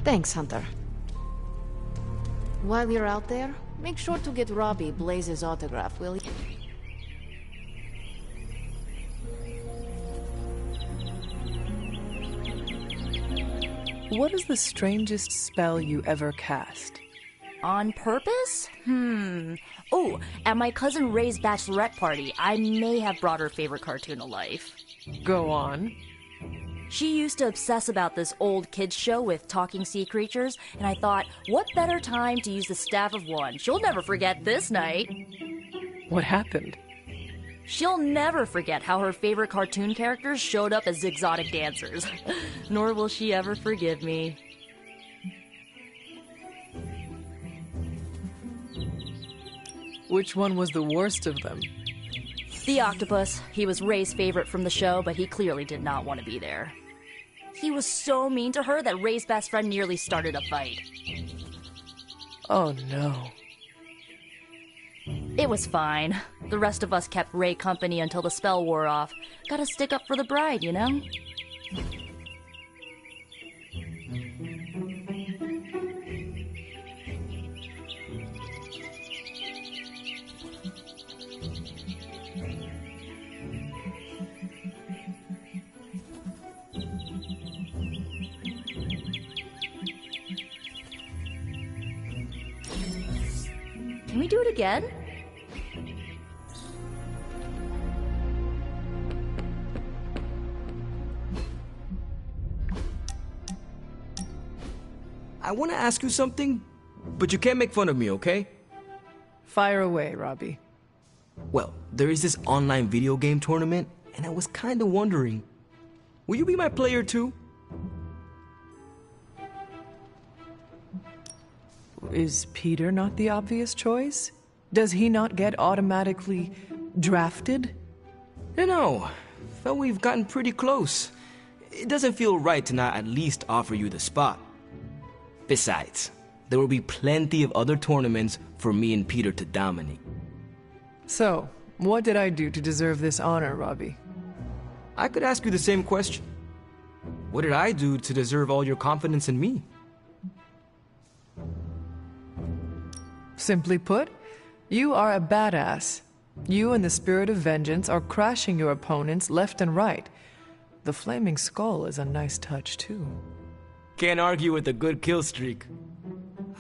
Thanks, Hunter. While you're out there, make sure to get Robbie Blaze's autograph, will you? What is the strangest spell you ever cast? On purpose? Oh, at my cousin Ray's bachelorette party, I may have brought her favorite cartoon to life. Go on. She used to obsess about this old kids show with talking sea creatures, and I thought, what better time to use the Staff of One? She'll never forget this night. What happened? She'll never forget how her favorite cartoon characters showed up as exotic dancers. Nor will she ever forgive me. Which one was the worst of them? The octopus. He was Ray's favorite from the show, but he clearly did not want to be there. He was so mean to her that Ray's best friend nearly started a fight. Oh no. It was fine. The rest of us kept Ray company until the spell wore off. Gotta stick up for the bride, you know? Can we do it again? I want to ask you something, but you can't make fun of me, okay? Fire away, Robbie. Well, there is this online video game tournament, and I was kind of wondering, will you be my player too? Is Peter not the obvious choice? Does he not get automatically drafted? No, felt we've gotten pretty close. It doesn't feel right to not at least offer you the spot. Besides, there will be plenty of other tournaments for me and Peter to dominate. So, what did I do to deserve this honor, Robbie? I could ask you the same question. What did I do to deserve all your confidence in me? Simply put, you are a badass. You and the Spirit of Vengeance are crashing your opponents left and right. The Flaming Skull is a nice touch, too. Can't argue with a good kill streak.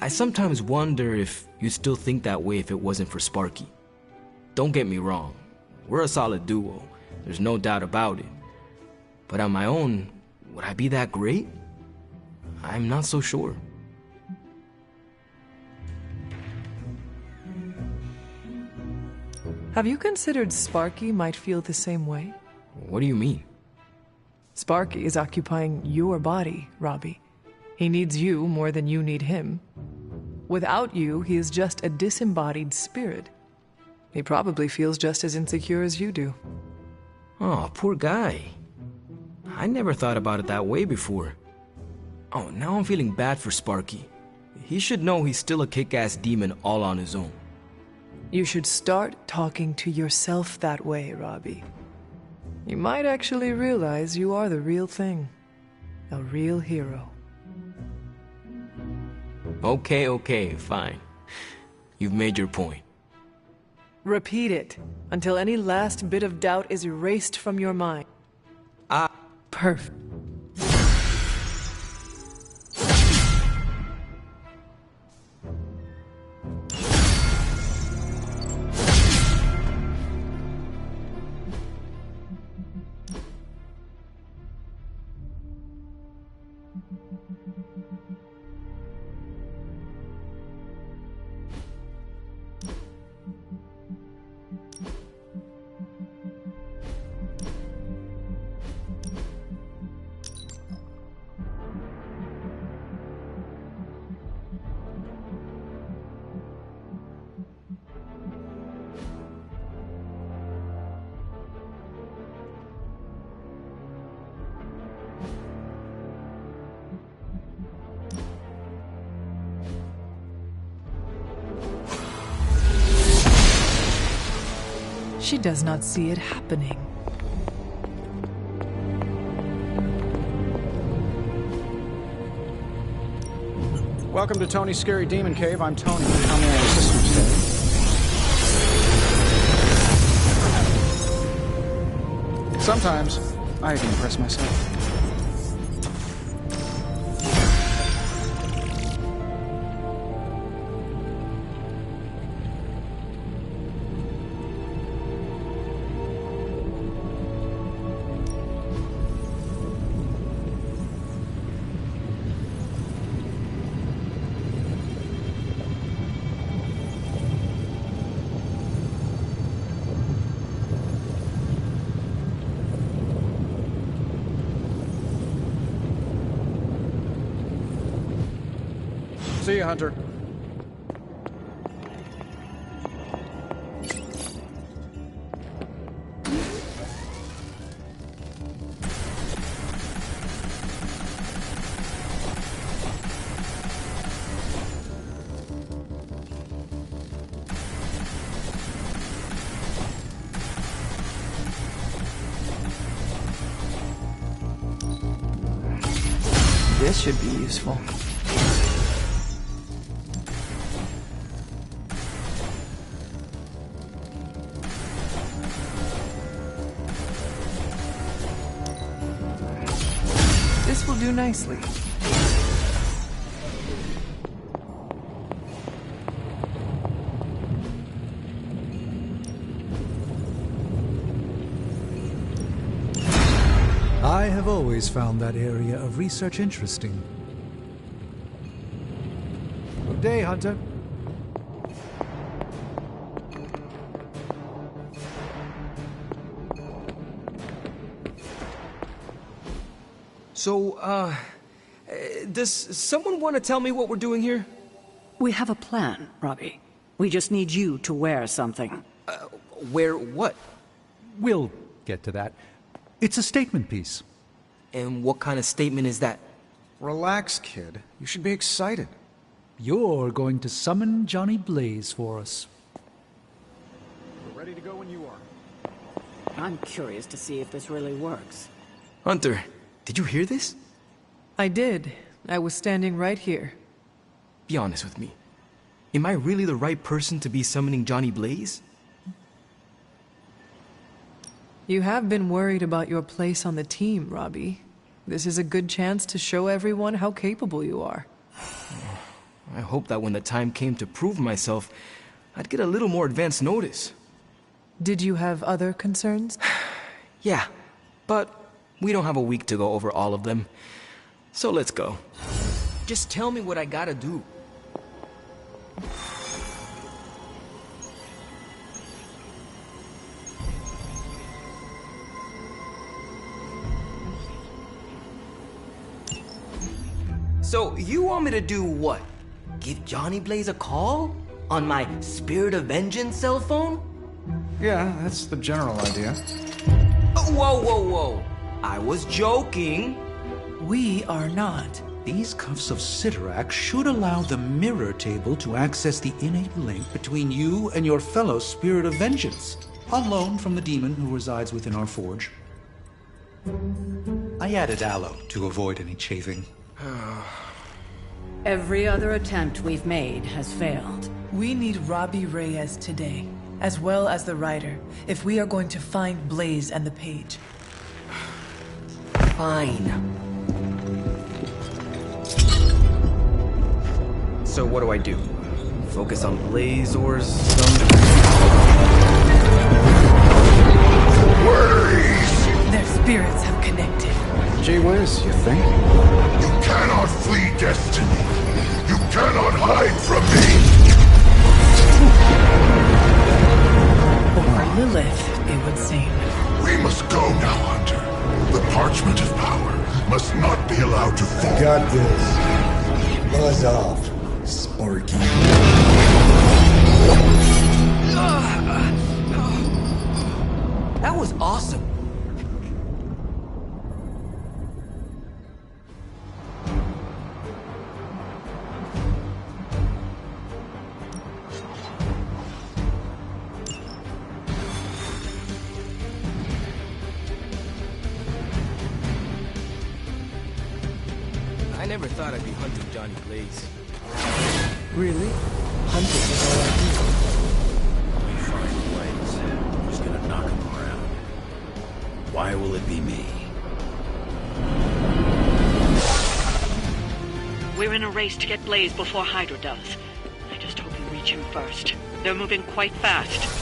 I sometimes wonder if you still think that way if it wasn't for Sparky. Don't get me wrong, we're a solid duo, there's no doubt about it. But on my own, would I be that great? I'm not so sure. Have you considered Sparky might feel the same way? What do you mean? Sparky is occupying your body, Robbie. He needs you more than you need him. Without you, he is just a disembodied spirit. He probably feels just as insecure as you do. Oh, poor guy. I never thought about it that way before. Oh, now I'm feeling bad for Sparky. He should know he's still a kick-ass demon all on his own. You should start talking to yourself that way, Robbie. You might actually realize you are the real thing. A real hero. Okay, fine. You've made your point. Repeat it until any last bit of doubt is erased from your mind. Perfect. She does not see it happening. Welcome to Tony's Scary Demon Cave. I'm Tony. How may I assist you today? Sometimes, I can impress myself. See you, Hunter. This should be useful. This will do nicely. I have always found that area of research interesting. Good day, Hunter. So, does someone want to tell me what we're doing here? We have a plan, Robbie. We just need you to wear something. Wear what? We'll get to that. It's a statement piece. And what kind of statement is that? Relax, kid. You should be excited. You're going to summon Johnny Blaze for us. We're ready to go when you are. I'm curious to see if this really works. Hunter, did you hear this? I did. I was standing right here. Be honest with me. Am I really the right person to be summoning Johnny Blaze? You have been worried about your place on the team, Robbie. This is a good chance to show everyone how capable you are. I hope that when the time came to prove myself, I'd get a little more advance notice. Did you have other concerns? Yeah, but we don't have a week to go over all of them. So let's go. Just tell me what I gotta do. So, you want me to do what? Give Johnny Blaze a call? On my Spirit of Vengeance cell phone? Yeah, that's the general idea. Whoa, whoa, whoa. I was joking. We are not. These cuffs of Sidorak should allow the mirror table to access the innate link between you and your fellow Spirit of Vengeance, on loan from the demon who resides within our forge. I added aloe to avoid any chafing. Every other attempt we've made has failed. We need Robbie Reyes today, as well as the writer, if we are going to find Blaze and the page. Fine. So what do I do? Focus on Blaze or some... Their spirits have connected. Gee whiz, you think? You cannot flee destiny. You cannot hide from me. Or Lilith, it would seem. We must go now, Hunter. The parchment of power must not be allowed to fall. Got this. Buzz off, Sparky. That was awesome. I never thought I'd be hunting Johnny Blaze. Really? Hunting is all I do. We find Blaze. Who's gonna knock him around? Why will it be me? We're in a race to get Blaze before Hydra does. I just hope we reach him first. They're moving quite fast.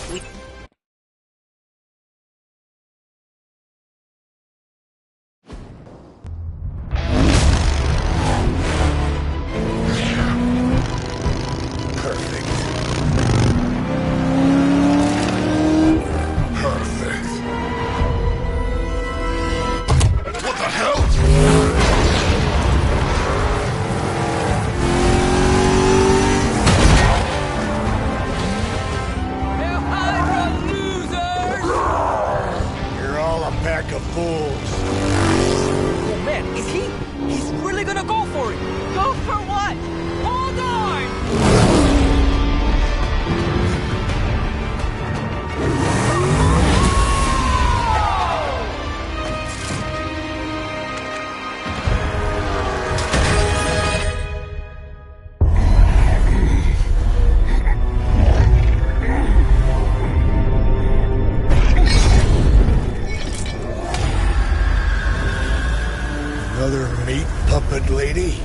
Another meat puppet lady?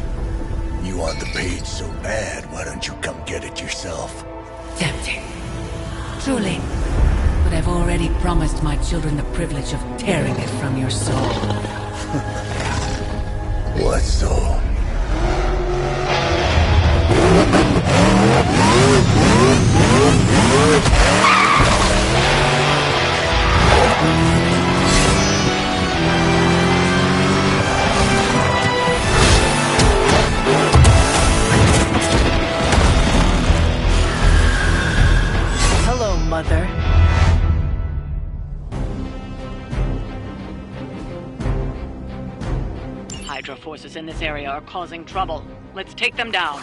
You want the page so bad, why don't you come get it yourself? Tempting. Truly. But I've already promised my children the privilege of tearing it from your soul. What soul? Hello, Mother. Hydra forces in this area are causing trouble. Let's take them down.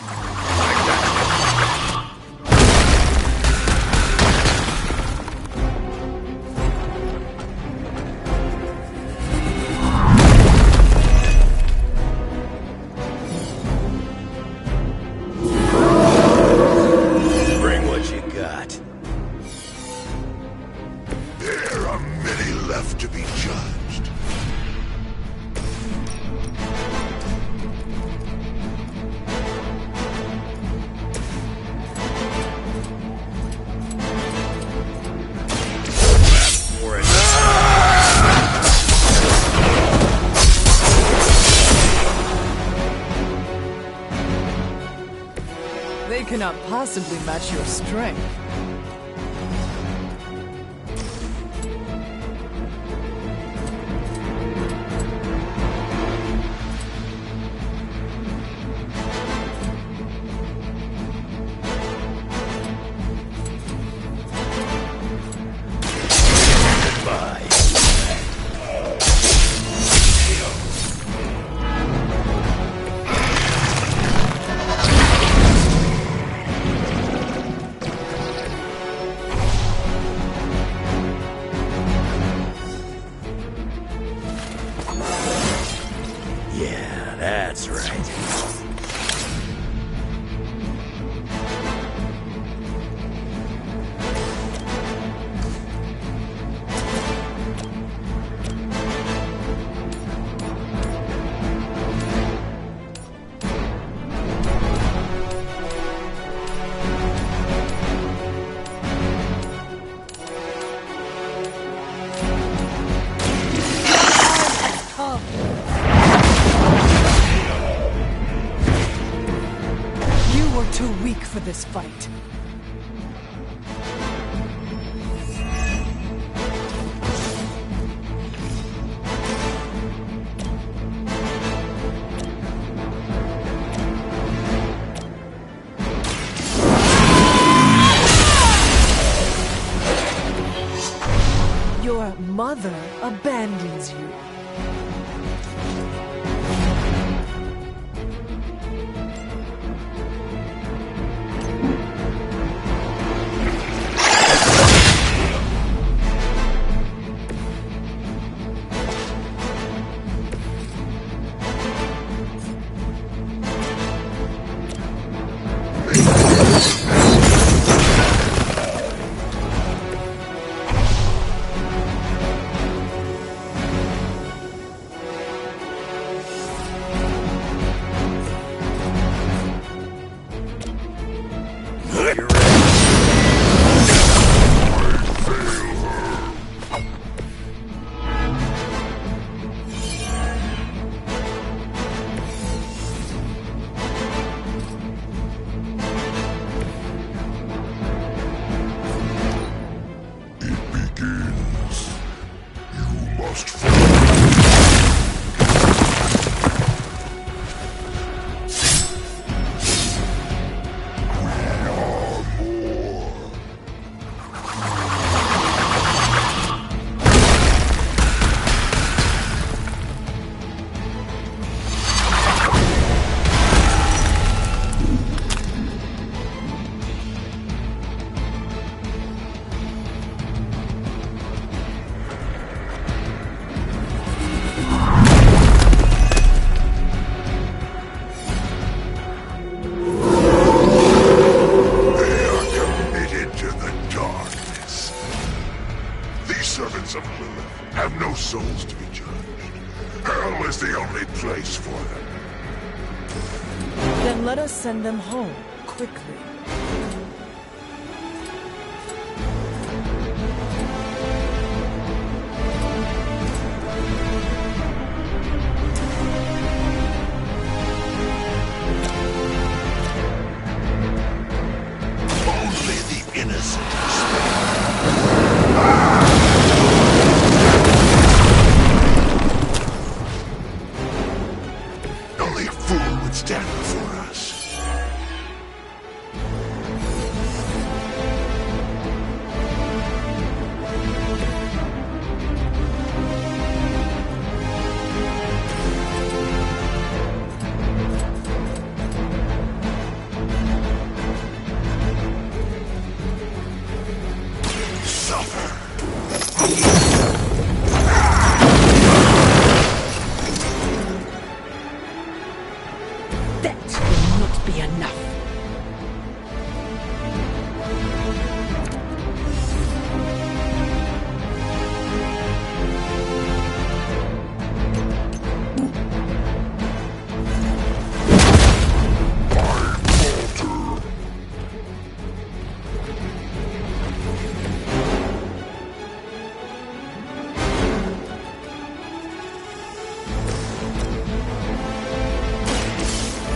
Bring what you got. There are many left to be judged. For it. They cannot possibly match your strength. Goodbye. Yeah, that's right. You were too weak for this fight. Your mother abandons you. most formidable. Servants of Lilith have no souls to be judged. Hell is the only place for them. Then let us send them home, quickly. Only the innocent are Only a fool would stand before us. Be enough.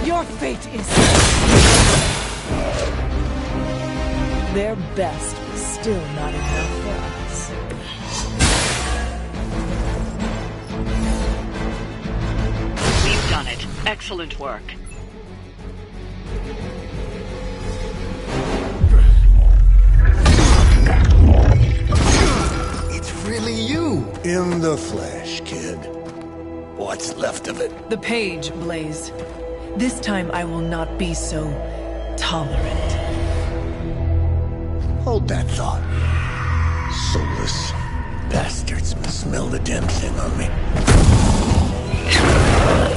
Your fate is... Their best was still not enough for us. We've done it. Excellent work. It's really you. In the flesh, kid. What's left of it? The page, Blaze. This time I will not be so tolerant. Hold that thought. Soulless bastards must smell the damn thing on me.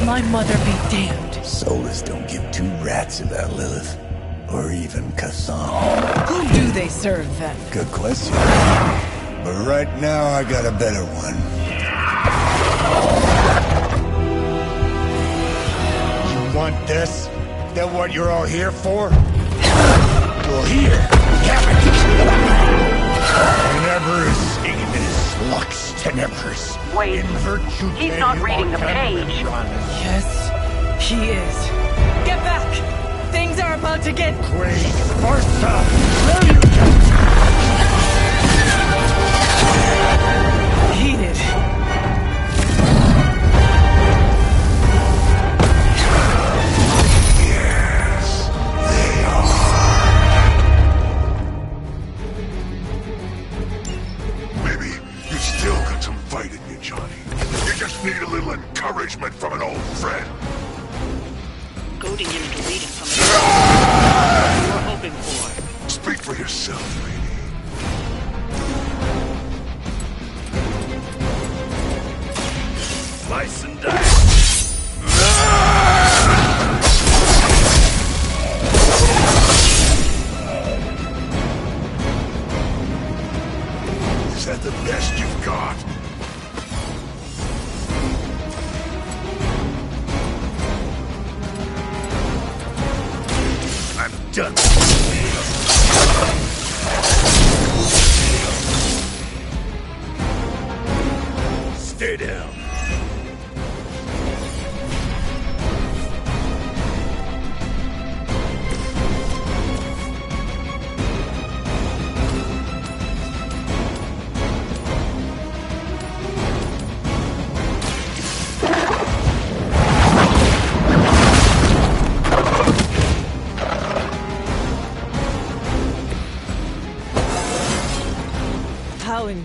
My mother be damned. Soulless don't give two rats about Lilith. Or even Kassan. Who do they serve, then? Good question. But right now, I got a better one. You want this? Is that what you're all here for? Well, here, have it! Tenebris ignis lux tenebris. Wait, In virtue he's not reading the page. Yes, he is. Get back! Things are about to get... Quaid, Martha, where you heated. Need a little encouragement from an old friend. Goading him into leading from the you were hoping for. Speak for yourself, lady. Slice and dice. Is that the best you've got? Done. Stay down.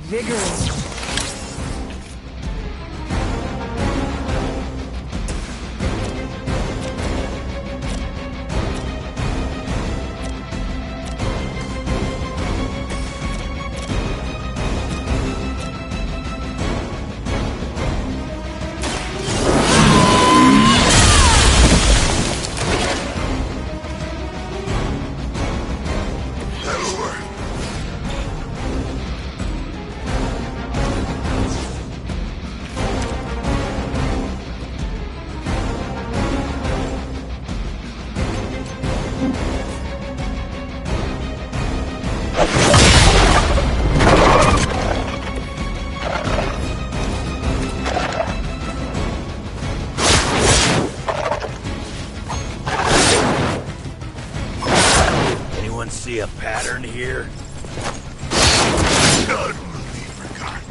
vigorous. See a pattern here? None will be forgotten.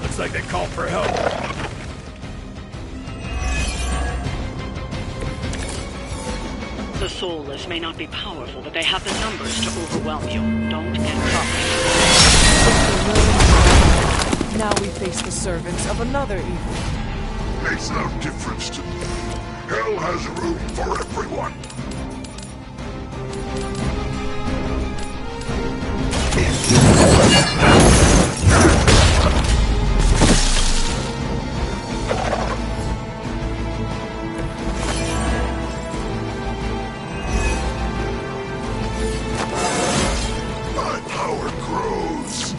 Looks like they called for help. The Soulless may not be powerful, but they have the numbers to overwhelm you. Don't get cocky. Now we face the servants of another evil. Makes no difference to me. Hell has room for everyone. My power grows.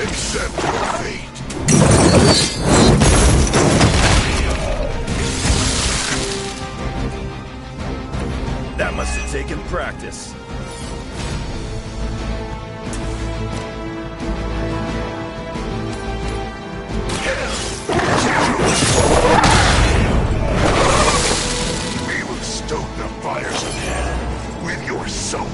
Accept your fate. That must have taken practice. We will stoke the fires of hell with your soul.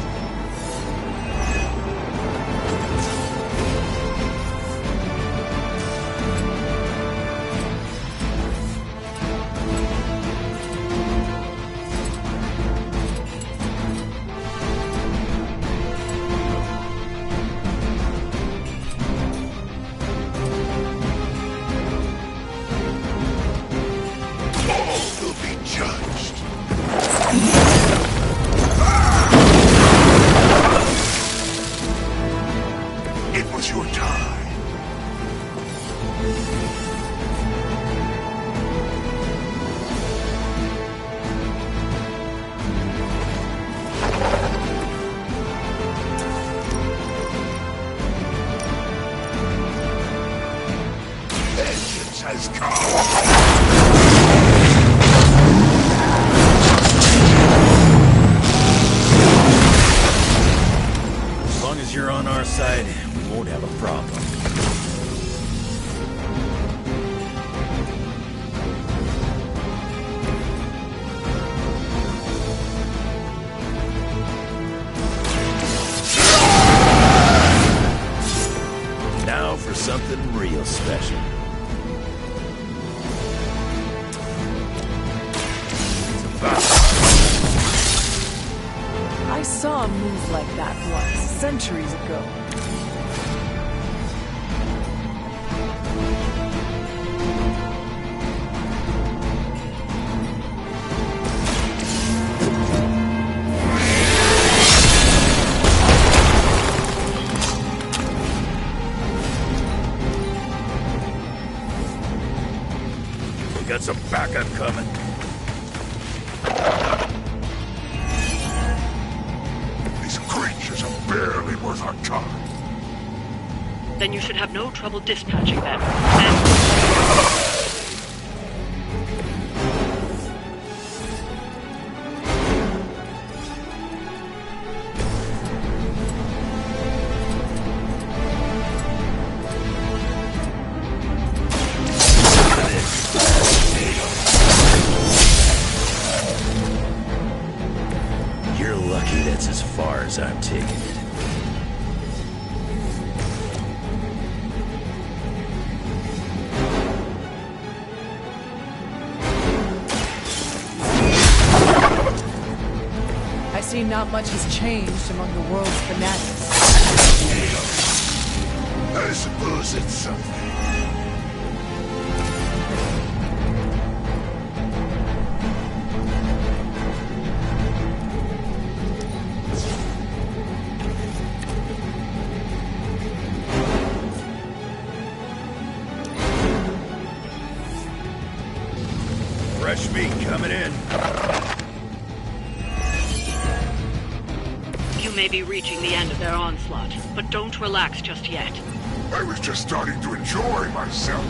All will be judged. It was your time. Vengeance has come. As long as you're on our side, we won't have a problem. Now for something real special. It's about I saw a move like that once, centuries ago. we got some backup coming. These creatures are barely worth our time. Then you should have no trouble dispatching them. And see not much has changed among the world's fanatics. I suppose it's something. Fresh meat coming in. You may be reaching the end of their onslaught, but don't relax just yet. I was just starting to enjoy myself.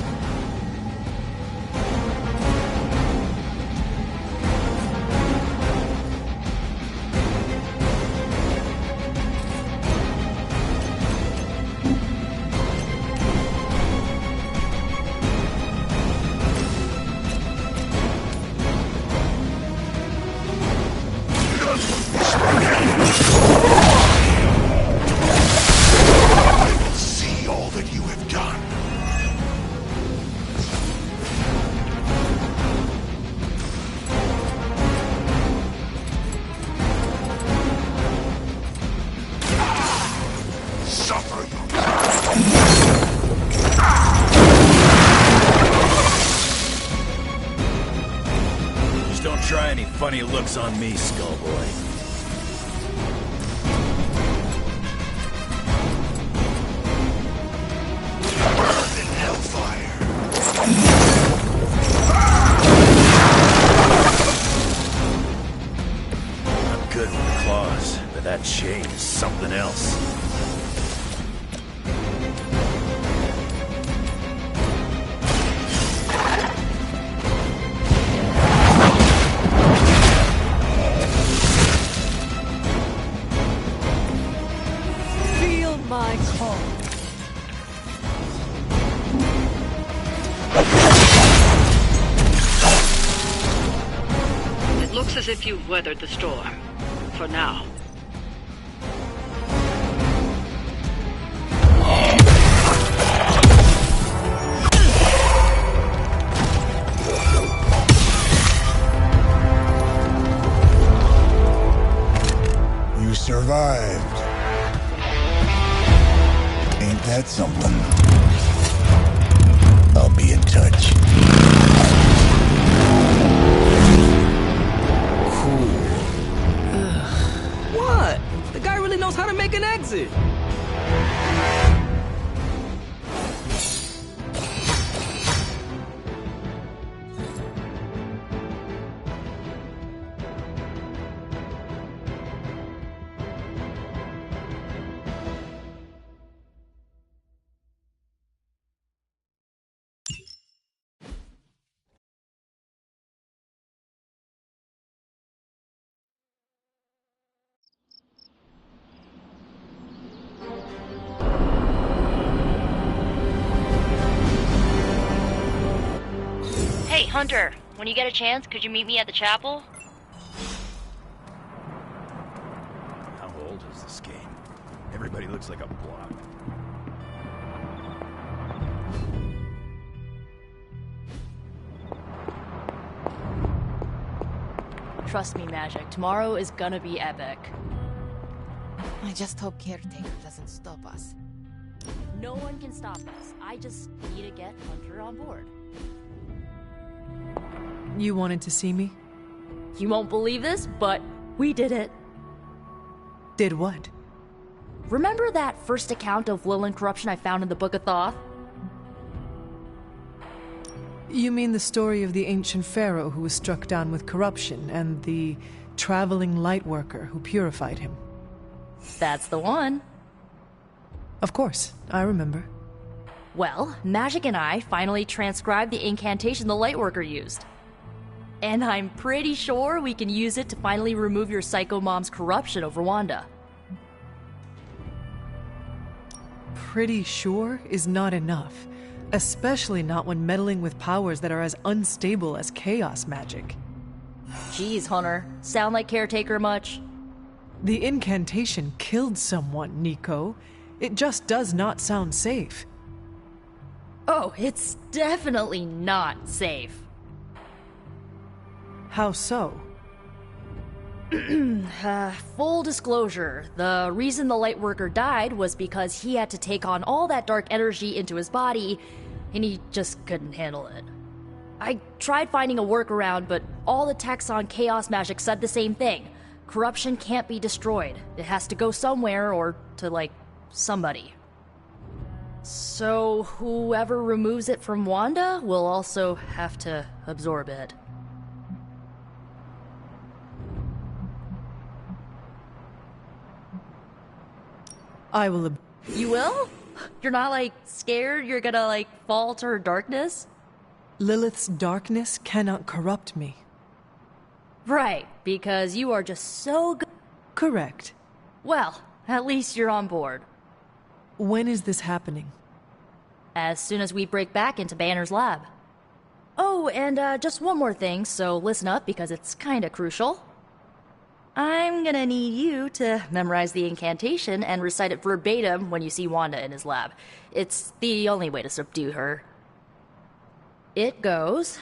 Funny looks on me, Skullboy. Burn in hellfire. I'm good with the claws, but that chain is something else. My call. It looks as if you've weathered the storm. For now. You survived. Ain't that something? I'll be in touch. What? The guy really knows how to make an exit. Hey, Hunter, when you get a chance, could you meet me at the chapel? How old is this game? Everybody looks like a block. Trust me, Magic, tomorrow is gonna be epic. I just hope Caretaker doesn't stop us. No one can stop us. I just need to get Hunter on board. You wanted to see me? You won't believe this, but we did it. Did what? Remember that first account of Lilin corruption I found in the Book of Thoth? You mean the story of the ancient pharaoh who was struck down with corruption and the traveling lightworker who purified him? That's the one. Of course, I remember. Well, Magic and I finally transcribed the incantation the lightworker used. And I'm pretty sure we can use it to finally remove your psycho mom's corruption over Wanda. Pretty sure is not enough. Especially not when meddling with powers that are as unstable as chaos magic. Jeez, Hunter. Sound like Caretaker much? The incantation killed someone, Nico. It just does not sound safe. Oh, it's definitely not safe. How so? Full disclosure, the reason the Lightworker died was because he had to take on all that dark energy into his body, and he just couldn't handle it. I tried finding a workaround, but all the texts on Chaos Magic said the same thing. Corruption can't be destroyed. It has to go somewhere, or to, like, somebody. So whoever removes it from Wanda will also have to absorb it. I will. You will? You're not, like, scared you're gonna, like, fall to her darkness? Lilith's darkness cannot corrupt me. Right, because you are just so good. Correct. Well, at least you're on board. When is this happening? As soon as we break back into Banner's lab. Oh, and just one more thing, so listen up because it's kinda crucial. I'm gonna need you to memorize the incantation and recite it verbatim when you see Wanda in his lab. It's the only way to subdue her. It goes...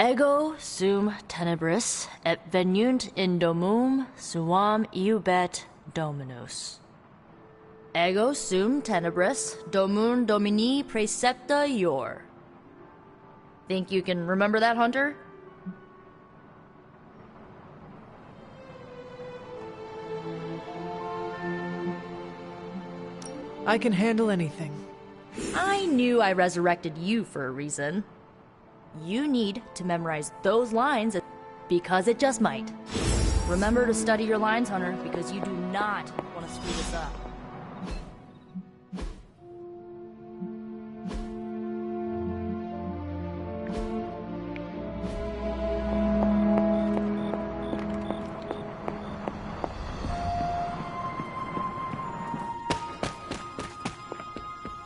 Ego sum tenebris et venunt in domum suam iubet dominus. Ego sum tenebris domum domini precepta ior. Think you can remember that, Hunter? I can handle anything. I knew I resurrected you for a reason. You need to memorize those lines because it just might. Remember to study your lines, Hunter, because you do not want to screw this up.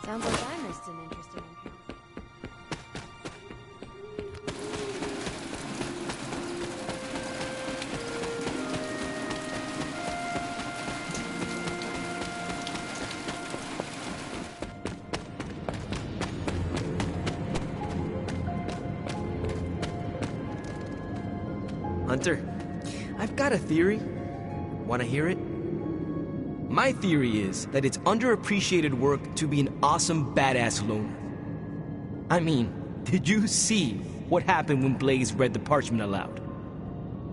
Sounds like I missed an interesting encounter. Hunter, I've got a theory. Wanna hear it? My theory is that it's underappreciated work to be an awesome, badass loner. I mean, did you see what happened when Blaze read the parchment aloud?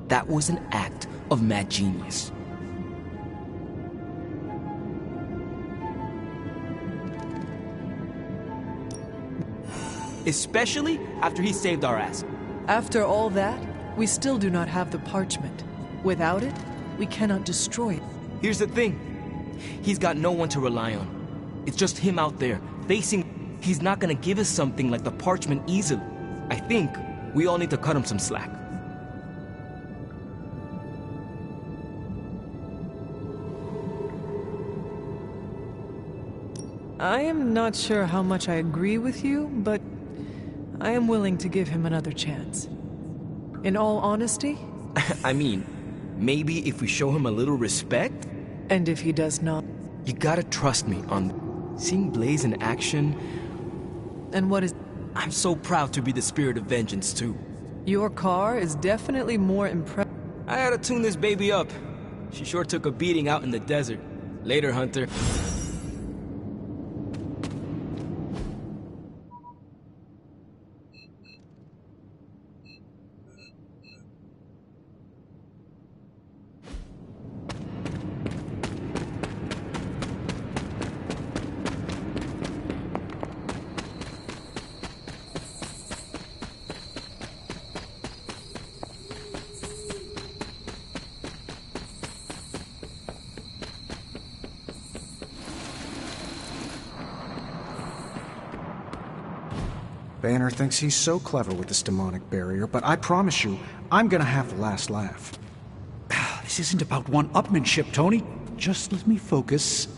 That was an act of mad genius. Especially after he saved our ass. After all that, we still do not have the parchment. Without it, we cannot destroy it. Here's the thing. He's got no one to rely on. It's just him out there, facing... He's not gonna give us something like the parchment easily. I think we all need to cut him some slack. I am not sure how much I agree with you, but I am willing to give him another chance. In all honesty? I mean, maybe if we show him a little respect? And if he does not? You gotta trust me on seeing Blaze in action. And what is... I'm so proud to be the spirit of vengeance, too. Your car is definitely more impressive. I had to tune this baby up. She sure took a beating out in the desert. Later, Hunter. Banner thinks he's so clever with this demonic barrier, but I promise you, I'm gonna have the last laugh. This isn't about one-upmanship, Tony. Just let me focus,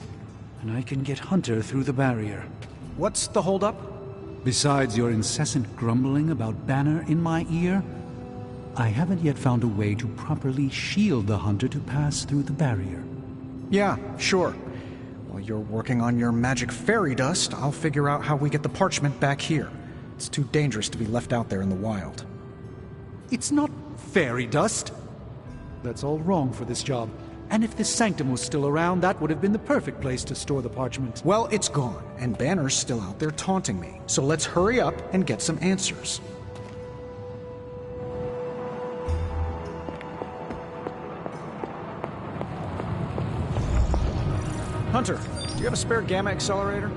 and I can get Hunter through the barrier. What's the holdup? Besides your incessant grumbling about Banner in my ear, I haven't yet found a way to properly shield the Hunter to pass through the barrier. Yeah, sure. While you're working on your magic fairy dust, I'll figure out how we get the parchment back here. It's too dangerous to be left out there in the wild. It's not fairy dust. That's all wrong for this job. And if this sanctum was still around, that would have been the perfect place to store the parchment. Well, it's gone, and Banner's still out there taunting me. So let's hurry up and get some answers. Hunter, do you have a spare gamma accelerator?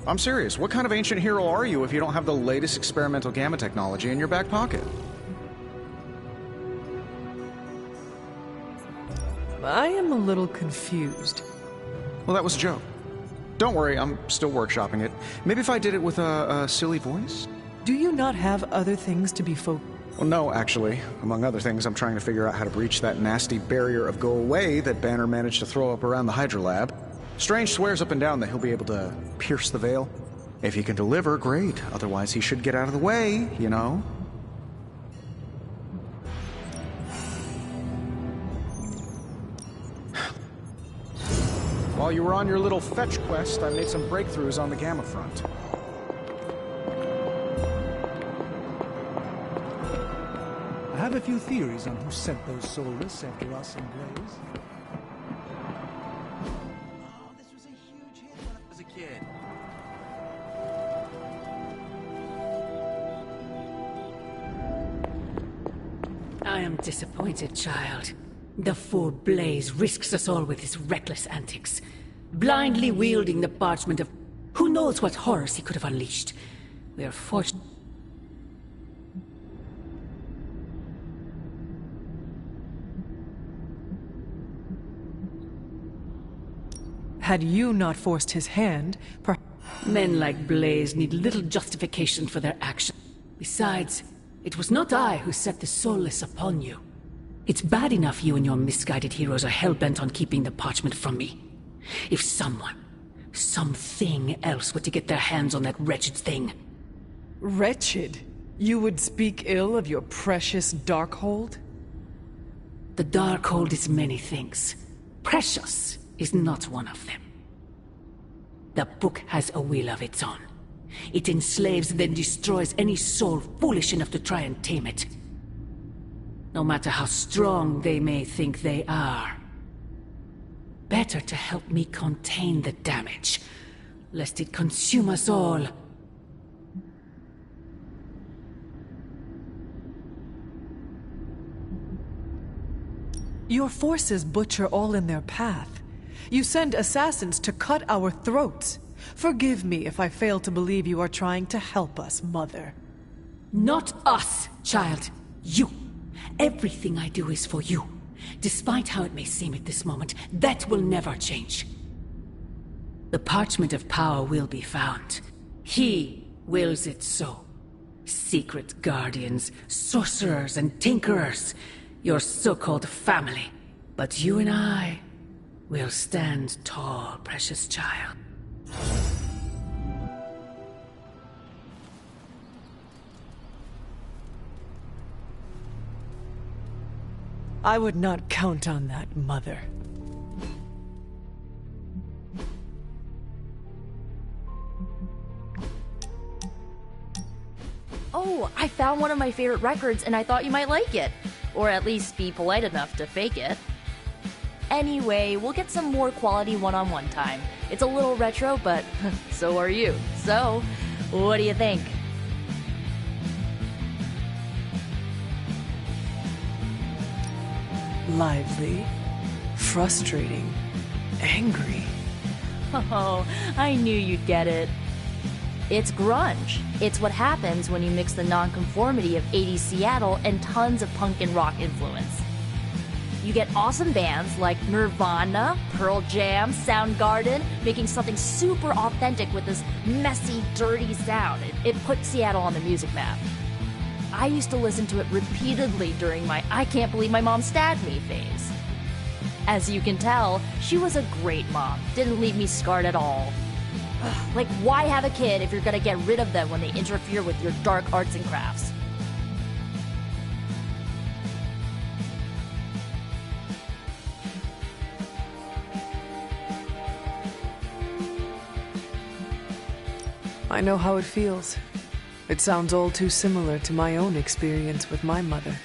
I'm serious. What kind of ancient hero are you if you don't have the latest experimental gamma technology in your back pocket? I am a little confused. Well, that was a joke. Don't worry, I'm still workshopping it. Maybe if I did it with a silly voice? Do you not have other things to be focused? Well, no, actually. Among other things, I'm trying to figure out how to breach that nasty barrier of go away that Banner managed to throw up around the Hydra lab. Strange swears up and down that he'll be able to pierce the veil. If he can deliver, great. Otherwise, he should get out of the way, you know? While you were on your little fetch quest, I made some breakthroughs on the Gamma front. I have a few theories on who sent those soulless after us and Blaze. Oh, this was a huge hit when I was a kid. I am disappointed, child. The fool Blaze risks us all with his reckless antics. Blindly wielding the parchment of... Who knows what horrors he could have unleashed. We are fortunate... Had you not forced his hand, Men like Blaze need little justification for their action. Besides, it was not I who set the soulless upon you. It's bad enough you and your misguided heroes are hell-bent on keeping the parchment from me. If someone, something else were to get their hands on that wretched thing... Wretched? You would speak ill of your precious Darkhold? The Darkhold is many things. Precious is not one of them. The book has a will of its own. It enslaves, then destroys any soul foolish enough to try and tame it. No matter how strong they may think they are. Better to help me contain the damage, lest it consume us all. Your forces butcher all in their path. You send assassins to cut our throats. Forgive me if I fail to believe you are trying to help us, Mother. Not us, child. You. Everything I do is for you. Despite how it may seem at this moment, that will never change. The parchment of power will be found. He wills it so. Secret guardians, sorcerers, and tinkerers. Your so-called family. But you and I will stand tall, precious child. I would not count on that, Mother. Oh, I found one of my favorite records and I thought you might like it. Or at least be polite enough to fake it. Anyway, we'll get some more quality one-on-one time. It's a little retro, but so are you. So, what do you think? Lively, frustrating, angry. Oh, I knew you'd get it. It's grunge. It's what happens when you mix the nonconformity of 80s Seattle and tons of punk and rock influence. You get awesome bands like Nirvana, Pearl Jam, Soundgarden, making something super authentic with this messy, dirty sound. It put Seattle on the music map. I used to listen to it repeatedly during my I can't believe my mom stabbed me phase. As you can tell, she was a great mom. Didn't leave me scarred at all. Ugh, like, why have a kid if you're gonna get rid of them when they interfere with your dark arts and crafts? I know how it feels. It sounds all too similar to my own experience with my mother.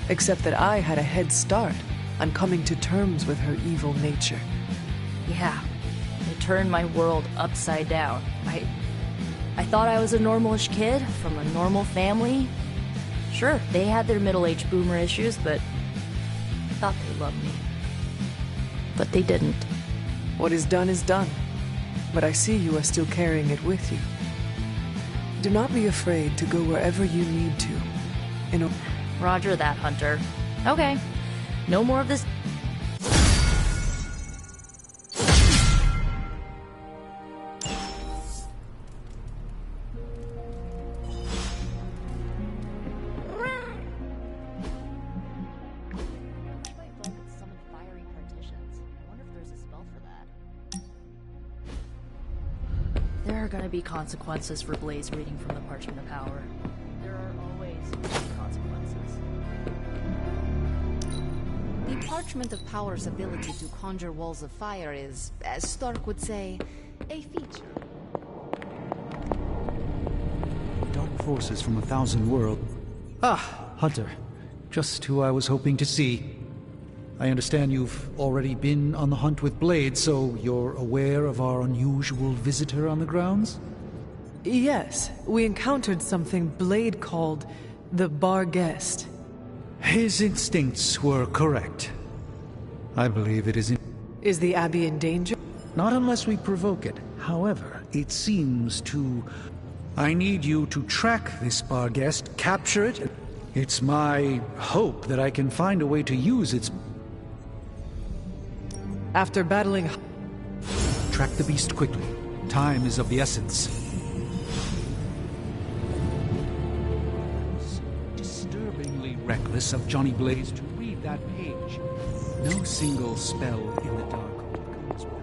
except that I had a head start on coming to terms with her evil nature. Yeah, it turned my world upside down. I thought I was a normalish kid from a normal family. Sure, they had their middle-aged boomer issues, but I thought they loved me. But they didn't. What is done, but I see you are still carrying it with you. Do not be afraid to go wherever you need to. Roger that, Hunter. Okay, no more of this. There are gonna be consequences for Blaze reading from the Parchment of Power. There are always consequences. The Parchment of Power's ability to conjure walls of fire is, as Stark would say, a feature. Dark forces from 1,000 worlds. Ah, Hunter. Just who I was hoping to see. I understand you've already been on the hunt with Blade, so you're aware of our unusual visitor on the grounds? Yes, we encountered something Blade called the Bar Guest. His instincts were correct. I believe it is Is the Abbey in danger? Not unless we provoke it. However, it seems to... I need you to track this Bar Guest, capture it. It's my hope that I can find a way to use its... After battling... Track the beast quickly. Time is of the essence. Disturbingly reckless of Johnny Blaze to read that page. No single spell in the dark comes well.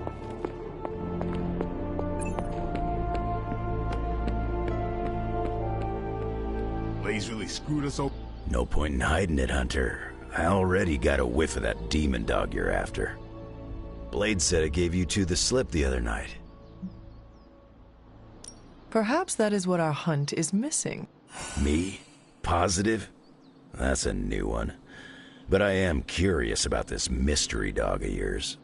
Blaze really screwed us over. No point in hiding it, Hunter. I already got a whiff of that demon dog you're after. Blade said it gave you two the slip the other night. Perhaps that is what our hunt is missing. Me? Positive? That's a new one. But I am curious about this mystery dog of yours.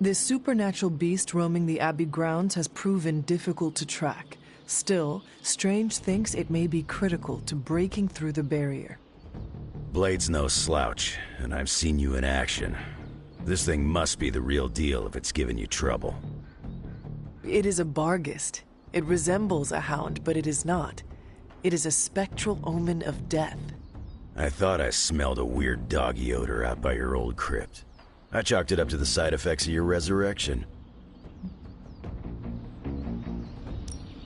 This supernatural beast roaming the Abbey grounds has proven difficult to track. Still, Strange thinks it may be critical to breaking through the barrier. Blade's no slouch, and I've seen you in action. This thing must be the real deal if it's giving you trouble. It is a Barghest. It resembles a hound, but it is not. It is a spectral omen of death. I thought I smelled a weird doggy odor out by your old crypt. I chalked it up to the side effects of your resurrection.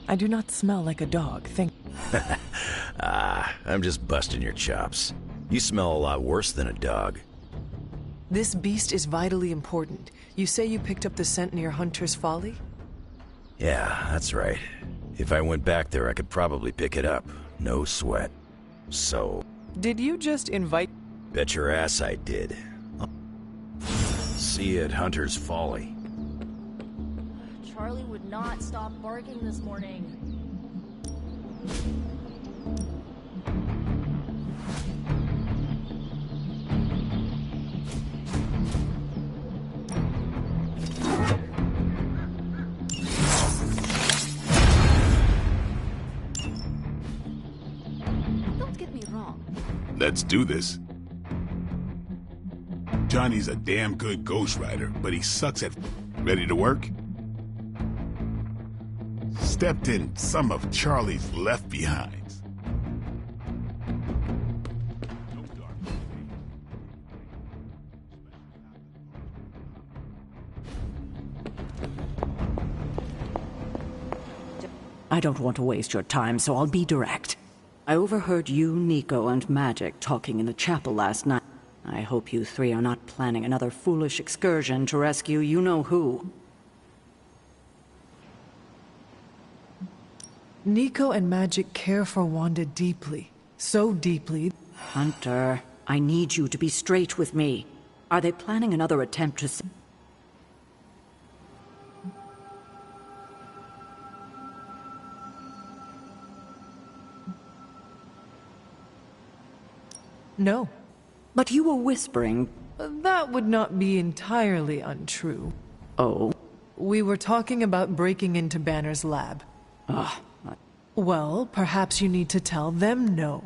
I do not smell like a dog, thank... I'm just busting your chops. You smell a lot worse than a dog. This beast is vitally important. You say you picked up the scent near Hunter's Folly? Yeah, that's right. If I went back there, I could probably pick it up. No sweat. So... Did you just invite... Bet your ass I did. See you at Hunter's Folly. Charlie would not stop barking this morning. Don't get me wrong. Let's do this. Johnny's a damn good ghostwriter, but he sucks at... Ready to work? Stepped in some of Charlie's left behinds. I don't want to waste your time, so I'll be direct. I overheard you, Nico, and Magic talking in the chapel last night. I hope you three are not planning another foolish excursion to rescue you-know-who. Nico and Magic care for Wanda deeply. So deeply... Hunter, I need you to be straight with me. Are they planning another attempt to... No. But you were whispering. That would not be entirely untrue. Oh? We were talking about breaking into Banner's lab. Well, perhaps you need to tell them no.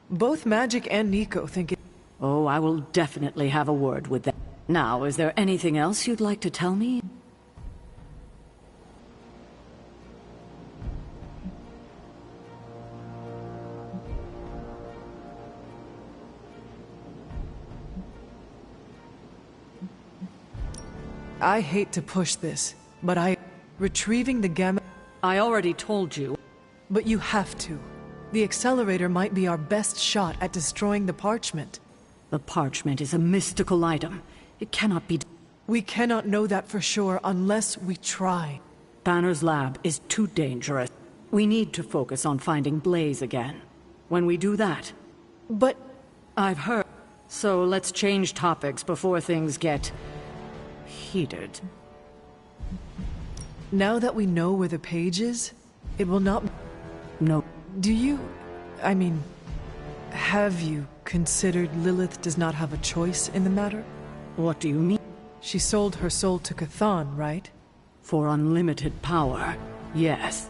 Both Magic and Nico think it... Oh, I will definitely have a word with them. Now, is there anything else you'd like to tell me? I hate to push this, but retrieving the gamma... I already told you. But you have to. The accelerator might be our best shot at destroying the parchment. The parchment is a mystical item. It cannot be... We cannot know that for sure unless we try. Banner's lab is too dangerous. We need to focus on finding Blaze again. When we do that... But... I've heard. So let's change topics before things get... heated. Now that we know where the page is, it will not... No. Do you... I mean... Have you considered Lilith does not have a choice in the matter? What do you mean? She sold her soul to Cthon, right? For unlimited power, yes.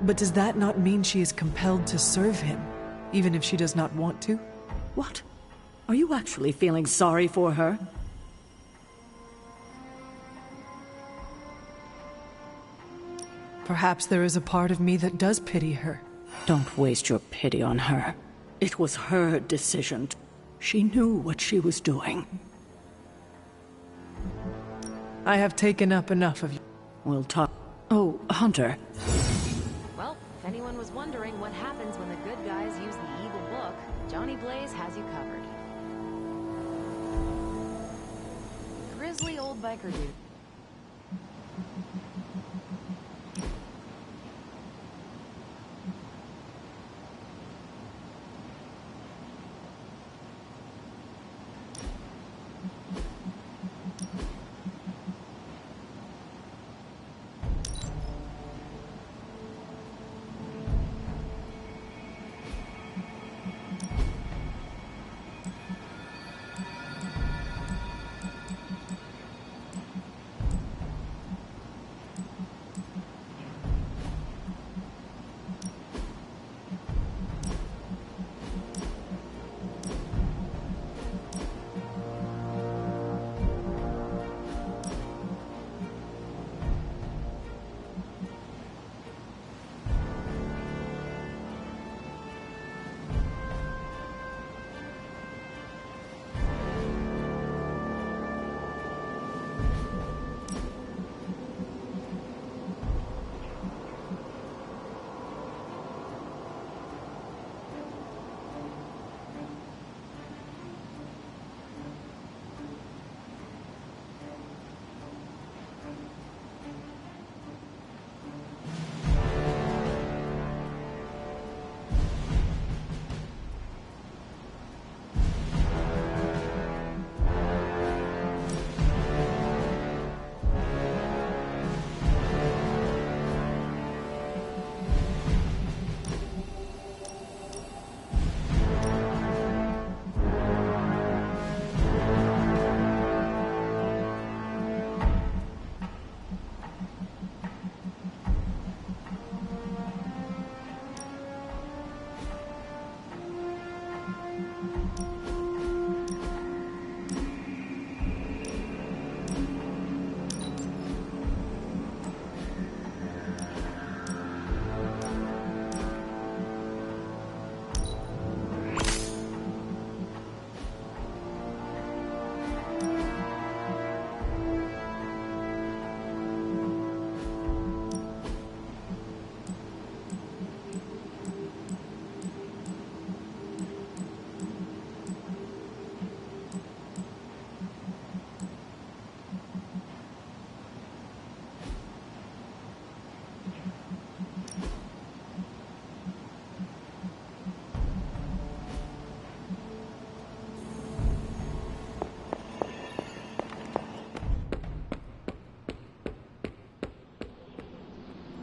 But does that not mean she is compelled to serve him, even if she does not want to? What? Are you actually feeling sorry for her? Perhaps there is a part of me that does pity her. Don't waste your pity on her. It was her decision. She knew what she was doing. I have taken up enough of you. We'll talk. Oh, Hunter. Well, if anyone was wondering what happens when the good guys use the evil book, Johnny Blaze has you covered. Grizzly old biker dude.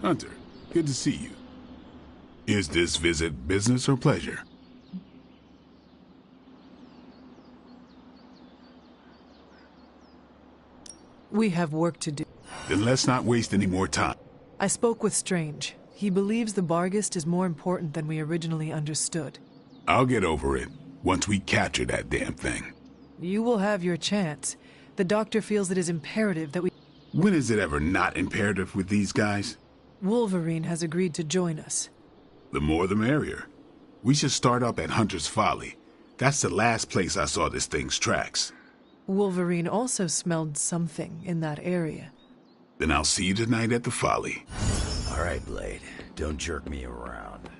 Hunter, good to see you. Is this visit business or pleasure? We have work to do. Then let's not waste any more time. I spoke with Strange. He believes the Barghest is more important than we originally understood. I'll get over it once we capture that damn thing. You will have your chance. The doctor feels it is imperative that we... When is it ever not imperative with these guys? Wolverine has agreed to join us. The more the merrier. We should start up at Hunter's Folly. That's the last place I saw this thing's tracks. Wolverine also smelled something in that area. Then I'll see you tonight at the Folly. All right, Blade. Don't jerk me around.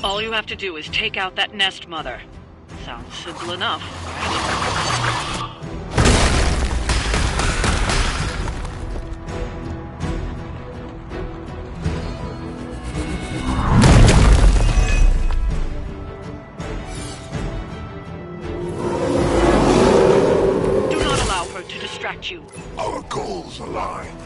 All you have to do is take out that nest mother. Sounds simple enough, right? Do not allow her to distract you. Our goals align.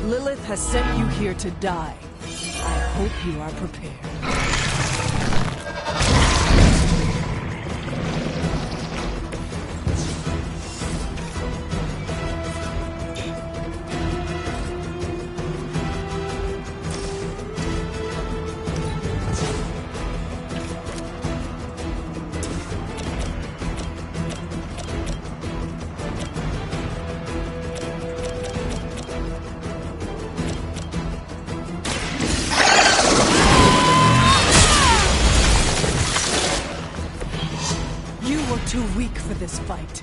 Lilith has sent you here to die. I hope you are prepared. Too weak for this fight.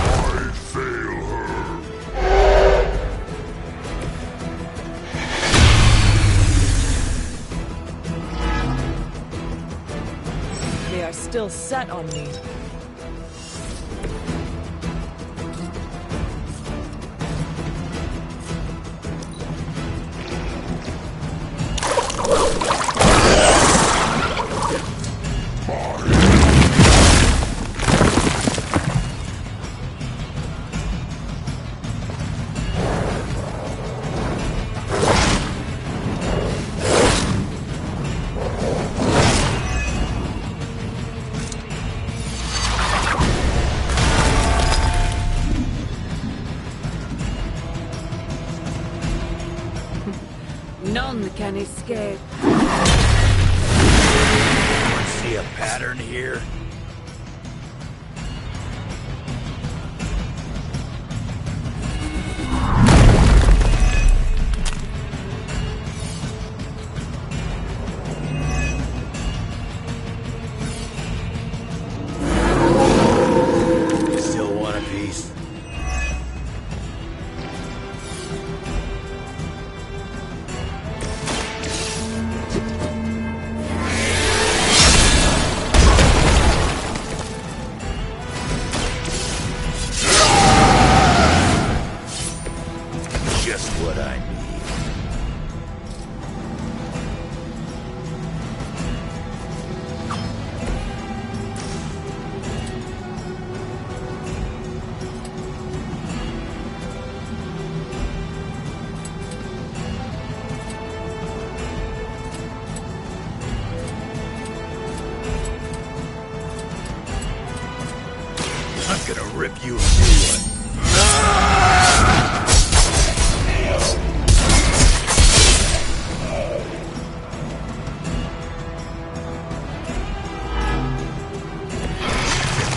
I fail her. They are still set on me. can escape. See a pattern here? Still want a piece? Just what I need. I'm gonna rip you a new one.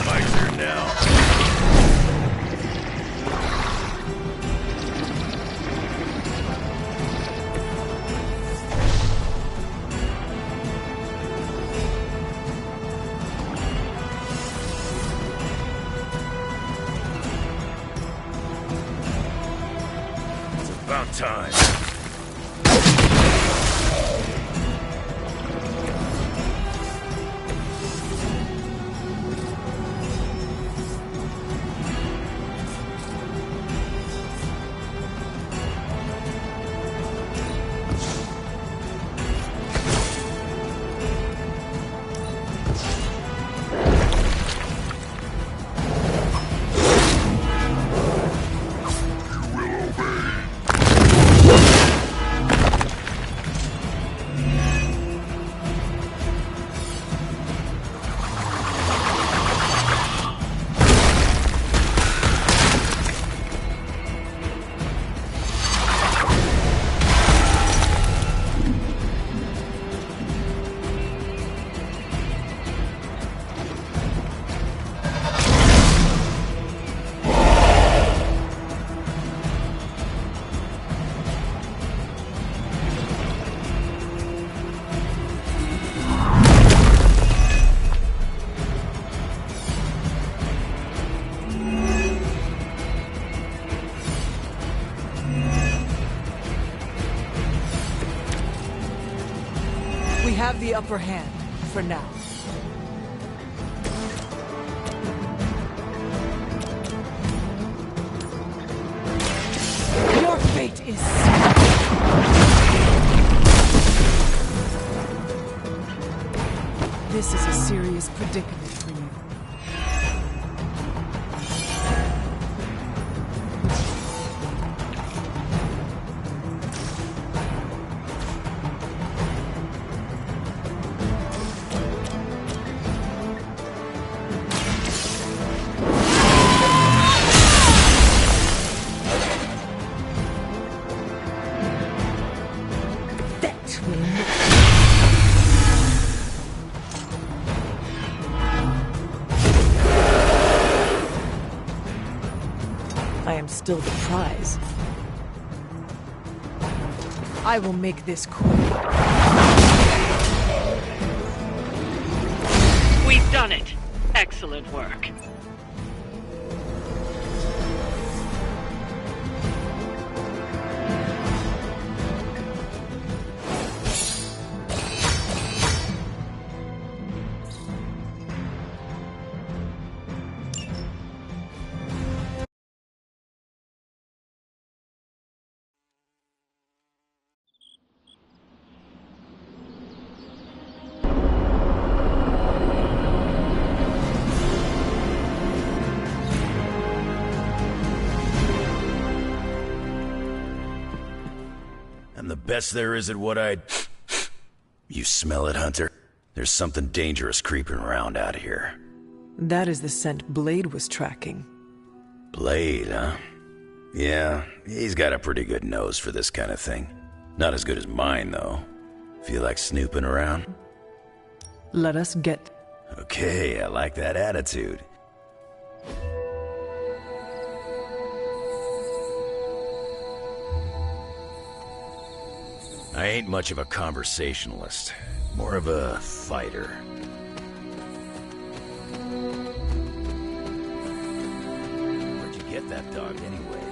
My turn now. It's about time. We have the upper hand, for now. Your fate is sealed. This is a serious predicament for you. I am still the prize. I will make this quick. We've done it. Excellent work. I'm the best there is at what I... You smell it, Hunter? There's something dangerous creeping around out here. That is the scent Blade was tracking. Blade, huh? Yeah, he's got a pretty good nose for this kind of thing. Not as good as mine, though. Feel like snooping around? Let us get... Okay, I like that attitude. I ain't much of a conversationalist. More of a fighter. Where'd you get that dog, anyway?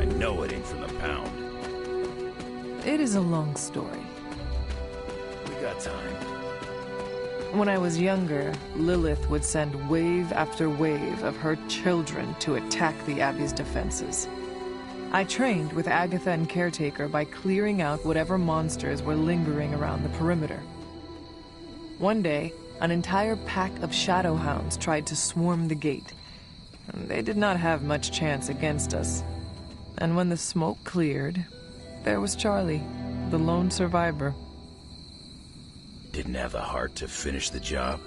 I know it ain't from the pound. It is a long story. We got time. When I was younger, Lilith would send wave after wave of her children to attack the Abbey's defenses. I trained with Agatha and Caretaker by clearing out whatever monsters were lingering around the perimeter. One day, an entire pack of shadowhounds tried to swarm the gate. They did not have much chance against us. And when the smoke cleared, there was Charlie, the lone survivor. Didn't have the heart to finish the job?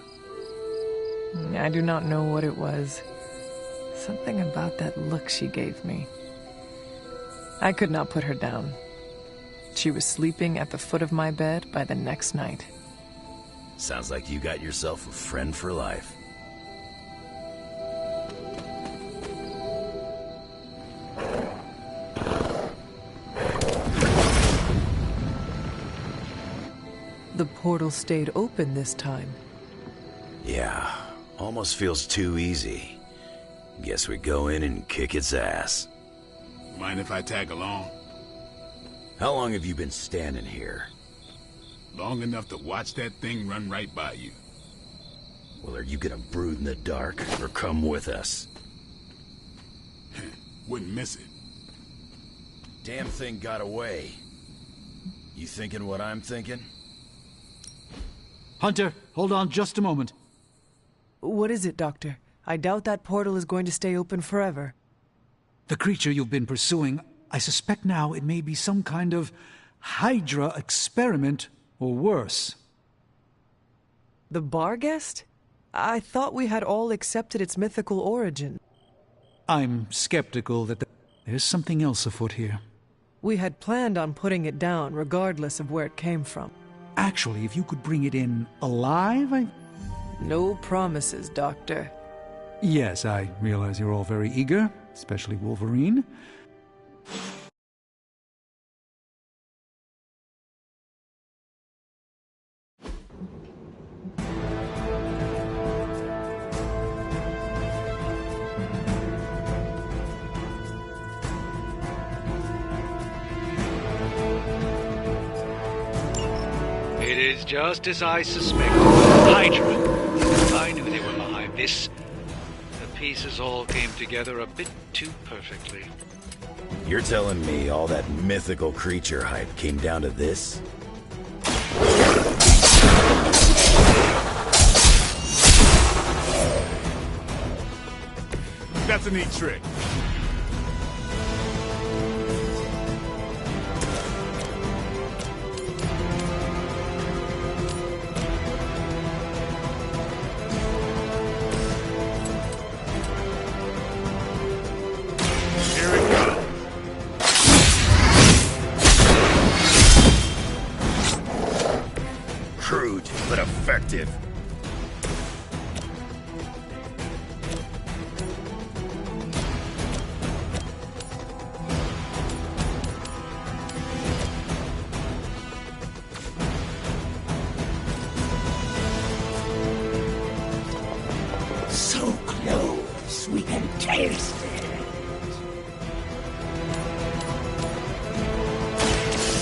I do not know what it was. Something about that look she gave me. I could not put her down. She was sleeping at the foot of my bed by the next night. Sounds like you got yourself a friend for life. The portal stayed open this time. Yeah, almost feels too easy. Guess we go in and kick its ass. Mind if I tag along? How long have you been standing here? Long enough to watch that thing run right by you. Well, are you gonna brood in the dark, or come with us? Wouldn't miss it. Damn thing got away. You thinking what I'm thinking? Hunter, hold on just a moment. What is it, Doctor? I doubt that portal is going to stay open forever. The creature you've been pursuing, I suspect now it may be some kind of Hydra experiment, or worse. The Barghest? I thought we had all accepted its mythical origin. I'm skeptical that there's something else afoot here. We had planned on putting it down regardless of where it came from. Actually, if you could bring it in alive, No promises, Doctor. Yes, I realize you're all very eager, especially Wolverine. It is just as I suspected. Hydra. I knew they were behind this. The pieces all came together a bit too perfectly. You're telling me all that mythical creature hype came down to this? That's a neat trick. Crude, but effective. So close, we can taste it.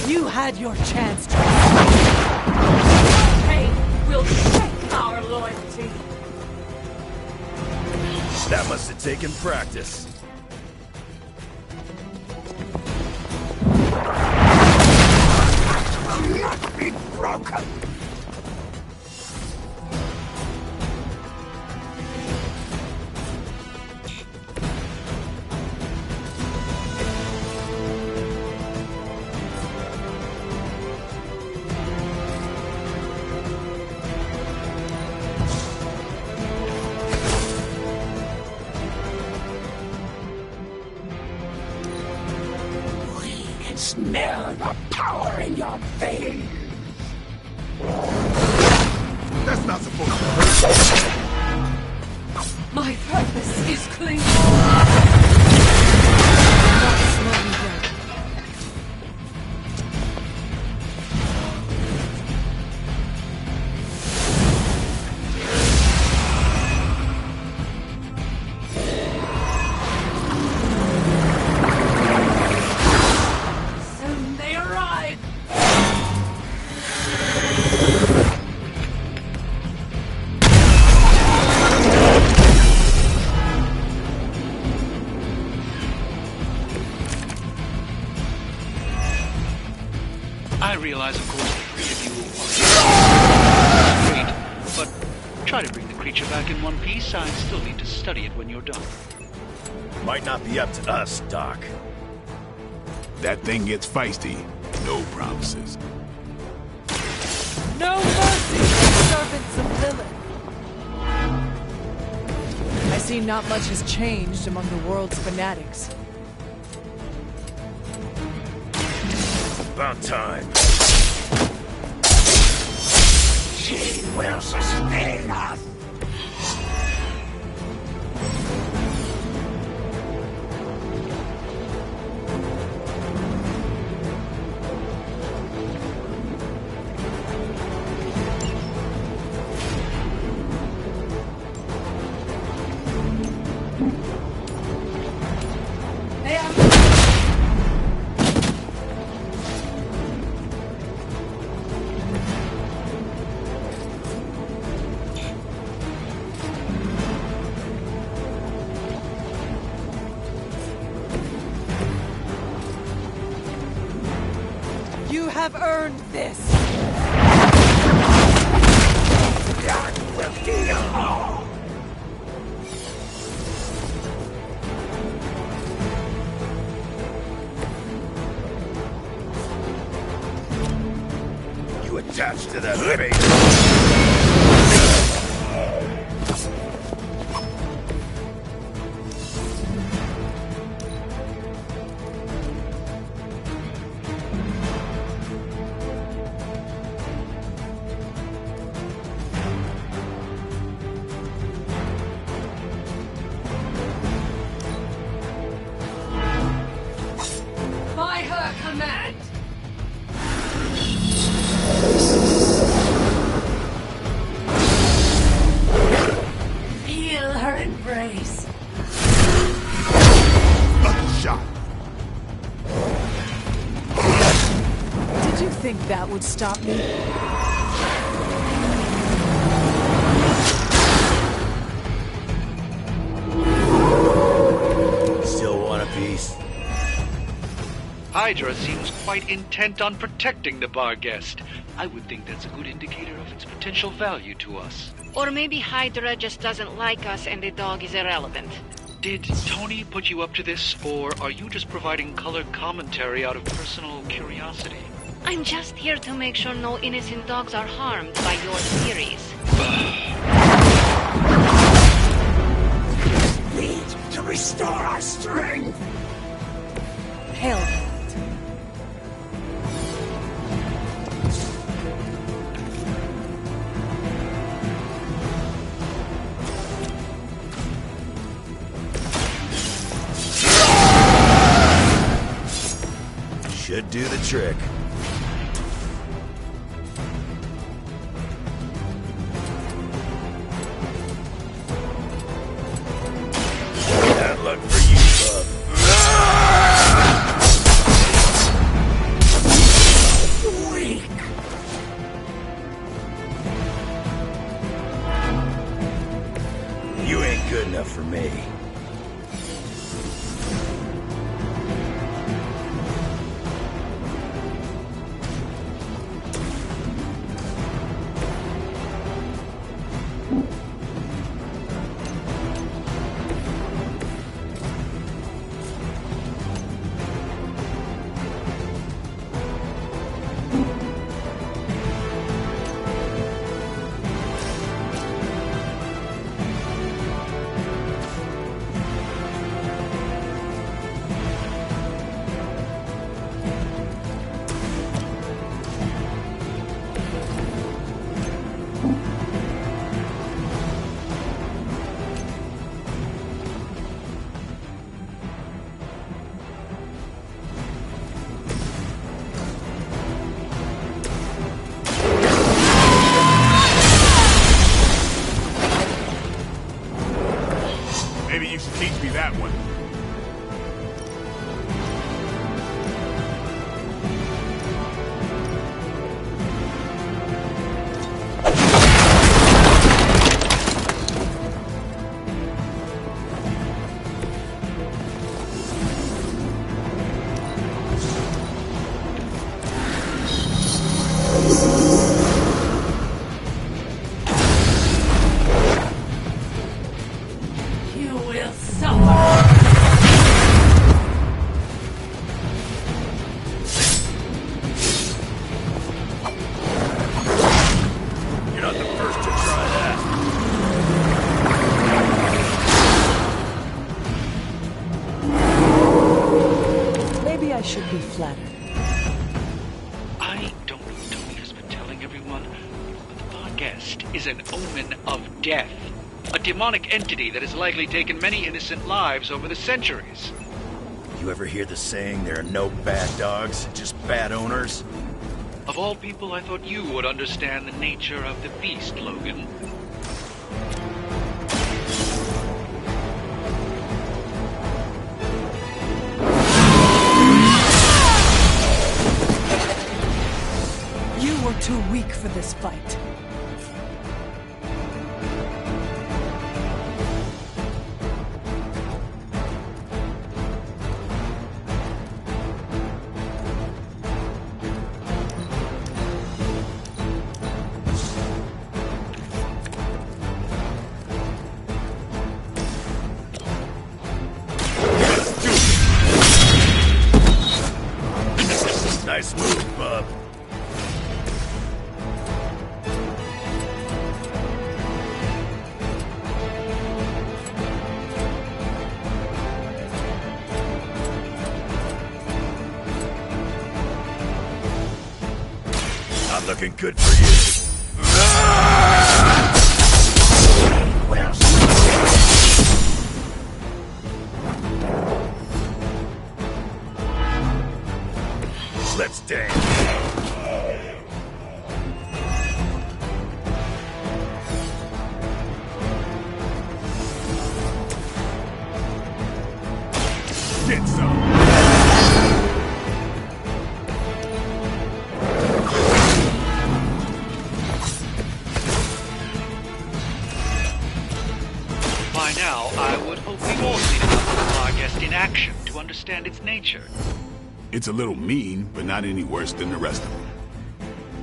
You had your chance to... Pain will check our loyalty. That must have taken practice. Will not be broken. Smell the power in your veins. That's not supposed to hurt. My purpose is clear. Soon they arrive. I realize, of course, the three of you are great, but try to bring the creature back in one piece. I still need to study it when you're done. Might not be up to us, Doc. That thing gets feisty. No promises. No mercy for servants of Lilith. I see not much has changed among the world's fanatics. About time. She will sustain us. You have earned this. That will be all. You attached to that baby. By her command. Feel her embrace. Lucky shot. Did you think that would stop me? Still want a piece? Hydra seems quite intent on protecting the bar guest. I would think that's a good indicator of its potential value to us. Or maybe Hydra just doesn't like us and the dog is irrelevant. Did Tony put you up to this, or are you just providing colored commentary out of personal curiosity? I'm just here to make sure no innocent dogs are harmed by your theories. We need to restore our strength. Hail that. Should do the trick. Bad luck for you, bub. Weak. You ain't good enough for me. guest is an omen of death. A demonic entity that has likely taken many innocent lives over the centuries. You ever hear the saying, there are no bad dogs, just bad owners? Of all people, I thought you would understand the nature of the beast, Logan. You were too weak for this fight. Nice move, bub. Not looking good for you. Let's dance. Get some. By now, I would hope we've all seen enough of the Barghest in action to understand its nature. It's a little mean, but not any worse than the rest of them.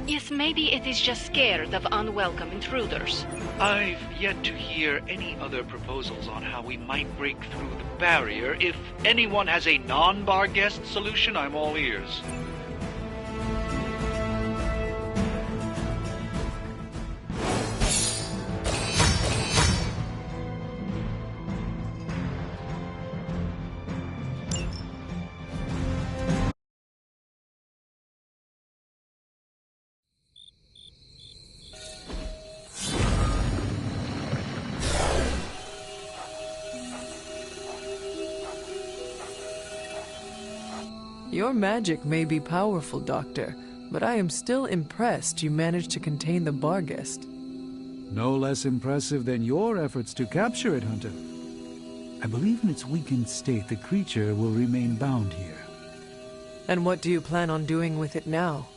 Yes, maybe it is just scared of unwelcome intruders. I've yet to hear any other proposals on how we might break through the barrier. If anyone has a non-Barghest solution, I'm all ears. Your magic may be powerful, Doctor, but I am still impressed you managed to contain the Barghest. No less impressive than your efforts to capture it, Hunter. I believe in its weakened state, the creature will remain bound here. And what do you plan on doing with it now?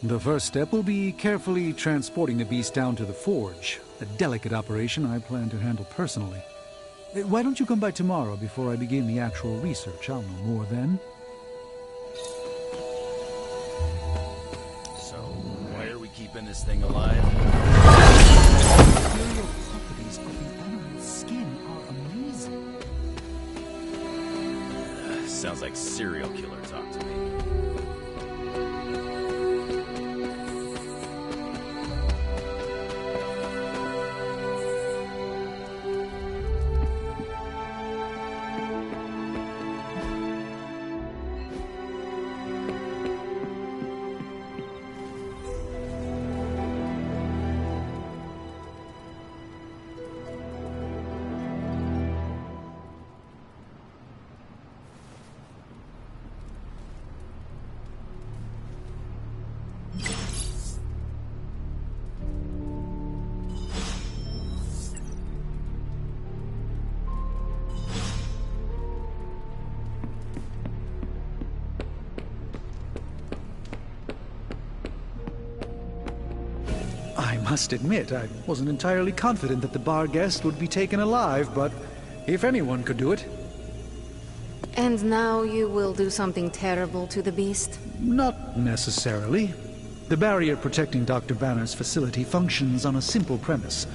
The first step will be carefully transporting the beast down to the forge, a delicate operation I plan to handle personally. Why don't you come by tomorrow before I begin the actual research? I'll know more then. Keeping this thing alive. The material properties of the animal's skin are amazing. Sounds like serial killer talk to me. I must admit, I wasn't entirely confident that the Barghest would be taken alive, but if anyone could do it... And now you will do something terrible to the beast? Not necessarily. The barrier protecting Dr. Banner's facility functions on a simple premise.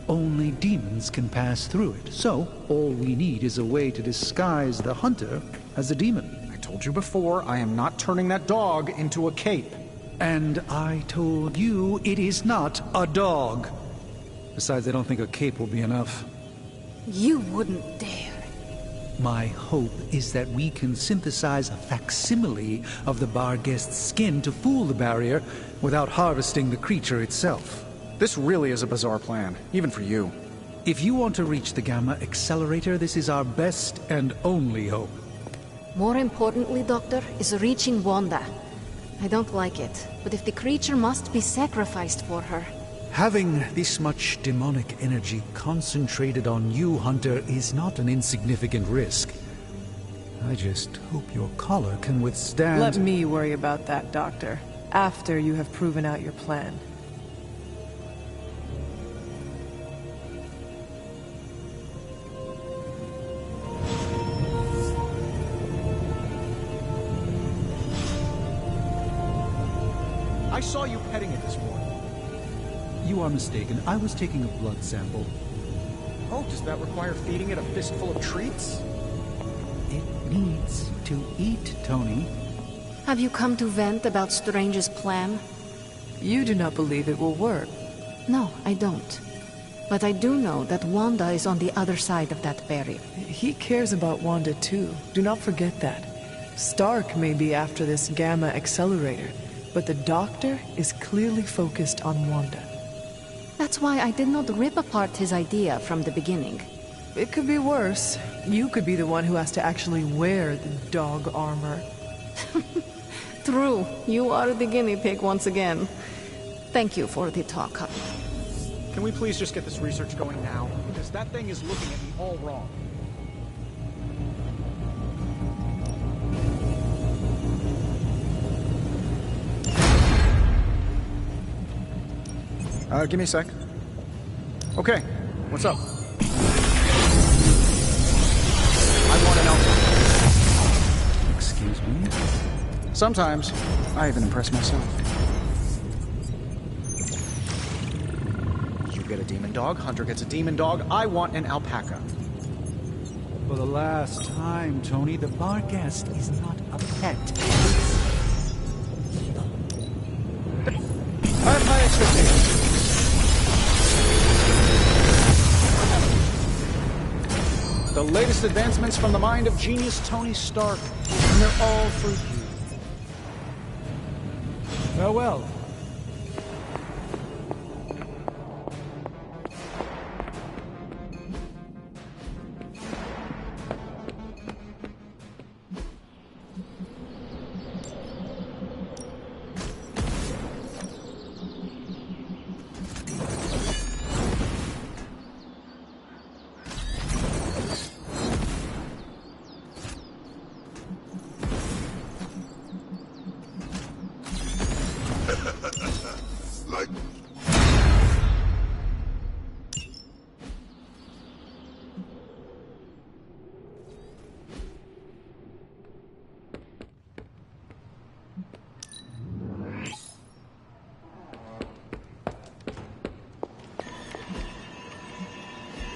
Only demons can pass through it, so all we need is a way to disguise the hunter as a demon. I told you before, I am not turning that dog into a cape. And I told you it is not a dog. Besides, I don't think a cape will be enough. You wouldn't dare. My hope is that we can synthesize a facsimile of the Barghest's skin to fool the barrier without harvesting the creature itself. This really is a bizarre plan, even for you. If you want to reach the Gamma Accelerator, this is our best and only hope. More importantly, Doctor, is reaching Wanda. I don't like it, but if the creature must be sacrificed for her... Having this much demonic energy concentrated on you, Hunter, is not an insignificant risk. I just hope your collar can withstand... Let me worry about that, Doctor, after you have proven out your plan. I saw you petting it this morning. You are mistaken. I was taking a blood sample. Oh, does that require feeding it a fistful of treats? It needs to eat, Tony. Have you come to vent about Strange's plan? You do not believe it will work. No, I don't. But I do know that Wanda is on the other side of that barrier. He cares about Wanda too. Do not forget that. Stark may be after this Gamma Accelerator, but the Doctor is clearly focused on Wanda. That's why I did not rip apart his idea from the beginning. It could be worse. You could be the one who has to actually wear the dog armor. True. You are the guinea pig once again. Thank you for the talk, Huck. Can we please just get this research going now? Because that thing is looking at me all wrong. Give me a sec. Okay, what's up? I want an alpha. Excuse me? Sometimes, I even impress myself. You get a demon dog, Hunter gets a demon dog, I want an alpaca. For the last time, Tony, the bar guest is not a pet. I have high expectations. The latest advancements from the mind of genius Tony Stark, and they're all for you. Farewell.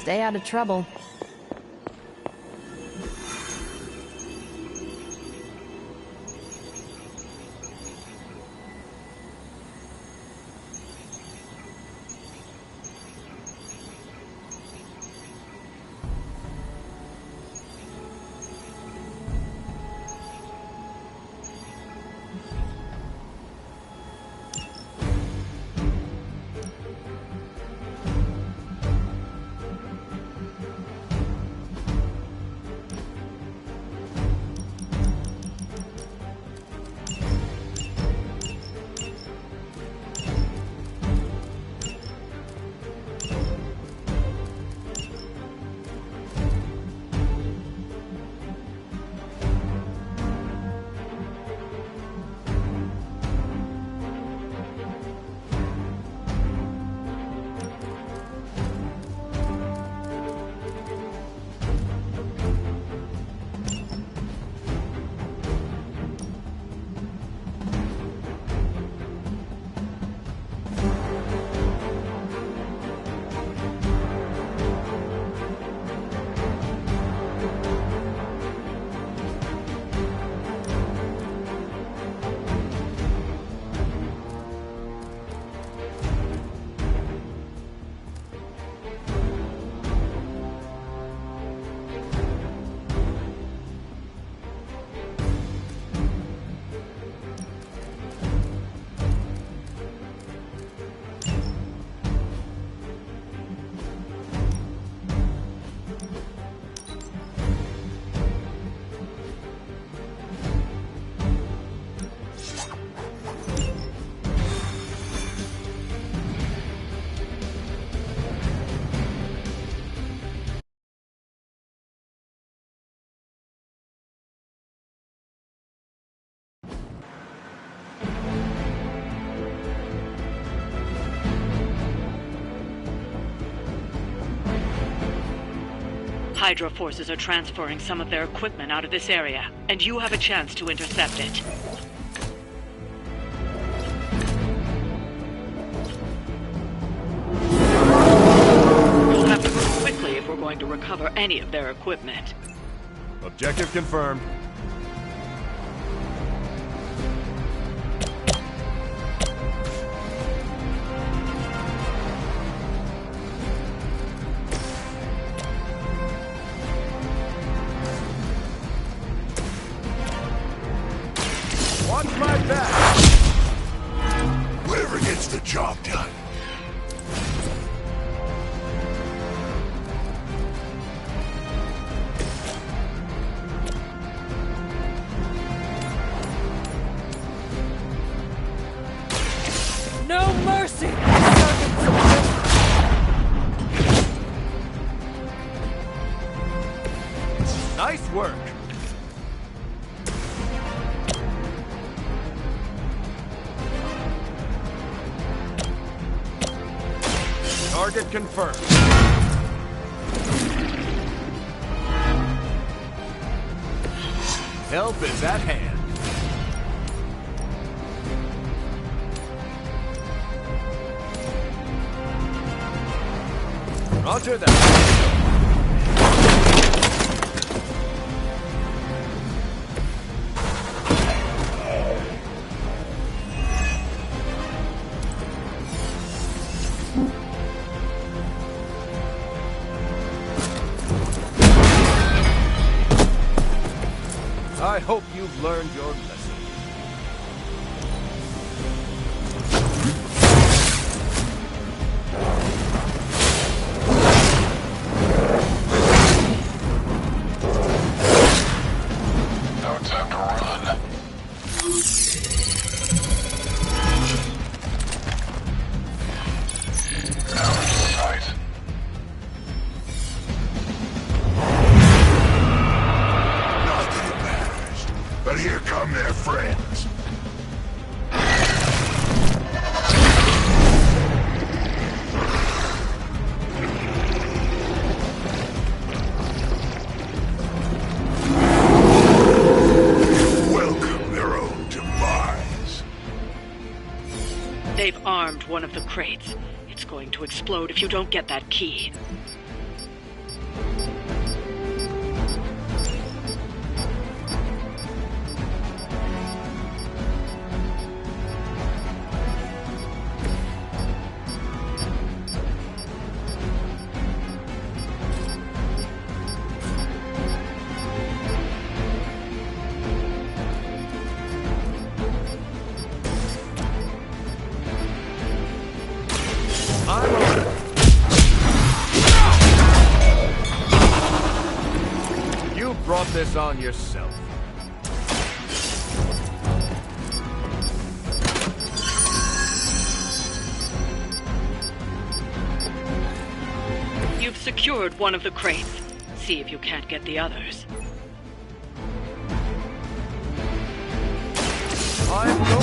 Stay out of trouble. Hydra forces are transferring some of their equipment out of this area, and you have a chance to intercept it. You'll have to move quickly if we're going to recover any of their equipment. Objective confirmed. Watch my back! Whatever gets the job done. No mercy! Nice work! Target confirmed. Help is at hand. Roger that. I hope you've learned your lesson. Now it's time to run. Out of sight. But here come their friends. Welcome their own demise. They've armed one of the crates. It's going to explode if you don't get that key. You brought this on yourself. You've secured one of the crates. See if you can't get the others. I'm going.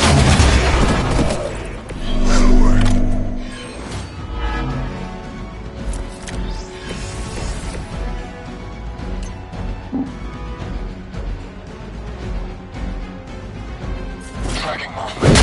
That'll work. Tracking movement.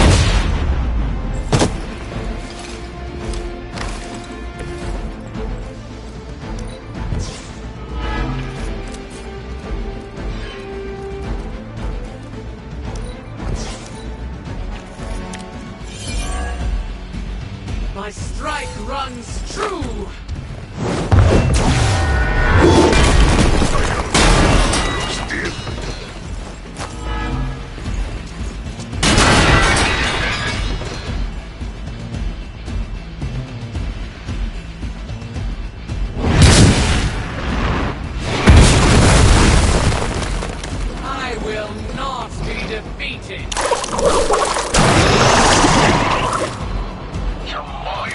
My strike runs true! I will not be defeated! You're mine.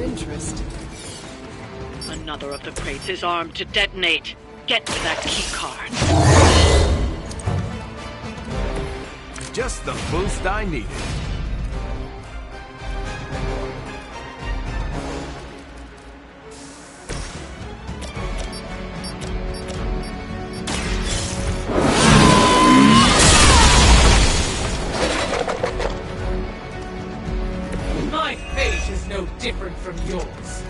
expressed interest. Another of the crates is armed to detonate. Get to that key card. Just the boost I needed. My fate is no different from yours.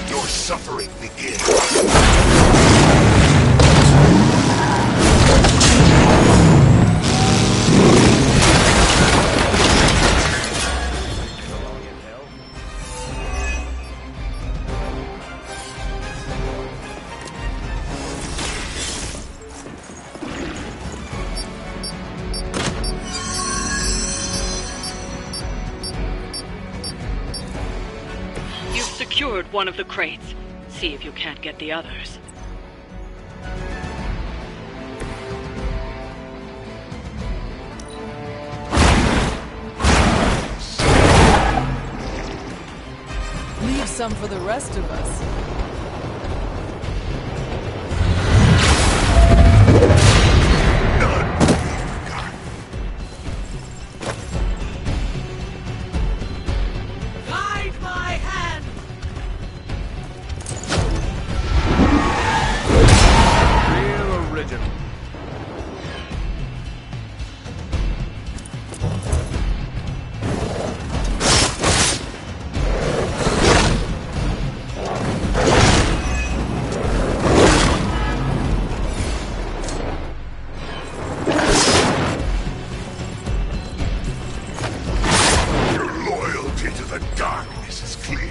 Your suffering begins. You've secured one of the crates. See if you can't get the others. Leave some for the rest of us. Guide my hand! Real original. Your loyalty to the darkness is clear.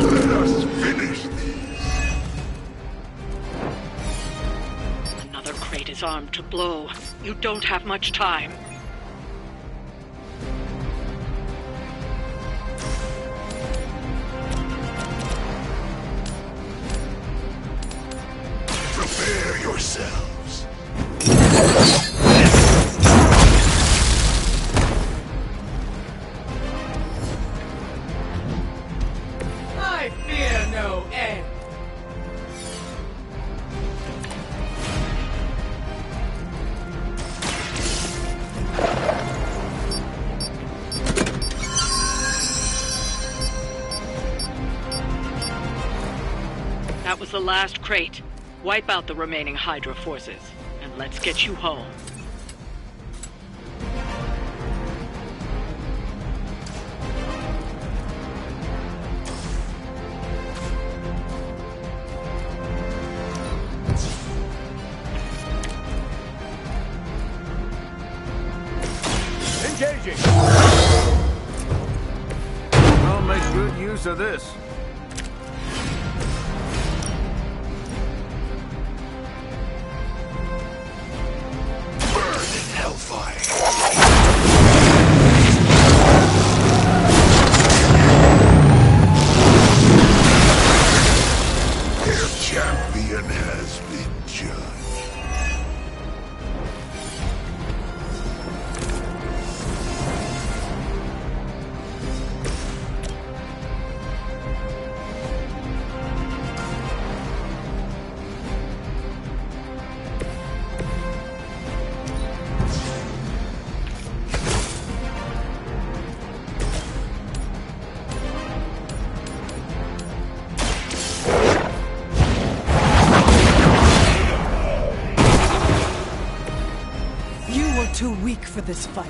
Let us finish this. Another crate is armed to blow. You don't have much time. Prepare yourselves. I fear no end. That was the last crate. Wipe out the remaining Hydra forces, and let's get you home. Engaging! I'll make good use of this. Burn in hellfire. Their champion has been judged. You were too weak for this fight.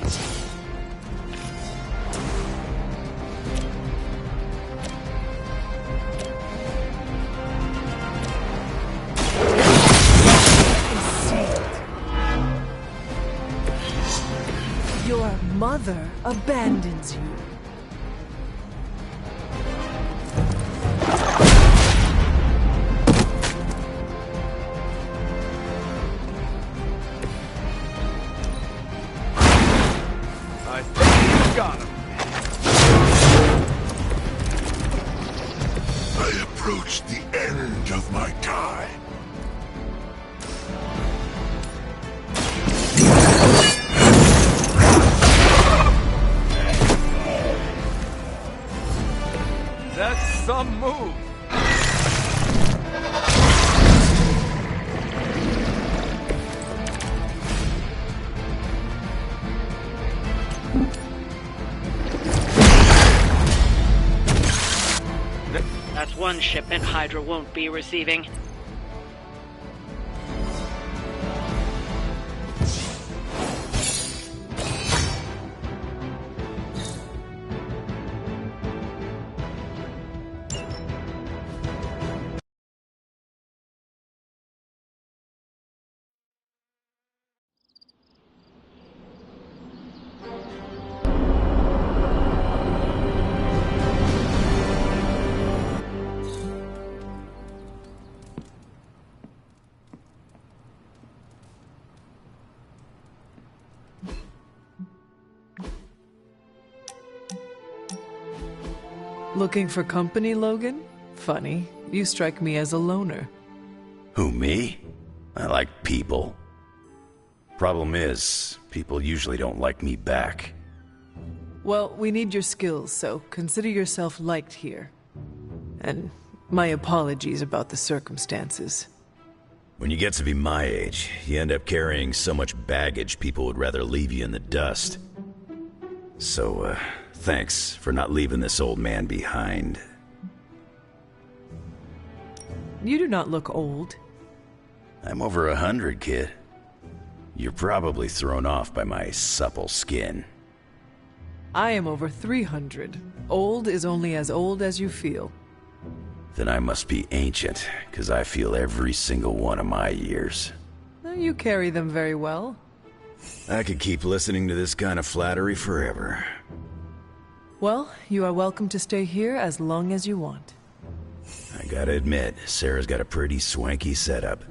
mother abandons you. I think you got him. I approach the end of my time. That's some move. That's one shipment Hydra won't be receiving. Looking for company, Logan? Funny, you strike me as a loner. Who, me? I like people. Problem is, people usually don't like me back. Well, we need your skills, so consider yourself liked here. And my apologies about the circumstances. When you get to be my age, you end up carrying so much baggage people would rather leave you in the dust. So, thanks for not leaving this old man behind. You do not look old. I'm over 100, kid. You're probably thrown off by my supple skin. I am over 300. Old is only as old as you feel. Then I must be ancient, because I feel every single one of my years. You carry them very well. I could keep listening to this kind of flattery forever. Well, you are welcome to stay here as long as you want. I gotta admit, Sarah's got a pretty swanky setup.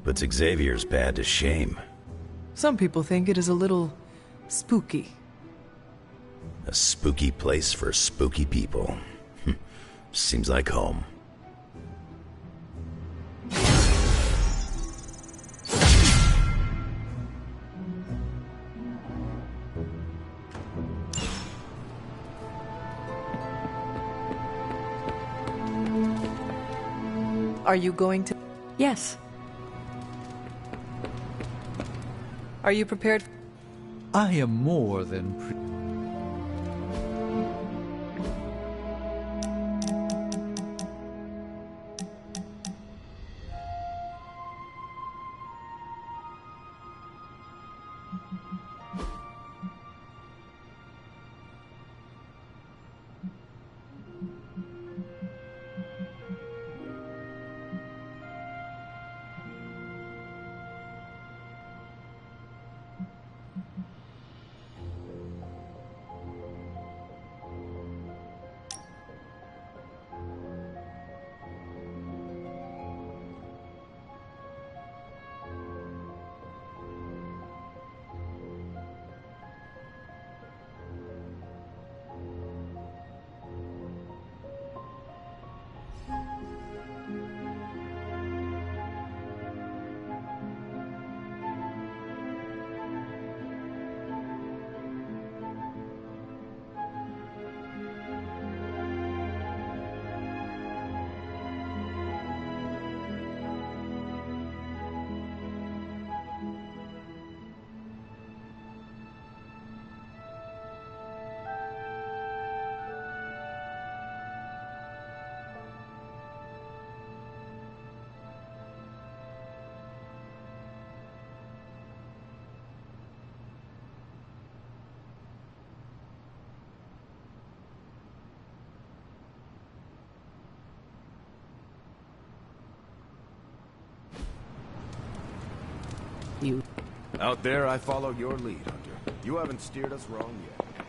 Puts Xavier's bad to shame. Some people think it is a little spooky. A spooky place for spooky people. Seems like home. Are you going to... Yes. Are you prepared? I am more than you. Out there, I follow your lead, Hunter. You haven't steered us wrong yet.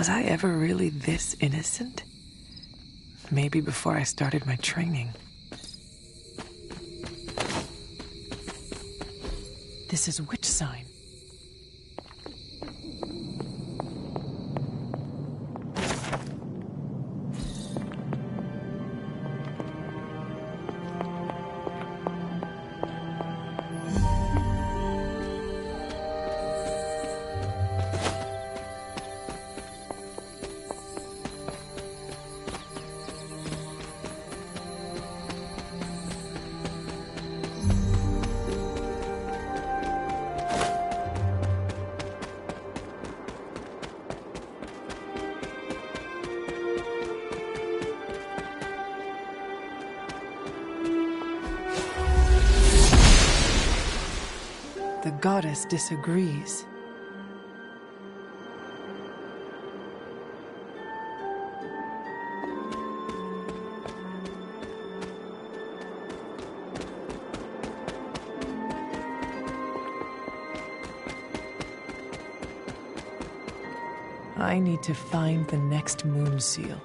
Was I ever really this innocent? Maybe before I started my training. This is witch sign. The goddess disagrees. I need to find the next moon seal.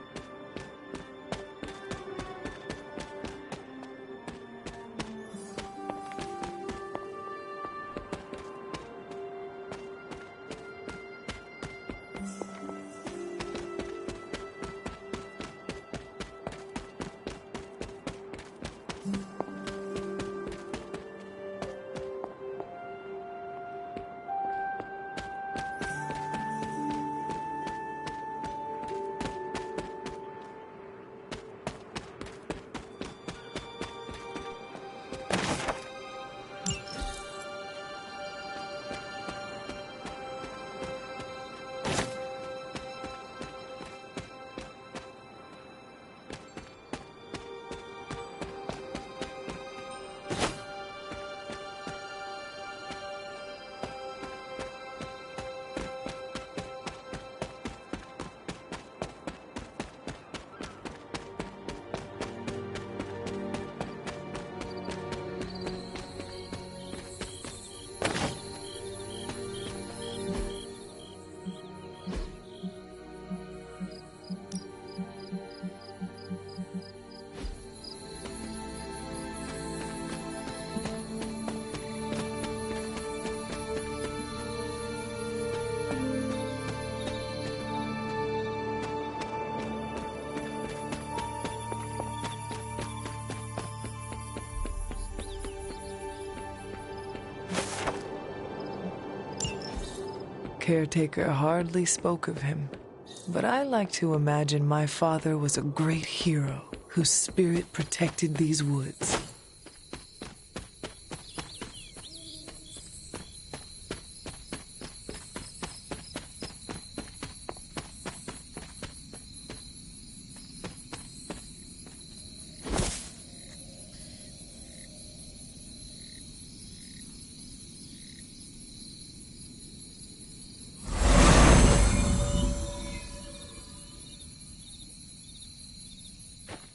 Caretaker hardly spoke of him, but I like to imagine my father was a great hero whose spirit protected these woods.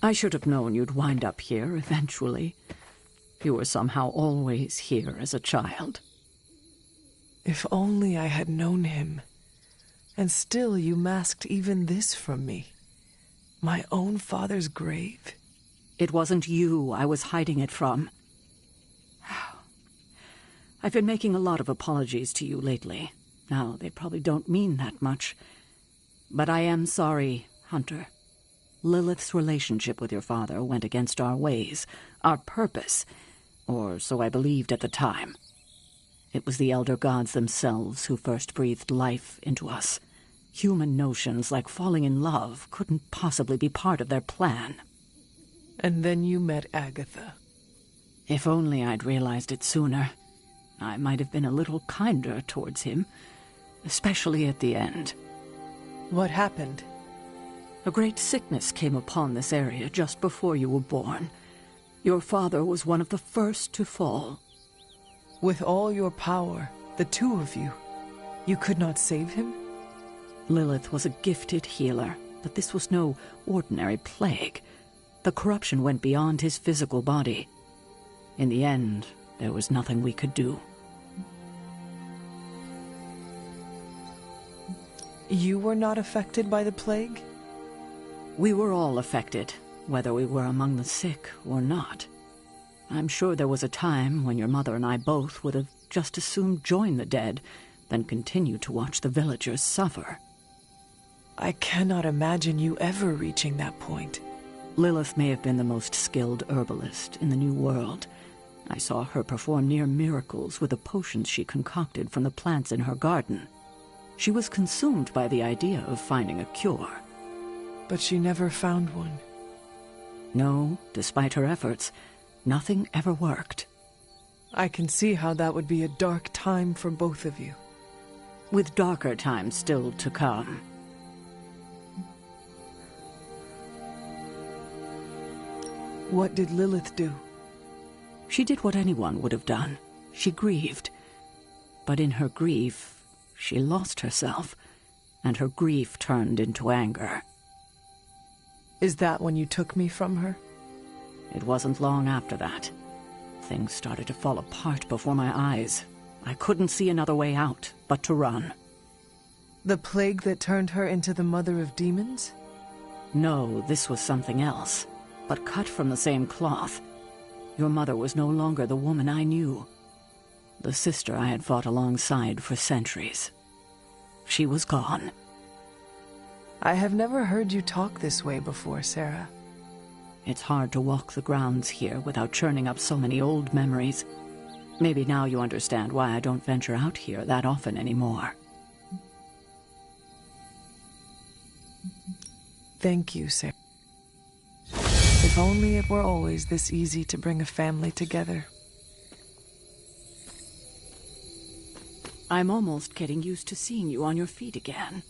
I should have known you'd wind up here eventually. You were somehow always here as a child. If only I had known him. And still you masked even this from me. My own father's grave. It wasn't you I was hiding it from. I've been making a lot of apologies to you lately. Now, they probably don't mean that much. But I am sorry, Hunter. Lilith's relationship with your father went against our ways, our purpose, or so I believed at the time. It was the Elder Gods themselves who first breathed life into us. Human notions like falling in love couldn't possibly be part of their plan. And then you met Agatha. If only I'd realized it sooner. I might have been a little kinder towards him, especially at the end. What happened? A great sickness came upon this area just before you were born. Your father was one of the first to fall. With all your power, the two of you, you could not save him? Lilith was a gifted healer, but this was no ordinary plague. The corruption went beyond his physical body. In the end, there was nothing we could do. You were not affected by the plague? We were all affected, whether we were among the sick or not. I'm sure there was a time when your mother and I both would have just as soon join the dead than continue to watch the villagers suffer. I cannot imagine you ever reaching that point. Lilith may have been the most skilled herbalist in the New World. I saw her perform near miracles with the potions she concocted from the plants in her garden. She was consumed by the idea of finding a cure. But she never found one. No, despite her efforts, nothing ever worked. I can see how that would be a dark time for both of you. With darker times still to come. What did Lilith do? She did what anyone would have done. She grieved. But in her grief, she lost herself, and her grief turned into anger. Is that when you took me from her? It wasn't long after that. Things started to fall apart before my eyes. I couldn't see another way out but to run. The plague that turned her into the mother of demons? No, this was something else, but cut from the same cloth. Your mother was no longer the woman I knew. The sister I had fought alongside for centuries. She was gone. I have never heard you talk this way before, Sarah. It's hard to walk the grounds here without churning up so many old memories. Maybe now you understand why I don't venture out here that often anymore. Thank you, Sarah. If only it were always this easy to bring a family together. I'm almost getting used to seeing you on your feet again.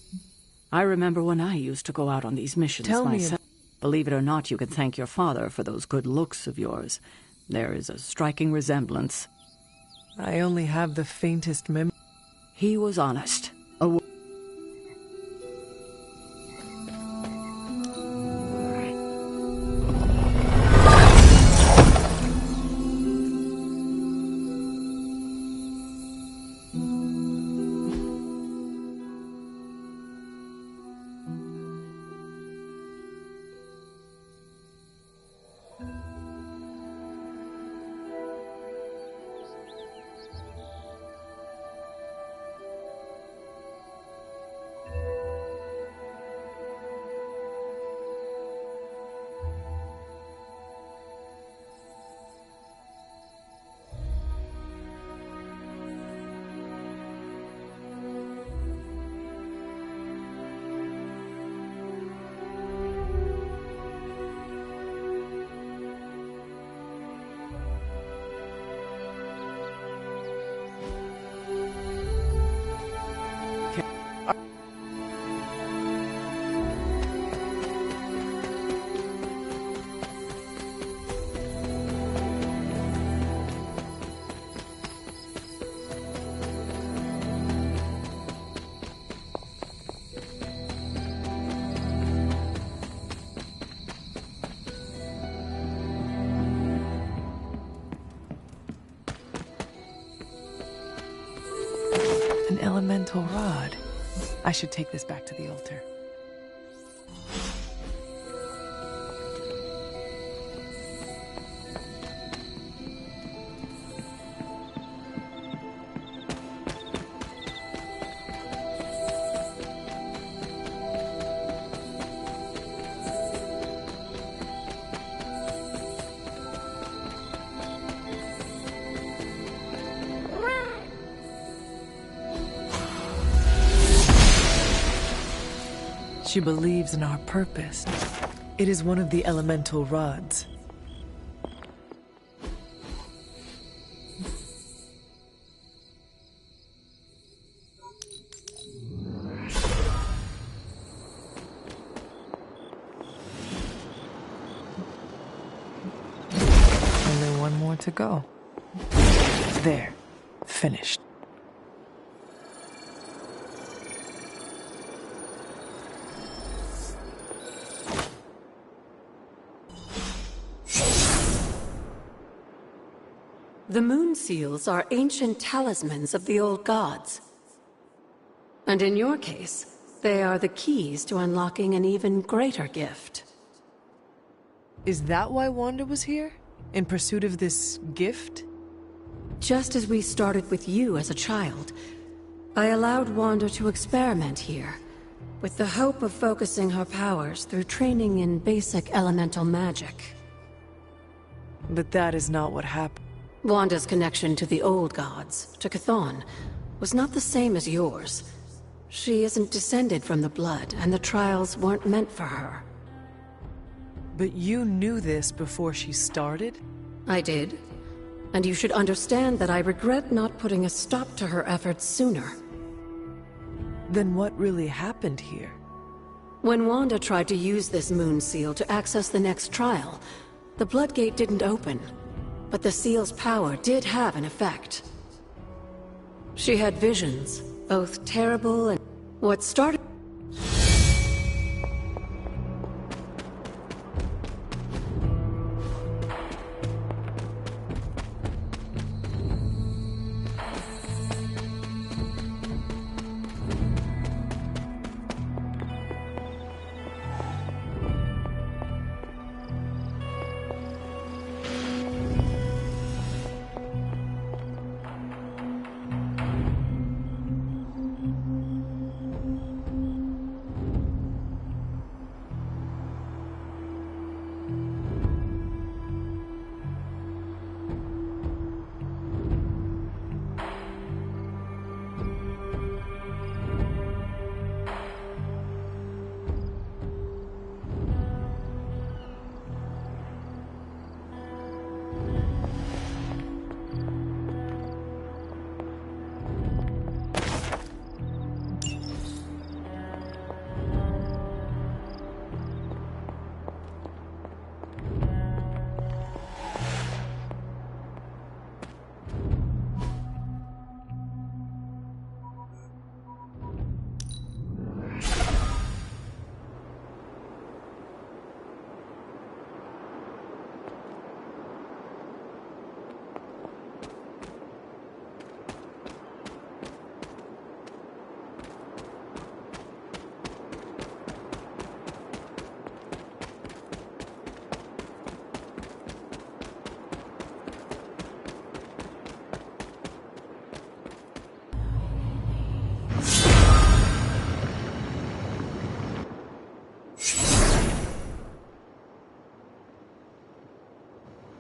I remember when I used to go out on these missions myself. Believe it or not, you can thank your father for those good looks of yours. There is a striking resemblance. I only have the faintest memory. He was honest. An elemental rod. I should take this back to the altar. She believes in our purpose. It is one of the elemental rods. Only one more to go. There. Finished. The moon seals are ancient talismans of the old gods. And in your case, They are the keys to unlocking an even greater gift. Is that why Wanda was here? In pursuit of this gift? Just as we started with you as a child, I allowed Wanda to experiment here, with the hope of focusing her powers through training in basic elemental magic. But that is not what happened. Wanda's connection to the old gods, to Chthon, was not the same as yours. She isn't descended from the blood, and the trials weren't meant for her. But you knew this before she started? I did. And you should understand that I regret not putting a stop to her efforts sooner. Then what really happened here? When Wanda tried to use this moon seal to access the next trial, the Bloodgate didn't open. But the seal's power did have an effect. She had visions, both terrible and... What started...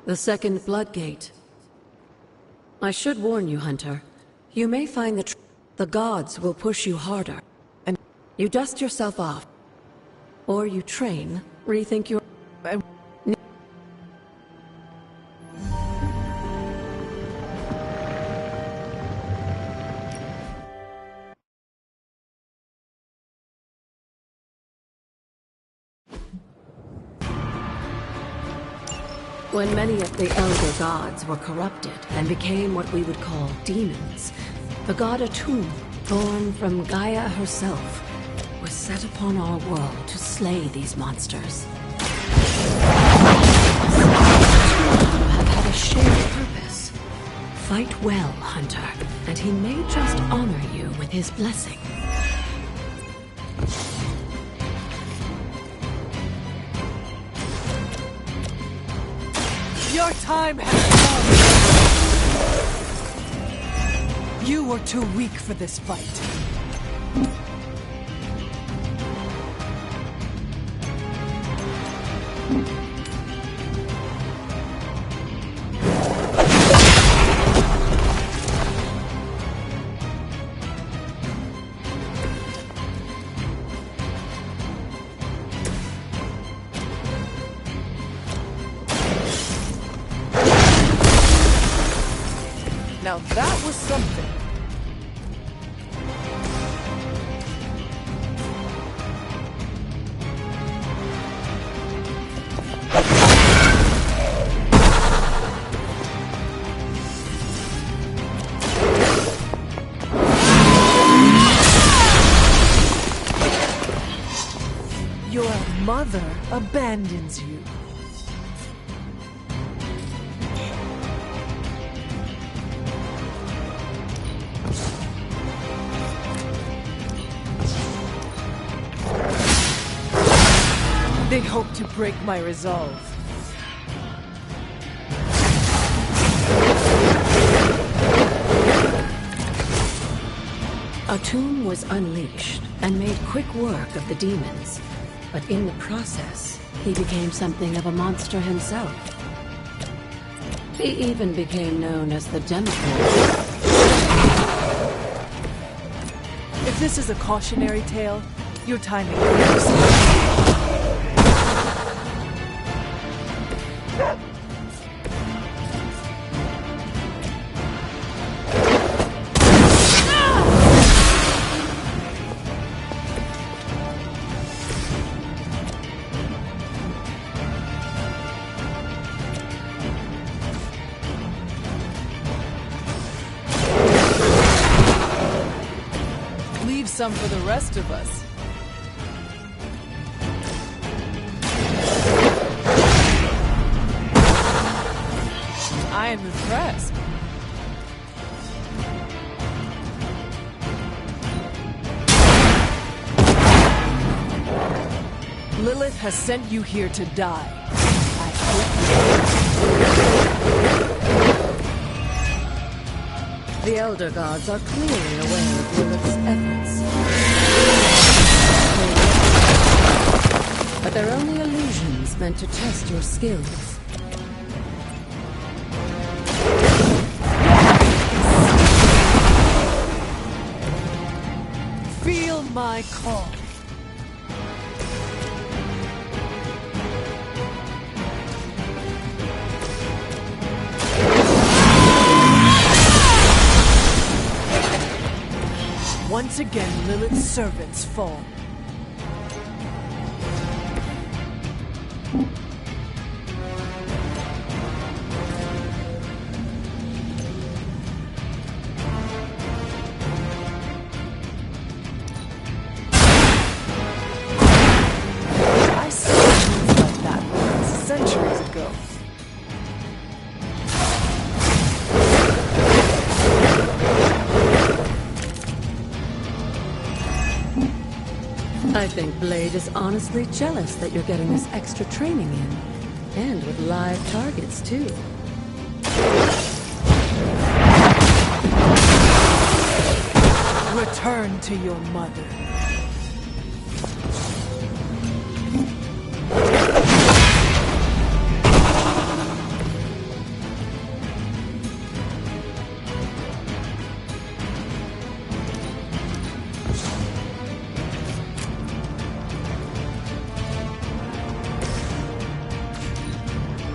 The second Bloodgate. I should warn you, Hunter. You may find the gods will push you harder. And you dust yourself off. Or you train, rethink your... When many of the elder gods were corrupted and became what we would call demons, the god Atum, born from Gaia herself, was set upon our world to slay these monsters. You have had a shared purpose. Fight well, Hunter, and he may just honor you with his blessing. Your time has come! You were too weak for this fight. Now that was something. Your mother abandons you. They hope to break my resolve. A tomb was unleashed and made quick work of the demons. But in the process, he became something of a monster himself. He even became known as the Demigod. If this is a cautionary tale, your timing is some for the rest of us. I am impressed. Lilith has sent you here to die. I hope The Elder Gods are clearly aware of Lilith's efforts. But they're only illusions meant to test your skills. feel my call. Once again, Lilith's servants fall. I saw things like that once, centuries ago. I think Blade is honestly jealous that you're getting this extra training in. And with live targets, too. Return to your mother.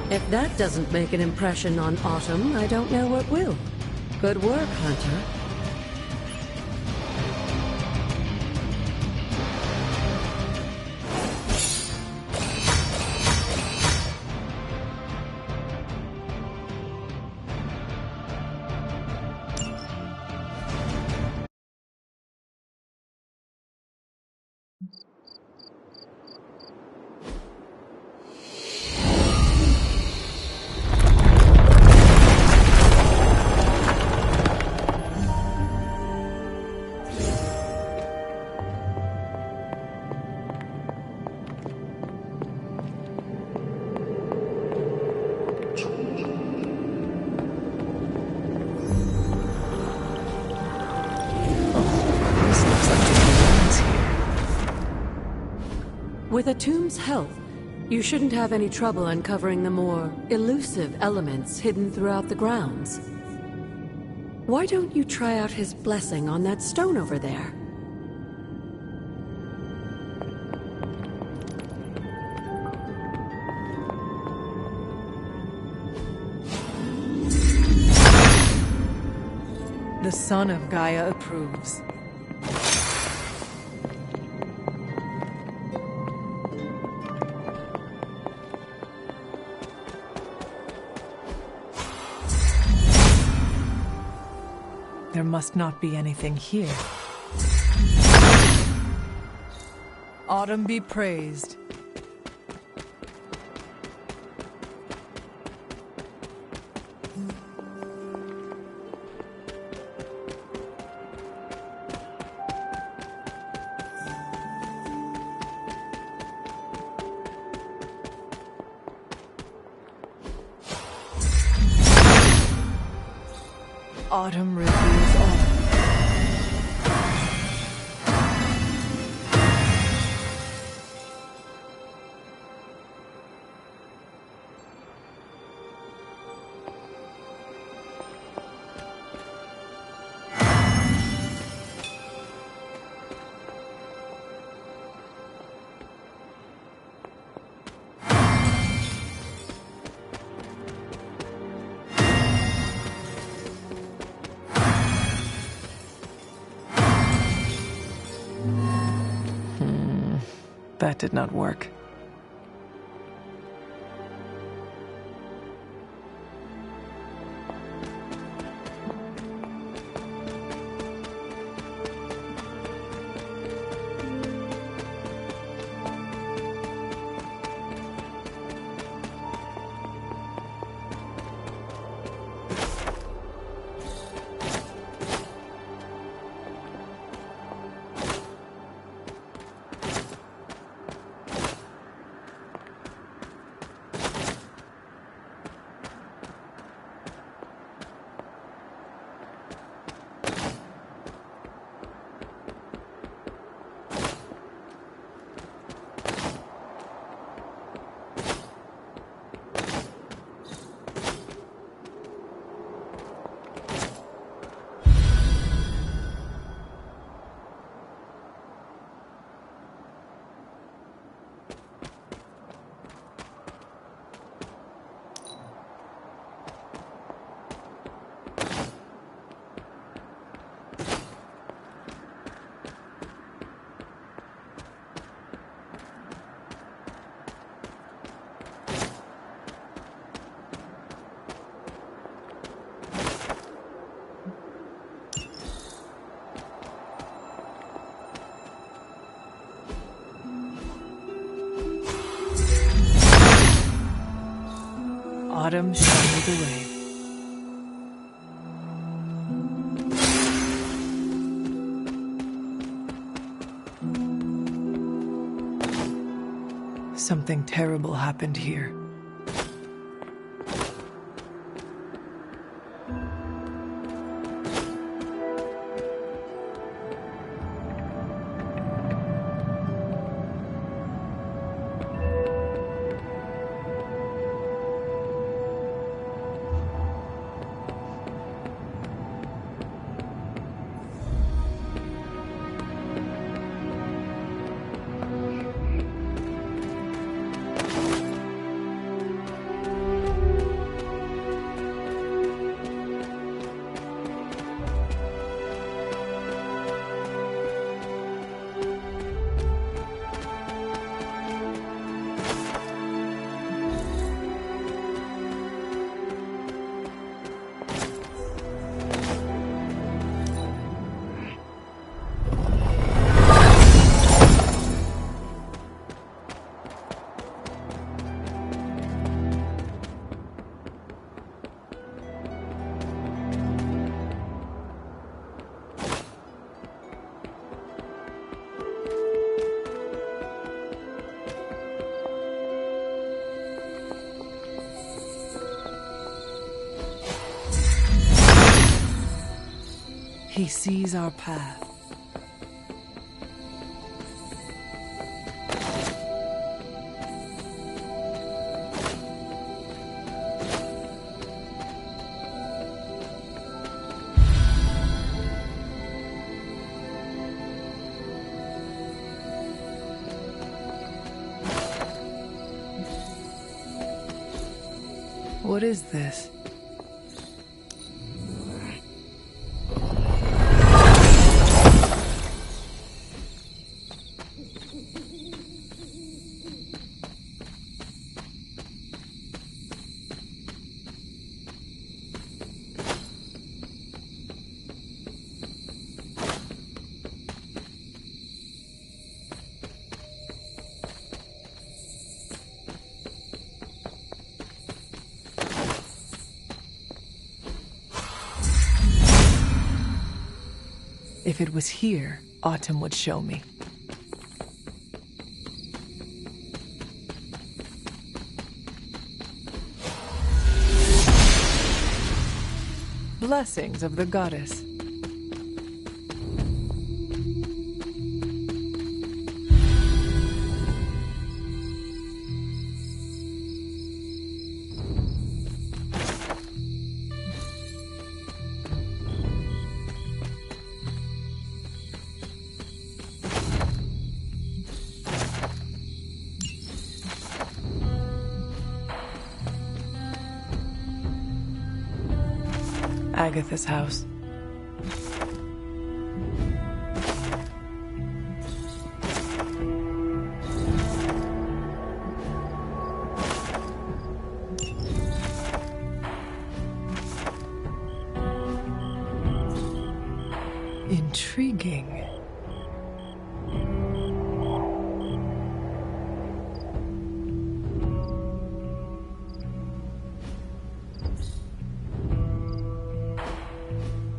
If that doesn't make an impression on Autumn, I don't know what will. Good work, Hunter. With a tomb's help, you shouldn't have any trouble uncovering the more elusive elements hidden throughout the grounds. Why don't you try out his blessing on that stone over there? The son of Gaia approves. There must not be anything here. Autumn be praised. Autumn reveals all. That did not work. Autumn showed me the way. Something terrible happened here. He sees our path. What is this? If it was here, Autumn would show me. blessings of the goddess. Agatha's house. Intriguing.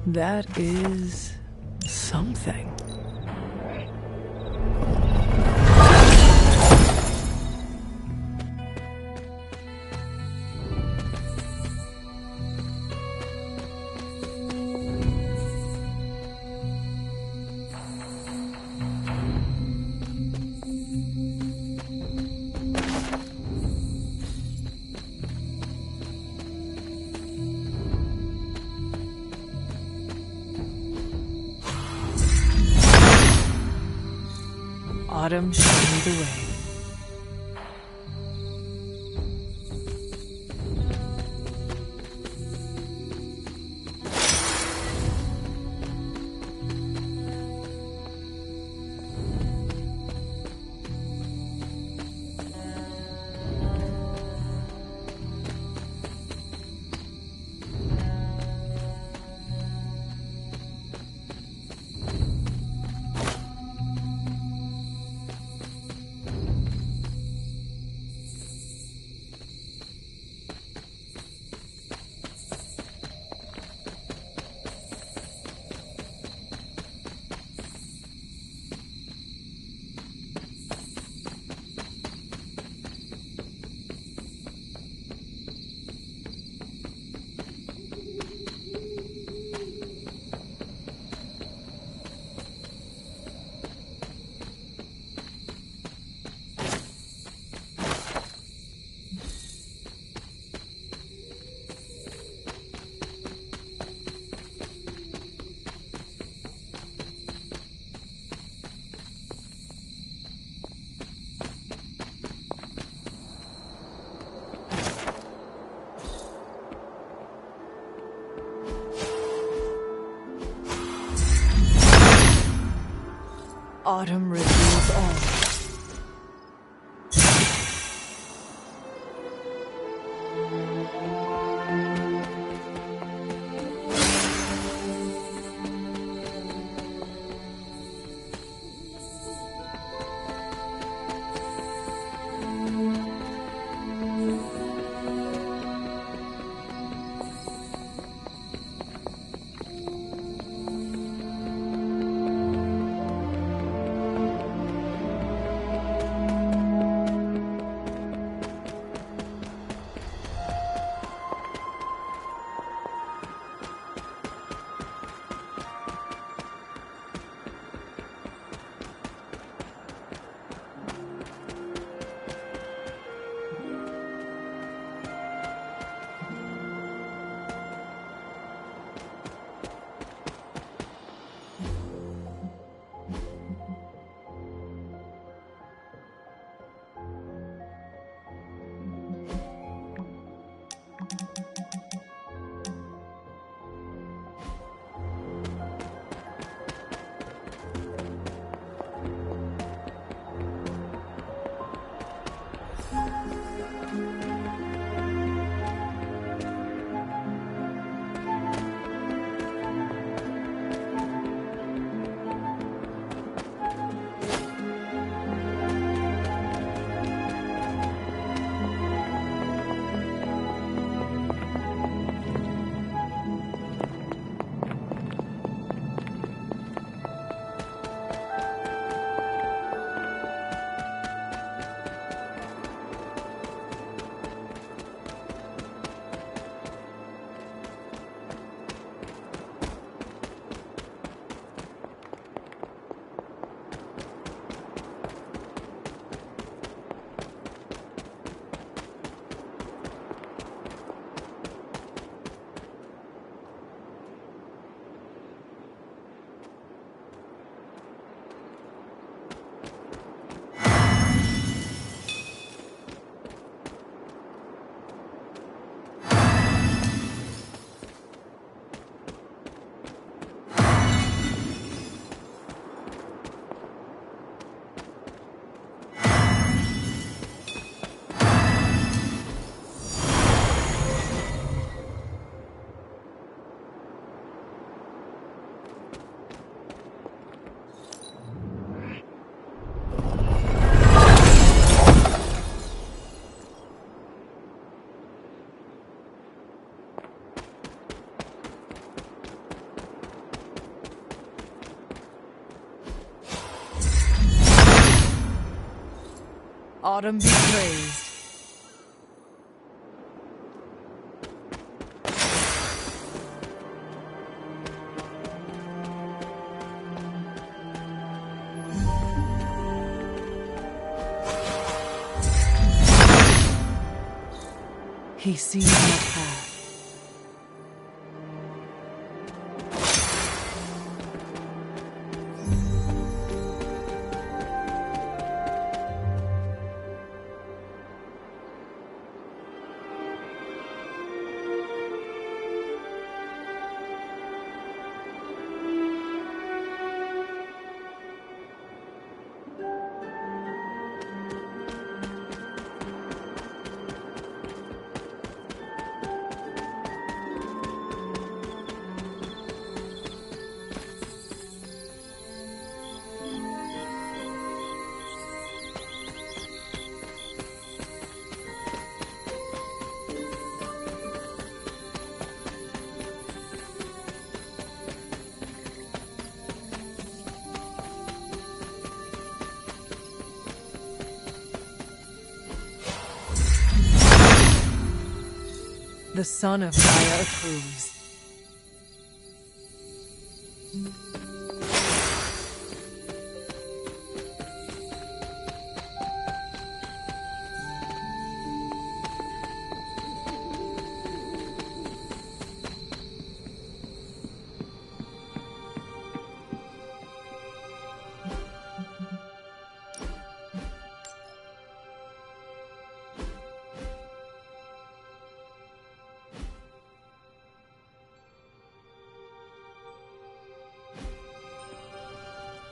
That is something. Autumn, show me the way. Autumn reveals all. Autumn be praised. He sees my path. The son of Gaia approves.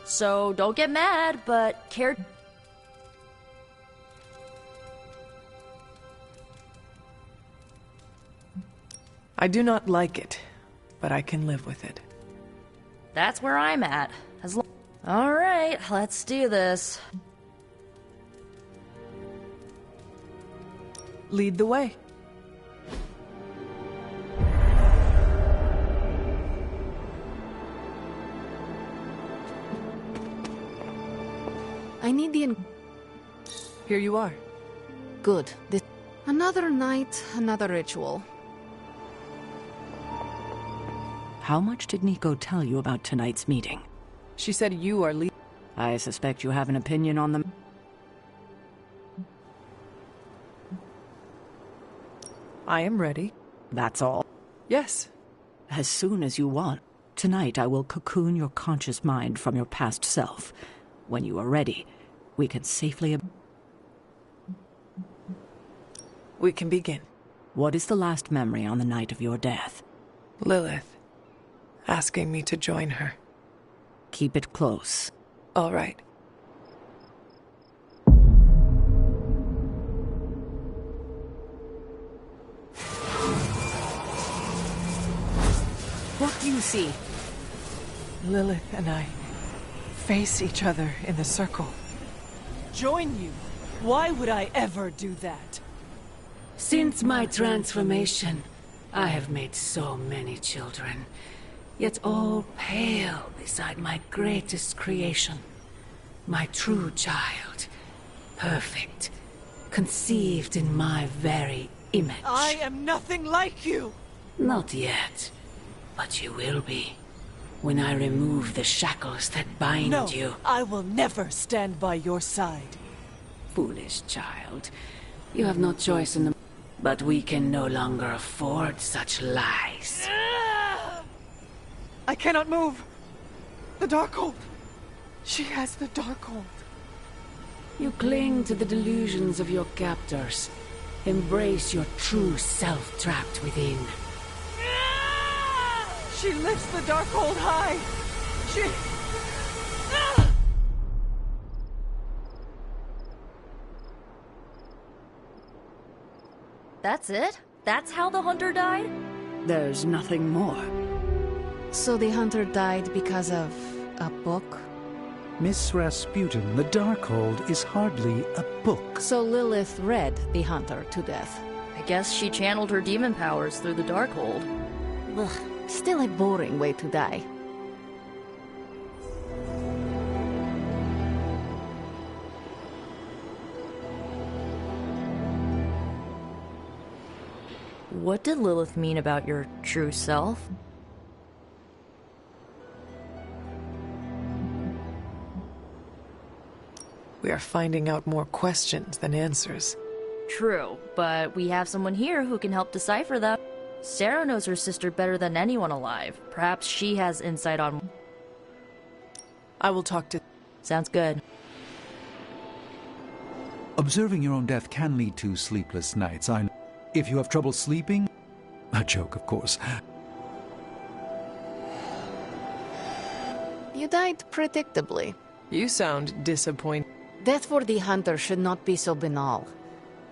So don't get mad, but care. I do not like it, but I can live with it. That's where I'm at. All right, let's do this. Lead the way. I need the... Here you are. Good. Another night, another ritual. How much did Nico tell you about tonight's meeting? She said you are lead... I suspect you have an opinion on them. I am ready. That's all? Yes. As soon as you want. Tonight I will cocoon your conscious mind from your past self. When you are ready, we can safely... We can begin. What is the last memory on the night of your death? Lilith, asking me to join her. Keep it close. All right. What do you see? Lilith and I face each other in the circle. Join you? Why would I ever do that? Since my transformation, I have made so many children, yet all pale beside my greatest creation. My true child, perfect, conceived in my very image. I am nothing like you! Not yet, but you will be. When I remove the shackles that bind you. No, I will never stand by your side. Foolish child. You have no choice in the... But we can no longer afford such lies. I cannot move. The Darkhold. She has the Darkhold. You cling to the delusions of your captors. Embrace your true self trapped within. She lifts the Darkhold high. She... That's it? That's how the hunter died? There's nothing more. So the hunter died because of a book? Miss Rasputin, the Darkhold is hardly a book. So Lilith read the hunter to death. I guess she channeled her demon powers through the Darkhold. Ugh, still a boring way to die. What did Lilith mean about your true self? We are finding out more questions than answers. True, but we have someone here who can help decipher them. Sarah knows her sister better than anyone alive. Perhaps she has insight on... I will talk to... Sounds good. Observing your own death can lead to sleepless nights. I know. If you have trouble sleeping... A joke, of course. You died predictably. You sound disappointed. Death for the hunter should not be so banal.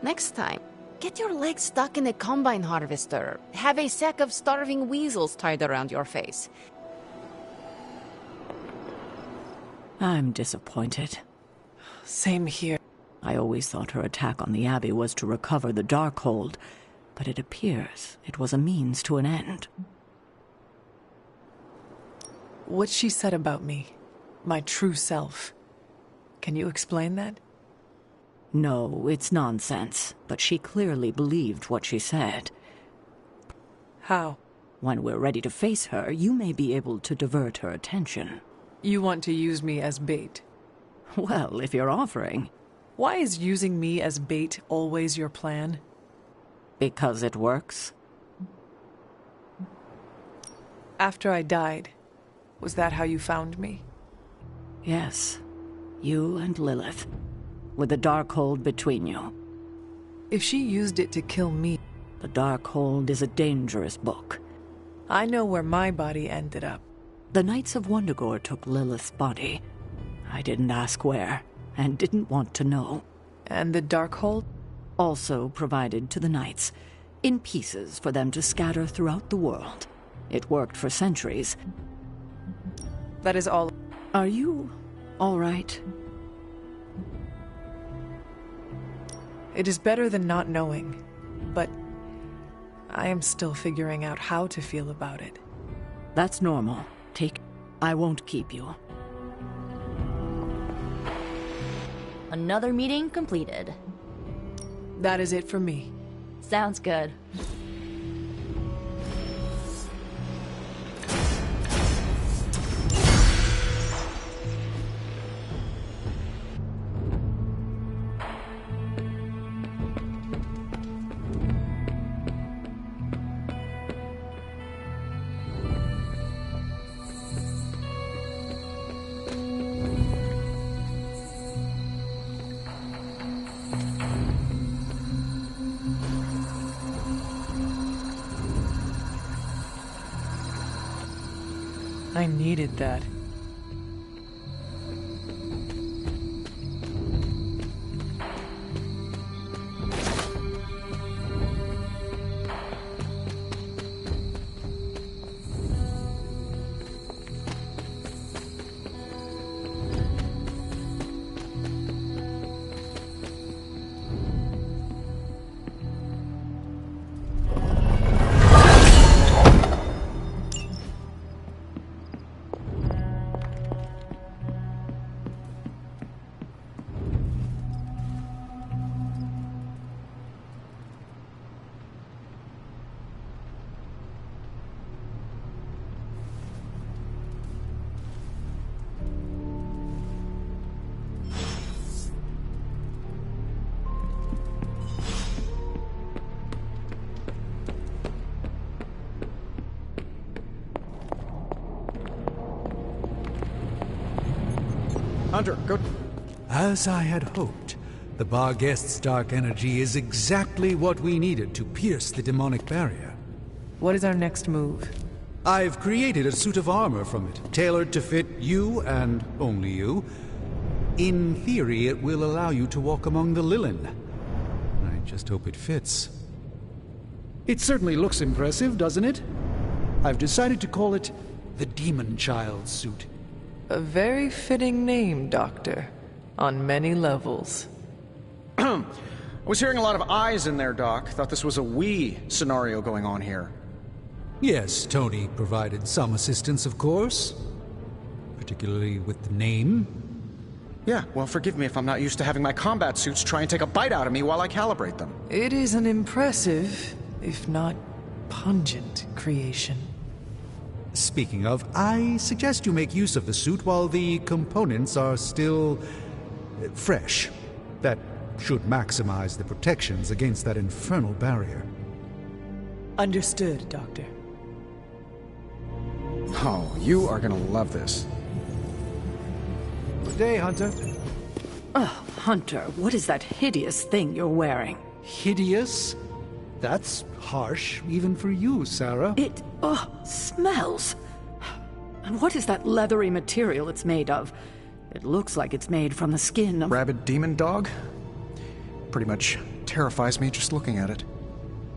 Next time, get your legs stuck in a combine harvester. Have a sack of starving weasels tied around your face. I'm disappointed. Same here. I always thought her attack on the Abbey was to recover the Darkhold, but it appears it was a means to an end. What she said about me, my true self. Can you explain that? No, it's nonsense, but she clearly believed what she said. How? When we're ready to face her, you may be able to divert her attention. You want to use me as bait? Well, if you're offering. Why is using me as bait always your plan? Because it works. After I died, was that how you found me? Yes. You and Lilith. With the Darkhold between you. If she used it to kill me... The Darkhold is a dangerous book. I know where my body ended up. The Knights of Wundagore took Lilith's body. I didn't ask where, and didn't want to know. And the Darkhold? Also provided to the Knights, in pieces for them to scatter throughout the world. It worked for centuries. That is all. Are you all right? It is better than not knowing, but I am still figuring out how to feel about it. That's normal. I won't keep you. Another meeting completed. That is it for me. Sounds good. I needed that. Hunter, go... As I had hoped, the Barghest's dark energy is exactly what we needed to pierce the demonic barrier. What is our next move? I've created a suit of armor from it, tailored to fit you and only you. In theory, it will allow you to walk among the Lilin. I just hope it fits. It certainly looks impressive, doesn't it? I've decided to call it the Demon Child suit. A very fitting name, Doctor. On many levels. I was hearing a lot of I's in there, Doc. Thought this was a we scenario going on here. Yes, Tony provided some assistance, of course. Particularly with the name. Yeah, well, forgive me if I'm not used to having my combat suits try and take a bite out of me while I calibrate them. It is an impressive, if not pungent, creation. Speaking of, I suggest you make use of the suit while the components are still fresh. That should maximize the protections against that infernal barrier. Understood, Doctor. Oh, you are gonna love this. Good day, Hunter. Oh, Hunter, what is that hideous thing you're wearing? Hideous? That's harsh, even for you, Sarah. It, smells. And what is that leathery material it's made of? It looks like it's made from the skin of... Rabid demon dog? Pretty much terrifies me just looking at it.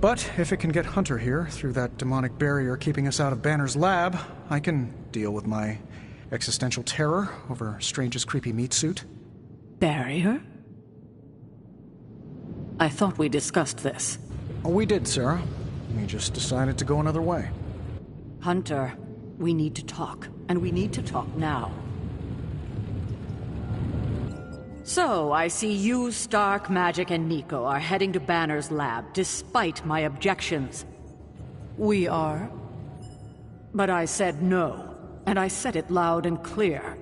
But if it can get Hunter here through that demonic barrier keeping us out of Banner's lab, I can deal with my existential terror over Strange's creepy meat suit. Barrier? I thought we discussed this. Oh, we did, Sarah. We just decided to go another way. Hunter, we need to talk, and we need to talk now. So, I see you, Stark, Magic, and Nico are heading to Banner's lab, despite my objections. We are? But I said no, and I said it loud and clear.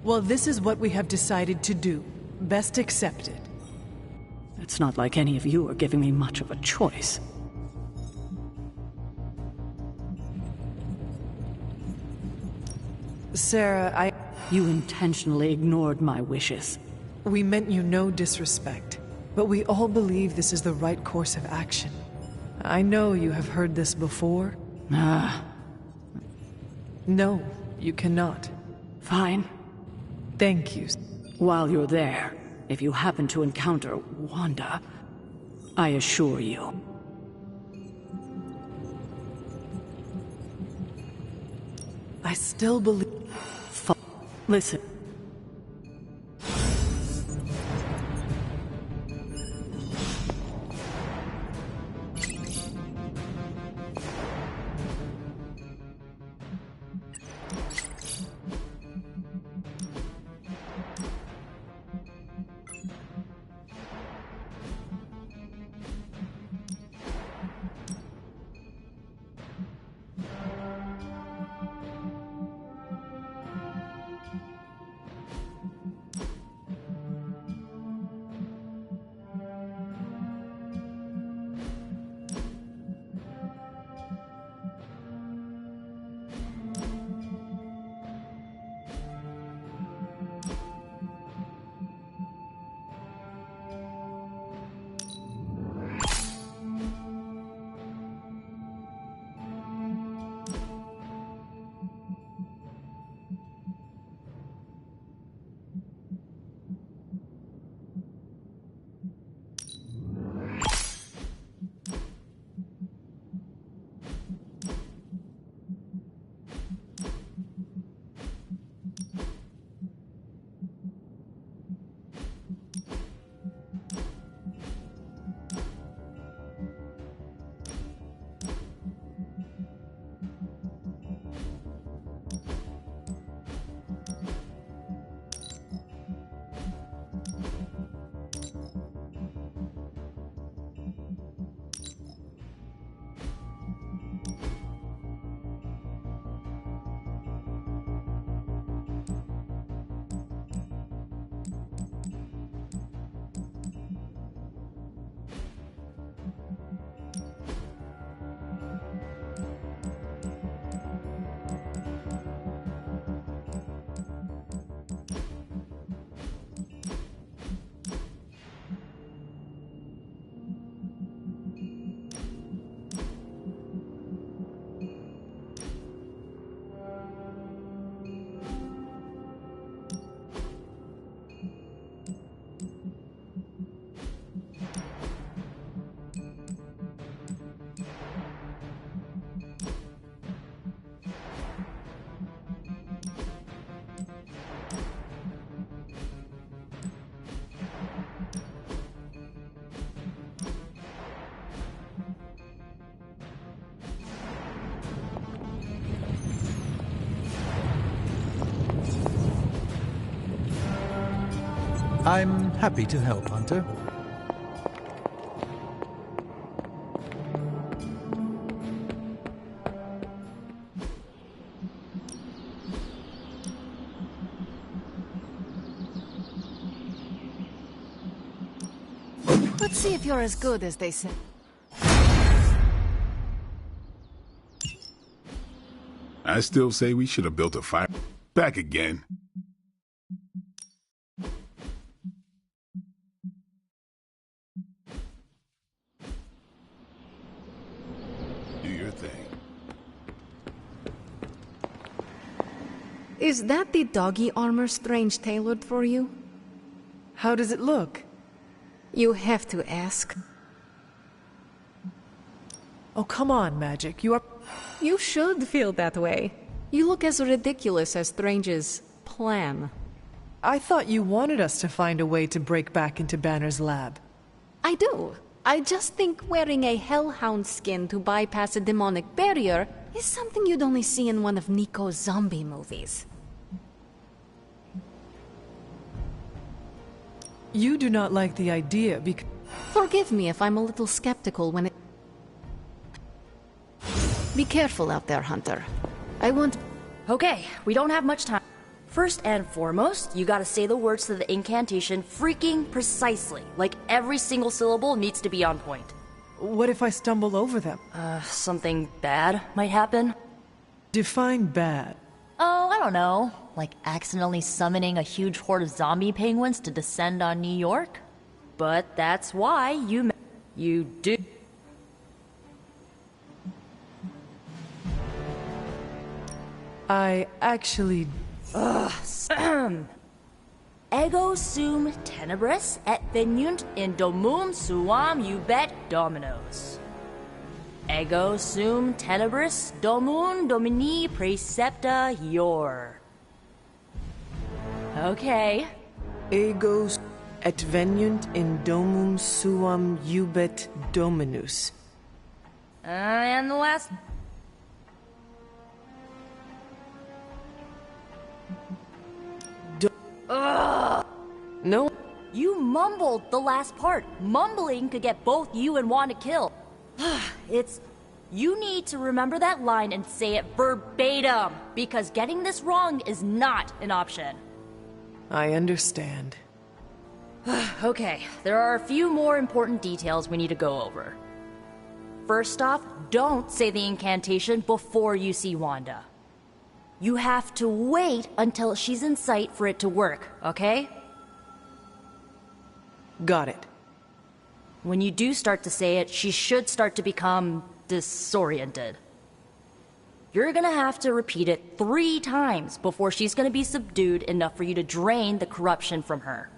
Well, this is what we have decided to do. Best accept it. It's not like any of you are giving me much of a choice. Sarah, You intentionally ignored my wishes. We meant you no disrespect, but we all believe this is the right course of action. I know you have heard this before. No, you cannot. Fine. Thank you. While you're there, if you happen to encounter Wanda, I assure you. I still believe... Listen. I'm happy to help, Hunter. see if you're as good as they say. I still say we should have built a fire. Back again. Do your thing. Is that the doggy armor Strange tailored for you? How does it look? You have to ask. Oh, come on, Magic. You are... You should feel that way. You look as ridiculous as Strange's plan. I thought you wanted us to find a way to break back into Banner's lab. I do. I just think wearing a hellhound skin to bypass a demonic barrier is something you'd only see in one of Nico's zombie movies. You do not like the idea because... Forgive me if I'm a little skeptical when it... Be careful out there, Hunter. I want... Okay, we don't have much time. First and foremost, you gotta say the words to the incantation freaking precisely. Like every single syllable needs to be on point. What if I stumble over them? Something bad might happen. Define bad. Oh, I don't know. Like accidentally summoning a huge horde of zombie penguins to descend on New York? But that's why you do... I actually... Ego sum tenebris et venunt in domum suam ubet dominos. Ego sum tenebris domum domini precepta ior. Okay. Ego et venunt in domum suam ubet dominus. And the last... Ugh. No. You mumbled the last part. Mumbling could get both you and Wanda killed. It's... You need to remember that line and say it verbatim, because getting this wrong is not an option. I understand. Okay, there are a few more important details we need to go over. First off, don't say the incantation before you see Wanda. You have to wait until she's in sight for it to work, okay? Got it. When you do start to say it, she should start to become disoriented. You're gonna have to repeat it 3 times before she's gonna be subdued enough for you to drain the corruption from her.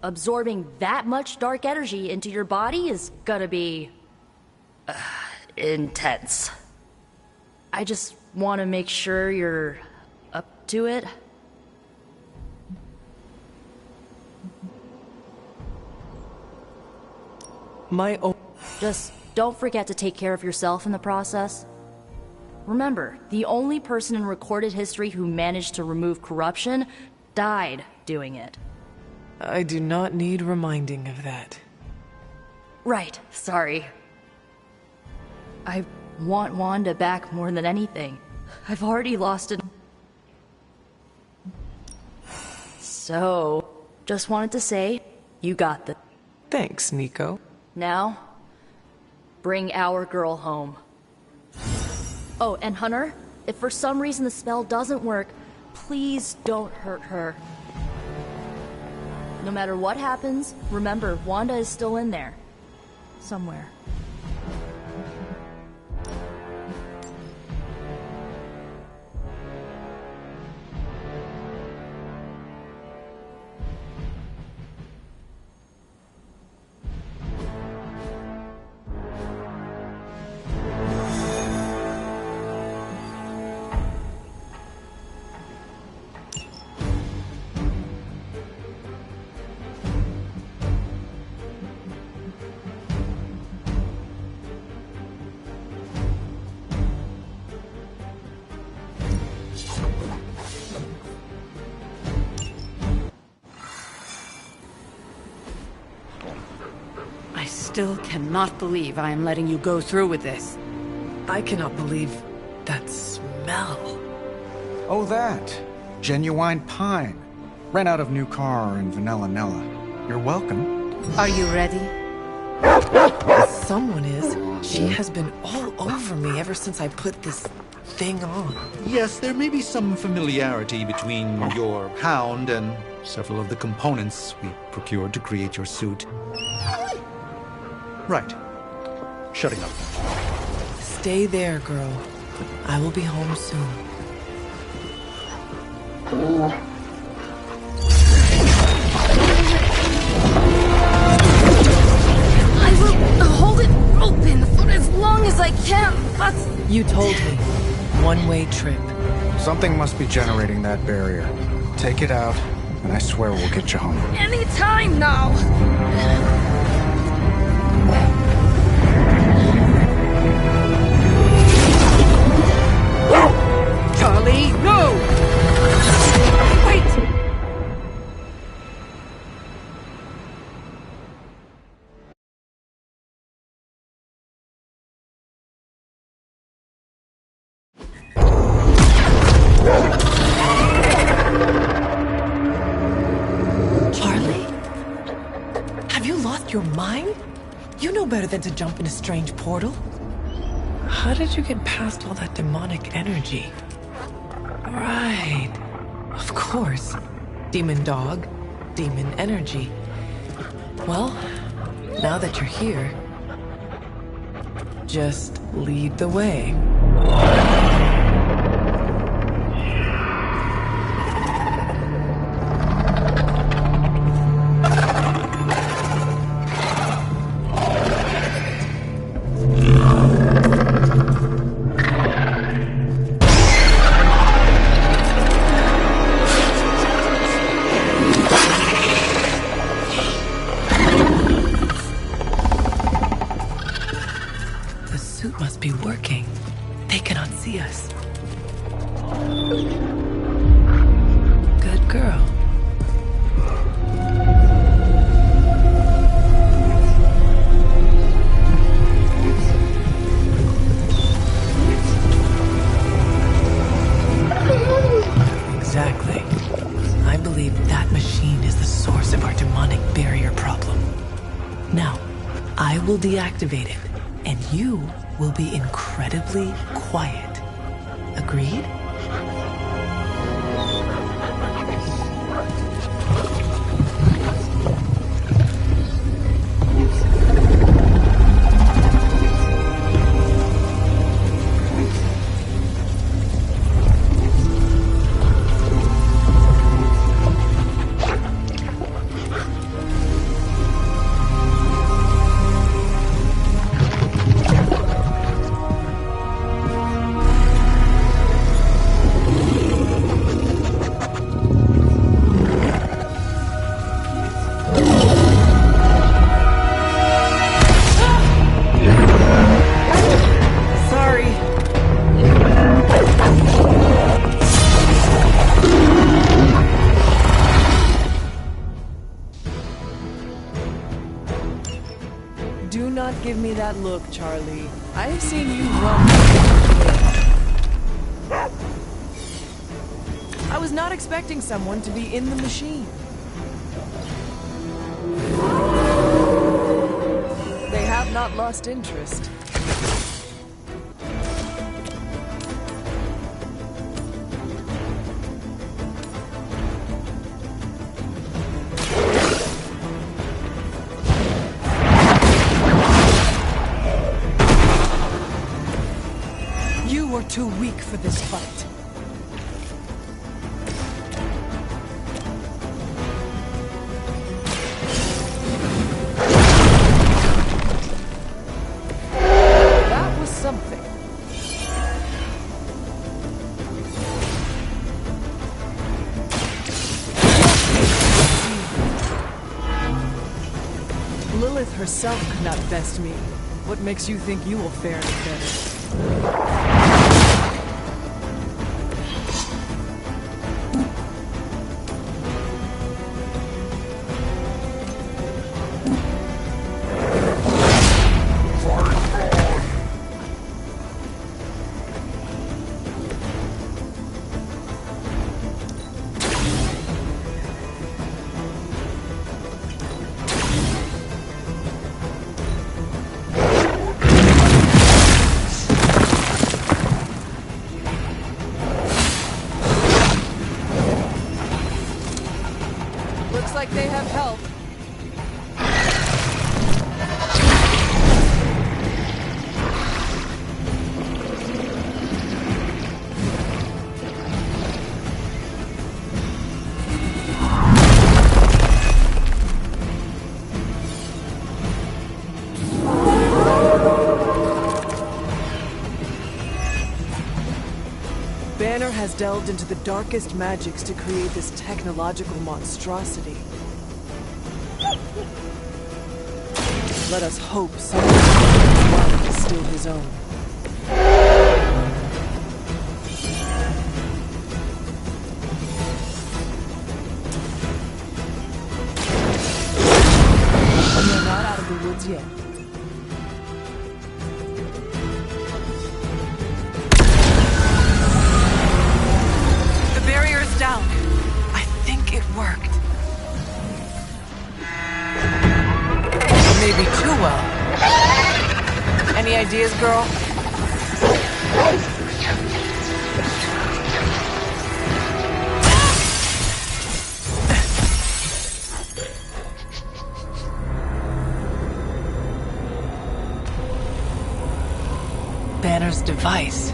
Absorbing that much dark energy into your body is gonna be... intense. I just want to make sure you're up to it. Just don't forget to take care of yourself in the process. Remember, the only person in recorded history who managed to remove corruption died doing it. I do not need reminding of that. Right, sorry. I want Wanda back more than anything. I've already lost it. So, just wanted to say, you got this. Thanks, Nico. Now, bring our girl home. Oh, and Hunter, if for some reason the spell doesn't work, please don't hurt her. No matter what happens, remember, Wanda is still in there. Somewhere. I still cannot believe I am letting you go through with this. I cannot believe that smell. Oh, that. Genuine pine. Ran out of new car in Vanilla Nella. You're welcome. Are you ready? Someone is. She has been all over me ever since I put this thing on. Yes, there may be some familiarity between your hound and several of the components we procured to create your suit. Right. Shutting up. Stay there, girl. I will be home soon. I will hold it open for as long as I can, but... You told me. One-way trip. Something must be generating that barrier. Take it out, and I swear we'll get you home. Any time now! Charlie, no! Wait! Charlie? Have you lost your mind? You know better than to jump in a strange portal. How did you get past all that demonic energy? Right. Of course. Demon dog, demon energy. Well, now that you're here, just lead the way. Be working. They cannot see us. Good girl. Exactly. I believe that machine is the source of our demonic barrier problem. Now, I will deactivate it, and you will be incredibly quiet. Agreed? Give me that look, Charlie. I've seen you run. I was not expecting someone to be in the machine. They have not lost interest. Too weak for this fight. That was something. Lilith herself could not best me. What makes you think you will fare any better? like they have help. Banner has delved into the darkest magics to create this technological monstrosity. Let us hope someone is still his own. We are not out of the woods yet. Down. I think it worked. Maybe too well. Any ideas, girl? Banner's device.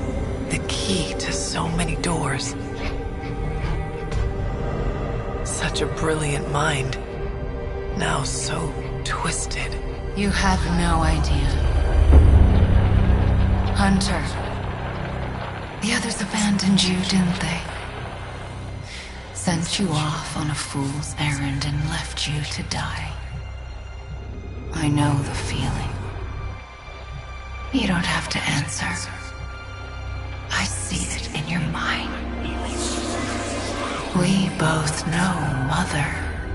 The key to so many doors. Such a brilliant mind. Now so twisted. You have no idea. Hunter. The others abandoned you, didn't they? Sent you off on a fool's errand and left you to die. I know the feeling. You don't have to answer. I see it in your mind. We both know Mother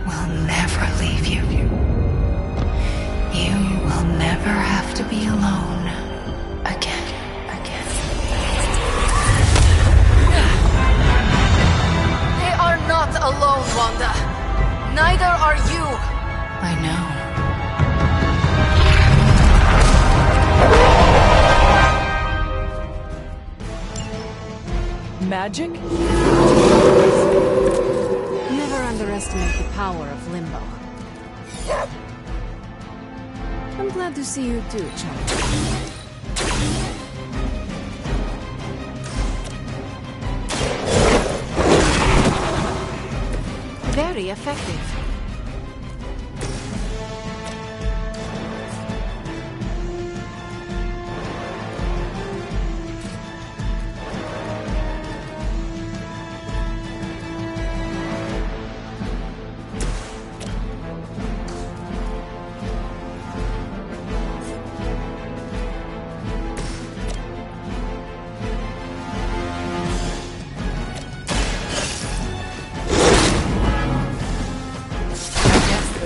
will never leave you. You will never have to be alone again. They are not alone, Wanda. Neither are you. I know. Magic? Never underestimate the power of Limbo. I'm glad to see you too, child. Very effective.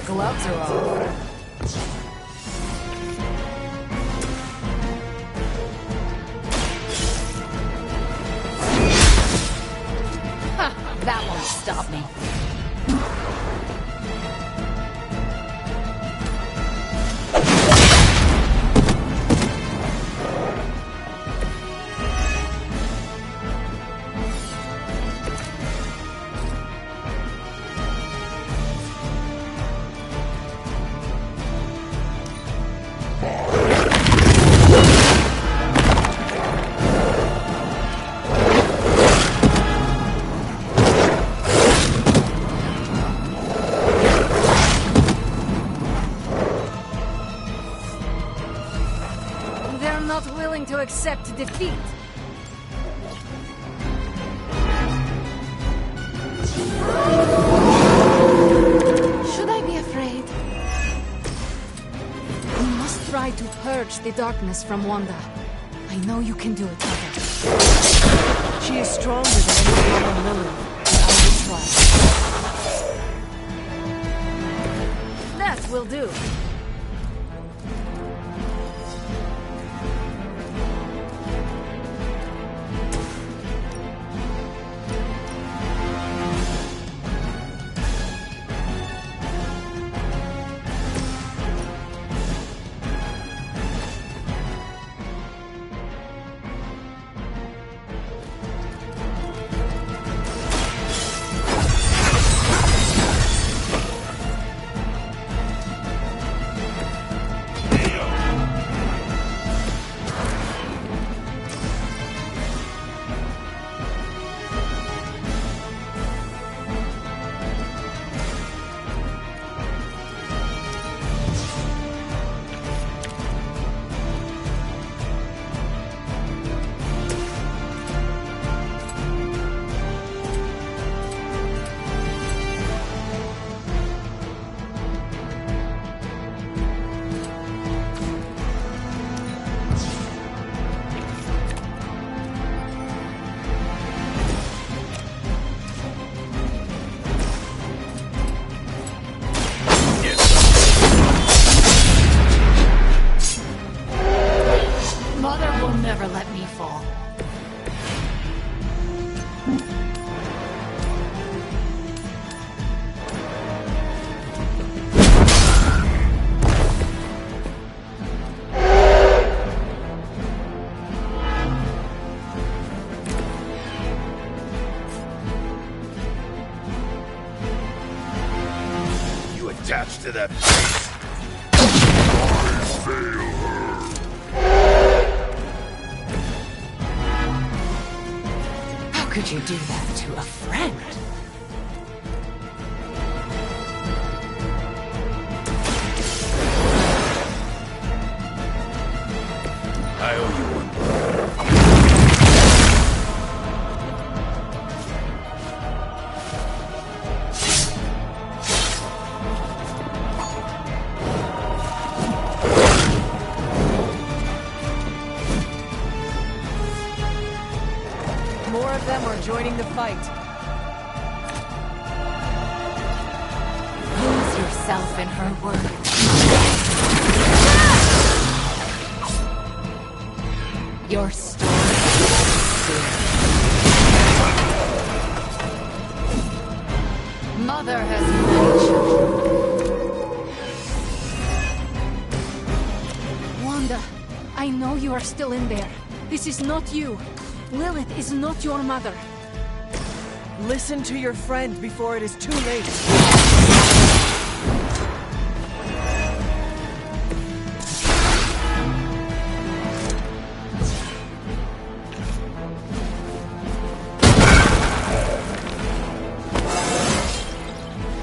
Gloves are off. Ha! That won't stop me. To accept defeat. Should I be afraid? We must try to purge the darkness from Wanda. I know you can do it, Mother. She is stronger than anyone on Lilith, but I will try. That will do. fall. You attached to that face. How could you do that to a friend? I owe you one. More of them are joining the fight. Lose yourself in her words. Your story. Mother has many children. Wanda, I know you are still in there. This is not you. Lilith is not your mother. Listen to your friend before it is too late.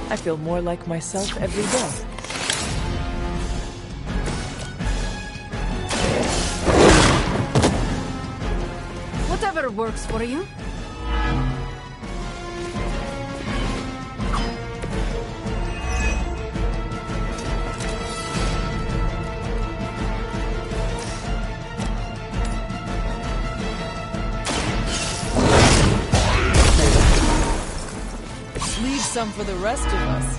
I feel more like myself every day. Whatever works for you. Leave some for the rest of us.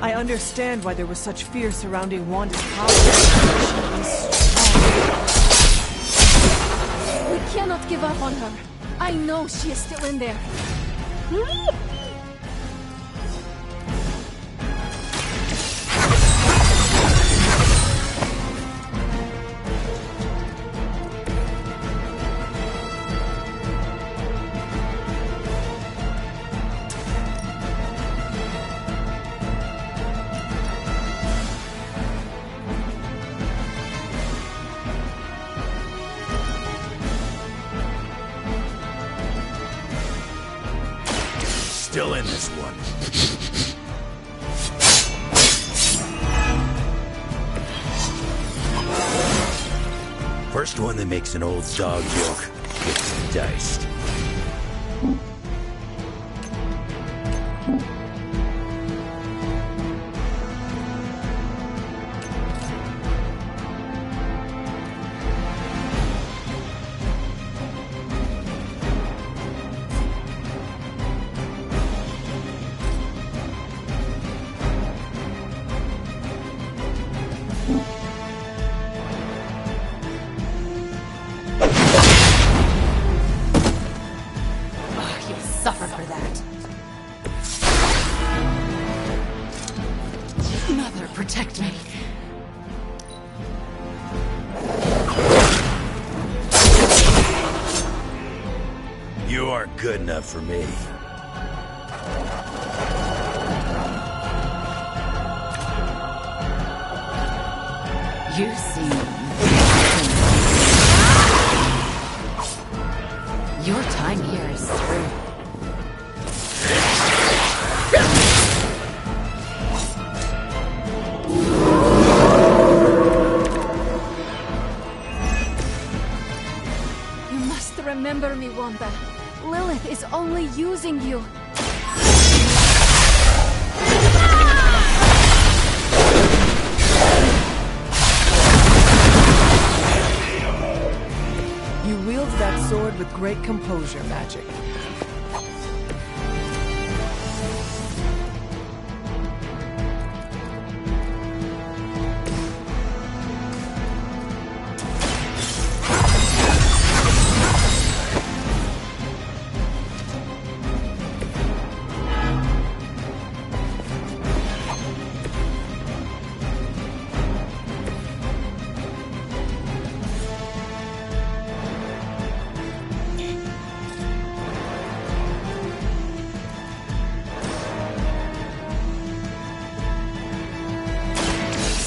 I understand why there was such fear surrounding Wanda's power. She is strong. We cannot give up on her. I know she is still in there. Still in this one. First one that makes an old dog joke gets diced. Suffer for that. Mother, protect me. You aren't good enough for me. You seem... Your time here is through. You must remember me, Wanda. Lilith is only using you. You wield that sword with great composure, Magic.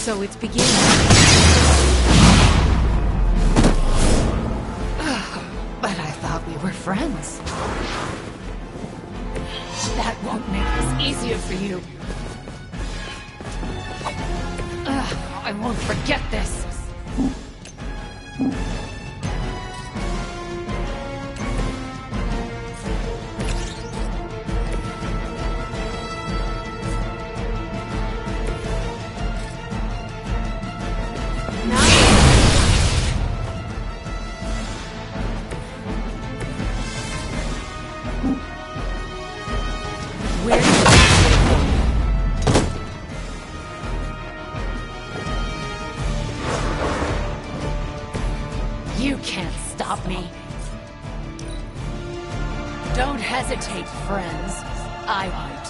So it's beginning. But I thought we were friends. That won't make this easier for you. I won't forget this. You can't stop me. Don't hesitate, friends. I won't.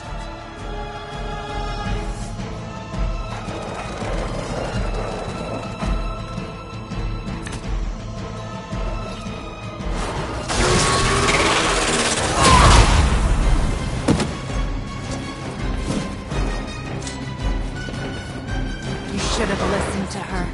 You should have listened to her.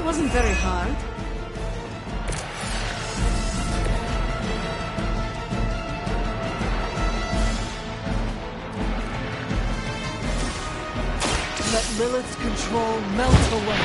Wasn't very hard. Let Lilith's control melt away.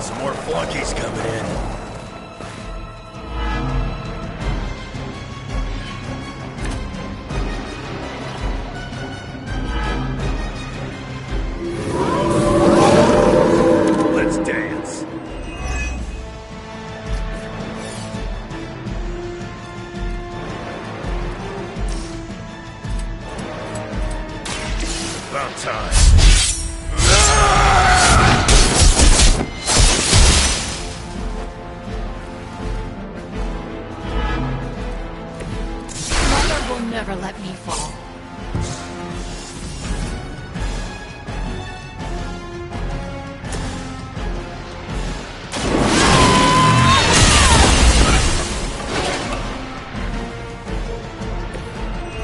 Some more flunkies coming in. Let's dance. About time. Will never let me fall.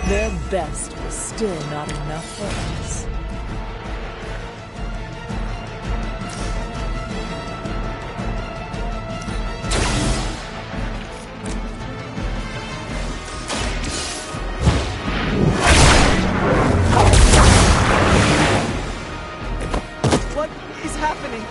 Their best was still not enough for us. happening?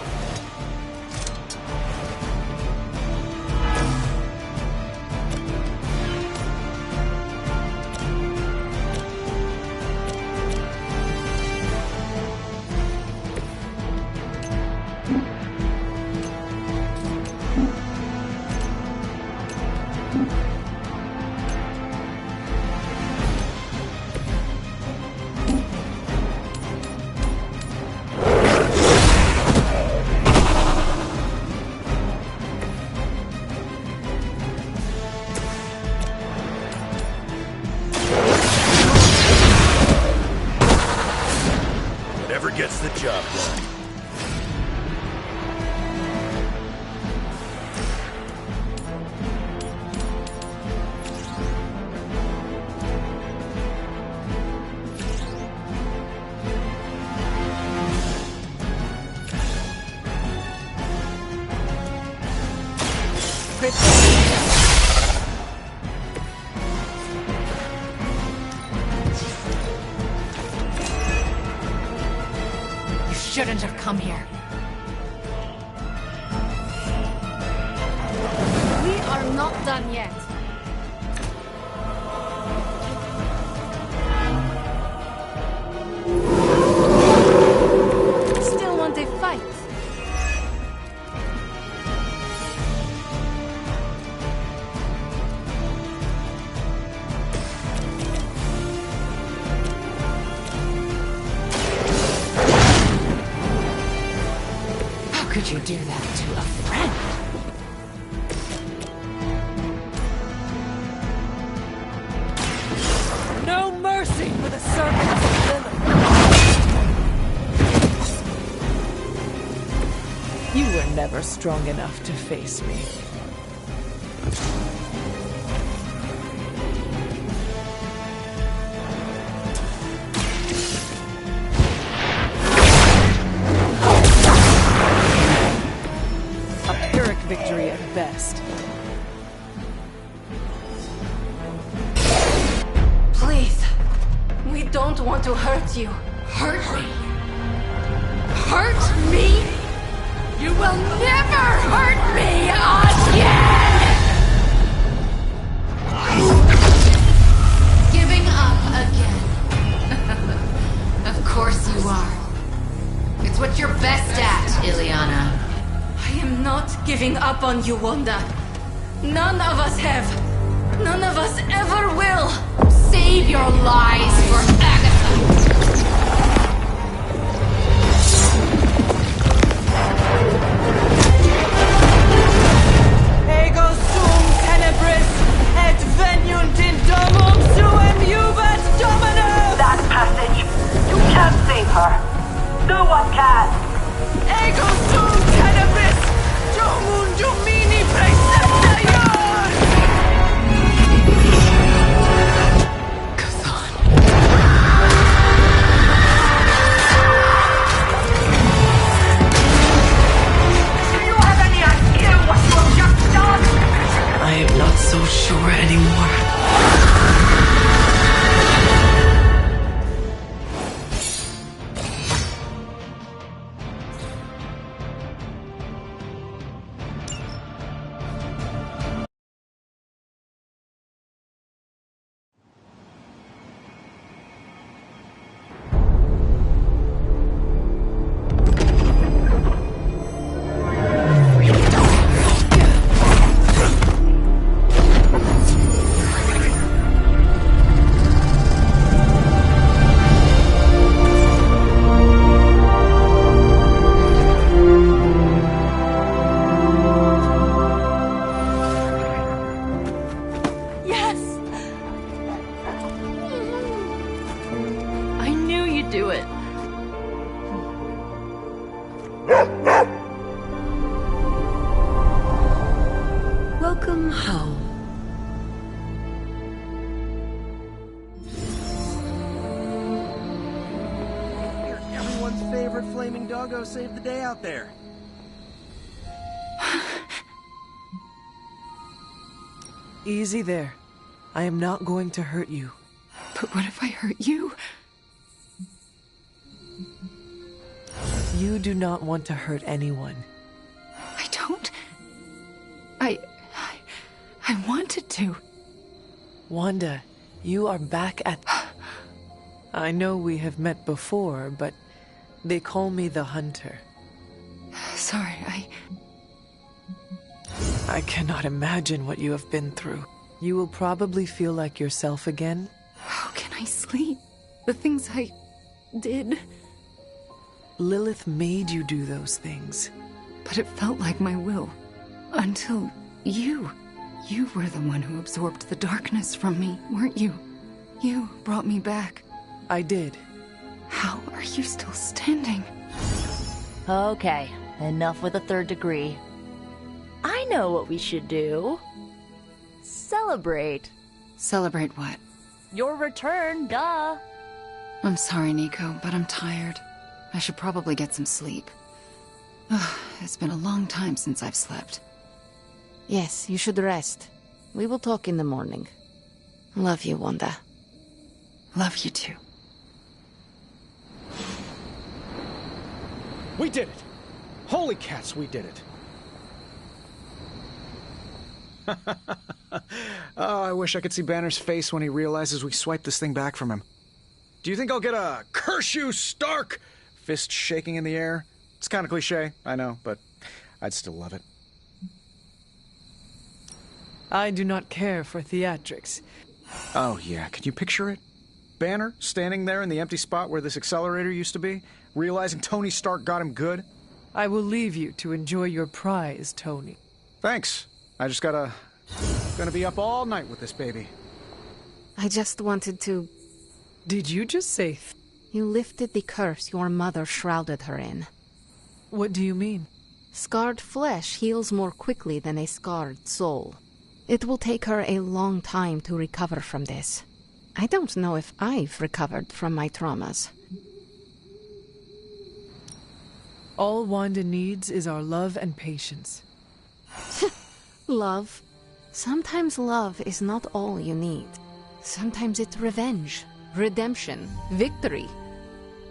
Whatever gets the job done. Shouldn't have come here. We are not done yet. Still want a fight? How could you do that to a friend? No mercy for the servants of Lilith. You were never strong enough to face me. A Pyrrhic victory at best. Please. We don't want to hurt you. Hurt me? Hurt me? You will never hurt me again! Giving up again. Of course you are. It's what you're best at, Ileana. I am not giving up on you, Wanda. None of us have. None of us ever will. Save your lies for Agatha. Ego sum tenebris et veniunt in domum suum iubat Dominus! That passage. You can't save her. No one can. Ego sum tenebris domum Domini praecepta iur! Do you have any idea what you have just done? I am not so sure anymore. Yes! I knew you'd do it. Welcome home. Everyone's favorite flaming doggo saved the day out there. Easy there. I am not going to hurt you. But what if I hurt you? You do not want to hurt anyone. I don't. I wanted to. Wanda, you are back at... I know we have met before, but they call me the Hunter. Sorry, I cannot imagine what you have been through. You will probably feel like yourself again. How can I sleep? The things I did. Lilith made you do those things. But it felt like my will. Until you. You were the one who absorbed the darkness from me, weren't you? You brought me back. I did. How are you still standing? Okay, enough with the third degree. I know what we should do. Celebrate. Celebrate what? Your return, duh. I'm sorry, Nico, but I'm tired. I should probably get some sleep. Ugh, it's been a long time since I've slept. Yes, you should rest. We will talk in the morning. Love you, Wanda. Love you too. We did it! Holy cats, we did it! Oh, I wish I could see Banner's face when he realizes we swiped this thing back from him. Do you think I'll get a "Curse you, Stark!" fist shaking in the air? It's kind of cliche, I know, but I'd still love it. I do not care for theatrics. Oh yeah, can you picture it? Banner standing there in the empty spot where this accelerator used to be, realizing Tony Stark got him good. I will leave you to enjoy your prize, Tony. Thanks. I just gonna be up all night with this baby. I just wanted to... Did you just say... You lifted the curse your mother shrouded her in. What do you mean? Scarred flesh heals more quickly than a scarred soul. It will take her a long time to recover from this. I don't know if I've recovered from my traumas. All Wanda needs is our love and patience. Love? Sometimes love is not all you need. Sometimes it's revenge, redemption, victory.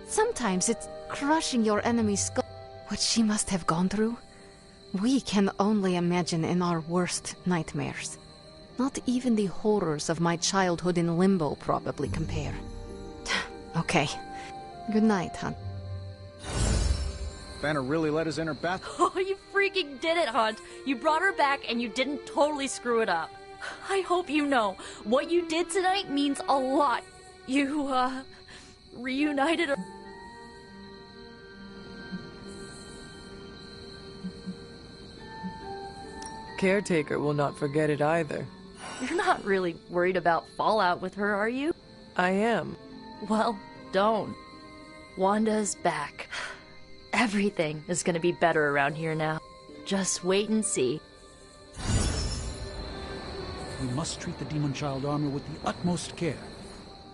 Sometimes it's crushing your enemy's skull. What she must have gone through, we can only imagine in our worst nightmares. Not even the horrors of my childhood in Limbo probably compare. Okay. Good night, hon. Banner really let his inner Beth... Oh, you freaking did it, Hunt. You brought her back and you didn't totally screw it up. I hope you know, what you did tonight means a lot. You, reunited her... Caretaker will not forget it either. You're not really worried about fallout with her, are you? I am. Well, don't. Wanda's back. Everything is gonna be better around here now. Just wait and see. We must treat the Demon Child armor with the utmost care.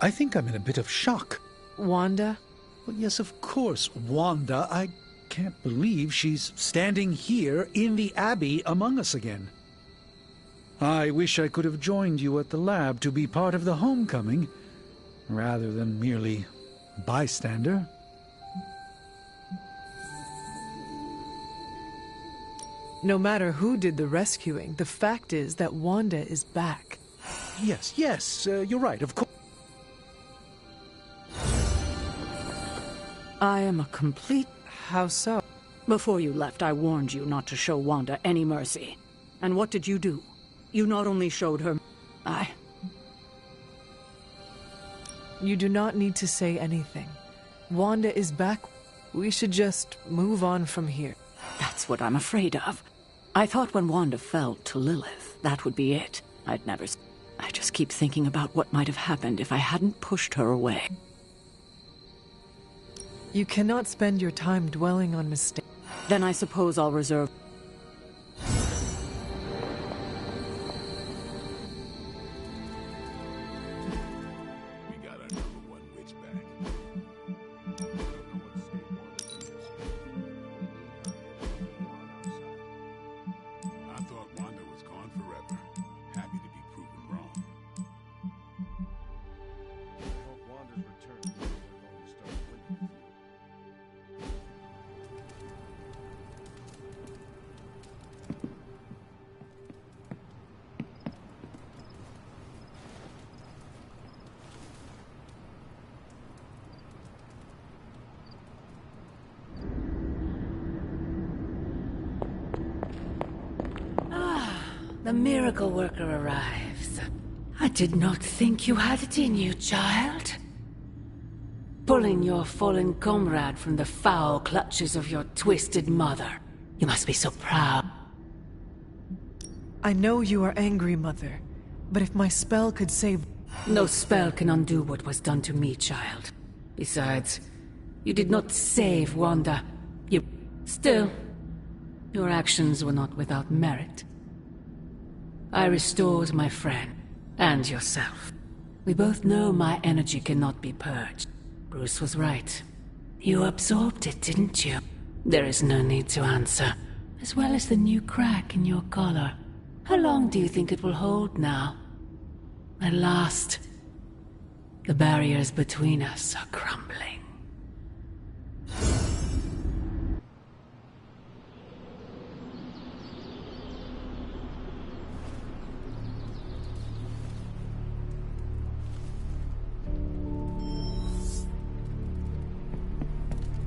I think I'm in a bit of shock. Wanda? Well, yes, of course, Wanda. I can't believe she's standing here in the Abbey among us again. I wish I could have joined you at the lab to be part of the homecoming, rather than merely bystander. No matter who did the rescuing, the fact is that Wanda is back. Yes, you're right, of course. I am a complete... How so? Before you left, I warned you not to show Wanda any mercy. And what did you do? You not only showed her... You do not need to say anything. Wanda is back. We should just move on from here. That's what I'm afraid of. I thought when Wanda fell to Lilith, that would be it. I just keep thinking about what might have happened if I hadn't pushed her away. You cannot spend your time dwelling on mistakes. Then I suppose I'll reserve... The miracle worker arrives. I did not think you had it in you, child. Pulling your fallen comrade from the foul clutches of your twisted mother. You must be so proud. I know you are angry, Mother, but if my spell could save... No spell can undo what was done to me, child. Besides, you did not save Wanda. You... Still, your actions were not without merit. I restored my friend, and yourself. We both know my energy cannot be purged. Bruce was right. You absorbed it, didn't you? There is no need to answer. As well as the new crack in your collar. How long do you think it will hold now? At last, the barriers between us are crumbling.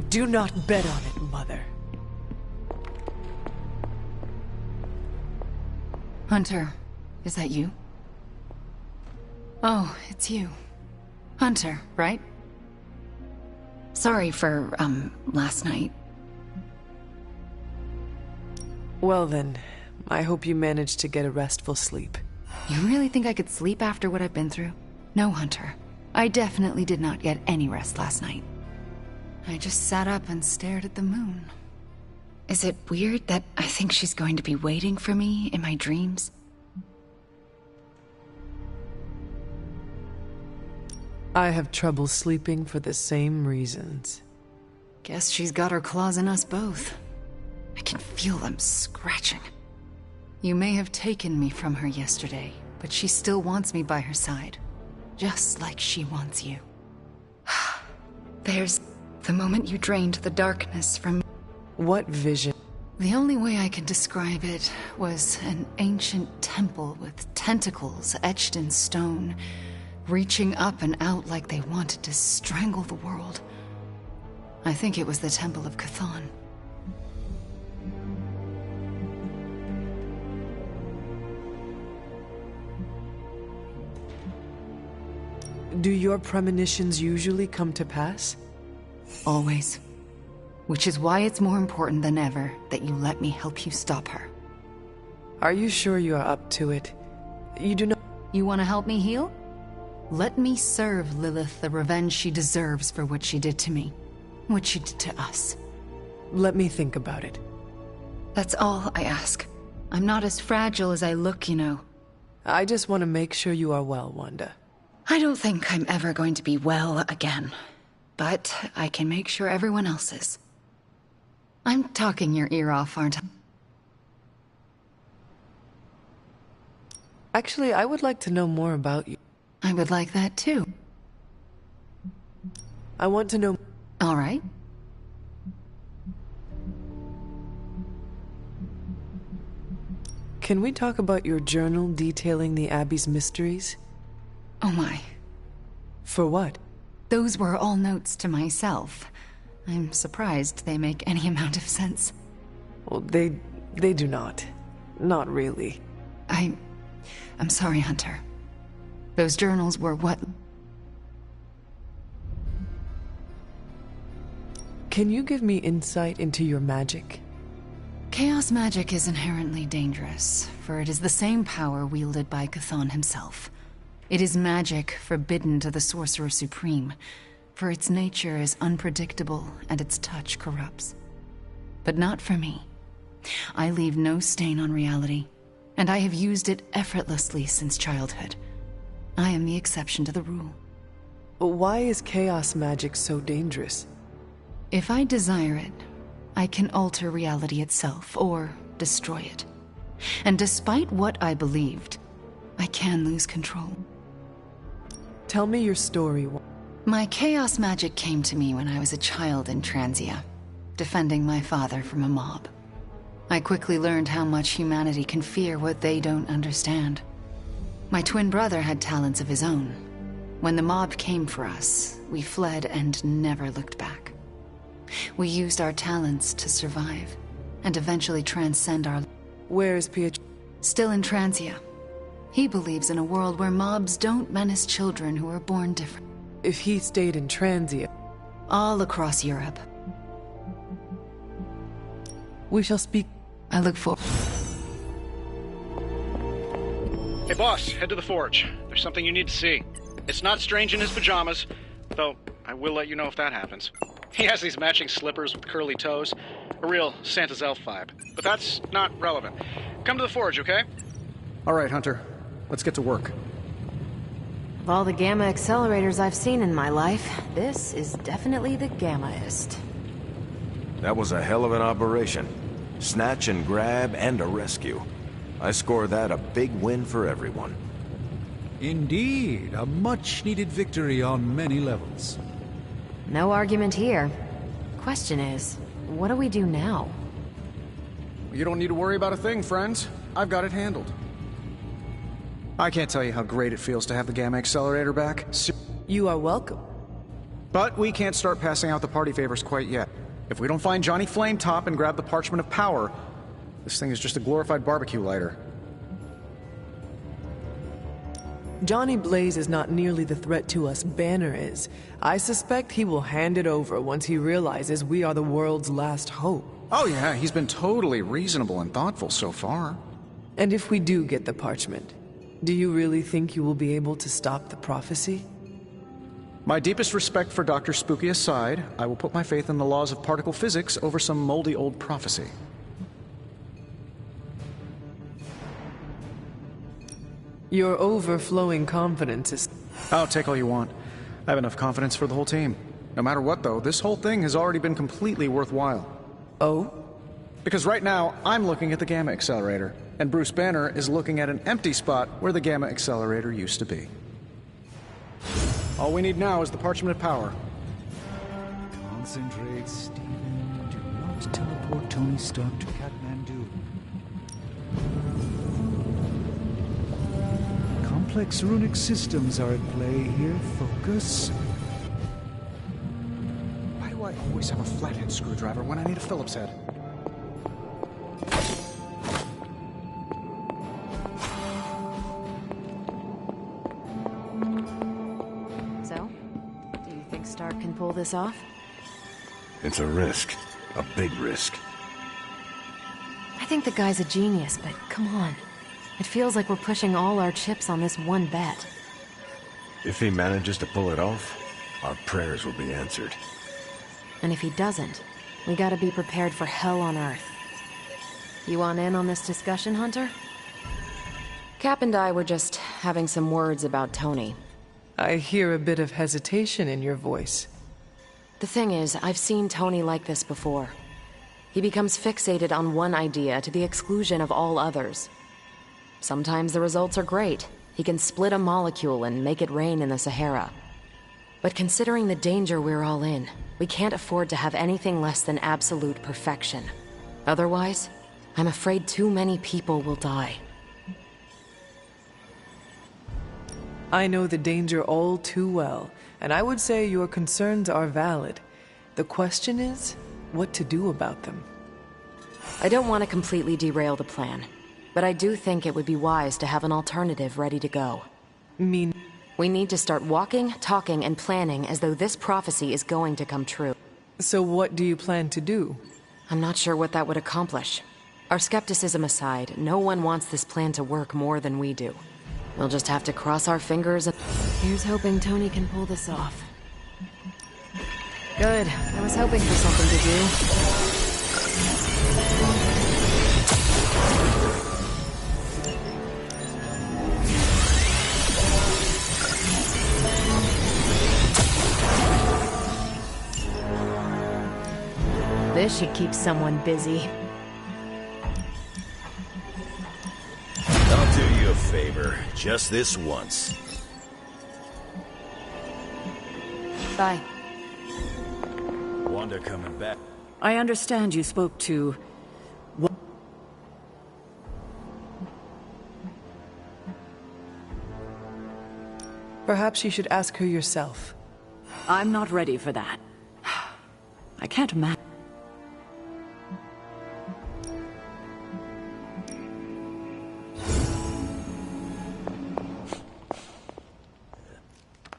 Do not bet on it, Mother. Hunter, is that you? Oh, it's you. Hunter, right? Sorry for, last night. Well then, I hope you managed to get a restful sleep. You really think I could sleep after what I've been through? No, Hunter. I definitely did not get any rest last night. I just sat up and stared at the moon. Is it weird that I think she's going to be waiting for me in my dreams? I have trouble sleeping for the same reasons. Guess she's got her claws in us both. I can feel them scratching. You may have taken me from her yesterday, but she still wants me by her side. Just like she wants you. There's the moment you drained the darkness from me. What vision? The only way I can describe it was an ancient temple with tentacles etched in stone, reaching up and out like they wanted to strangle the world. I think it was the Temple of Chthon. Do your premonitions usually come to pass? Always. Which is why it's more important than ever that you let me help you stop her. Are you sure you are up to it? You do not... You want to help me heal? Let me serve Lilith the revenge she deserves for what she did to me. What she did to us. Let me think about it. That's all I ask. I'm not as fragile as I look, you know. I just want to make sure you are well, Wanda. I don't think I'm ever going to be well again. But I can make sure everyone else is. I'm talking your ear off, aren't I? Actually, I would like to know more about you. I would like that too. I want to know... All right. Can we talk about your journal detailing the Abbey's mysteries? Oh my. For what? Those were all notes to myself. I'm surprised they make any amount of sense. Well, they do not. Not really. I'm sorry, Hunter. Those journals were what... Can you give me insight into your magic? Chaos magic is inherently dangerous, for it is the same power wielded by Chthon himself. It is magic forbidden to the Sorcerer Supreme, for its nature is unpredictable and its touch corrupts. But not for me. I leave no stain on reality, and I have used it effortlessly since childhood. I am the exception to the rule. But why is chaos magic so dangerous? If I desire it, I can alter reality itself, or destroy it. And despite what I believed, I can lose control. Tell me your story. My chaos magic came to me when I was a child in Transia, defending my father from a mob. I quickly learned how much humanity can fear what they don't understand. My twin brother had talents of his own. When the mob came for us, we fled and never looked back. We used our talents to survive, and eventually transcend our... Where's Pietro? Still in Transia. He believes in a world where mobs don't menace children who are born different. If he stayed in Transia... All across Europe. We shall speak... I look forward... Hey boss, head to the forge. There's something you need to see. It's not Strange in his pajamas, though I will let you know if that happens. He has these matching slippers with curly toes. A real Santa's elf vibe. But that's not relevant. Come to the forge, okay? Alright, Hunter. Let's get to work. Of all the gamma accelerators I've seen in my life, this is definitely the gammaest. That was a hell of an operation. Snatch and grab and a rescue. I score that a big win for everyone. Indeed, a much-needed victory on many levels. No argument here. Question is, what do we do now? You don't need to worry about a thing, friends. I've got it handled. I can't tell you how great it feels to have the Gamma Accelerator back. You are welcome. But we can't start passing out the party favors quite yet. If we don't find Johnny Flametop and grab the Parchment of Power, this thing is just a glorified barbecue lighter. Johnny Blaze is not nearly the threat to us Banner is. I suspect he will hand it over once he realizes we are the world's last hope. Oh yeah, he's been totally reasonable and thoughtful so far. And if we do get the parchment, do you really think you will be able to stop the prophecy? My deepest respect for Dr. Spooky aside, I will put my faith in the laws of particle physics over some moldy old prophecy. Your overflowing confidence is... Oh, take all you want. I have enough confidence for the whole team. No matter what, though, this whole thing has already been completely worthwhile. Oh? Because right now, I'm looking at the Gamma Accelerator, and Bruce Banner is looking at an empty spot where the Gamma Accelerator used to be. All we need now is the Parchment of Power. Concentrate, Stephen. Do not teleport Tony Stark to Kathmandu. Complex runic systems are at play here. Focus. Why do I always have a flathead screwdriver when I need a Phillips head? So, do you think Stark can pull this off? It's a risk. A big risk. I think the guy's a genius, but come on. It feels like we're pushing all our chips on this one bet. If he manages to pull it off, our prayers will be answered. And if he doesn't, we gotta be prepared for hell on Earth. You want in on this discussion, Hunter? Cap and I were just having some words about Tony. I hear a bit of hesitation in your voice. The thing is, I've seen Tony like this before. He becomes fixated on one idea to the exclusion of all others. Sometimes the results are great. He can split a molecule and make it rain in the Sahara. But considering the danger we're all in, we can't afford to have anything less than absolute perfection. Otherwise, I'm afraid too many people will die. I know the danger all too well, and I would say your concerns are valid. The question is, what to do about them. I don't want to completely derail the plan, but I do think it would be wise to have an alternative ready to go. We need to start walking, talking, and planning as though this prophecy is going to come true. So what do you plan to do? I'm not sure what that would accomplish. Our skepticism aside, no one wants this plan to work more than we do. We'll just have to cross our fingers and... Here's hoping Tony can pull this off. Good. I was hoping for something to do. This should keep someone busy. I'll do you a favor, just this once. Bye. Wanda coming back. I understand you spoke to... Perhaps you should ask her yourself. I'm not ready for that. I can't imagine.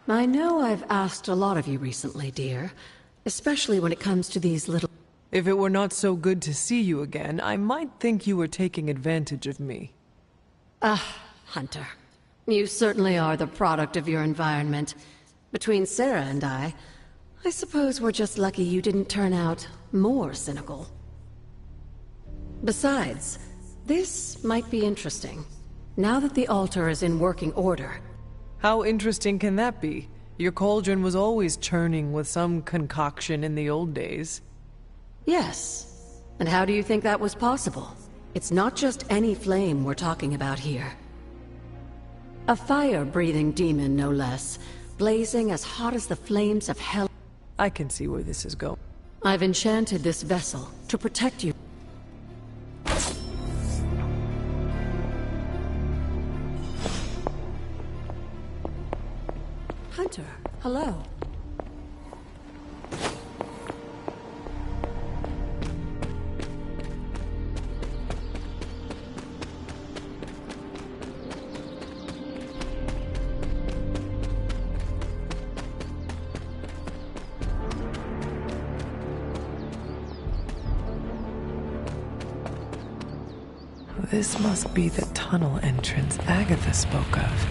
I know I've asked a lot of you recently, dear. Especially when it comes to these little... If it were not so good to see you again, I might think you were taking advantage of me. Hunter. You certainly are the product of your environment. Between Sarah and I suppose we're just lucky you didn't turn out more cynical. Besides, this might be interesting. Now that the altar is in working order. How interesting can that be? Your cauldron was always churning with some concoction in the old days. Yes. And how do you think that was possible? It's not just any flame we're talking about here. A fire-breathing demon, no less, blazing as hot as the flames of hell. I can see where this is going. I've enchanted this vessel to protect you. Hunter, hello. This must be the tunnel entrance Agatha spoke of.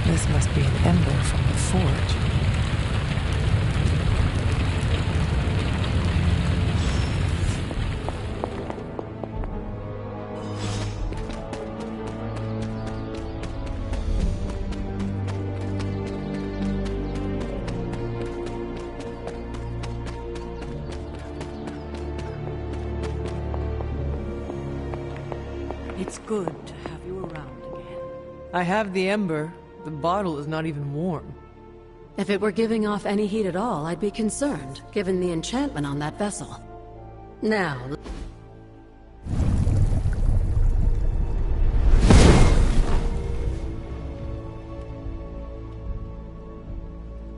This must be an ember from the forge. It's good to have you around again. I have the ember. The bottle is not even warm. If it were giving off any heat at all, I'd be concerned, given the enchantment on that vessel. Now...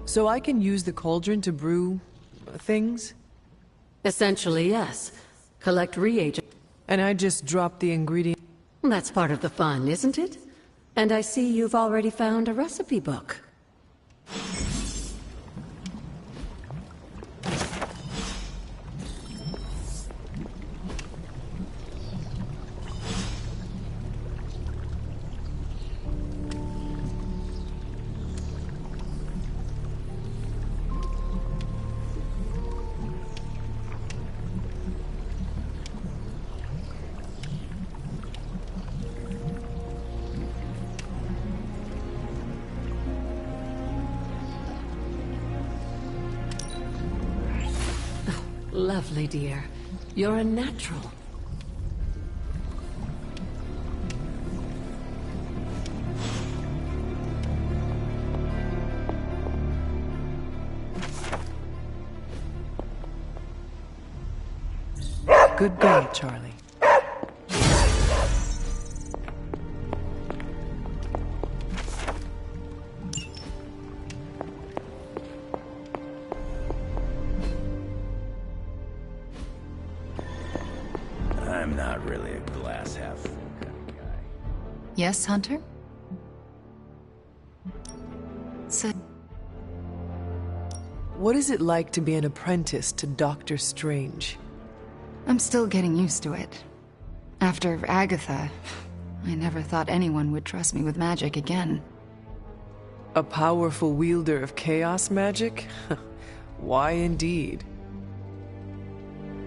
So I can use the cauldron to brew... things? Essentially, yes. Collect reagents. And I just drop the ingredient... That's part of the fun, isn't it? And I see you've already found a recipe book. Lovely, dear. You're a natural. Good girl, Charlie. I'm not really a glass half full kind of guy. Yes, Hunter? So... What is it like to be an apprentice to Doctor Strange? I'm still getting used to it. After Agatha, I never thought anyone would trust me with magic again. A powerful wielder of chaos magic? Why indeed?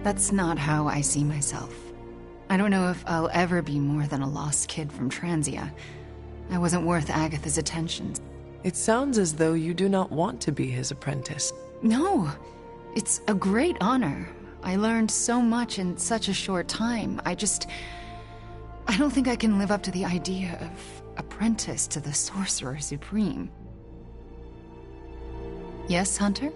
That's not how I see myself. I don't know if I'll ever be more than a lost kid from Transia. I wasn't worth Agatha's attentions. It sounds as though you do not want to be his apprentice. No, it's a great honor. I learned so much in such a short time. I don't think I can live up to the idea of apprentice to the Sorcerer Supreme. Yes, Hunter?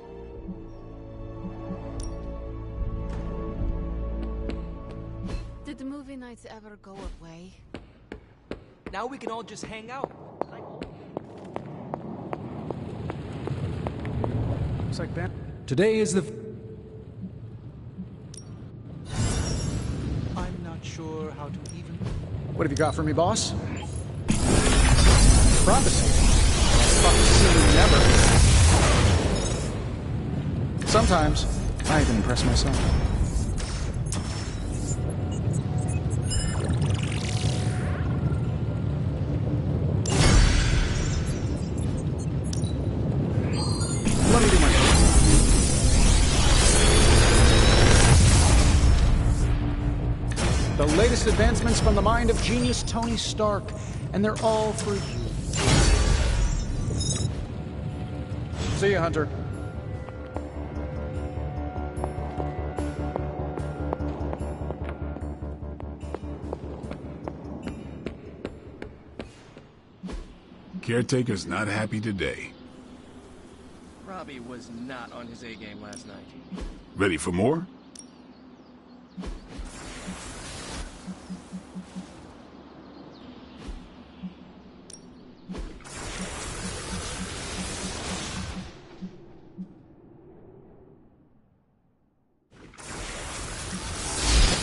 Did the movie nights ever go away? Now we can all just hang out. Looks like Ben. Today is the... I'm not sure how to even... What have you got for me, boss? Prophecy. fuck seen never. Sometimes, I even impress myself. Let me do my job. The latest advancements from the mind of genius Tony Stark, and they're all for you. See ya, Hunter. Caretaker's not happy today. Robbie was not on his A-game last night. Ready for more?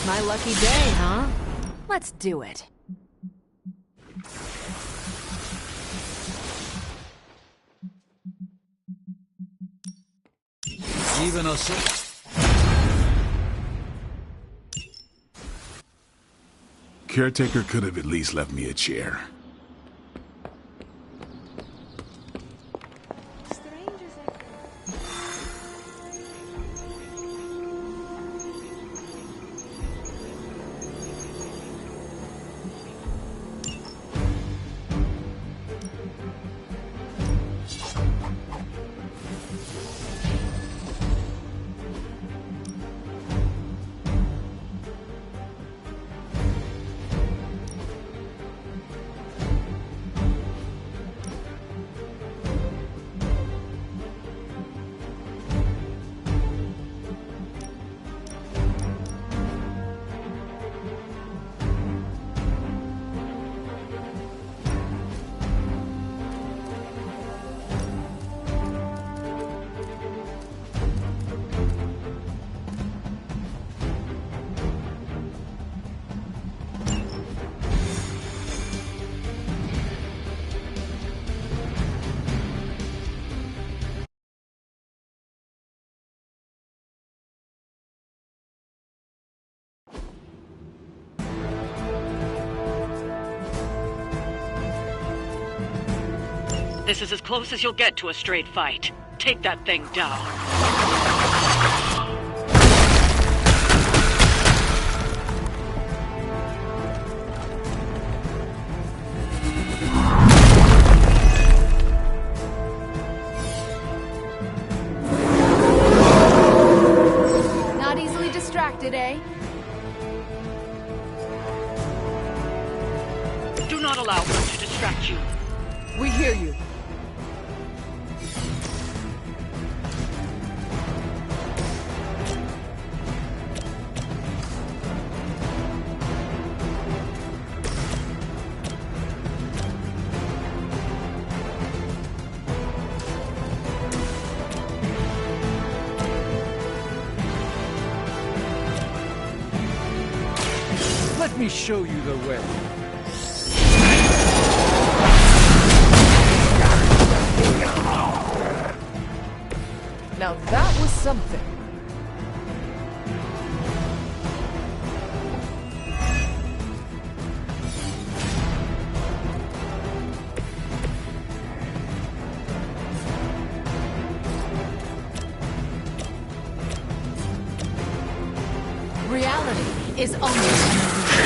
My lucky day, huh? Let's do it. Even a Caretaker could have at least left me a chair. This is as close as you'll get to a straight fight. Take that thing down. Not easily distracted, eh? Do not allow them to distract you. We hear you. Let me show you the way. Now that was something. Reality is only an illusion.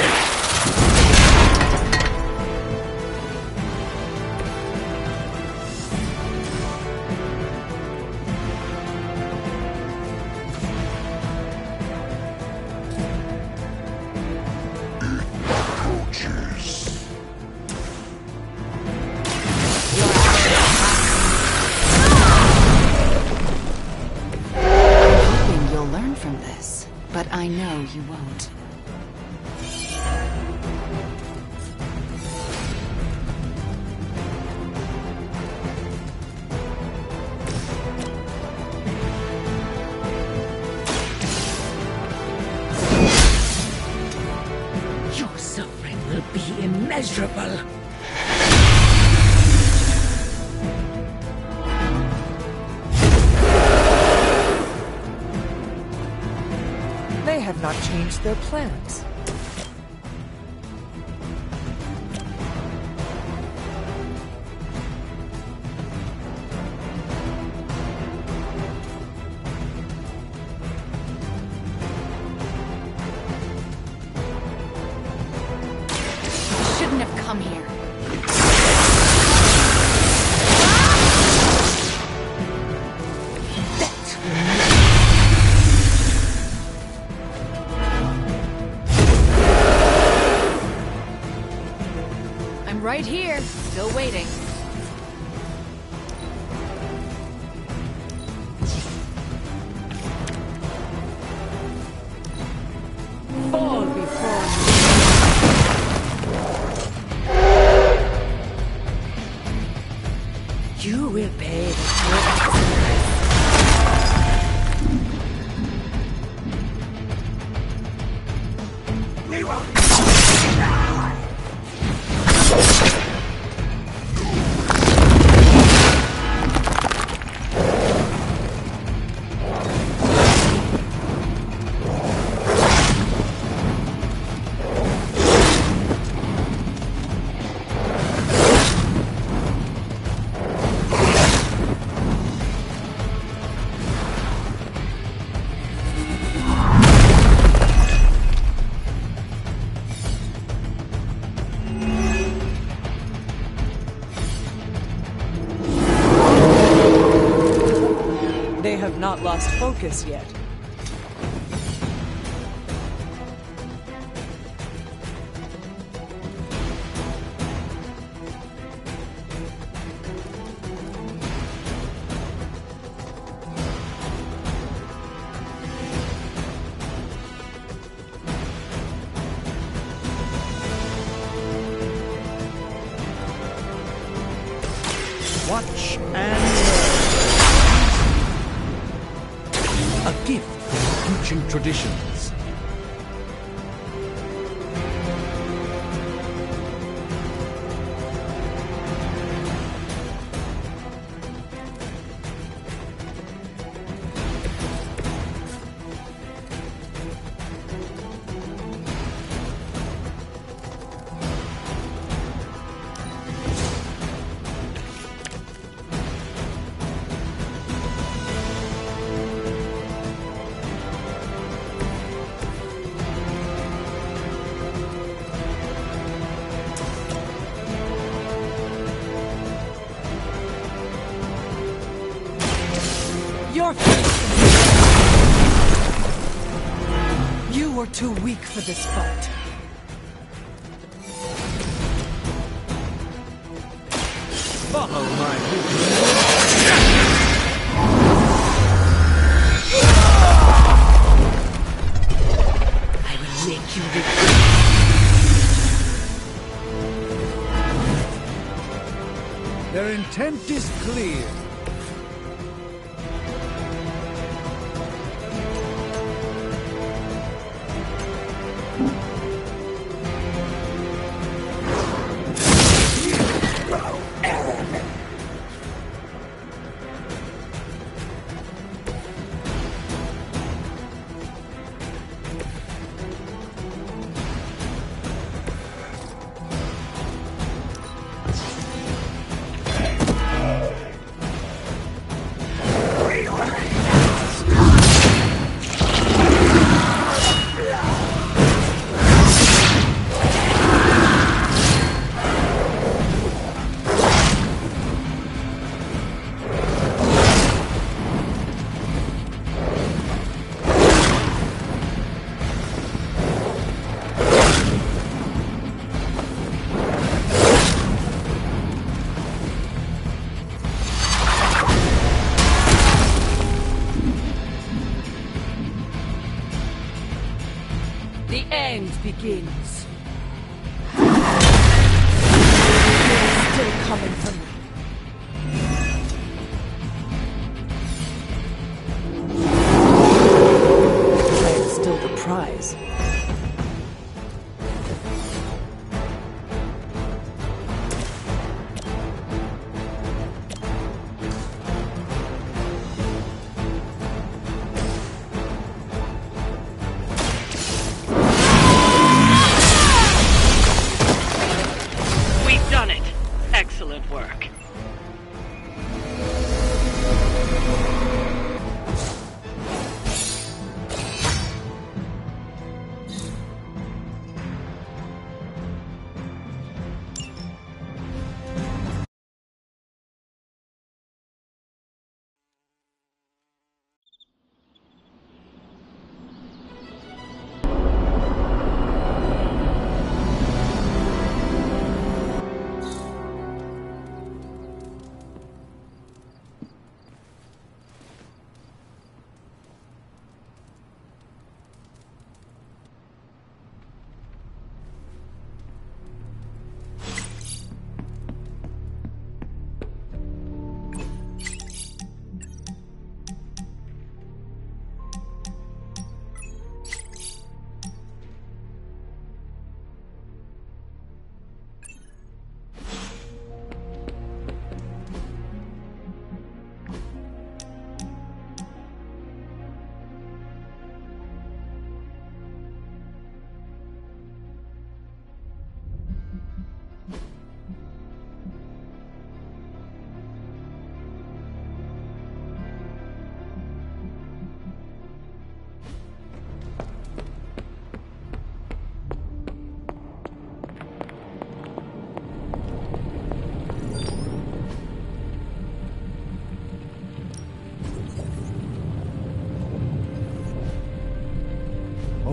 From this, but I know you won't. Your suffering will be immeasurable. have not changed their plans. Shouldn't have come here. I'm right here, still waiting. Fall before me. You will pay the They have not lost focus yet. Watch and learn. A gift from ancient traditions. You're finished. You were too weak for this fight. Follow my I will make you regret. Their intent is clear. The end begins. You're still coming for me. I am still the prize.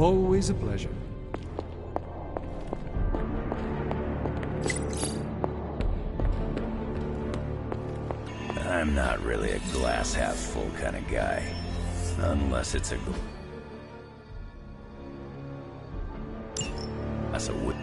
Always a pleasure. I'm not really a glass half full kind of guy. Unless it's a glass of wood.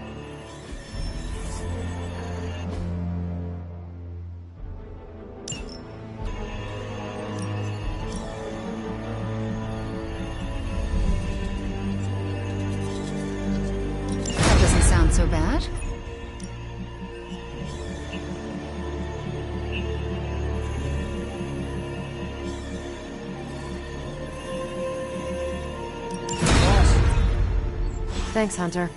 That doesn't sound so bad. Thanks, Hunter.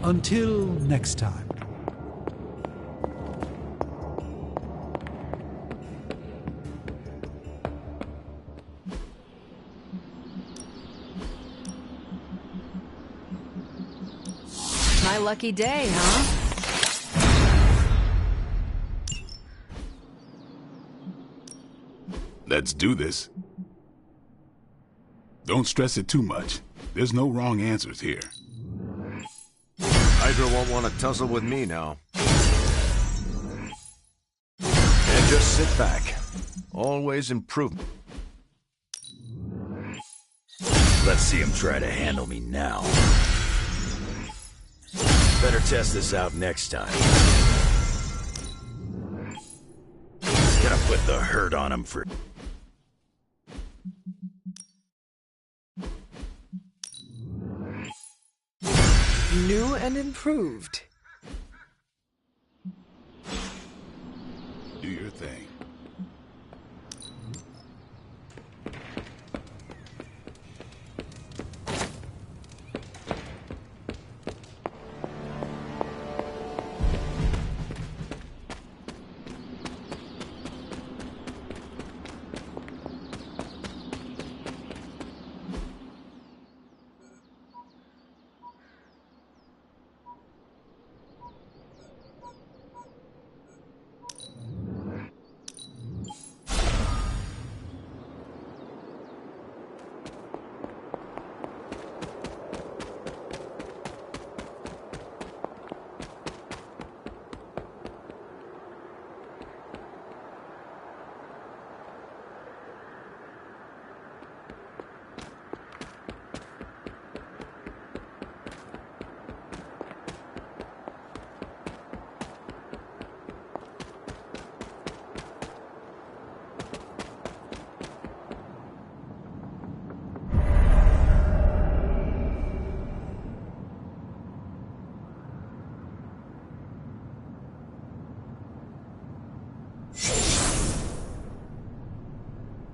Until next time. My lucky day, huh? Let's do this. Don't stress it too much. There's no wrong answers here. Hydra won't want to tussle with me now. And just sit back. Always improvement. Let's see him try to handle me now. Better test this out next time. Gonna put the hurt on him for... New and improved. Do your thing.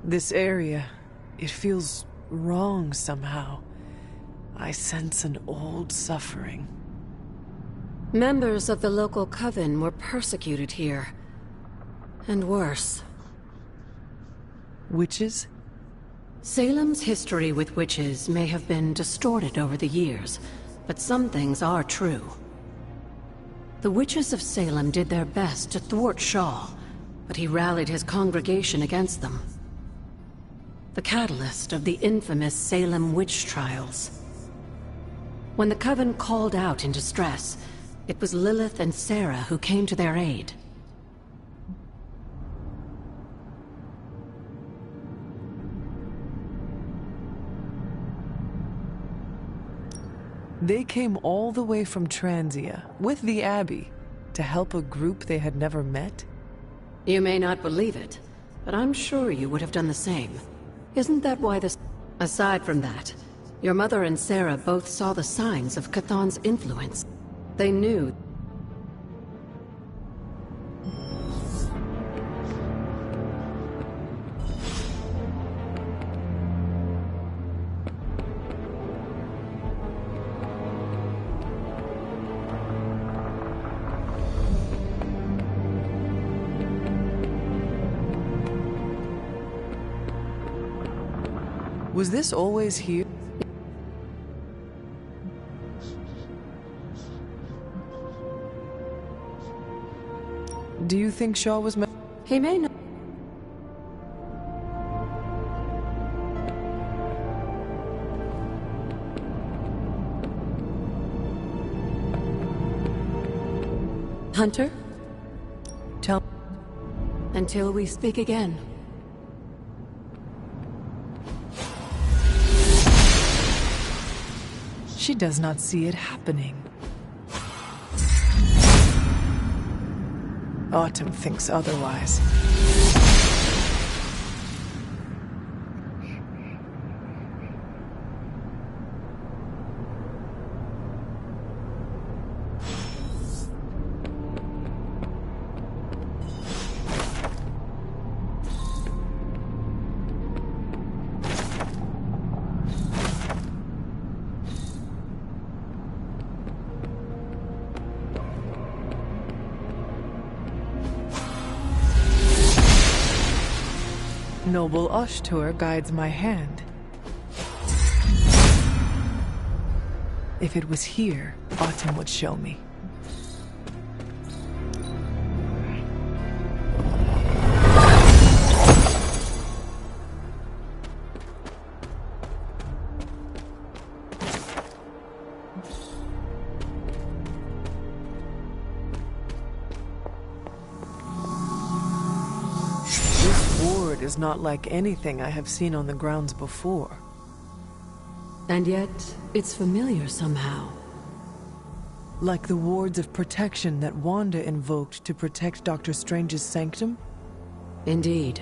This area, it feels wrong somehow. I sense an old suffering. Members of the local coven were persecuted here. And worse. Witches? Salem's history with witches may have been distorted over the years, but some things are true. The witches of Salem did their best to thwart Shaw, but he rallied his congregation against them. The catalyst of the infamous Salem witch trials. When the Coven called out in distress, it was Lilith and Sarah who came to their aid. They came all the way from Transia, with the Abbey, to help a group they had never met? You may not believe it, but I'm sure you would have done the same. Isn't that why this... Aside from that, your mother and Sarah both saw the signs of Chthon's influence. They knew... Was this always here? Do you think Shaw was He may not. Hunter? Tell. Until we speak again. She does not see it happening. Autumn thinks otherwise. Noble Ashtur guides my hand. If it was here, Autumn would show me. Is not like anything I have seen on the grounds before. And yet, it's familiar somehow. Like the wards of protection that Wanda invoked to protect Dr. Strange's sanctum? Indeed.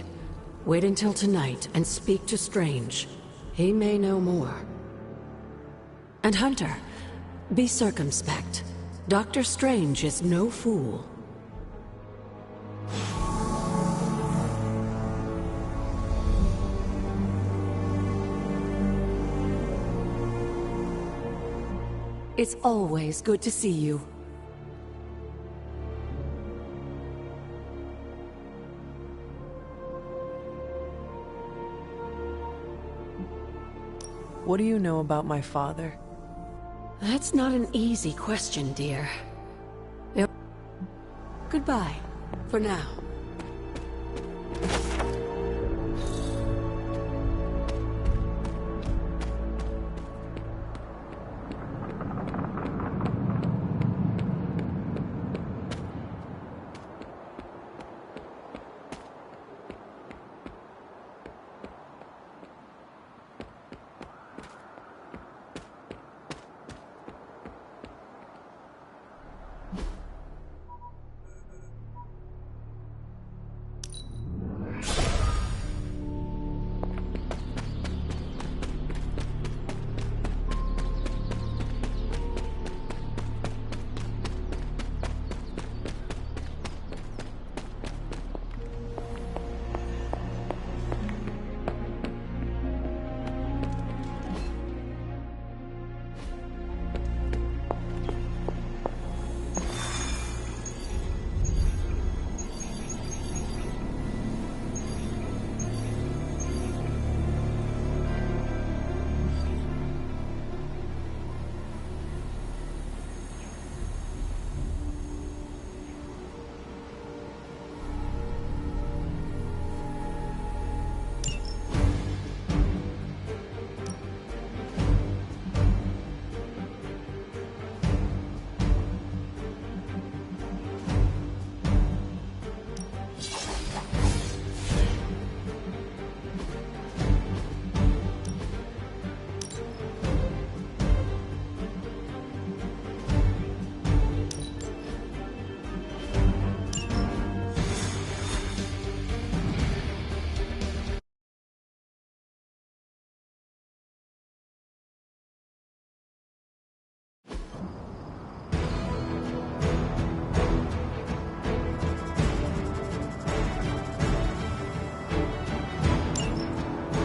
Wait until tonight and speak to Strange. He may know more. And Hunter, be circumspect. Dr. Strange is no fool. It's always good to see you. What do you know about my father? That's not an easy question, dear. Goodbye, for now.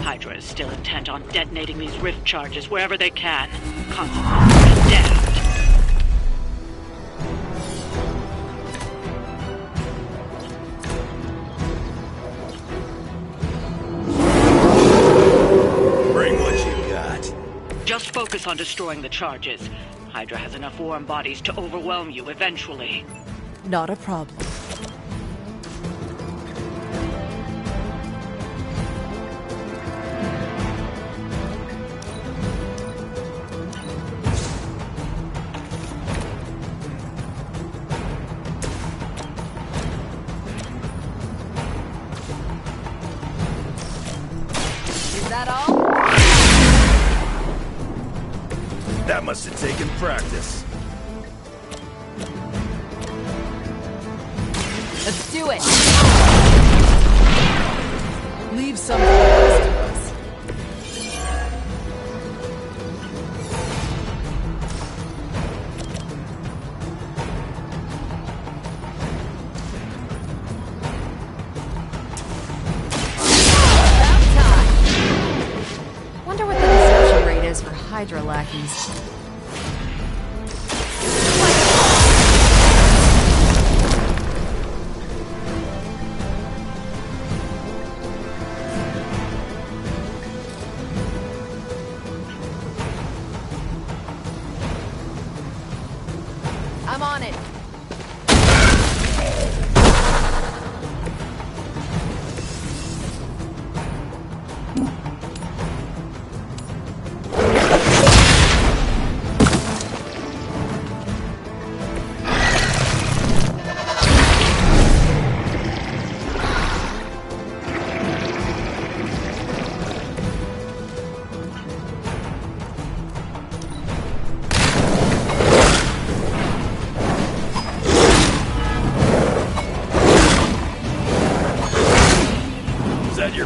Hydra is still intent on detonating these rift charges wherever they can. Consequently, we're damned. Bring Focus on destroying the charges. Hydra has enough warm bodies to overwhelm you eventually. Not a problem. Is that all? That must have taken practice. Let's do it! Leave some for the rest of us. About time! Wonder what the desertion rate is for Hydra lackeys. I'm on it. Is that your...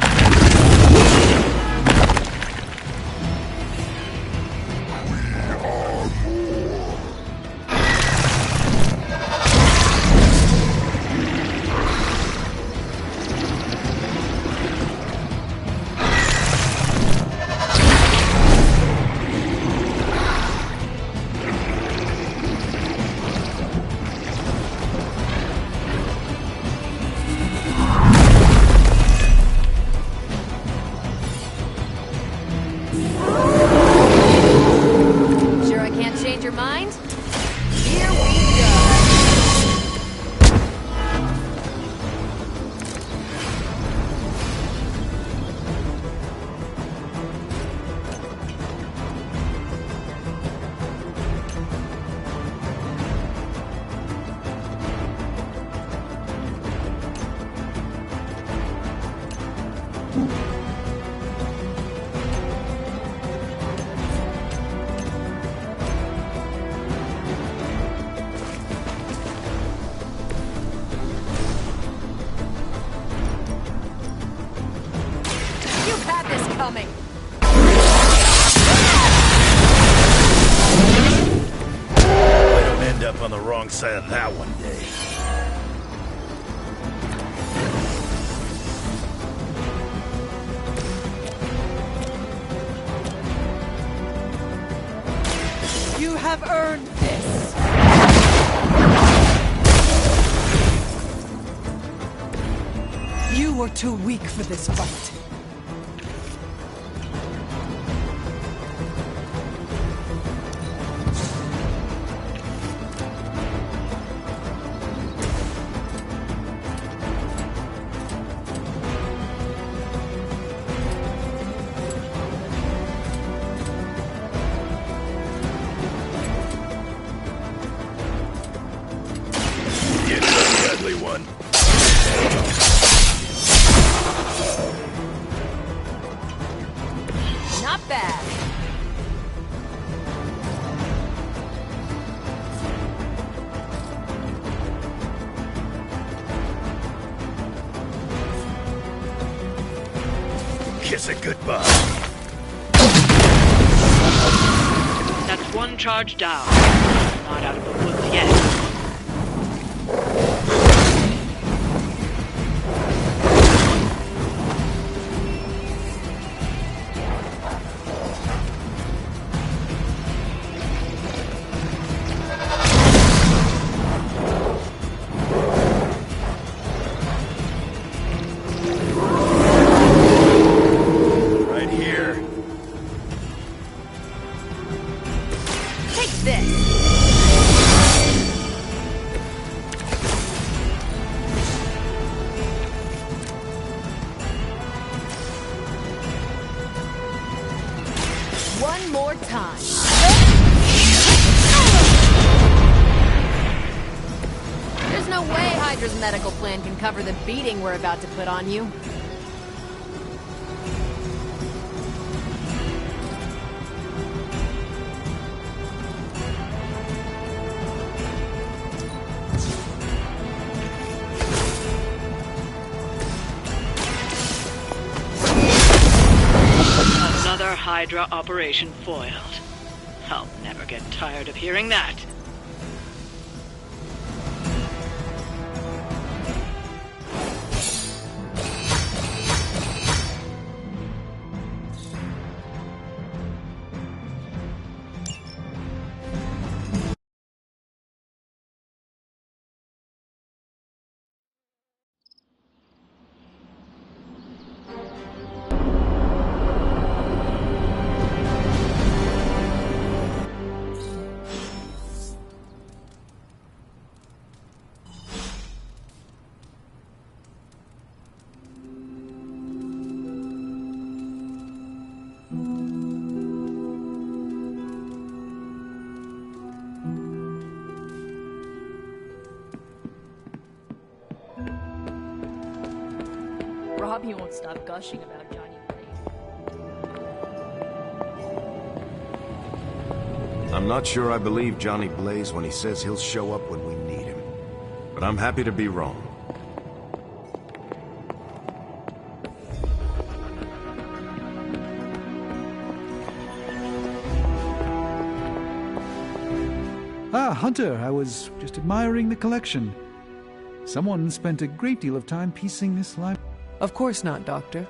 Sure I can't change your mind? Here we go! You had this coming! I don't end up on the wrong side of that one day. You have earned this! You were too weak for this fight. You took the ugly one. Not bad. Kiss it goodbye. That's one charge down. Not out of the woods yet. Right here. this. One more time. There's no way Hydra's medical plan can cover the beating we're about to put on you. Another Hydra operation foiled. I'll never get tired of hearing that. Robbie won't stop gushing about Johnny Blaze. I'm not sure I believe Johnny Blaze when he says he'll show up when we need him. But I'm happy to be wrong. Ah, Hunter, I was just admiring the collection. Someone spent a great deal of time piecing this library. Of course not, Doctor.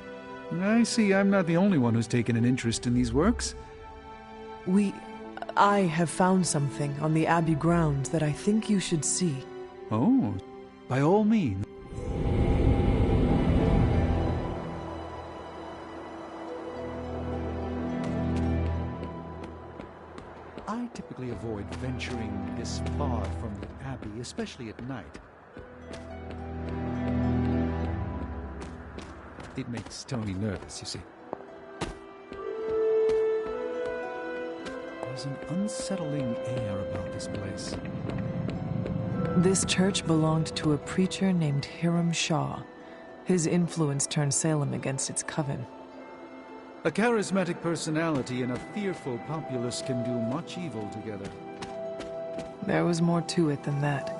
I see I'm not the only one who's taken an interest in these works. I have found something on the Abbey grounds that I think you should see. Oh, by all means. I typically avoid venturing this far from the Abbey, especially at night. It makes Tony nervous, you see. There's an unsettling air about this place. This church belonged to a preacher named Hiram Shaw. His influence turned Salem against its coven. A charismatic personality and a fearful populace can do much evil together. There was more to it than that.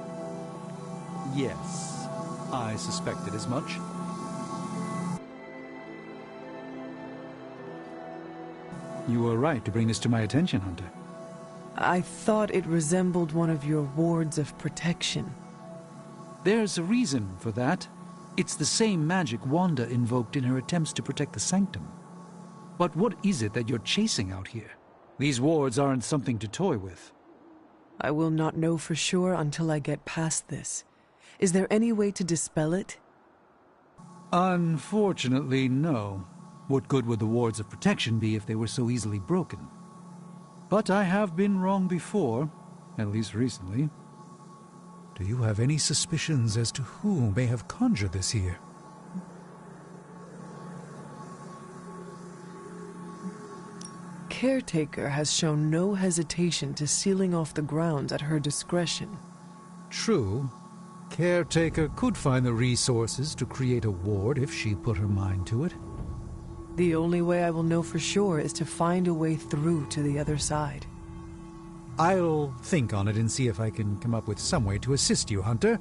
Yes, I suspected as much. You were right to bring this to my attention, Hunter. I thought it resembled one of your wards of protection. There's a reason for that. It's the same magic Wanda invoked in her attempts to protect the Sanctum. But what is it that you're chasing out here? These wards aren't something to toy with. I will not know for sure until I get past this. Is there any way to dispel it? Unfortunately, no. What good would the wards of protection be if they were so easily broken? But I have been wrong before, at least recently. Do you have any suspicions as to who may have conjured this here? Caretaker has shown no hesitation to sealing off the grounds at her discretion. True. Caretaker could find the resources to create a ward if she put her mind to it. The only way I will know for sure is to find a way through to the other side. I'll think on it and see if I can come up with some way to assist you, Hunter.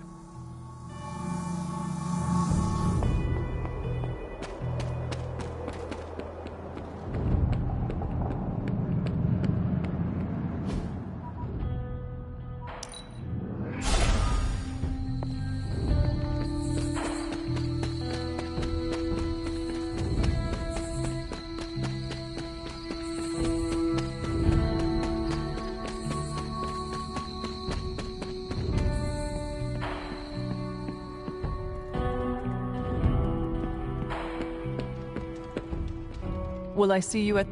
Will I see you at...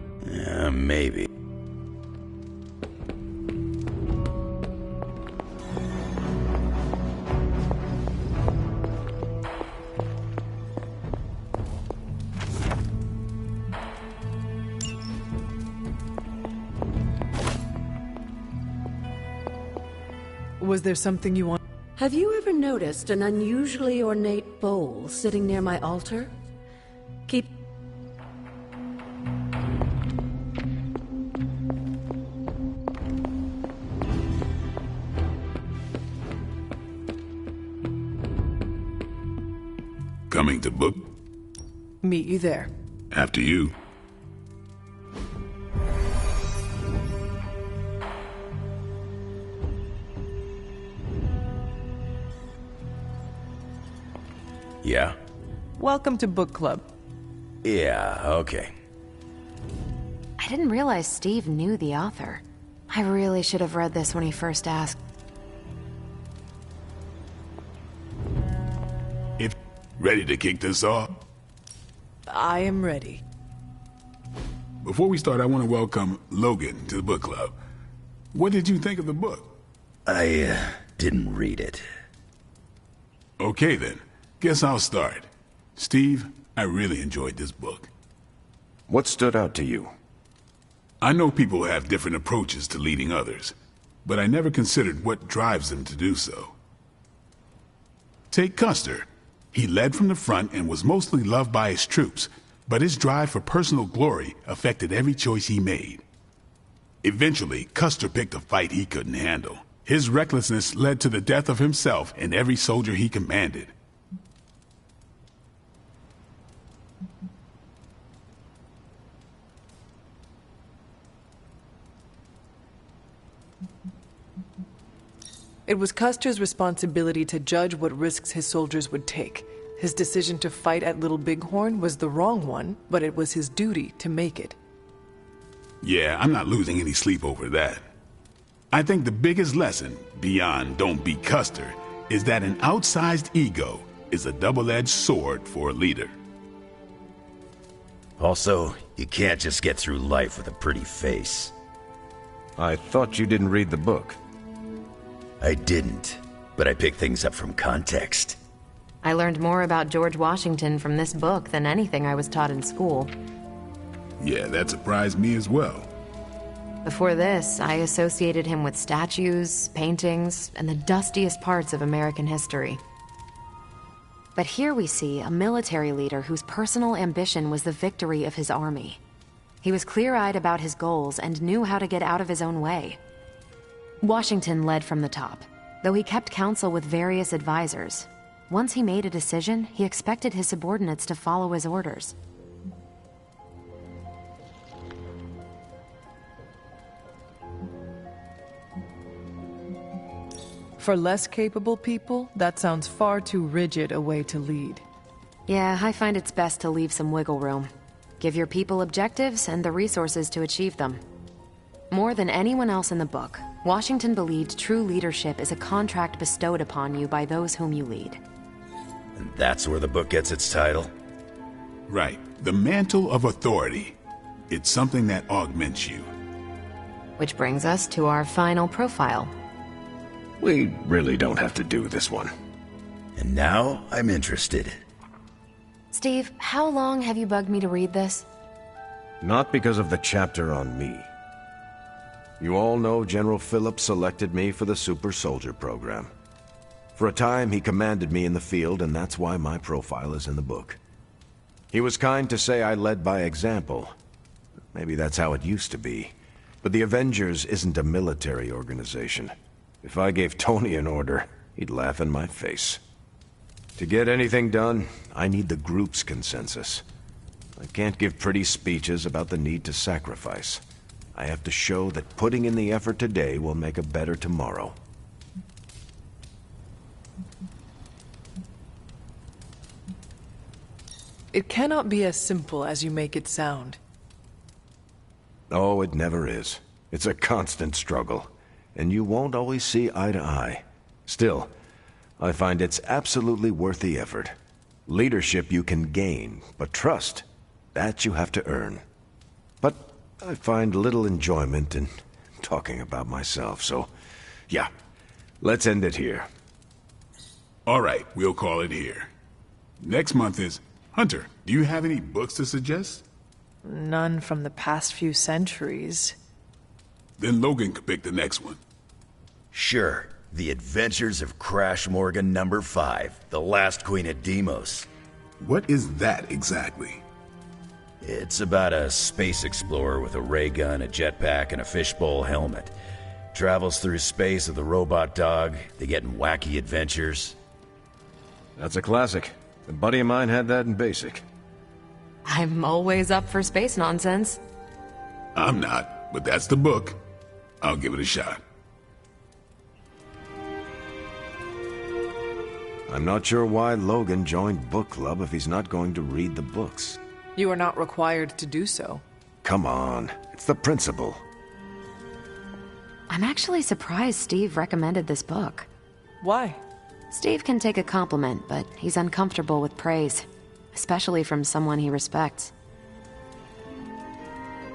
Maybe. Was there something you want? Have you ever noticed an unusually ornate bowl sitting near my altar? Keep... Coming to book? Meet you there. After you. Yeah? Welcome to book club. Yeah, okay. I didn't realize Steve knew the author. I really should have read this when he first asked. If ready to kick this off? I am ready. Before we start, I want to welcome Logan to the book club. What did you think of the book? I didn't read it. Okay then. Guess I'll start. Steve, I really enjoyed this book. What stood out to you? I know people have different approaches to leading others, but I never considered what drives them to do so. Take Custer. He led from the front and was mostly loved by his troops, but his drive for personal glory affected every choice he made. Eventually, Custer picked a fight he couldn't handle. His recklessness led to the death of himself and every soldier he commanded. It was Custer's responsibility to judge what risks his soldiers would take. His decision to fight at Little Bighorn was the wrong one, but it was his duty to make it. Yeah, I'm not losing any sleep over that. I think the biggest lesson, beyond don't be Custer, is that an outsized ego is a double-edged sword for a leader. Also, you can't just get through life with a pretty face. I thought you didn't read the book. I didn't, but I picked things up from context. I learned more about George Washington from this book than anything I was taught in school. Yeah, that surprised me as well. Before this, I associated him with statues, paintings, and the dustiest parts of American history. But here we see a military leader whose personal ambition was the victory of his army. He was clear-eyed about his goals and knew how to get out of his own way. Washington led from the top, though he kept counsel with various advisors. Once he made a decision, he expected his subordinates to follow his orders. For less capable people, that sounds far too rigid a way to lead. Yeah, I find it's best to leave some wiggle room. Give your people objectives and the resources to achieve them. More than anyone else in the book, Washington believed true leadership is a contract bestowed upon you by those whom you lead. And that's where the book gets its title? Right. The mantle of authority. It's something that augments you. Which brings us to our final profile. We really don't have to do this one. And now I'm interested. Steve, how long have you bugged me to read this? Not because of the chapter on me. You all know General Phillips selected me for the Super Soldier program. For a time, he commanded me in the field, and that's why my profile is in the book. He was kind to say I led by example. Maybe that's how it used to be. But the Avengers isn't a military organization. If I gave Tony an order, he'd laugh in my face. To get anything done, I need the group's consensus. I can't give pretty speeches about the need to sacrifice. I have to show that putting in the effort today will make a better tomorrow. It cannot be as simple as you make it sound. Oh, it never is. It's a constant struggle, and you won't always see eye to eye. Still, I find it's absolutely worth the effort. Leadership you can gain, but trust, that you have to earn. But I find little enjoyment in talking about myself, so yeah, let's end it here. All right, we'll call it here. Next month is... Hunter, do you have any books to suggest? None from the past few centuries. Then Logan could pick the next one. Sure. The Adventures of Crash Morgan number 5, The Last Queen of Deimos. What is that exactly? It's about a space explorer with a ray gun, a jetpack, and a fishbowl helmet. Travels through space with a robot dog. They get in wacky adventures. That's a classic. A buddy of mine had that in basic. I'm always up for space nonsense. I'm not, but that's the book. I'll give it a shot. I'm not sure why Logan joined book club if he's not going to read the books. You are not required to do so. Come on, it's the principle. I'm actually surprised Steve recommended this book. Why? Steve can take a compliment, but he's uncomfortable with praise, especially from someone he respects.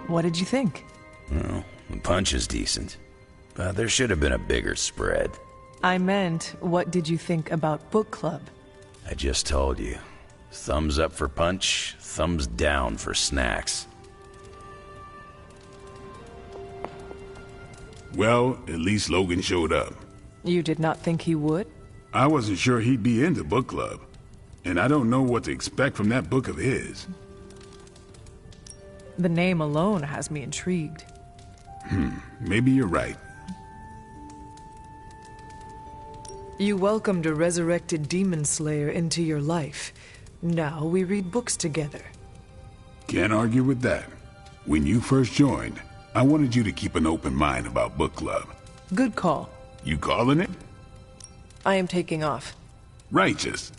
What did you think? Well, the punch is decent, but there should have been a bigger spread. I meant, what did you think about book club? I just told you. Thumbs up for Punch, thumbs down for snacks. Well, at least Logan showed up. You did not think he would? I wasn't sure he'd be into book club, and I don't know what to expect from that book of his. The name alone has me intrigued. Maybe you're right. You welcomed a resurrected demon slayer into your life. Now we read books together. Can't argue with that. When you first joined, I wanted you to keep an open mind about book club. Good call. You calling it? I am taking off. Righteous.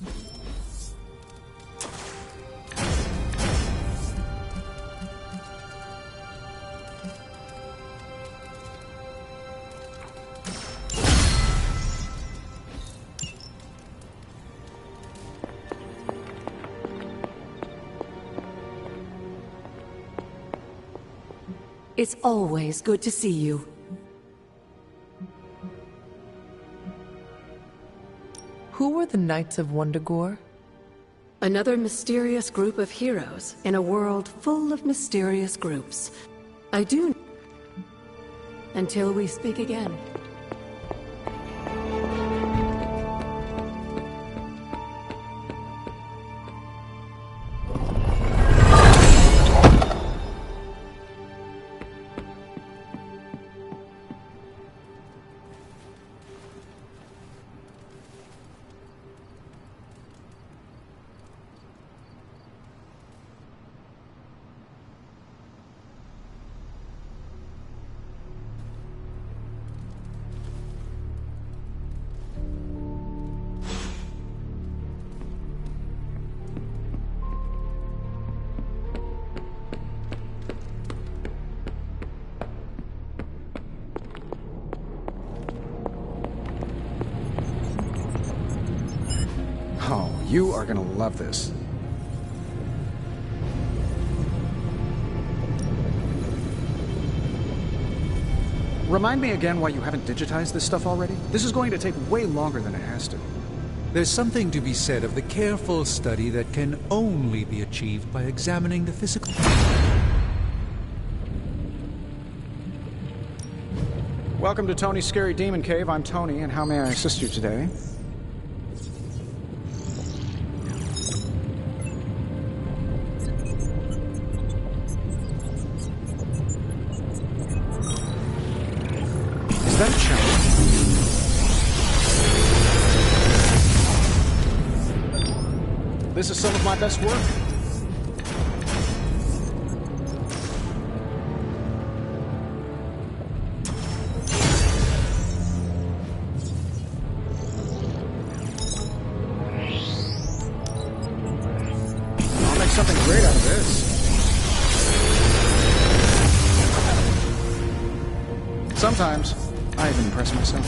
It's always good to see you. Who were the Knights of Wundagore? Another mysterious group of heroes in a world full of mysterious groups. I do... Until we speak again. Oh, you are gonna love this. Remind me again why you haven't digitized this stuff already? This is going to take way longer than it has to. There's something to be said of the careful study that can only be achieved by examining the physical... Welcome to Tony's Scary Demon Cave. I'm Tony, and how may I assist you today? Is that a challenge? This is some of my best work. I'll make something great out of this. Sometimes, I even impress myself.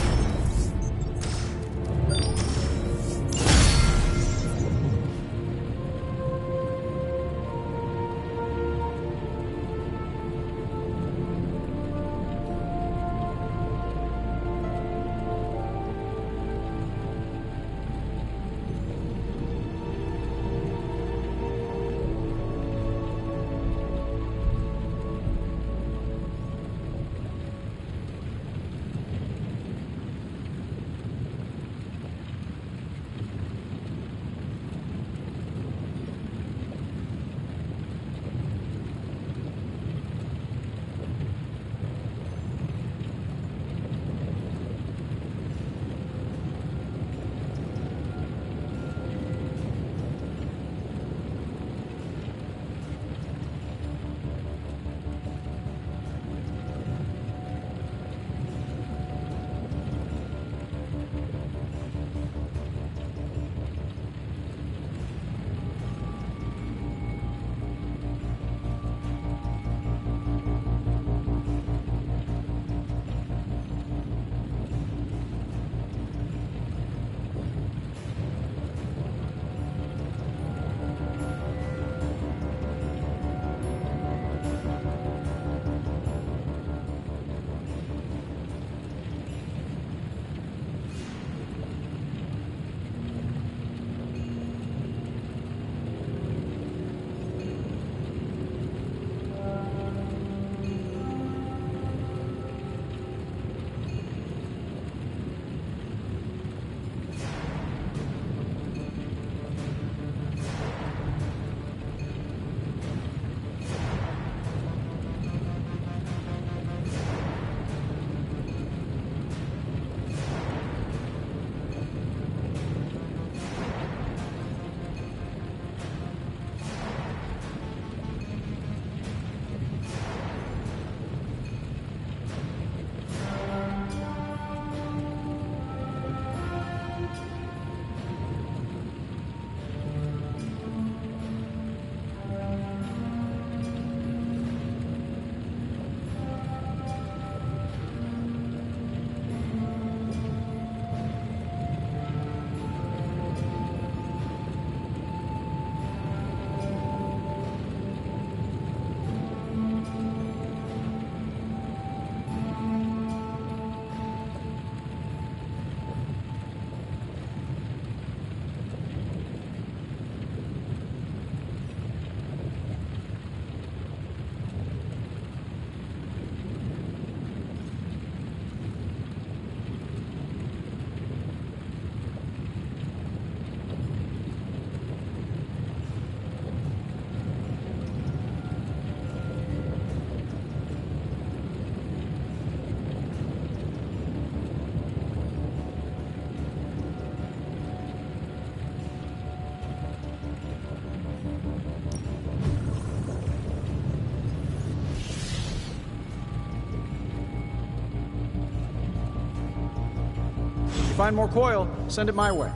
find more coil, send it my way.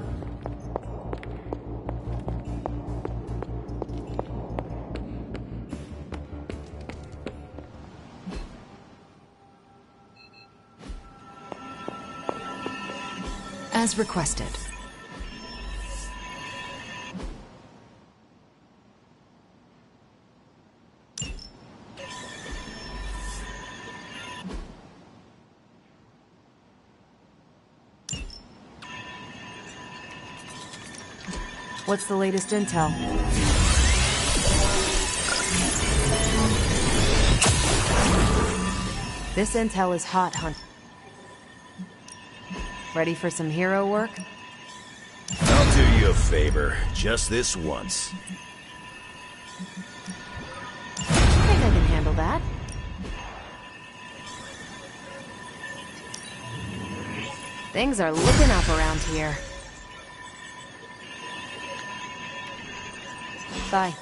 As requested. What's the latest intel? This intel is hot, Hunt. Ready for some hero work? I'll do you a favor, just this once. I think I can handle that. Things are looking up around here. Bye.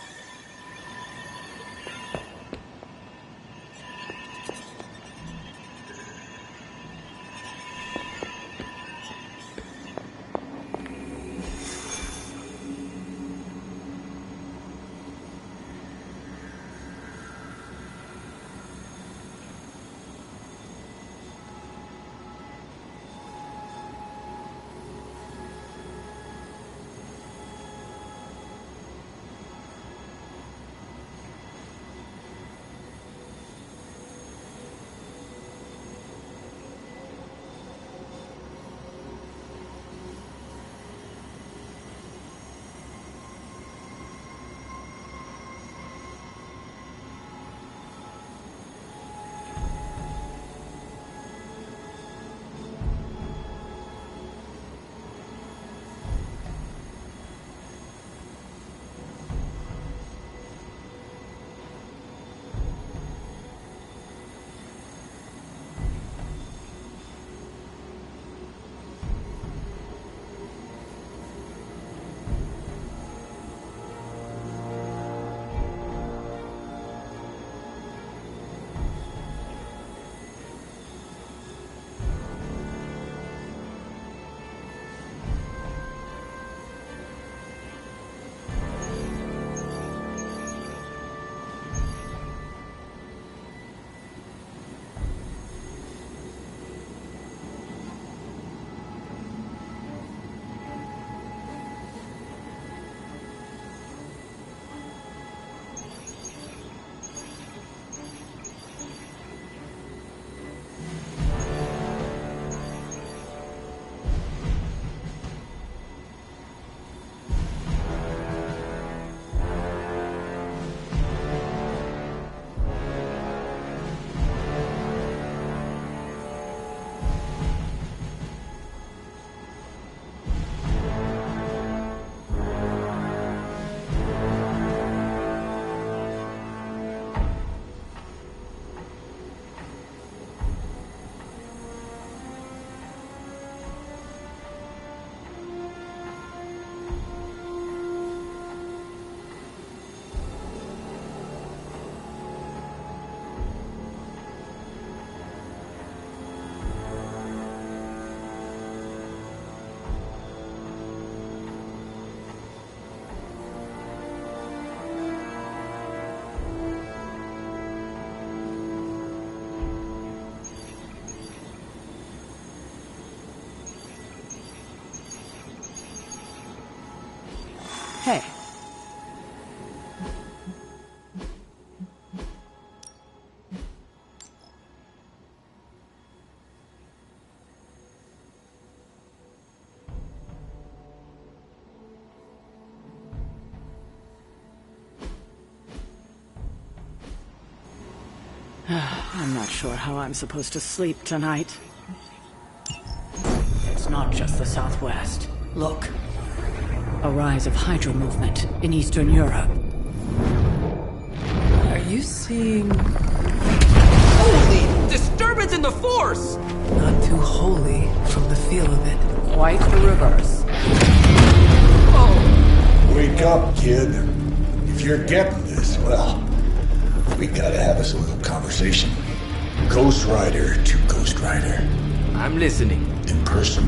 Hey. I'm not sure how I'm supposed to sleep tonight. It's not just the Southwest. Look. A rise of Hydra movement in Eastern Europe. Are you seeing... Holy disturbance in the Force! Not too holy from the feel of it. Quite the reverse. Oh! Wake up, kid. If you're getting this, well, we gotta have us a little conversation. Ghost Rider to Ghost Rider. I'm listening. In person.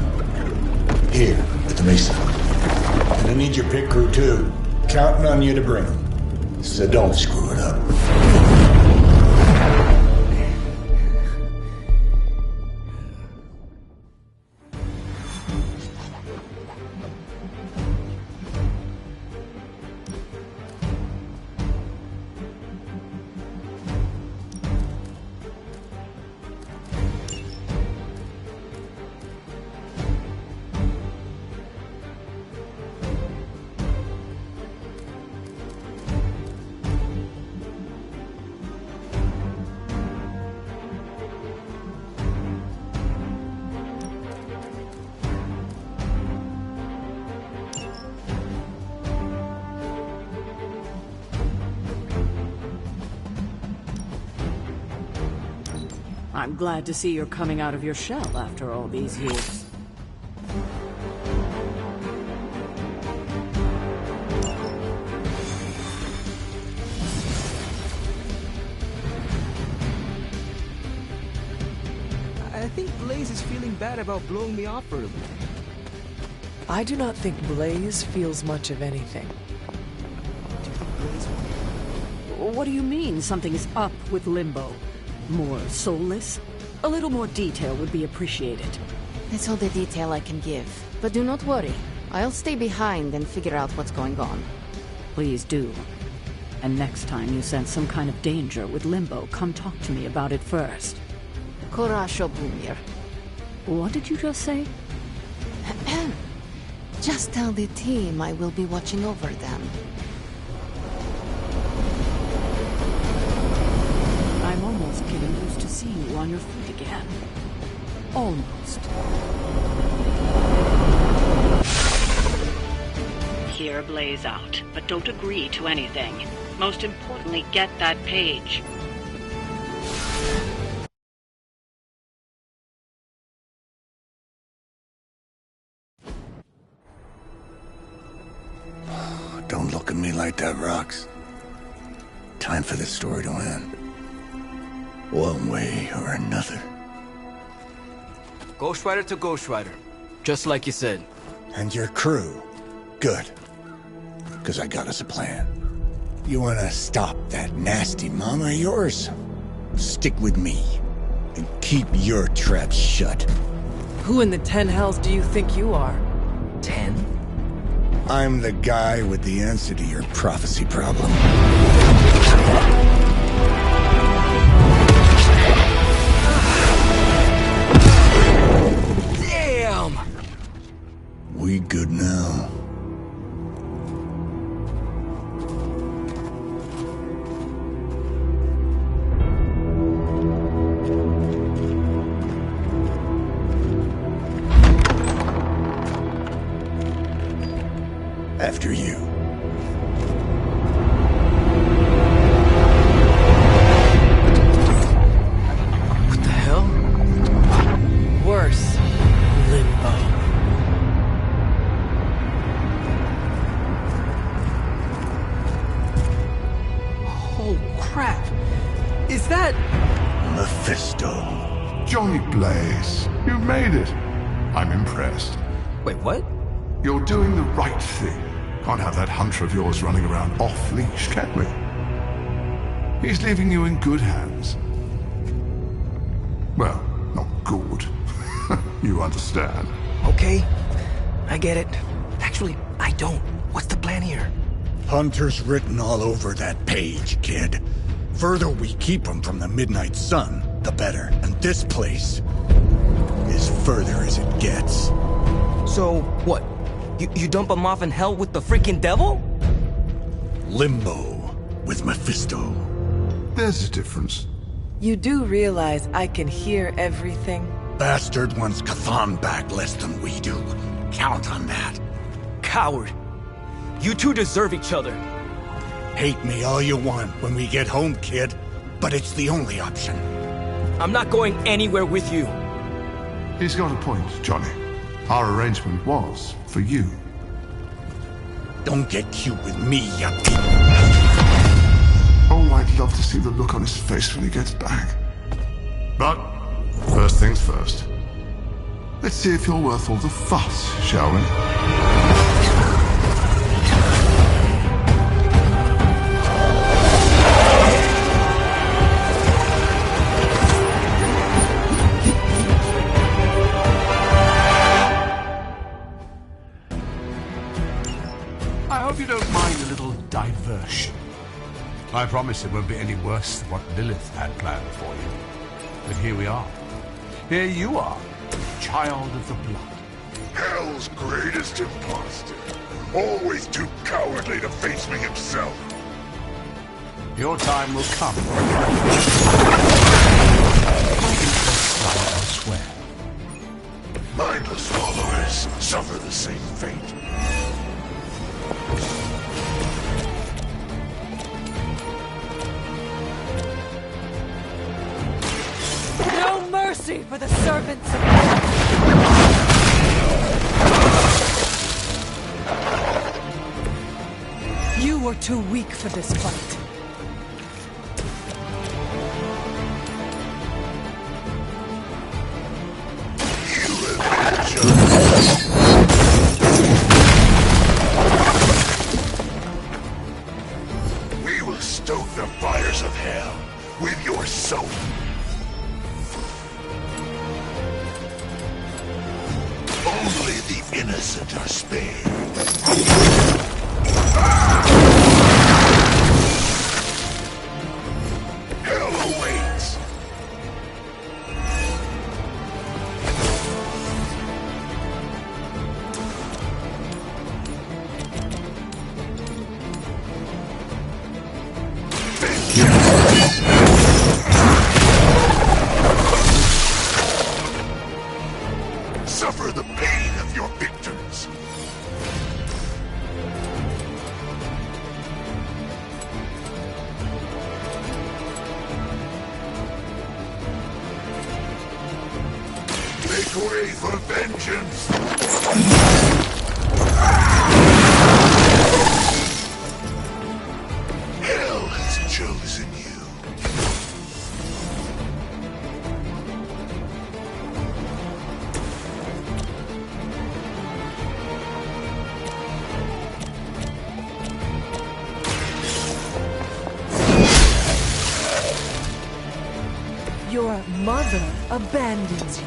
Here, at the Mesa. And I need your pit crew too. Counting on you to bring them. So don't screw it up. I'm glad to see you're coming out of your shell after all these years. I think Blaze is feeling bad about blowing me off early. I do not think Blaze feels much of anything. What do you mean something is up with Limbo? More soulless? A little more detail would be appreciated. That's all the detail I can give. But do not worry. I'll stay behind and figure out what's going on. Please do. And next time you sense some kind of danger with Limbo, come talk to me about it first. Korasho Bumir. What did you just say? Just tell the team I will be watching over them. I'm almost getting used to seeing you on your feet again. Almost. Hear Blaze out, but don't agree to anything. Most importantly, get that page. Don't look at me like that, Rox. Time for this story to end. One way or another. Ghost Rider to Ghost Rider. Just like you said. And your crew. Good. Because I got us a plan. You want to stop that nasty mama of yours? Stick with me. And keep your traps shut. Who in the 10 hells do you think you are? 10? I'm the guy with the answer to your prophecy problem. Damn! We good now? After you. What the hell? Worse. Limbo. Oh, crap. Is that... Mephisto. Johnny Blaze, you made it. I'm impressed. Wait, what? You're doing the right thing. Can't have that hunter of yours running around off-leash, can we? He's leaving you in good hands. Well, not good. You understand. Okay, I get it. Actually, I don't. What's the plan here? Hunter's written all over that page, kid. Further we keep him from the midnight sun, the better. And this place is further as it gets. So, what? You dump him off in hell with the freaking devil? Limbo with Mephisto. There's a difference. You do realize I can hear everything? Bastard wants Cathan back less than we do. Count on that. Coward. You two deserve each other. Hate me all you want when we get home, kid. But it's the only option. I'm not going anywhere with you. He's got a point, Johnny. Our arrangement was for you. Don't get cute with me, you... Oh, I'd love to see the look on his face when he gets back. But, first things first. Let's see if you're worth all the fuss, shall we? I hope you don't mind a little diversion. I promise it won't be any worse than what Lilith had planned for you. But here we are. Here you are, child of the blood. Hell's greatest imposter. Always too cowardly to face me himself. Your time will come. Elsewhere. Mindless followers suffer the same fate. No mercy for the servants of You were too weak for this fight. We will stoke the fires of hell with your soul. Only the innocent are spared. Hell awaits. Suffer the pain of your victims. Make way for vengeance. Hell has chosen you. Your mother abandons you.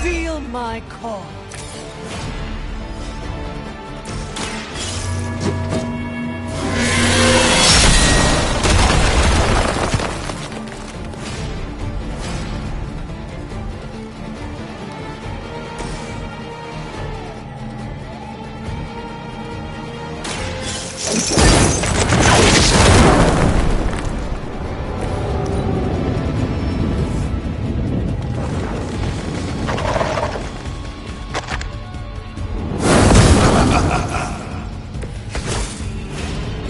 Feel my call.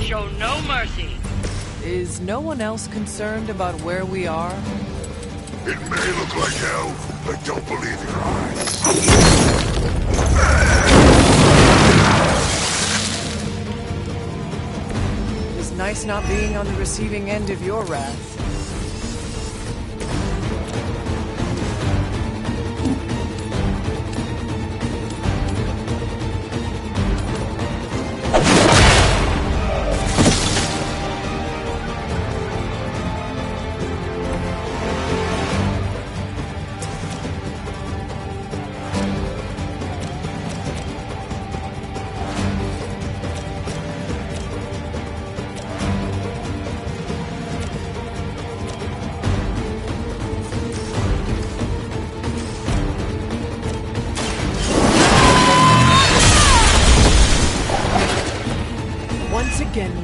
Show no mercy. Is no one else concerned about where we are? It may look like hell, but don't believe your eyes. It's nice not being on the receiving end of your wrath.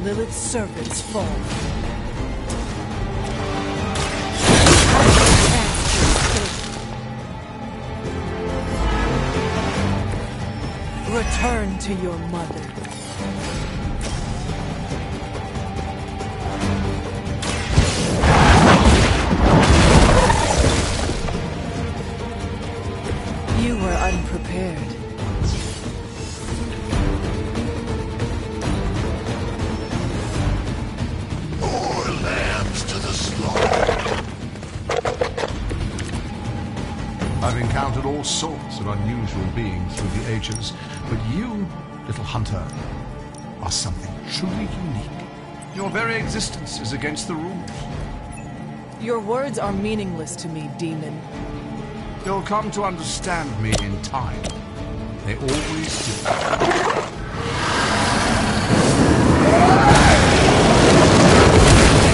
Lilith's servants fall. Return to your mother. You were unprepared. More lambs to the slaughter. I've encountered all sorts of unusual beings through the ages, but you, little hunter, are something truly unique. Your very existence is against the rules. Your words are meaningless to me, demon. You'll come to understand me in time. They always do.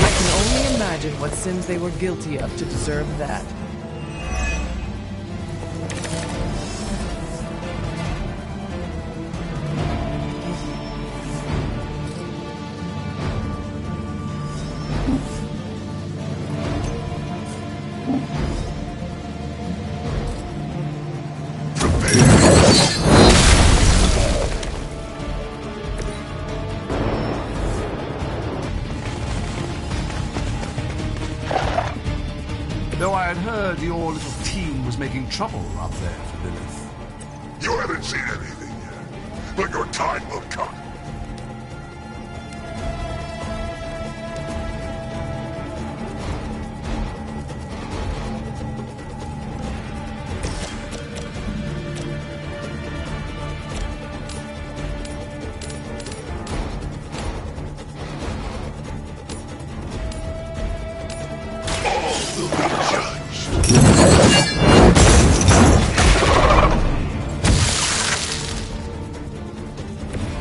I can only imagine what sins they were guilty of to deserve that. Though I had heard your little team was making trouble up there for Lilith. You haven't seen anything yet, but your time will come.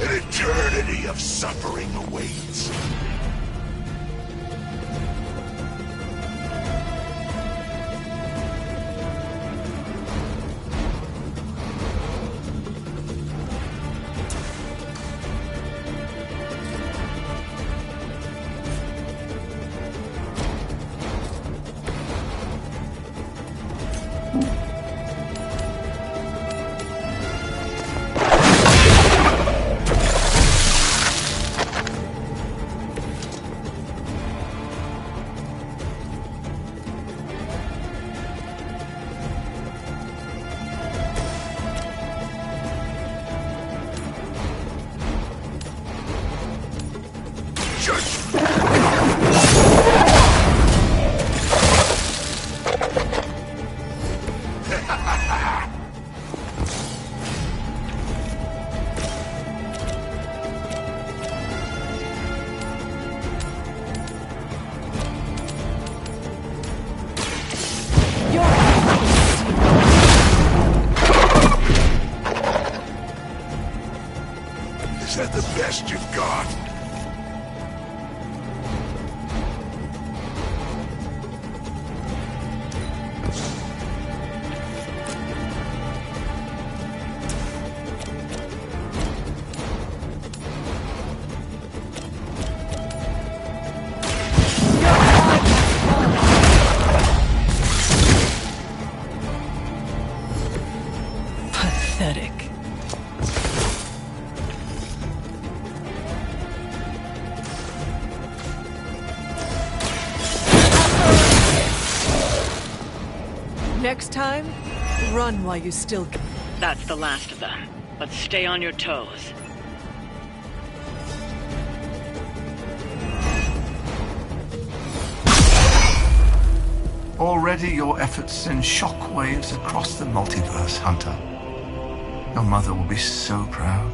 An eternity of suffering awaits. Is that the best you've got? Pathetic. Next time, run while you still can. That's the last of them. But stay on your toes. Already your efforts send shockwaves across the multiverse, Hunter. Your mother will be so proud.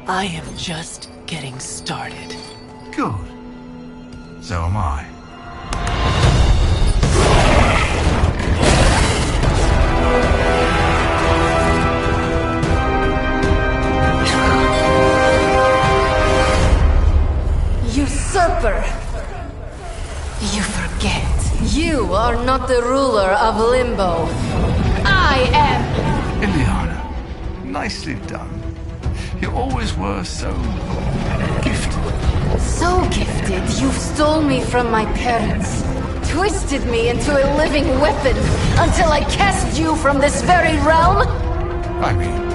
I am just getting started. Good. So am I. Usurper! You forget. You are not the ruler of Limbo. I am! Ileana, nicely done. You always were so gifted. So gifted, you stole me from my parents. Twisted me into a living weapon until I cast you from this very realm? I mean,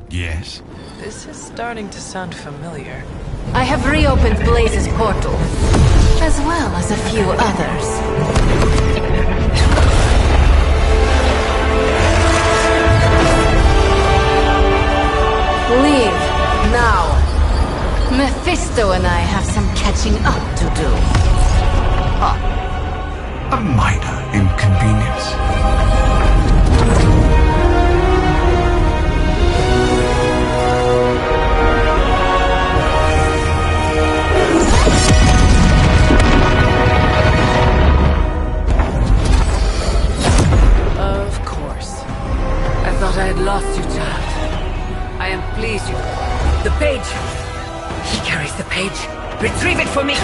yes. This is starting to sound familiar. I have reopened Blaze's portal, as well as a few others. Leave, now. Mephisto and I have some catching up to do. A minor inconvenience. Of course. I thought I had lost you, child. I am pleased you... The page! He carries the page. Retrieve it for me!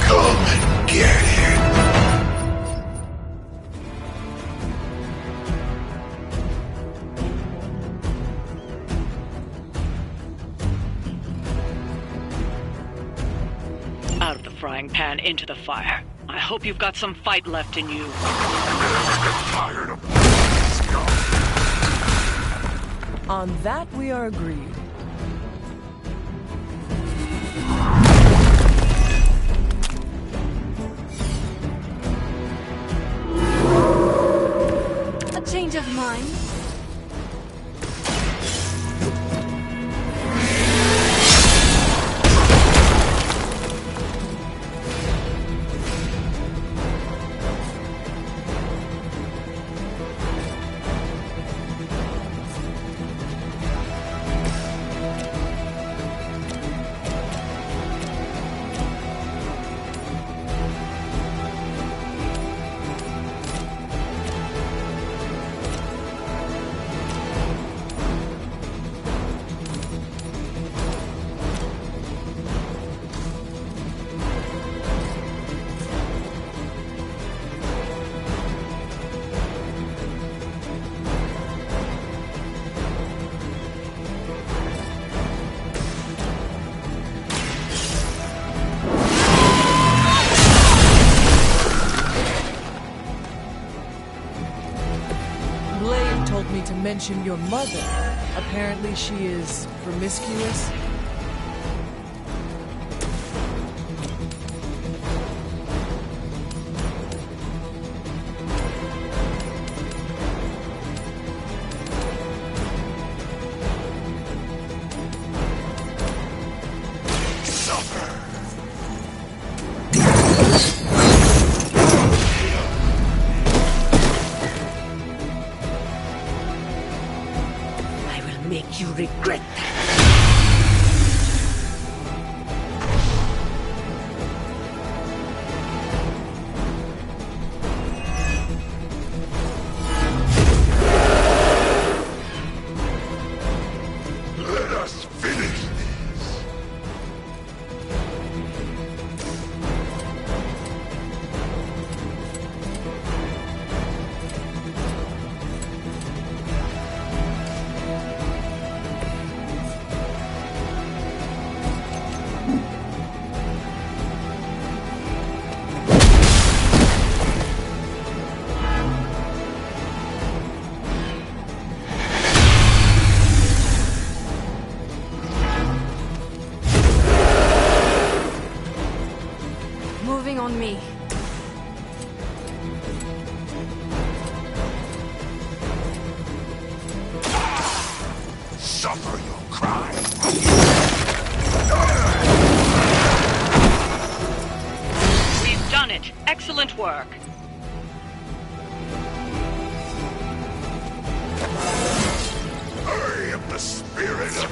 Come and get it. Out of the frying pan into the fire. I hope you've got some fight left in you. Tired of On that, we are agreed. A change of mind? Told me to mention your mother. Apparently she is promiscuous. Make you regret that. Let us finish this. Moving on me. Suffer your crime. We've done it. Excellent work. I am the spirit of...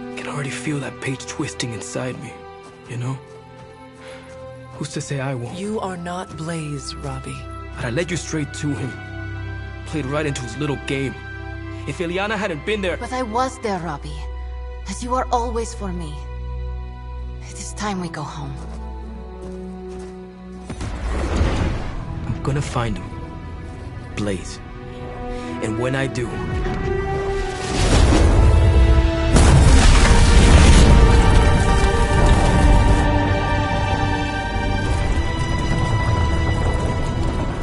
I can already feel that page twisting inside me, you know? Who's to say I won't? You are not Blaze, Robbie. But I led you straight to him. Played right into his little game. If Ileana hadn't been there... But I was there, Robbie. As you are always for me. It is time we go home. I'm gonna find him. Blaze. And when I do...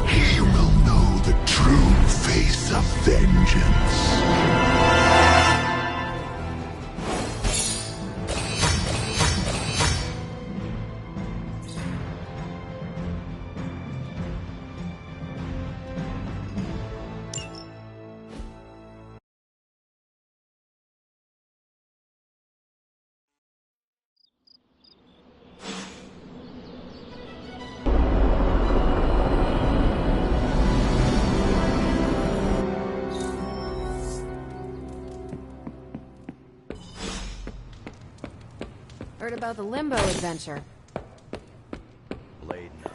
He will know the true face of vengeance. Heard about the Limbo adventure. Blade 9.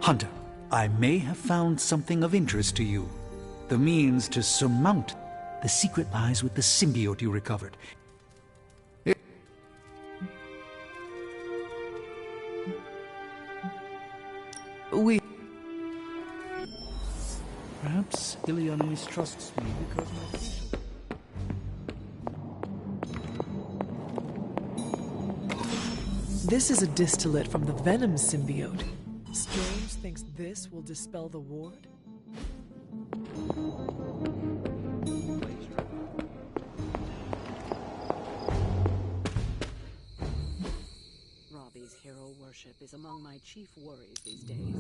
Hunter, I may have found something of interest to you. The means to surmount. The secret lies with the symbiote you recovered. Perhaps Ileana mistrusts me because my facial... This is a distillate from the Venom symbiote. Strange thinks this will dispel the ward? Robbie's hero worship is among my chief worries these days.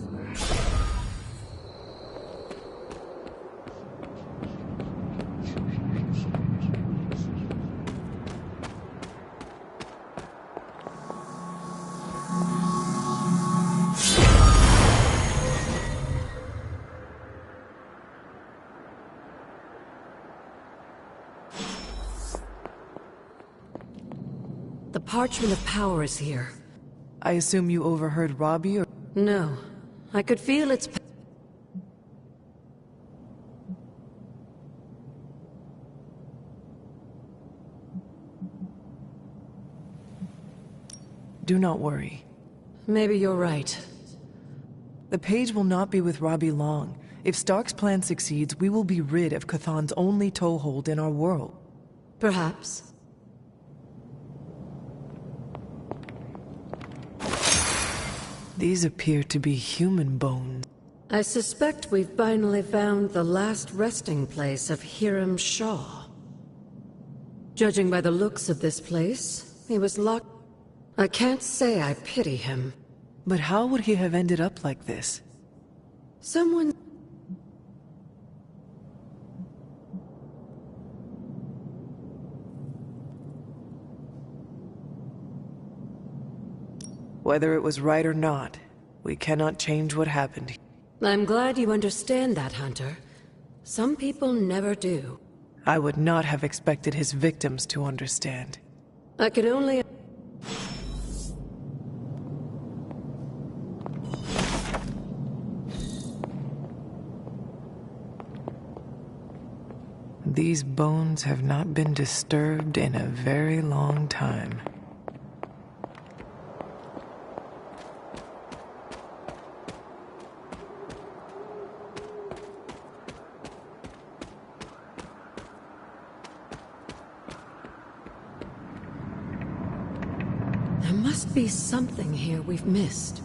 The Parchment of Power is here. I assume you overheard Robbie or... No. I could feel its... Do not worry. Maybe you're right. The page will not be with Robbie long. If Stark's plan succeeds, we will be rid of Cathan's only toehold in our world. Perhaps. These appear to be human bones. I suspect we've finally found the last resting place of Hiram Shaw. Judging by the looks of this place, he was locked... I can't say I pity him. But how would he have ended up like this? Someone... Whether it was right or not, we cannot change what happened. I'm glad you understand that, Hunter. Some people never do. I would not have expected his victims to understand. I can only... These bones have not been disturbed in a very long time. There must be something here we've missed.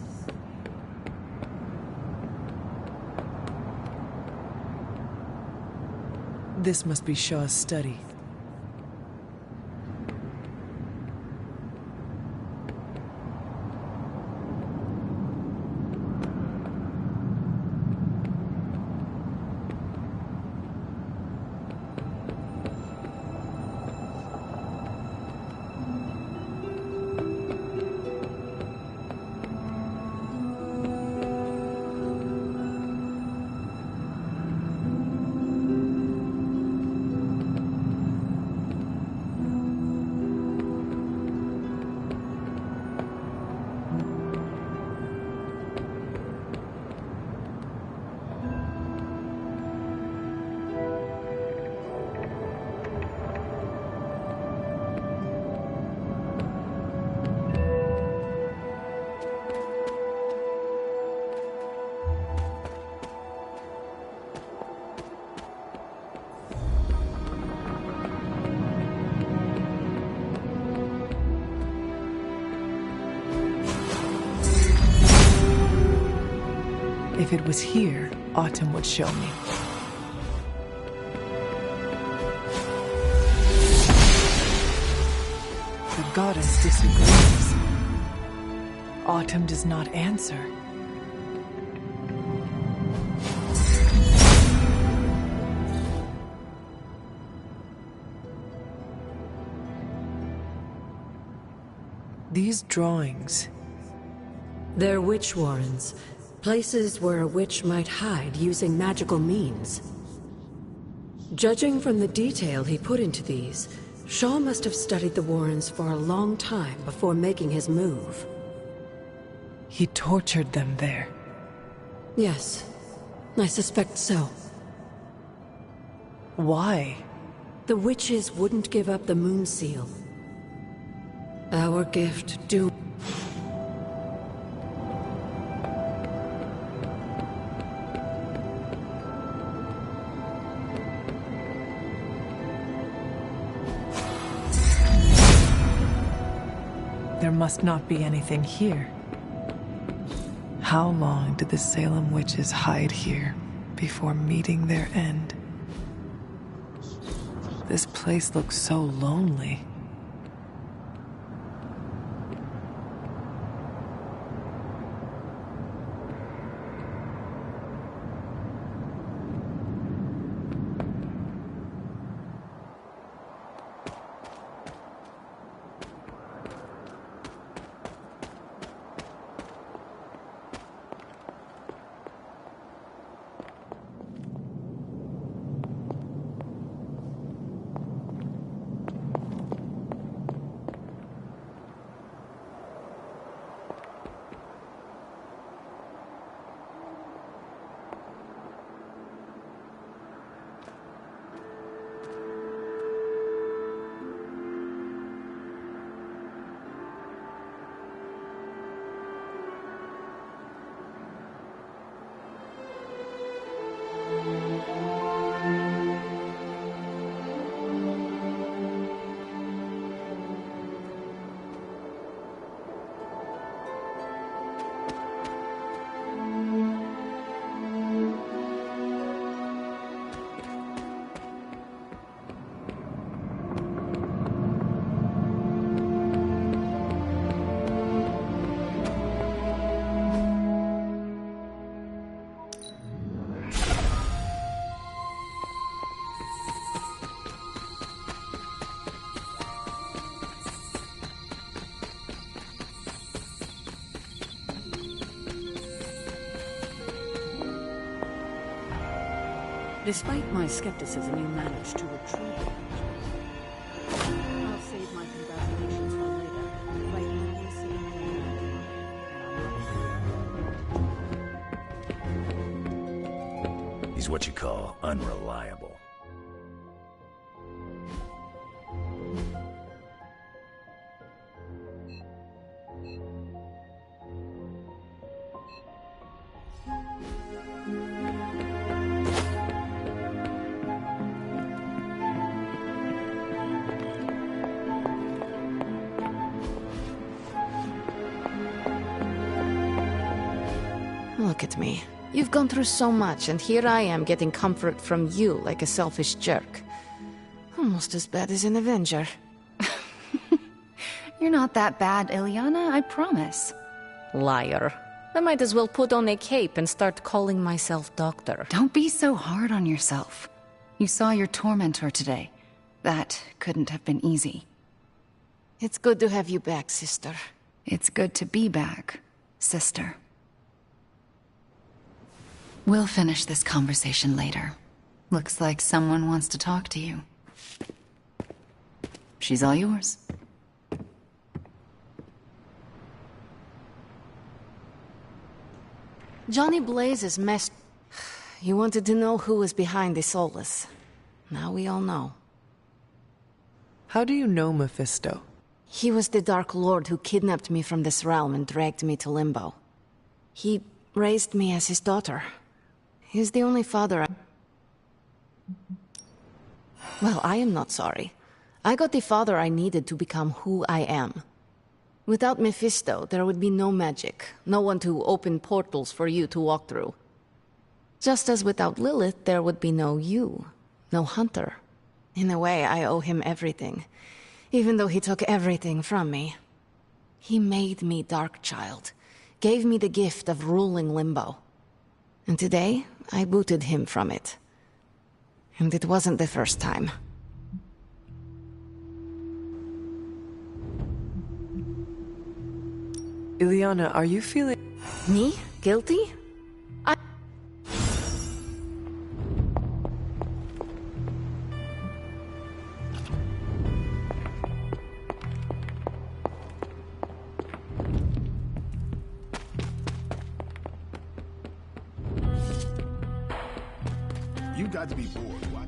This must be Shaw's study. If it was here, Autumn would show me. The goddess disagrees. Autumn does not answer. These drawings... They're witch warrens. Places where a witch might hide using magical means. Judging from the detail he put into these, Shaw must have studied the warrens for a long time before making his move. He tortured them there. Yes, I suspect so. Why? The witches wouldn't give up the moon seal. Our gift doomed. There must not be anything here. How long did the Salem witches hide here before meeting their end? This place looks so lonely. Despite my skepticism, you managed to retrieve it. I'll save my congratulations for later. Right now, we're seeing He's what you call unreliable. Look at me. You've gone through so much, and here I am getting comfort from you like a selfish jerk. Almost as bad as an Avenger. You're not that bad, Ilyana, I promise. Liar. I might as well put on a cape and start calling myself Doctor. Don't be so hard on yourself. You saw your tormentor today. That couldn't have been easy. It's good to have you back, sister. It's good to be back, sister. We'll finish this conversation later. Looks like someone wants to talk to you. She's all yours. Johnny Blaze's mess. You wanted to know who was behind the Solus. Now we all know. How do you know Mephisto? He was the Dark Lord who kidnapped me from this realm and dragged me to Limbo. He raised me as his daughter. He's the only father Well, I am not sorry. I got the father I needed to become who I am. Without Mephisto, there would be no magic, no one to open portals for you to walk through. Just as without Lilith, there would be no you, no Hunter. In a way, I owe him everything, even though he took everything from me. He made me Darkchild, gave me the gift of ruling Limbo. And today, I booted him from it. And it wasn't the first time. Ileana, are you feeling... Me? Guilty? You got to be bored. Why?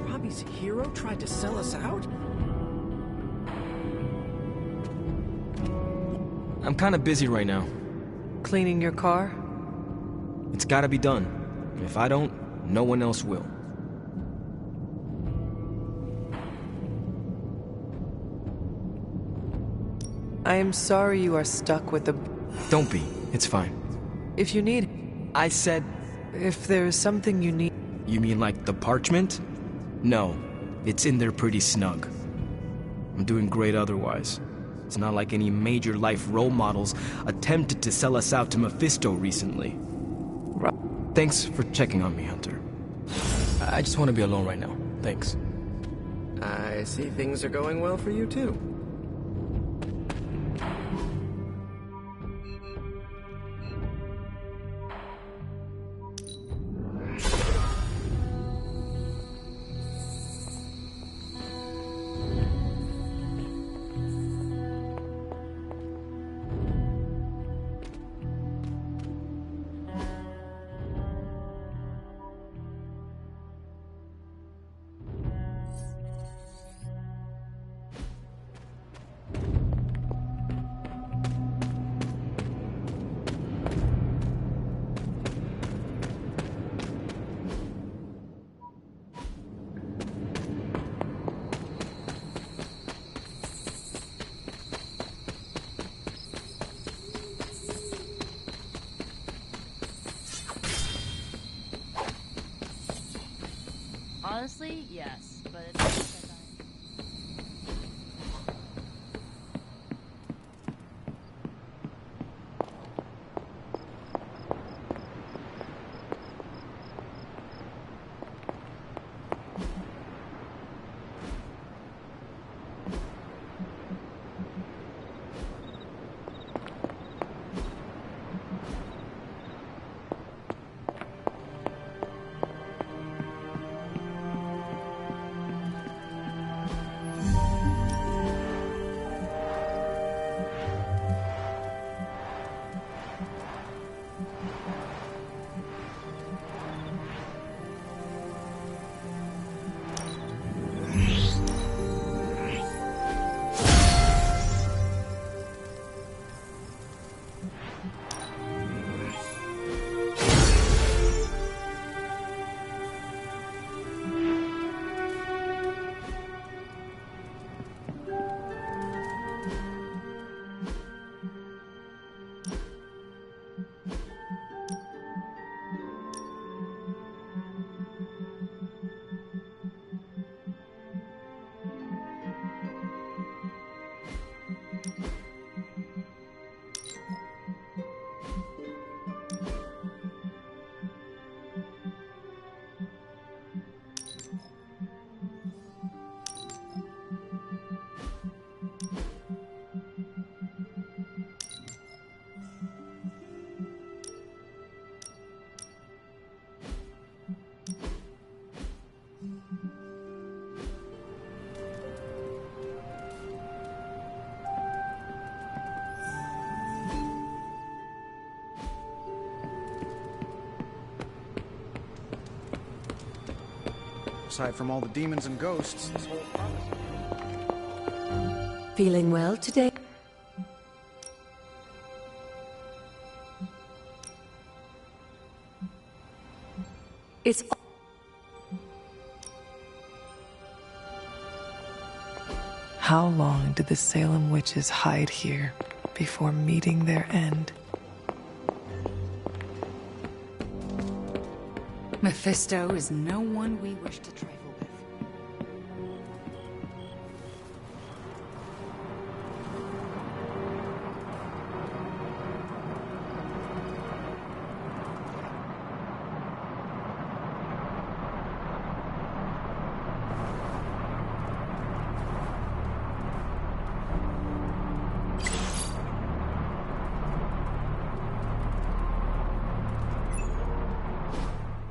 Robbie's hero tried to sell us out? I'm kind of busy right now. Cleaning your car? It's gotta be done. If I don't, no one else will. I am sorry you are stuck with the... Don't be. It's fine. If you need... I said... If there is something you need... You mean like the parchment? No. It's in there pretty snug. I'm doing great otherwise. It's not like any major life role models attempted to sell us out to Mephisto recently. Thanks for checking on me, Hunter. I just want to be alone right now. Thanks. I see things are going well for you, too. Honestly, yes, but it's... Aside from all the demons and ghosts, this whole Feeling well today? It's... How long did the Salem witches hide here before meeting their end? Mephisto is no one we wish to trifle with.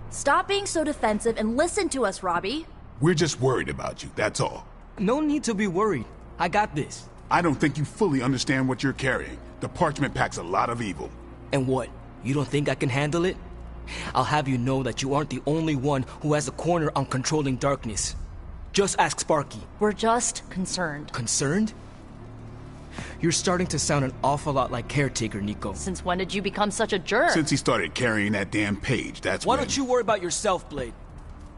Stop being so defensive and listen to us, Robbie. We're just worried about you, that's all. No need to be worried. I got this. I don't think you fully understand what you're carrying. The parchment packs a lot of evil. And what? You don't think I can handle it? I'll have you know that you aren't the only one who has a corner on controlling darkness. Just ask Sparky. We're just concerned. Concerned? You're starting to sound an awful lot like Caretaker, Nico. Since when did you become such a jerk? Since he started carrying that damn page, that's Why don't you worry about yourself, Blade?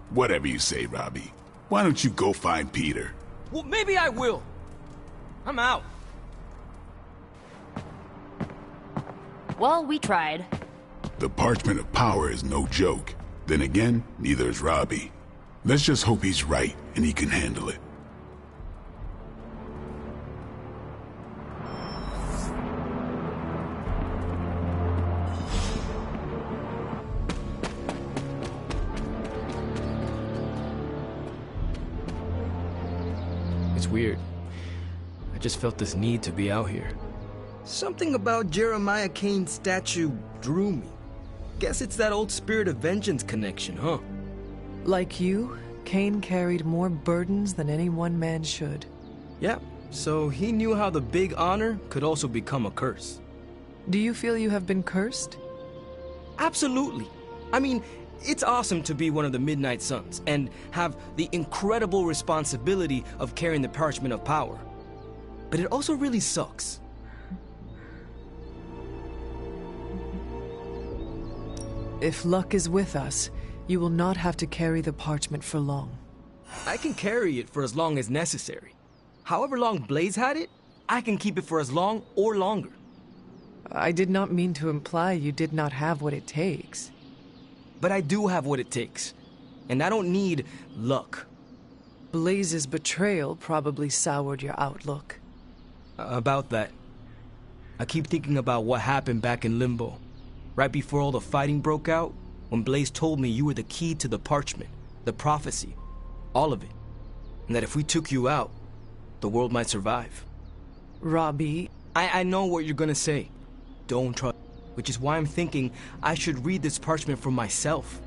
Whatever you say, Robbie. Why don't you go find Peter? Well, maybe I will. I'm out. Well, we tried. The Parchment of Power is no joke. Then again, neither is Robbie. Let's just hope he's right and he can handle it. It's weird. I just felt this need to be out here. Something about Jeremiah Kane's statue drew me. Guess it's that old Spirit of Vengeance connection, huh? Like you, Kane carried more burdens than any one man should. Yep, so he knew how the big honor could also become a curse. Do you feel you have been cursed? Absolutely. I mean, it's awesome to be one of the Midnight Suns and have the incredible responsibility of carrying the Parchment of Power. But it also really sucks. If luck is with us, you will not have to carry the parchment for long. I can carry it for as long as necessary. However long Blaze had it, I can keep it for as long or longer. I did not mean to imply you did not have what it takes. But I do have what it takes. And I don't need luck. Blaze's betrayal probably soured your outlook. About that. I keep thinking about what happened back in Limbo. Right before all the fighting broke out, when Blaze told me you were the key to the parchment, the prophecy, all of it. And that if we took you out, the world might survive. Robbie... I know what you're gonna say. Don't trust. Which is why I'm thinking I should read this parchment for myself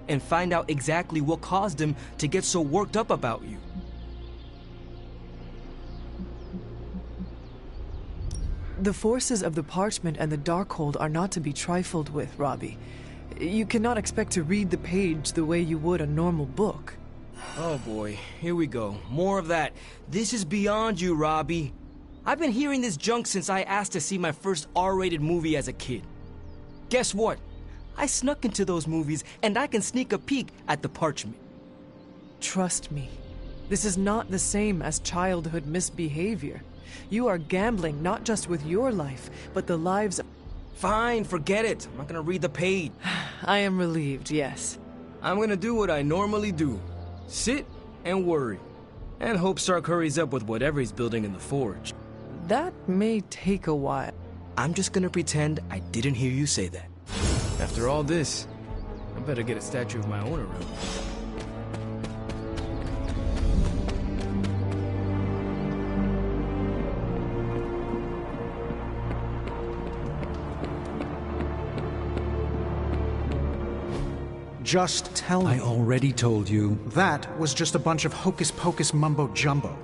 and find out exactly what caused him to get so worked up about you. The forces of the parchment and the Darkhold are not to be trifled with, Robbie. You cannot expect to read the page the way you would a normal book. Oh boy, here we go. More of that. This is beyond you, Robbie. I've been hearing this junk since I asked to see my first R-rated movie as a kid. Guess what? I snuck into those movies and I can sneak a peek at the parchment. Trust me, this is not the same as childhood misbehavior. You are gambling not just with your life, but the lives of... Fine, forget it. I'm not gonna read the page. I am relieved, yes. I'm gonna do what I normally do. Sit and worry. And hope Stark hurries up with whatever he's building in the forge. That may take a while. I'm just gonna pretend I didn't hear you say that. After all this, I better get a statue of my own around. Just tell me. I already told you. That was just a bunch of hocus-pocus mumbo-jumbo.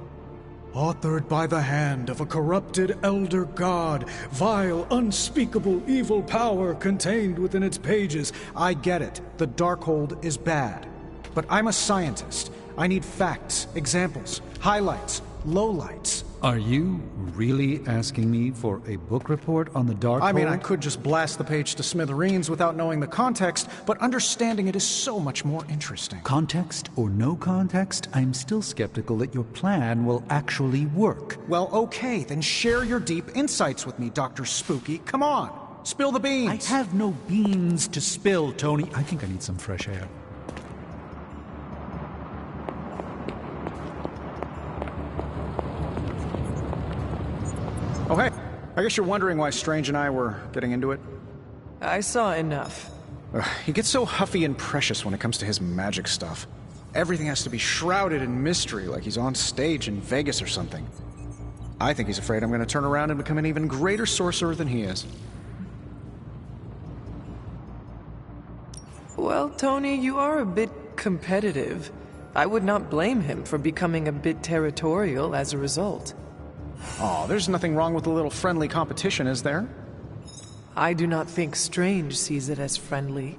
Authored by the hand of a corrupted elder god, vile, unspeakable evil power contained within its pages. I get it. The Darkhold is bad. But I'm a scientist. I need facts, examples, highlights, lowlights. Are you really asking me for a book report on the Dark I mean, Hold? I could just blast the page to smithereens without knowing the context, but understanding it is so much more interesting. Context or no context, I'm still skeptical that your plan will actually work. Well, okay, then share your deep insights with me, Dr. Spooky. Come on, spill the beans. I have no beans to spill, Tony. I think I need some fresh air. Oh, hey, I guess you're wondering why Strange and I were getting into it? I saw enough. He gets so huffy and precious when it comes to his magic stuff. Everything has to be shrouded in mystery, like he's on stage in Vegas or something. I think he's afraid I'm going to turn around and become an even greater sorcerer than he is. Well, Tony, you are a bit competitive. I would not blame him for becoming a bit territorial as a result. Aw, there's nothing wrong with a little friendly competition, is there? I do not think Strange sees it as friendly.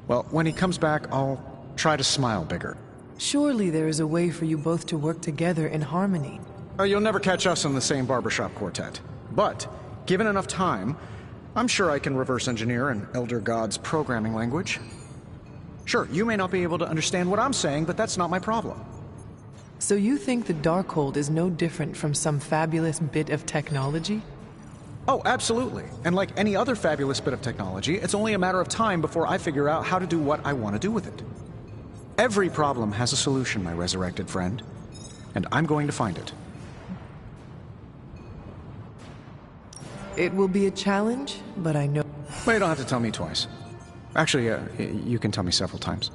Well, when he comes back, I'll try to smile bigger. Surely there is a way for you both to work together in harmony. You'll never catch us in the same barbershop quartet. But, given enough time, I'm sure I can reverse engineer an Elder God's programming language. Sure, you may not be able to understand what I'm saying, but that's not my problem. So you think the Darkhold is no different from some fabulous bit of technology? Oh, absolutely. And like any other fabulous bit of technology, it's only a matter of time before I figure out how to do what I want to do with it. Every problem has a solution, my resurrected friend. And I'm going to find it. It will be a challenge, but I know... Well, you don't have to tell me twice. Actually, you can tell me several times.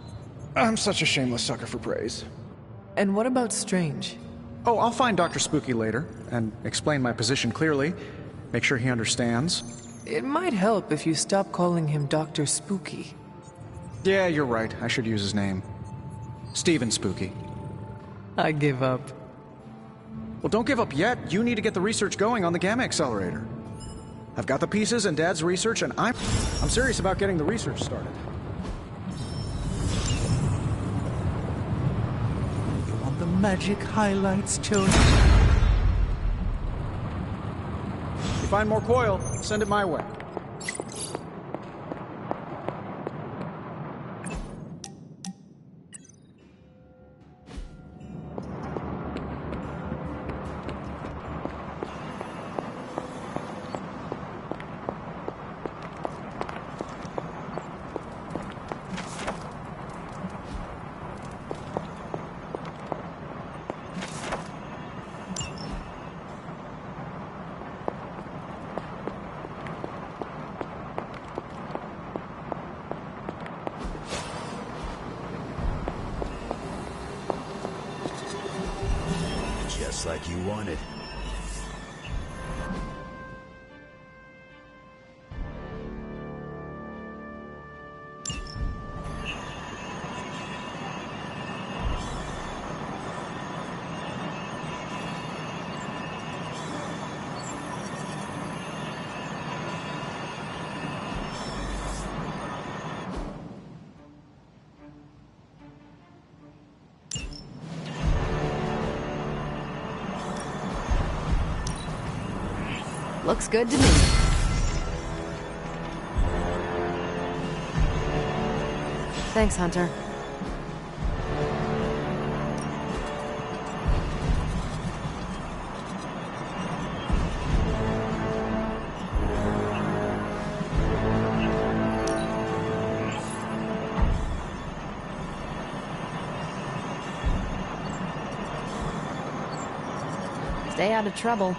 I'm such a shameless sucker for praise. And what about Strange? Oh, I'll find Dr. Spooky later, and explain my position clearly. Make sure he understands. It might help if you stop calling him Dr. Spooky. Yeah, you're right. I should use his name. Stephen Spooky. I give up. Well, don't give up yet. You need to get the research going on the Gamma Accelerator. I've got the pieces and Dad's research, and I'm serious about getting the research started. The magic highlights, Tony. If you find more coil, send it my way. Just like you wanted. Looks good to me. Thanks, Hunter. Stay out of trouble.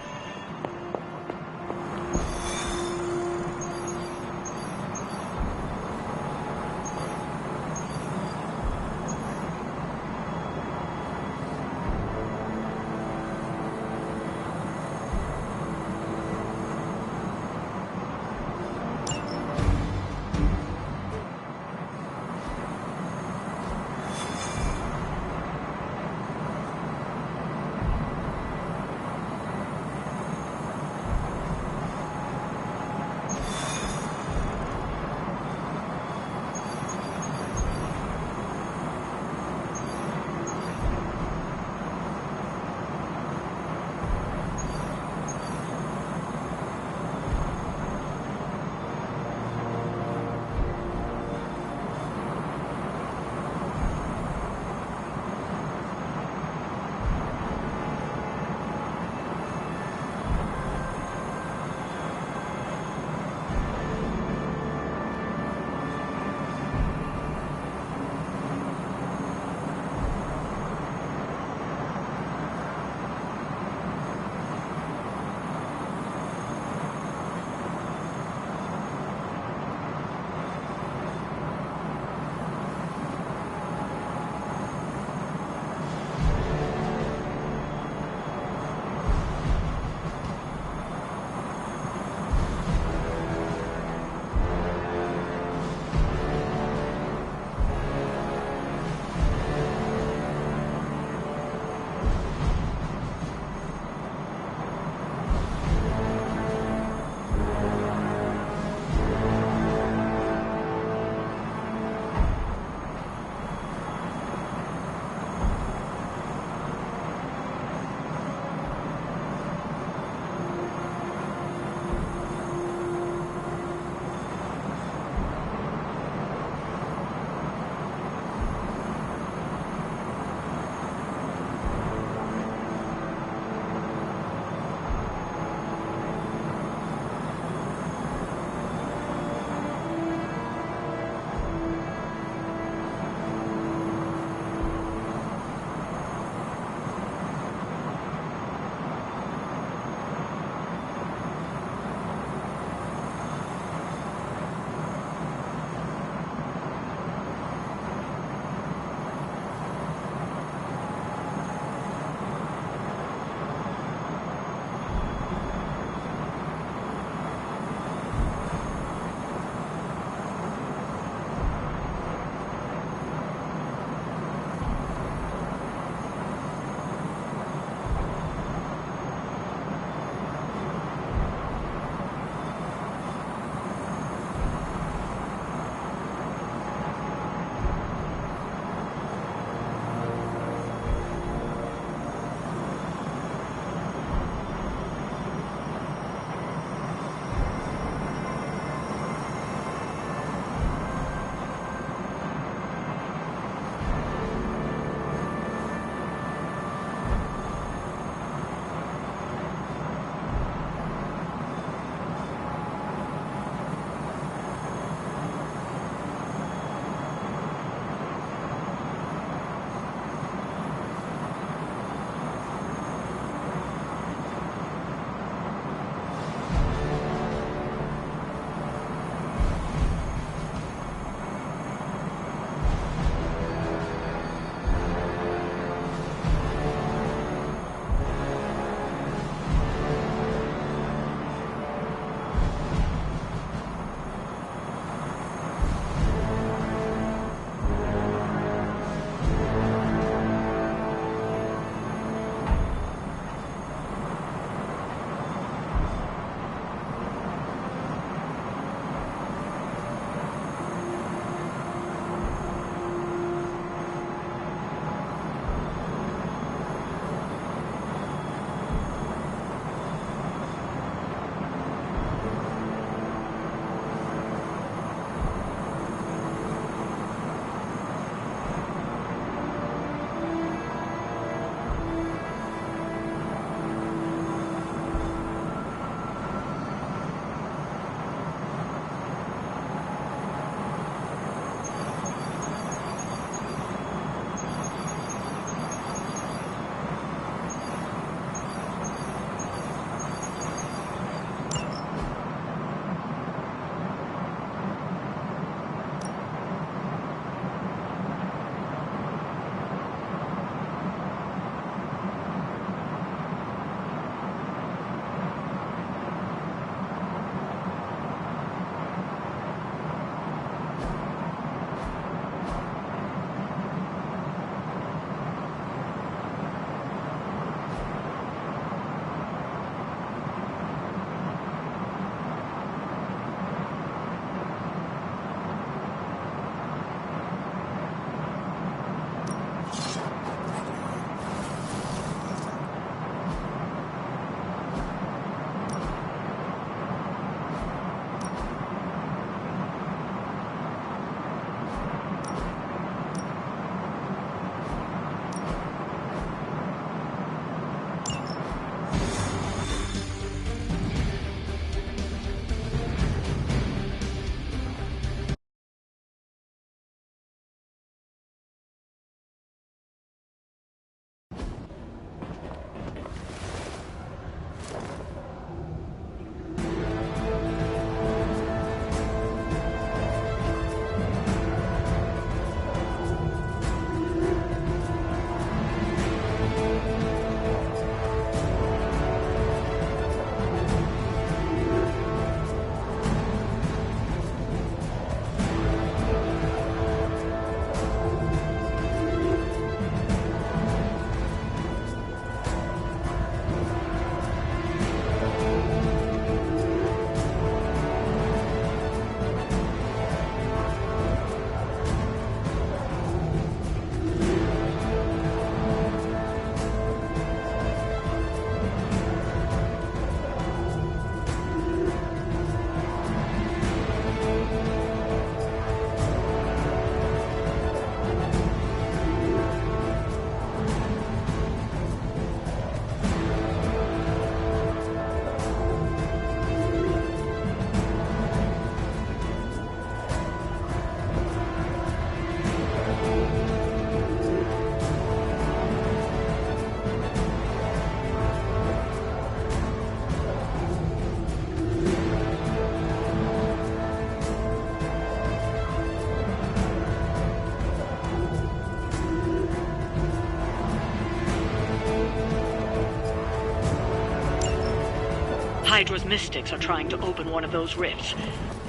Hydra's mystics are trying to open one of those rifts.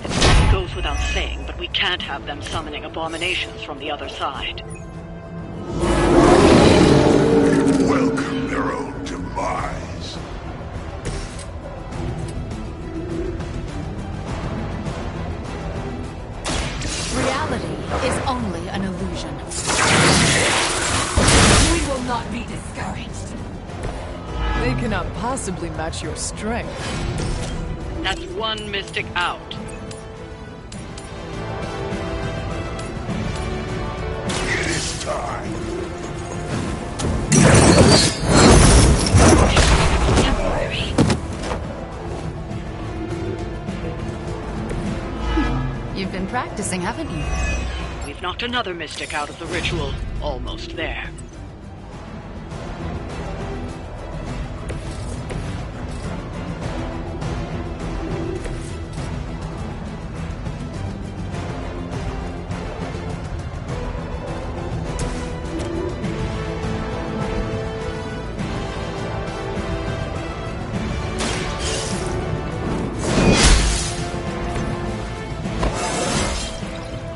It goes without saying, but we can't have them summoning abominations from the other side. Welcome their own demise. Reality is only an illusion. We will not be discouraged. They cannot possibly match your strength. That's one mystic out. It is time. You've been practicing, haven't you? We've knocked another mystic out of the ritual. Almost there.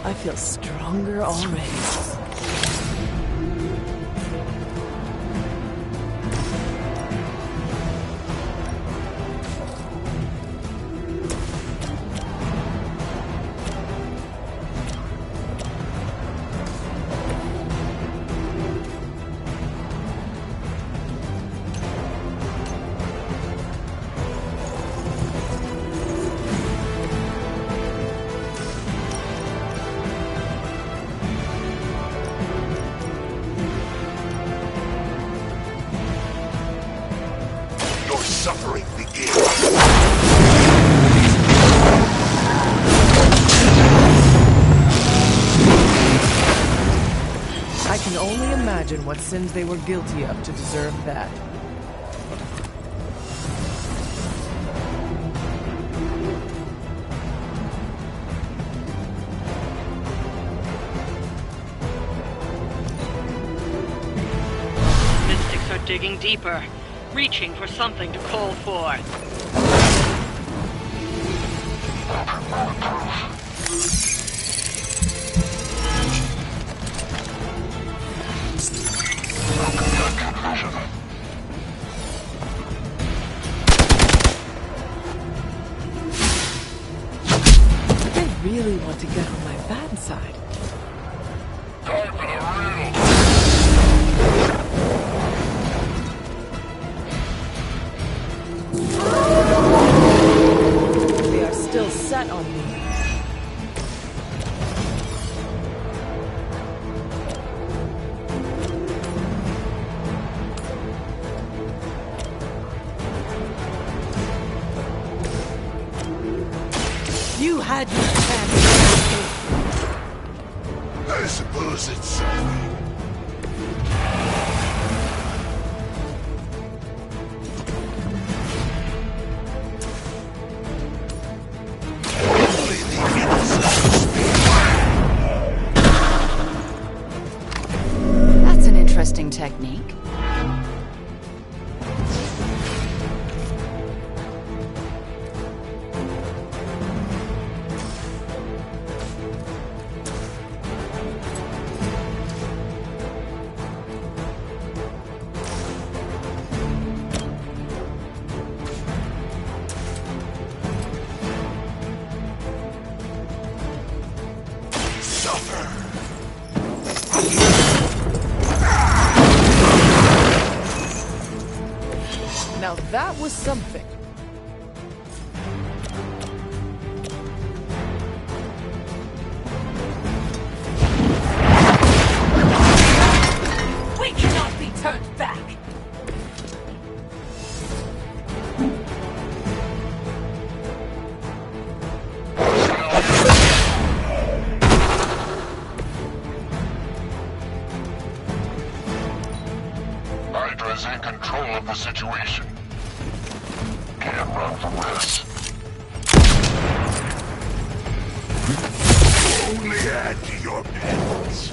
I feel stronger already. Suffering begins. I can only imagine what sins they were guilty of to deserve that. Mystics are digging deeper, reaching for something to call for. They really want to get on my bad side. They are still set on me. You had your chance. I suppose it's something. That's an interesting technique. Now that was something. We cannot be turned back. Hydra's in control of the situation. Can't run from this. Only add to your penance.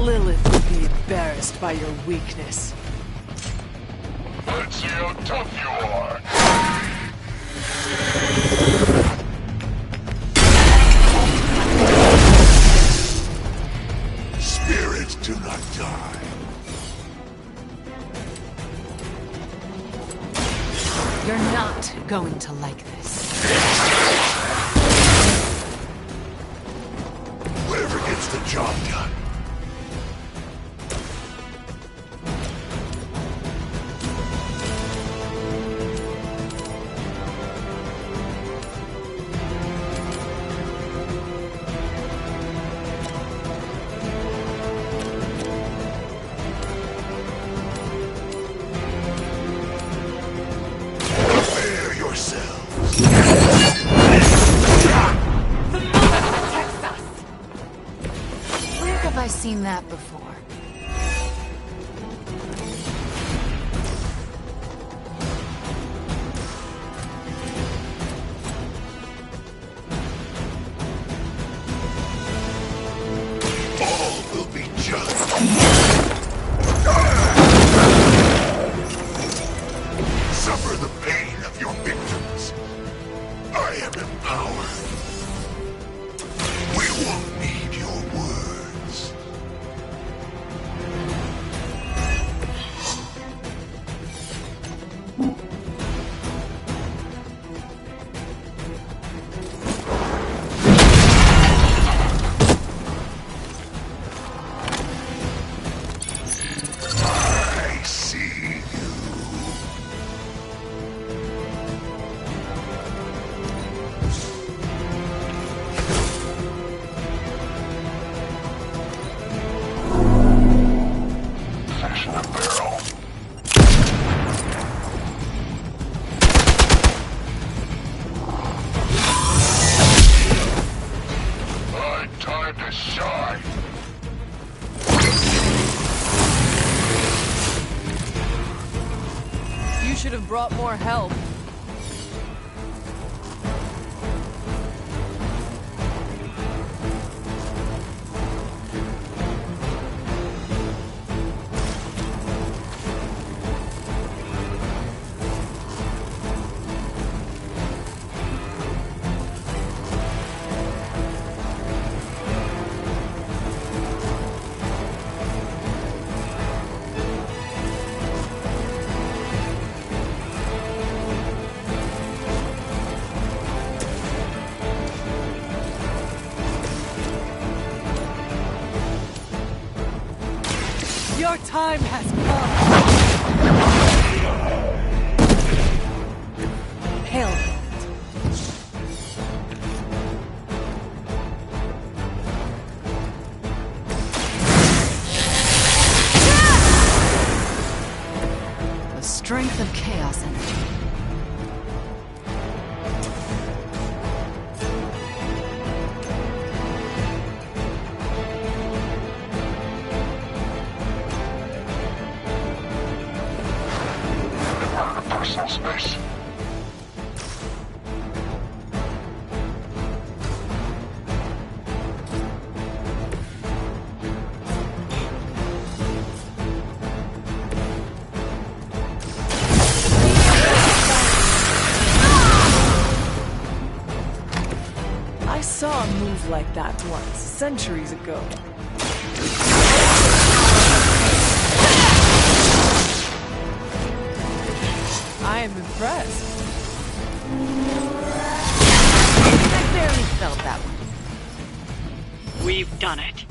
Lilith would be embarrassed by your weakness. Let's see how tough you are. Spirits do not die. You're not going to like this. Whatever gets the job done. Where have I seen that before? All will be just. Suffer the pain of your victims. I am empowered. We won't need your words. I see you. Fish in a barrel. My time to shine. You should have brought more help. Your time has come. Hail. The strength of chaos energy. Personal space. I saw a move like that once, centuries ago. I am impressed. I barely felt that one. We've done it.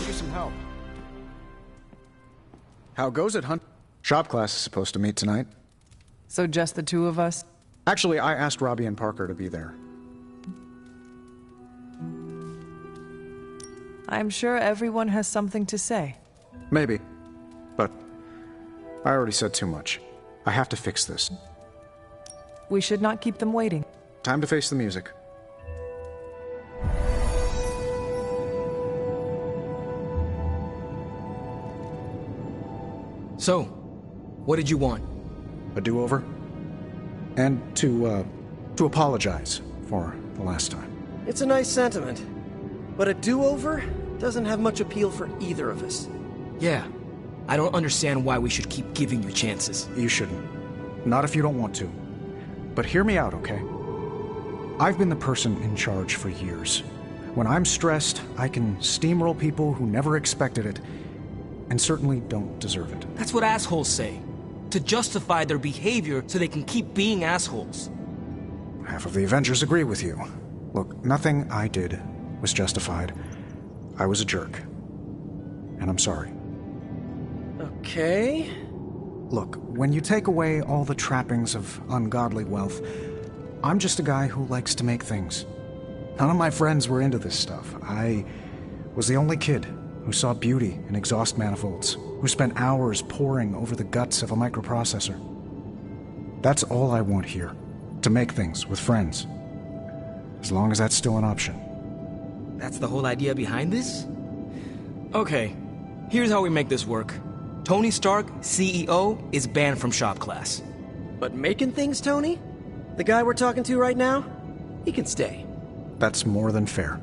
Need some help. How goes it, Hunt? Shop class is supposed to meet tonight. So just the two of us? Actually, I asked Robbie and Parker to be there. I'm sure everyone has something to say. Maybe. But I already said too much. I have to fix this. We should not keep them waiting. Time to face the music. So, what did you want? A do-over? And to apologize for the last time. It's a nice sentiment. But a do-over doesn't have much appeal for either of us. Yeah. I don't understand why we should keep giving you chances. You shouldn't. Not if you don't want to. But hear me out, okay? I've been the person in charge for years. When I'm stressed, I can steamroll people who never expected it, and certainly don't deserve it. That's what assholes say. To justify their behavior so they can keep being assholes. Half of the Avengers agree with you. Look, nothing I did was justified. I was a jerk. And I'm sorry. Okay. Look, when you take away all the trappings of ungodly wealth, I'm just a guy who likes to make things. None of my friends were into this stuff. I was the only kid who saw beauty in exhaust manifolds, who spent hours poring over the guts of a microprocessor. That's all I want here, to make things with friends. As long as that's still an option. That's the whole idea behind this? Okay, here's how we make this work. Tony Stark, CEO, is banned from shop class. But making things, Tony? The guy we're talking to right now? He can stay. That's more than fair.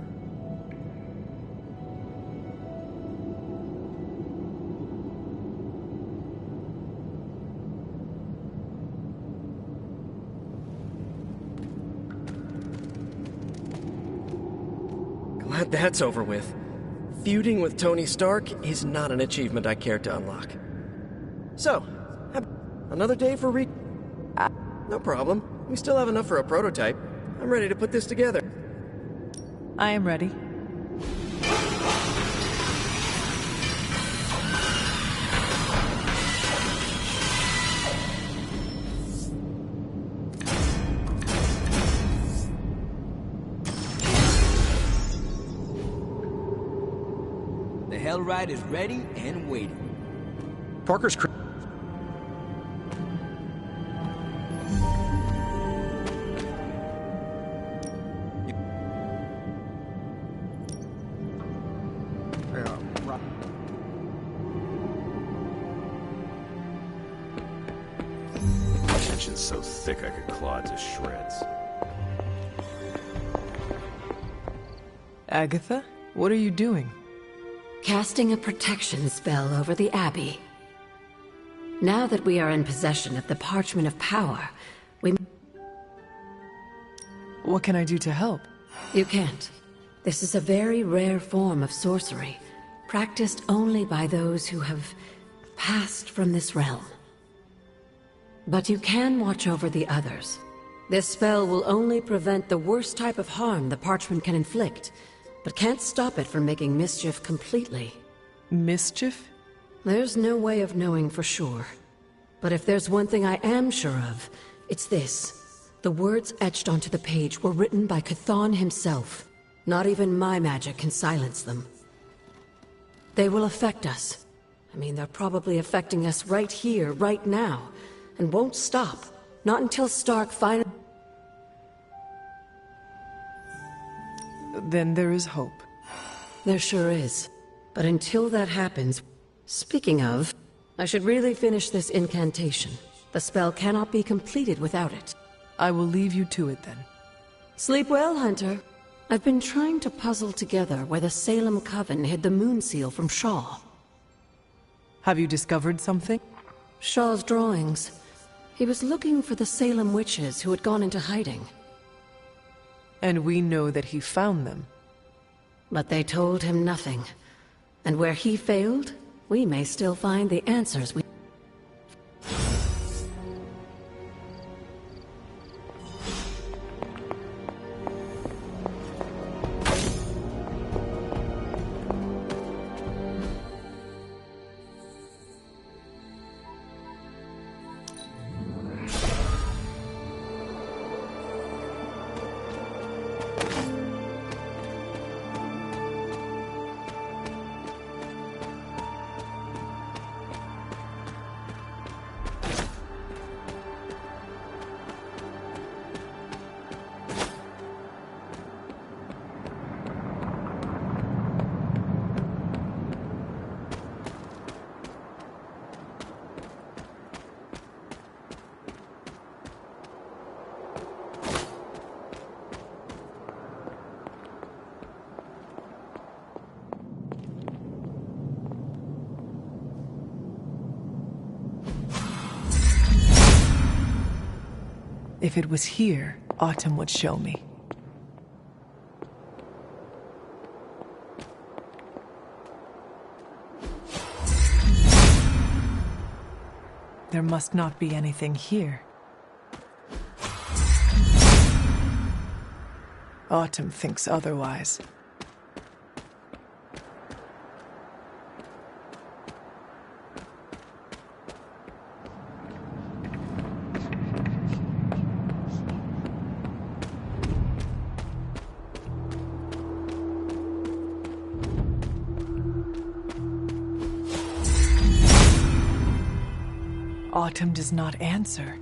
Glad that's over with. Feuding with Tony Stark is not an achievement I care to unlock. So, another day for no problem. We still have enough for a prototype. I'm ready to put this together. I am ready. The Hell Ride is ready and waiting. Parker's Tension's so thick I could claw it to shreds. Agatha, what are you doing? Casting a protection spell over the Abbey. Now that we are in possession of the Parchment of Power, we... What can I do to help? You can't. This is a very rare form of sorcery, practiced only by those who have passed from this realm. But you can watch over the others. This spell will only prevent the worst type of harm the parchment can inflict, but can't stop it from making mischief completely. Mischief? There's no way of knowing for sure. But if there's one thing I am sure of, it's this. The words etched onto the page were written by Chthon himself. Not even my magic can silence them. They will affect us. I mean, they're probably affecting us right here, right now, and won't stop. Not until Stark finally... Then there is hope. There sure is. But until that happens... Speaking of, I should really finish this incantation. The spell cannot be completed without it. I will leave you to it then. Sleep well, Hunter. I've been trying to puzzle together where the Salem Coven hid the moon seal from Shaw. Have you discovered something? Shaw's drawings. He was looking for the Salem witches who had gone into hiding. And we know that he found them. But they told him nothing. And where he failed, we may still find the answers we... If it was here, Autumn would show me. There must not be anything here. Autumn thinks otherwise. Autumn does not answer.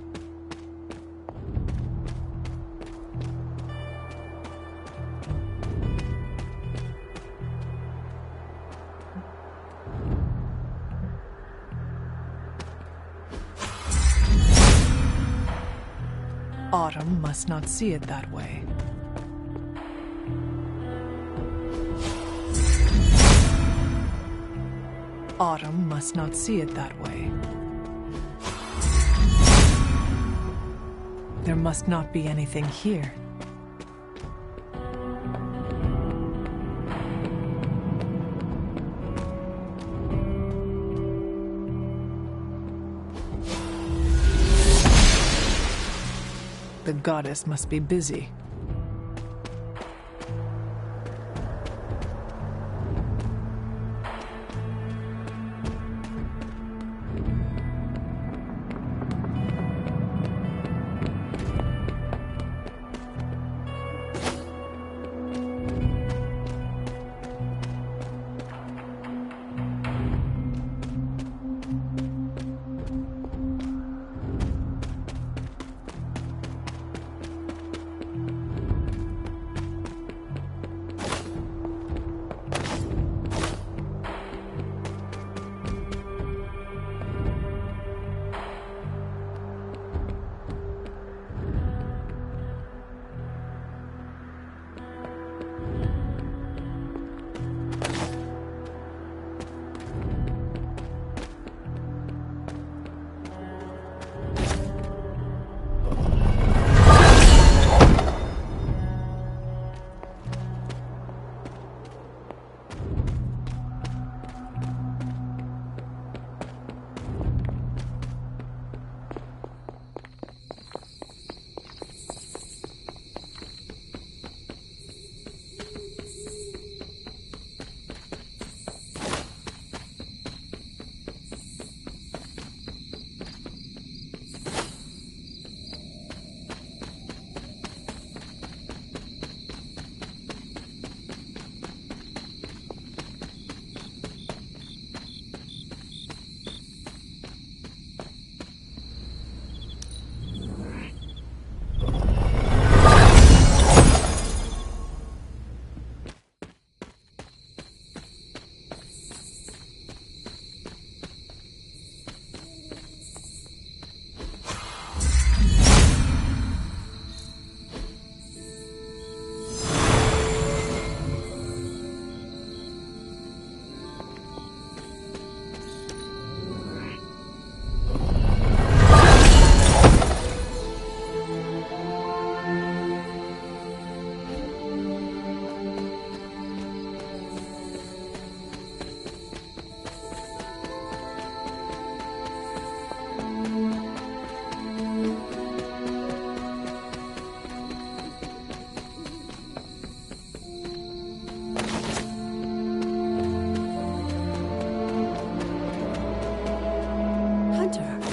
Autumn must not see it that way. Autumn must not see it that way. There must not be anything here. The goddess must be busy.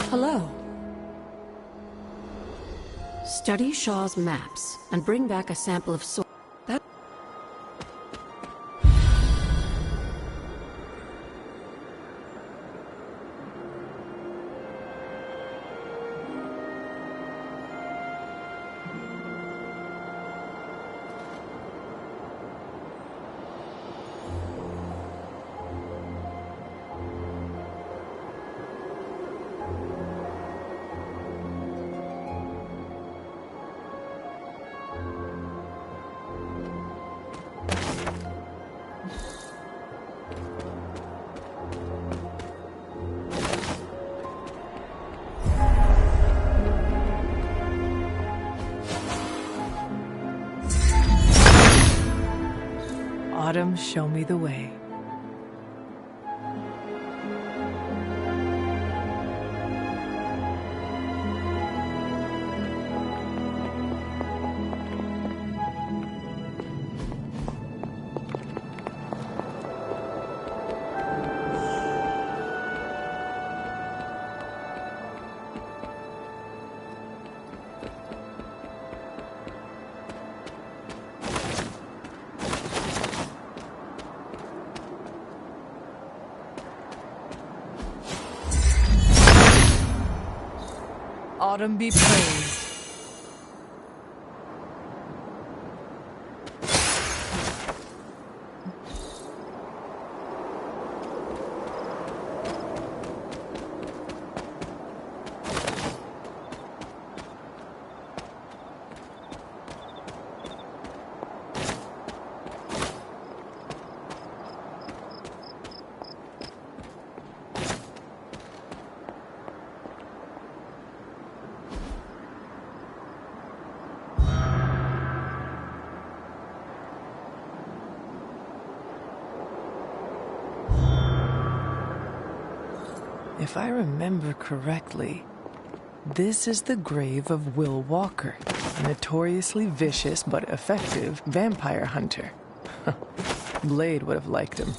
Hello. Study Shaw's maps and bring back a sample of soil. That Autumn, show me the way. Autumn be praised. If I remember correctly, this is the grave of Will Walker, a notoriously vicious but effective vampire hunter. Blade would have liked him.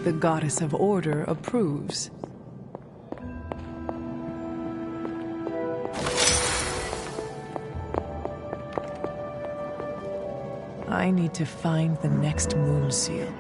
The goddess of order approves. I need to find the next moon seal.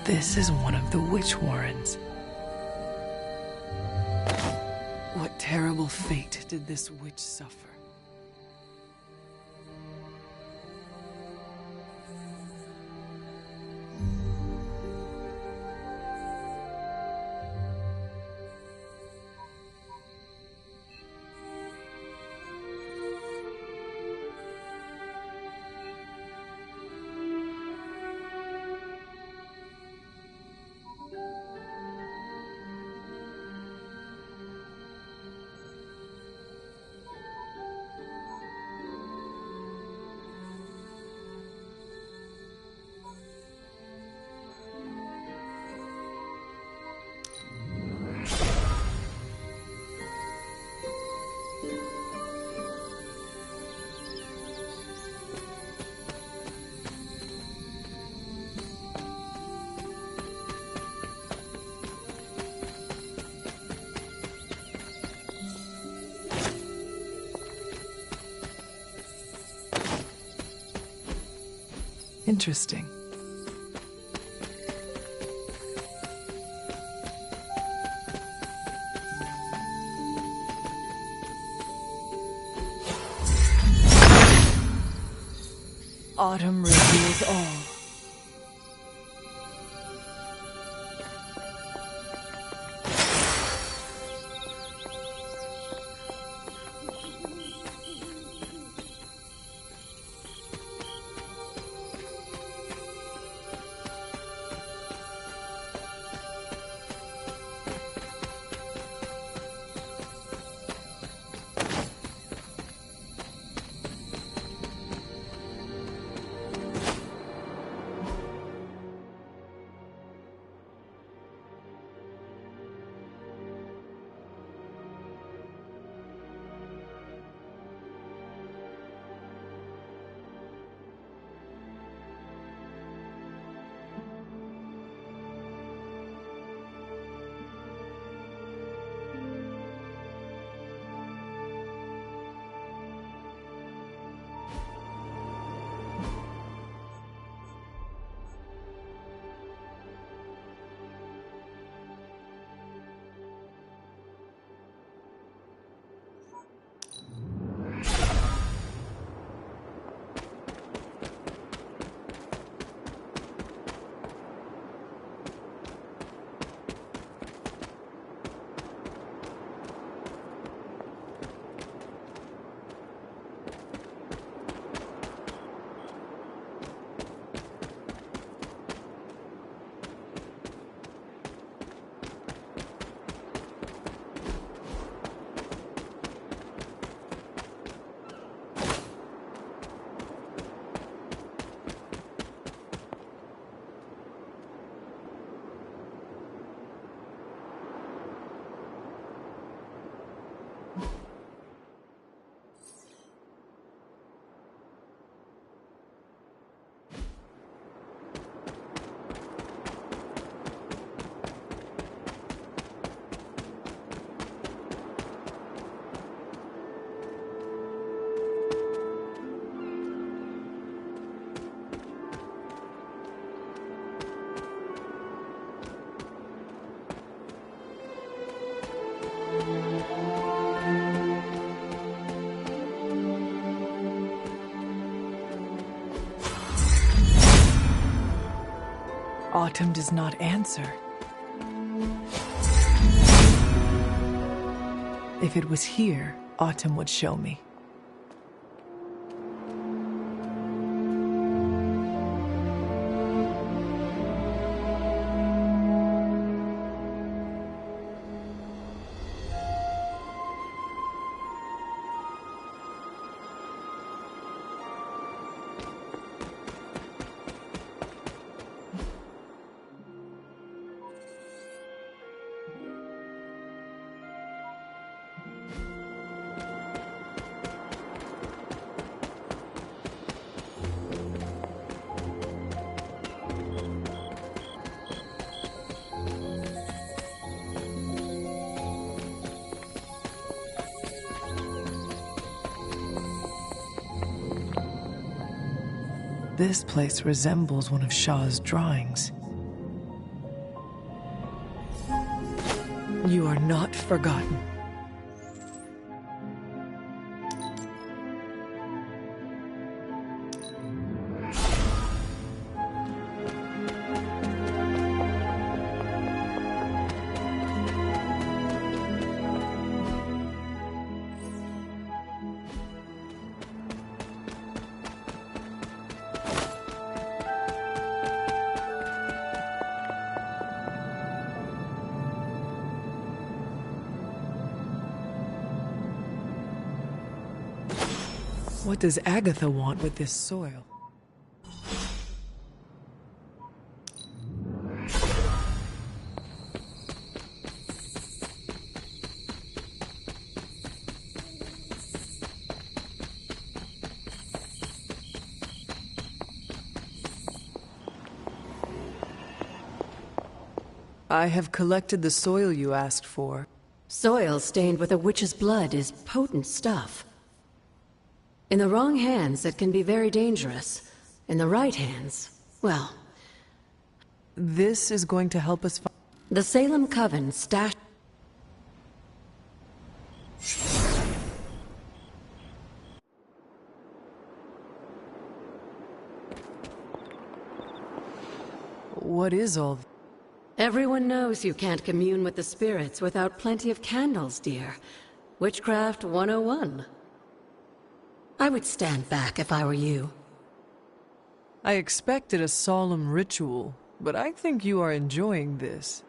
This is one of the witch warrens. What terrible fate did this witch suffer? Interesting. Autumn reveals all. Autumn does not answer. If it was here, Autumn would show me. This place resembles one of Shah's drawings. You are not forgotten. What does Agatha want with this soil? I have collected the soil you asked for. Soil stained with a witch's blood is potent stuff. In the wrong hands, it can be very dangerous. In the right hands, well... This is going to help us find... The Salem Coven stashed... What is all... Everyone knows you can't commune with the spirits without plenty of candles, dear. Witchcraft 101. I would stand back if I were you. I expected a solemn ritual, but I think you are enjoying this.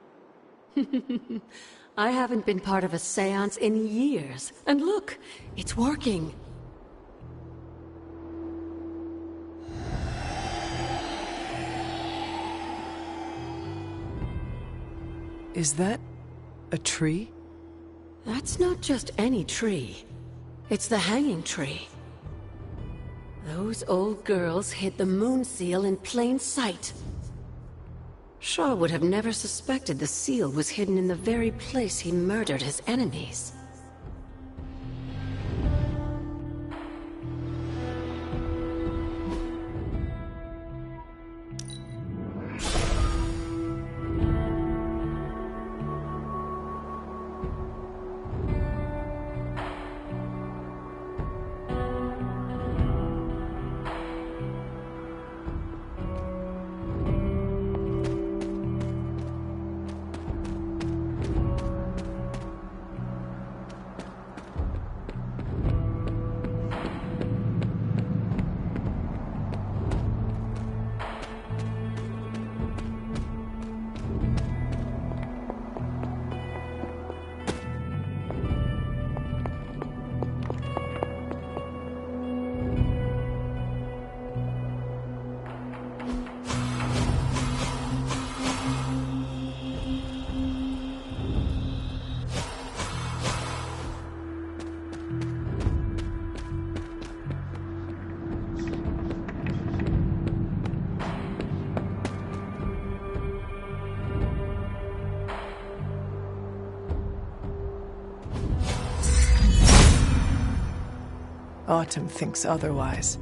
I haven't been part of a seance in years. And look, it's working. Is that a tree? That's not just any tree. It's the hanging tree. Those old girls hid the moon seal in plain sight. Shaw would have never suspected the seal was hidden in the very place he murdered his enemies. Autumn thinks otherwise.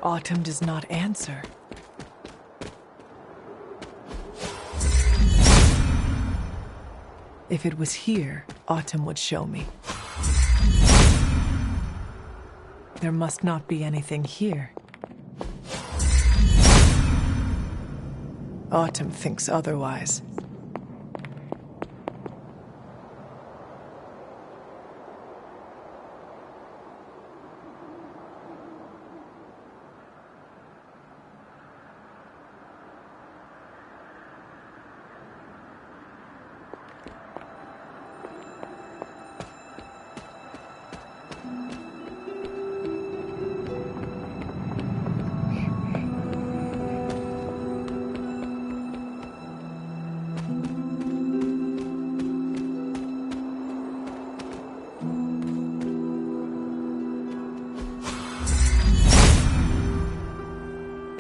Autumn does not answer. If it was here, Autumn would show me. There must not be anything here. Autumn thinks otherwise.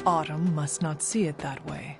Autumn must not see it that way.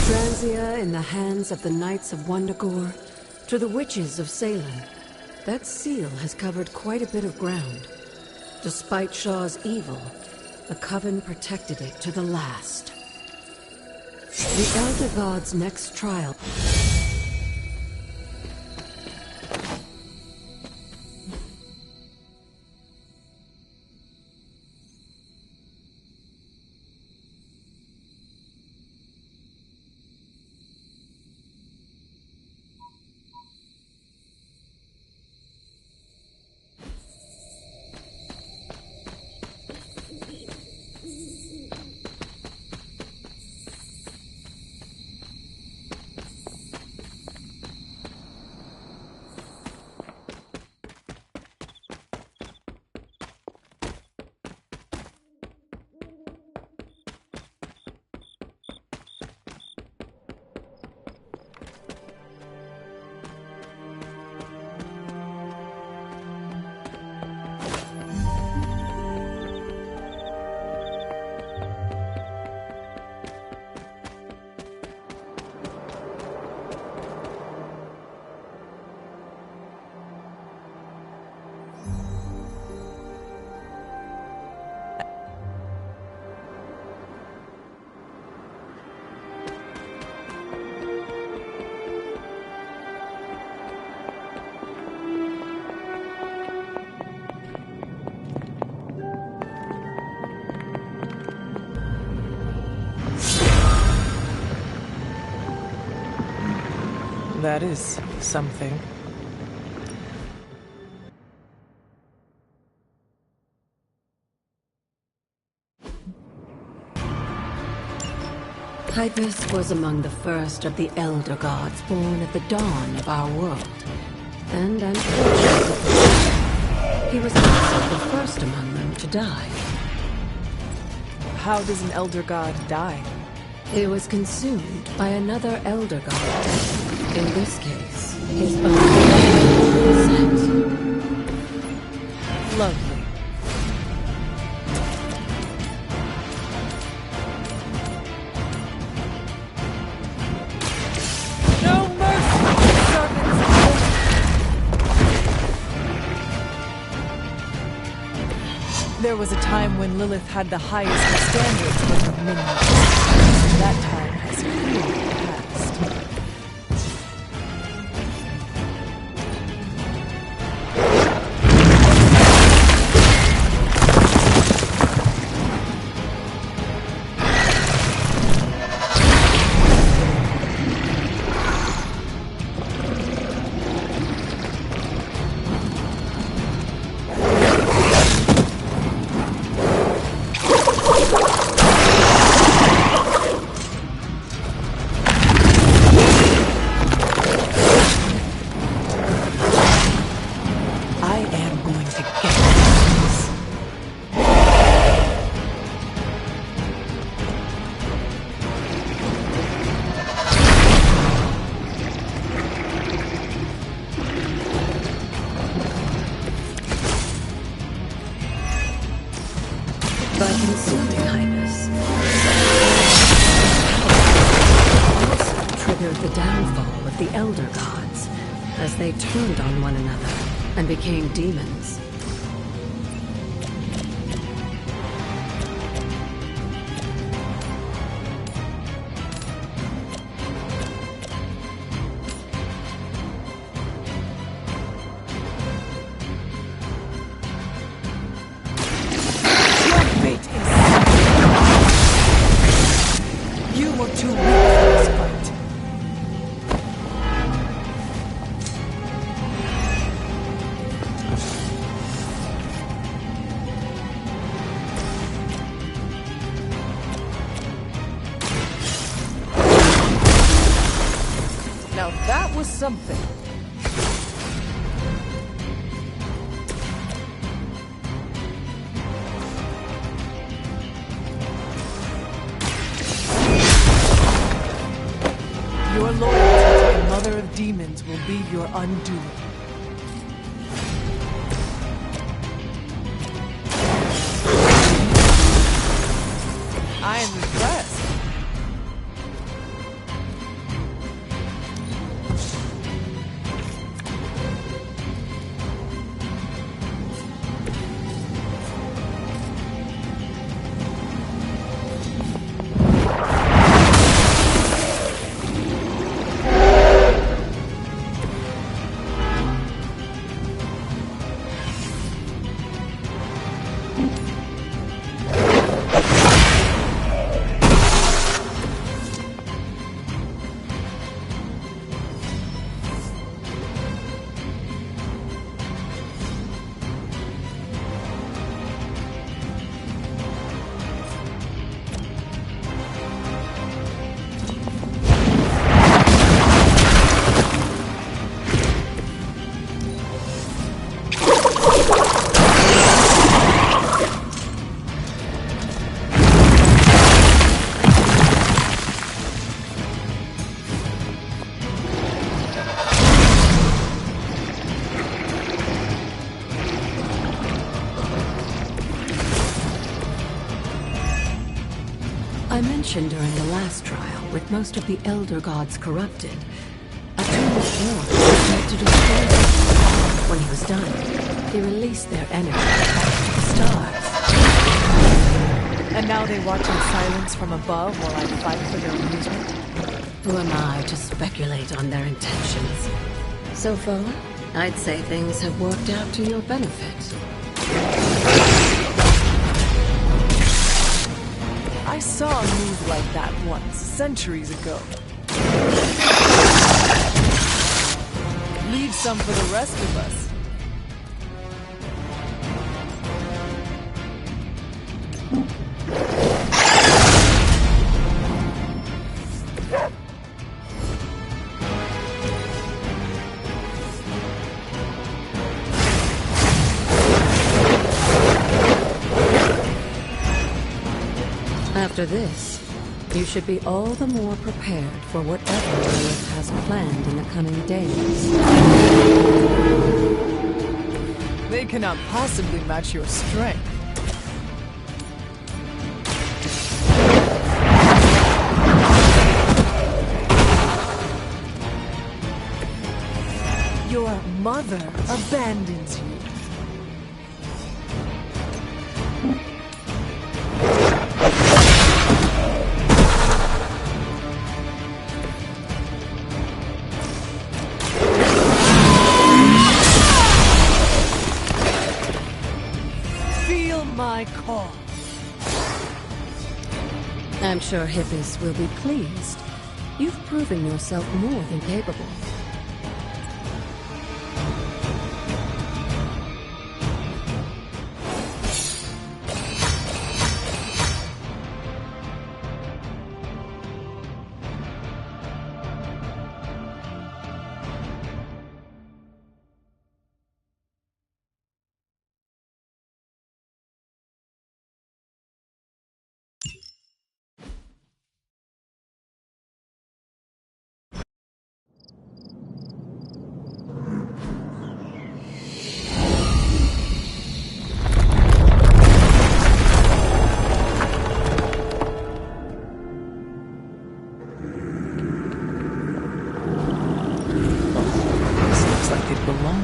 Stranzia in the hands of the Knights of Wundagore to the Witches of Salem. That seal has covered quite a bit of ground. Despite Shaw's evil, the Coven protected it to the last. The Elder God's next trial. That is something. Hypus was among the first of the Elder Gods born at the dawn of our world. And unfortunately, he was also the first among them to die. How does an Elder God die? He was consumed by another Elder God. In this case, his own set. Lovely. No mercy, servants. There was a time when Lilith had the highest of standards for her minions. That time has clearly passed. By consuming Hypus, also triggered the downfall of the Elder Gods, as they turned on one another and became demons. Now that was something. Your loyalty to the Mother of Demons will be your undoing. I am impressed. I mentioned during the last trial, with most of the Elder Gods corrupted, a tomb of war was meant to destroy them. When he was done, he released their energy back to the stars. And now they watch in silence from above while I fight for their amusement? Who am I to speculate on their intentions? So far, I'd say things have worked out to your benefit. I saw a move like that once, centuries ago. Leave some for the rest of us. After this, you should be all the more prepared for whatever Lilith has planned in the coming days. They cannot possibly match your strength. Your mother abandons you. My call. I'm sure Hippis will be pleased. You've proven yourself more than capable.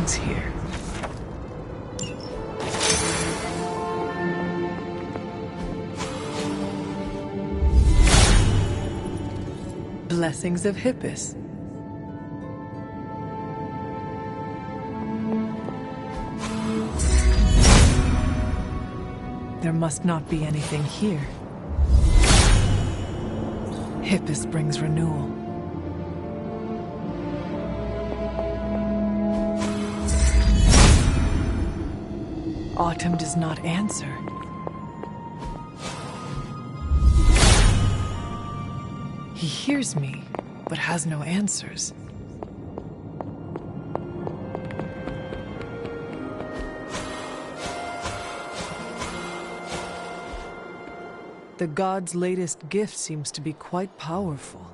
Here. Blessings of Hippis. There must not be anything here. Hippis brings renewal. Autumn does not answer. He hears me, but has no answers. The god's latest gift seems to be quite powerful.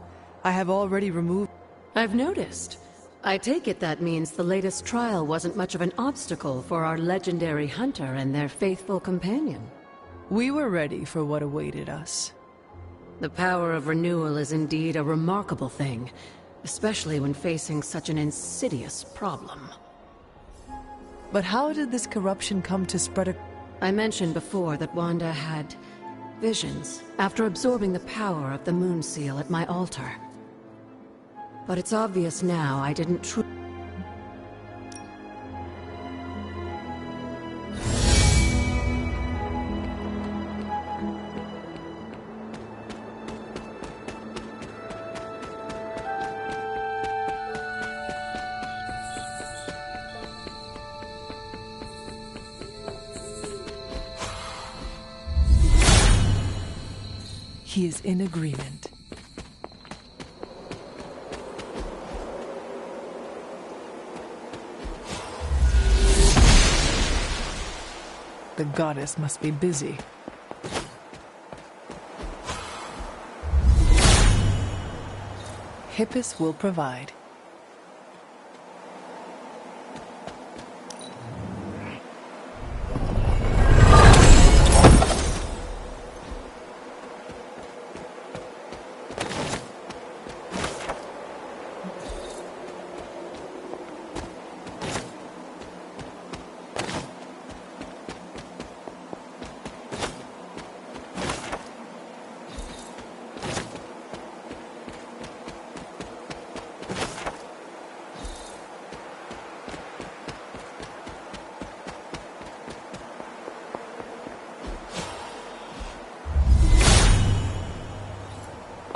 I have already removed... I've noticed. I take it that means the latest trial wasn't much of an obstacle for our legendary hunter and their faithful companion. We were ready for what awaited us. The power of renewal is indeed a remarkable thing, especially when facing such an insidious problem. But how did this corruption come to spread? I mentioned before that Wanda had visions after absorbing the power of the moon seal at my altar. But it's obvious now I didn't truly... He is in agreement. The goddess must be busy. Hippis will provide.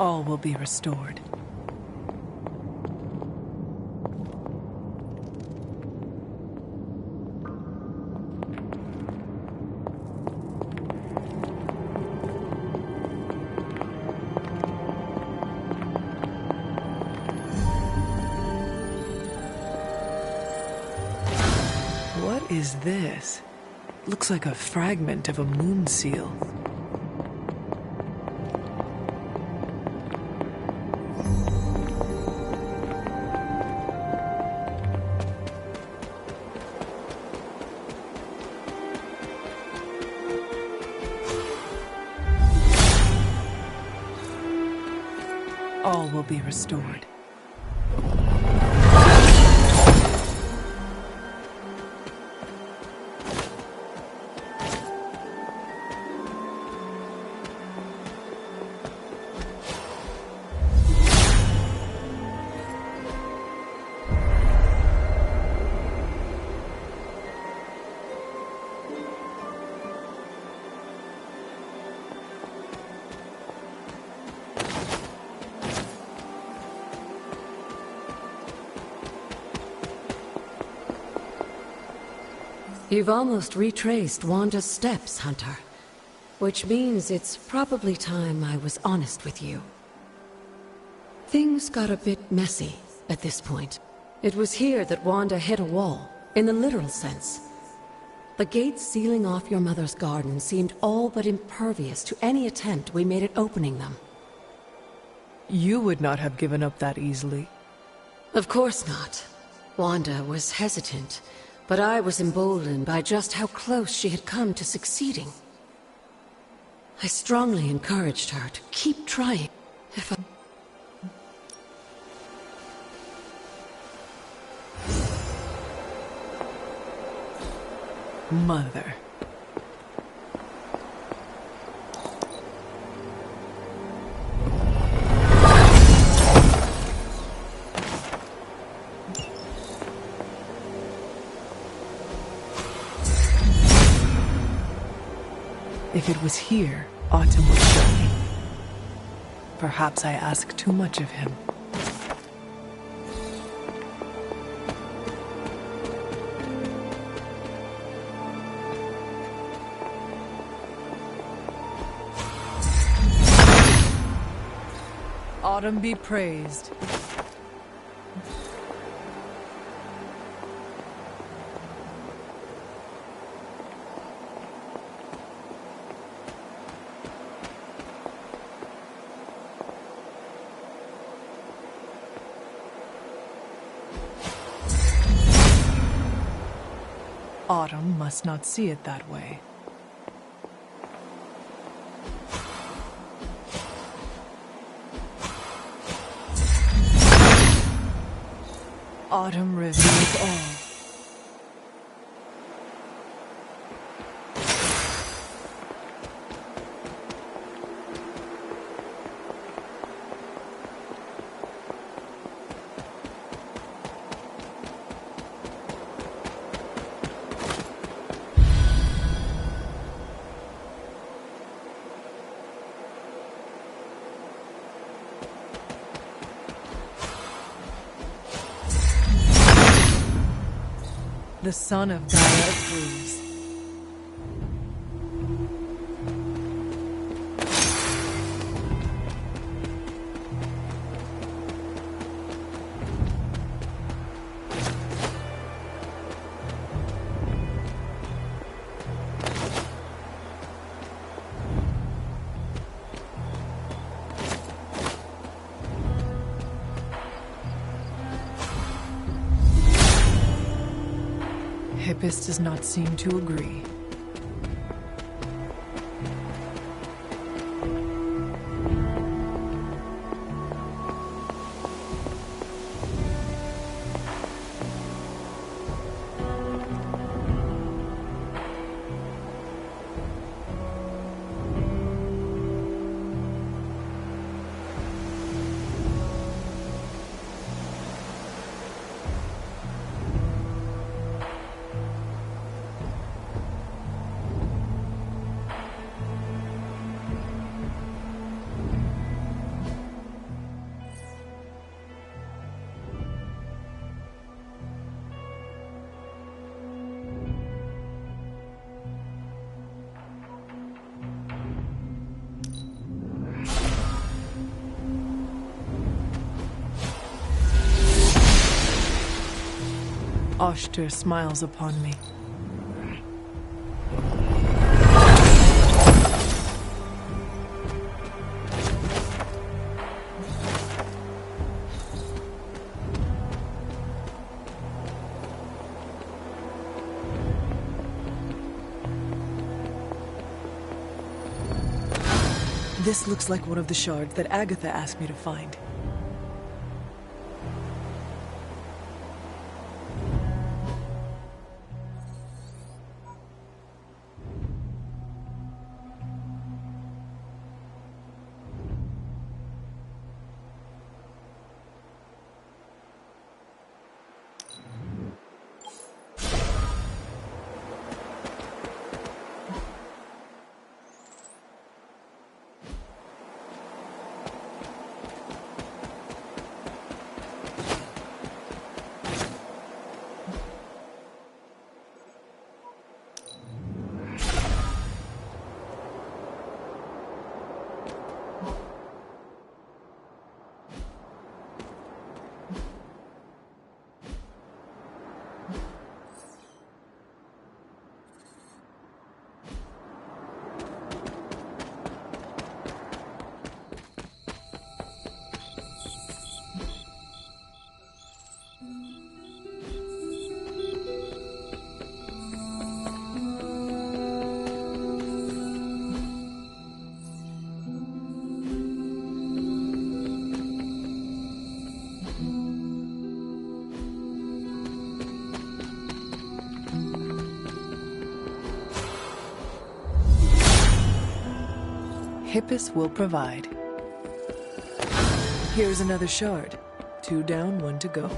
All will be restored. What is this? Looks like a fragment of a moon seal. All will be restored. You've almost retraced Wanda's steps, Hunter. Which means it's probably time I was honest with you. Things got a bit messy at this point. It was here that Wanda hit a wall, in the literal sense. The gates sealing off your mother's garden seemed all but impervious to any attempt we made at opening them. You would not have given up that easily. Of course not. Wanda was hesitant, but I was emboldened by just how close she had come to succeeding. I strongly encouraged her to keep trying. Mother. If it was here, Autumn would show me. Perhaps I ask too much of him. Autumn be praised. Autumn must not see it that way. Autumn reveals all. The son of Gaia approves. Hippus does not seem to agree. Oshter smiles upon me. This looks like one of the shards that Agatha asked me to find. Hippus will provide. Here's another shard. 2 down, 1 to go.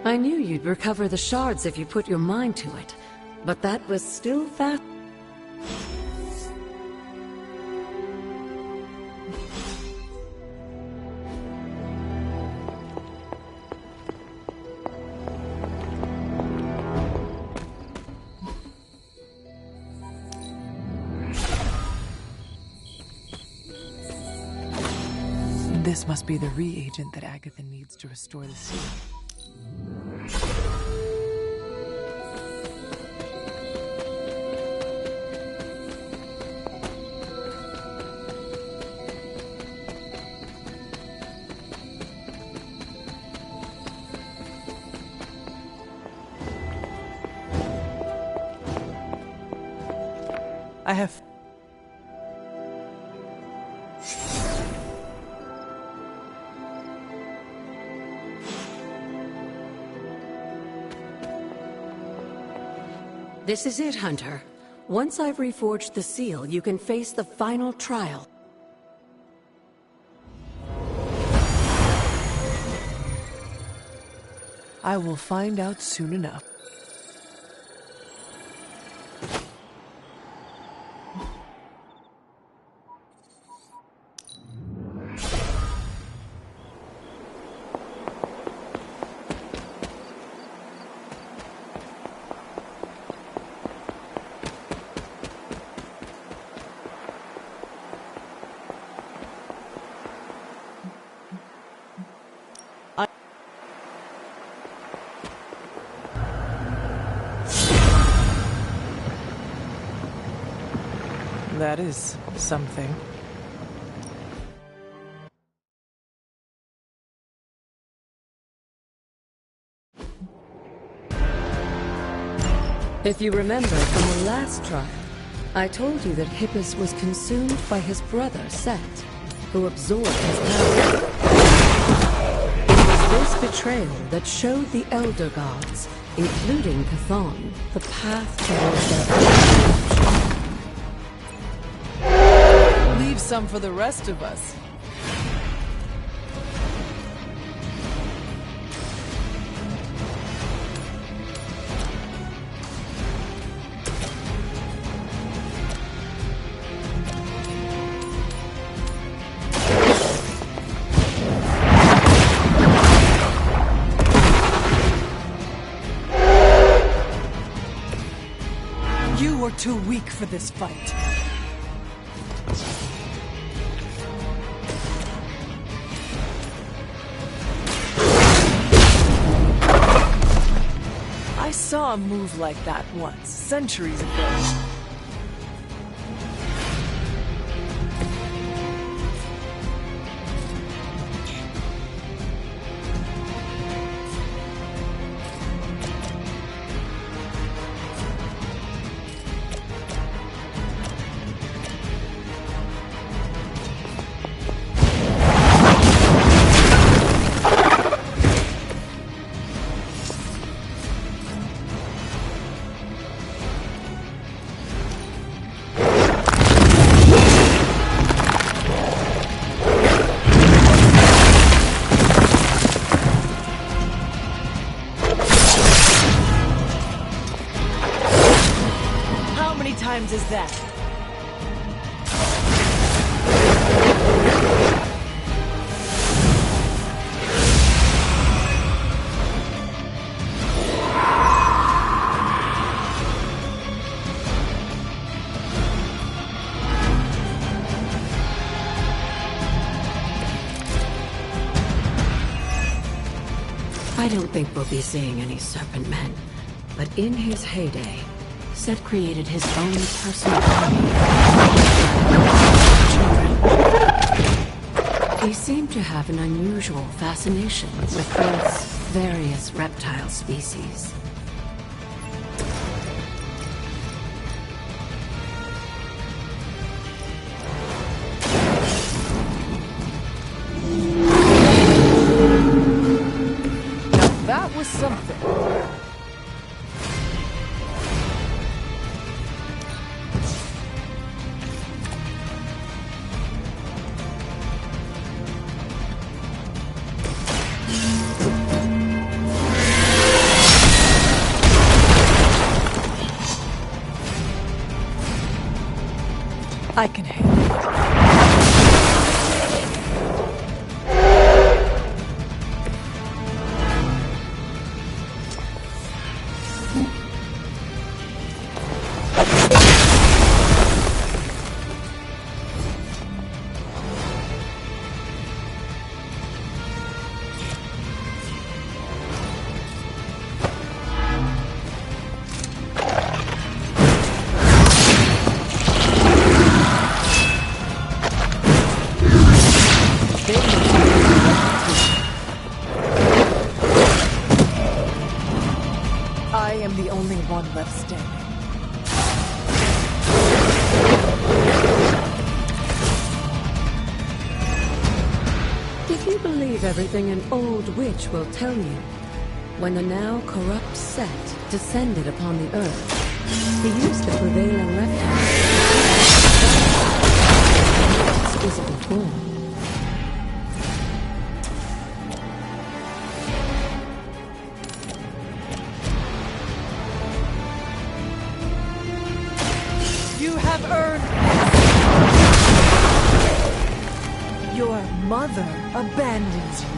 I knew you'd recover the shards if you put your mind to it, but that was still fast. This must be the reagent that Agatha needs to restore the seal. I have... This is it, Hunter. Once I've reforged the seal, you can face the final trial. I will find out soon enough. That is something. If you remember from the last trial, I told you that Hippus was consumed by his brother, Set, who absorbed his power. It was this betrayal that showed the Elder Gods, including Chthon, the path towards their... Leave some for the rest of us. too weak for this fight. I saw a move like that once, centuries ago. Times is that? I don't think we'll be seeing any Serpent Men, but in his heyday, Set created his own personal army. He seemed to have an unusual fascination with Earth's various reptile species. Now that was something. I can handle it. I am the only one left standing. If you believe everything an old witch will tell you, when the now corrupt Set descended upon the earth, he used the prevailing reptile to its physical form. You have earned. Your mother abandons you.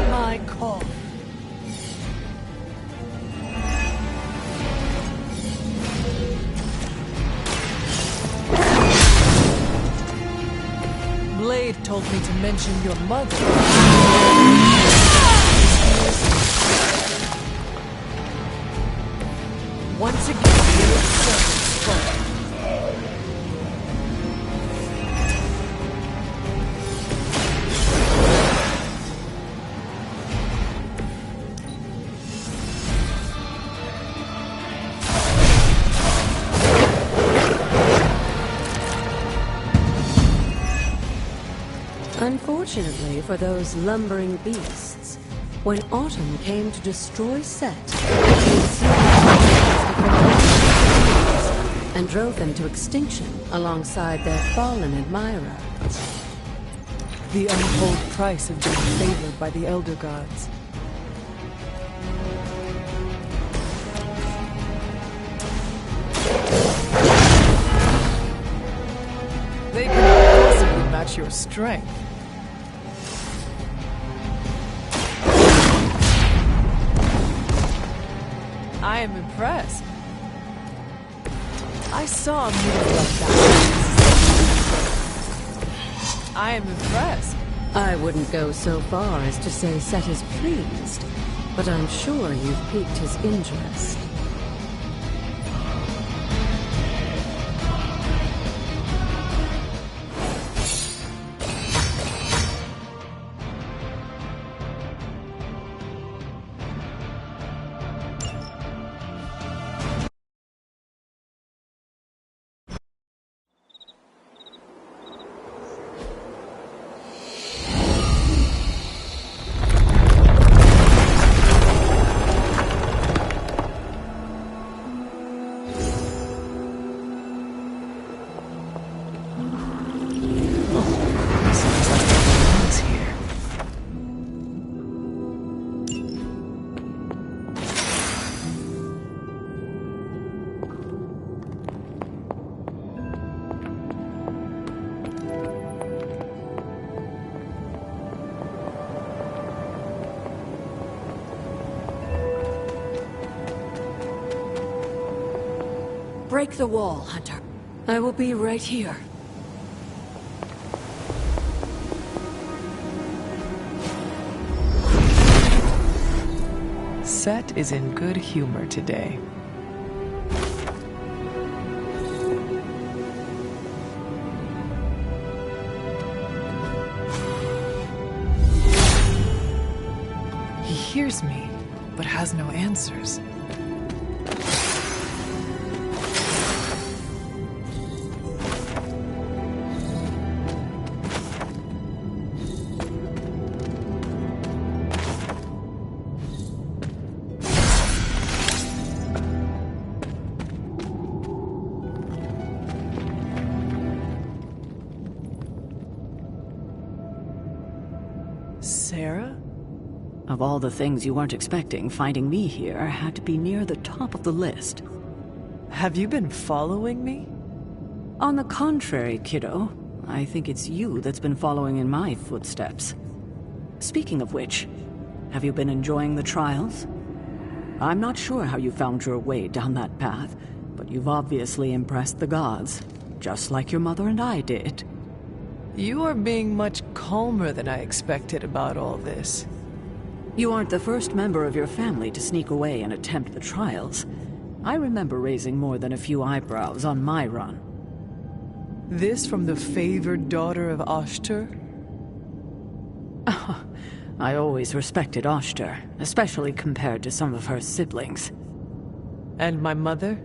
My call. Blade told me to mention your mother. Once again, your servants fall. Unfortunately for those lumbering beasts, when autumn came to destroy Set, it sealed and drove them to extinction alongside their fallen admirer. The untold price of being favored by the Elder Gods. They cannot possibly match your strength. I am impressed. I saw a move like that. I am impressed. I wouldn't go so far as to say Set is pleased, but I'm sure you've piqued his interest. Break the wall, Hunter. I will be right here. Set is in good humor today. He hears me, but has no answers. Sarah? Of all the things you weren't expecting, finding me here had to be near the top of the list. Have you been following me? On the contrary, kiddo. I think it's you that's been following in my footsteps. Speaking of which, have you been enjoying the trials? I'm not sure how you found your way down that path, but you've obviously impressed the gods, just like your mother and I did. You are being much calmer than I expected about all this. You aren't the first member of your family to sneak away and attempt the trials. I remember raising more than a few eyebrows on my run. This from the favored daughter of Oshter? I always respected Oshter, especially compared to some of her siblings. And my mother?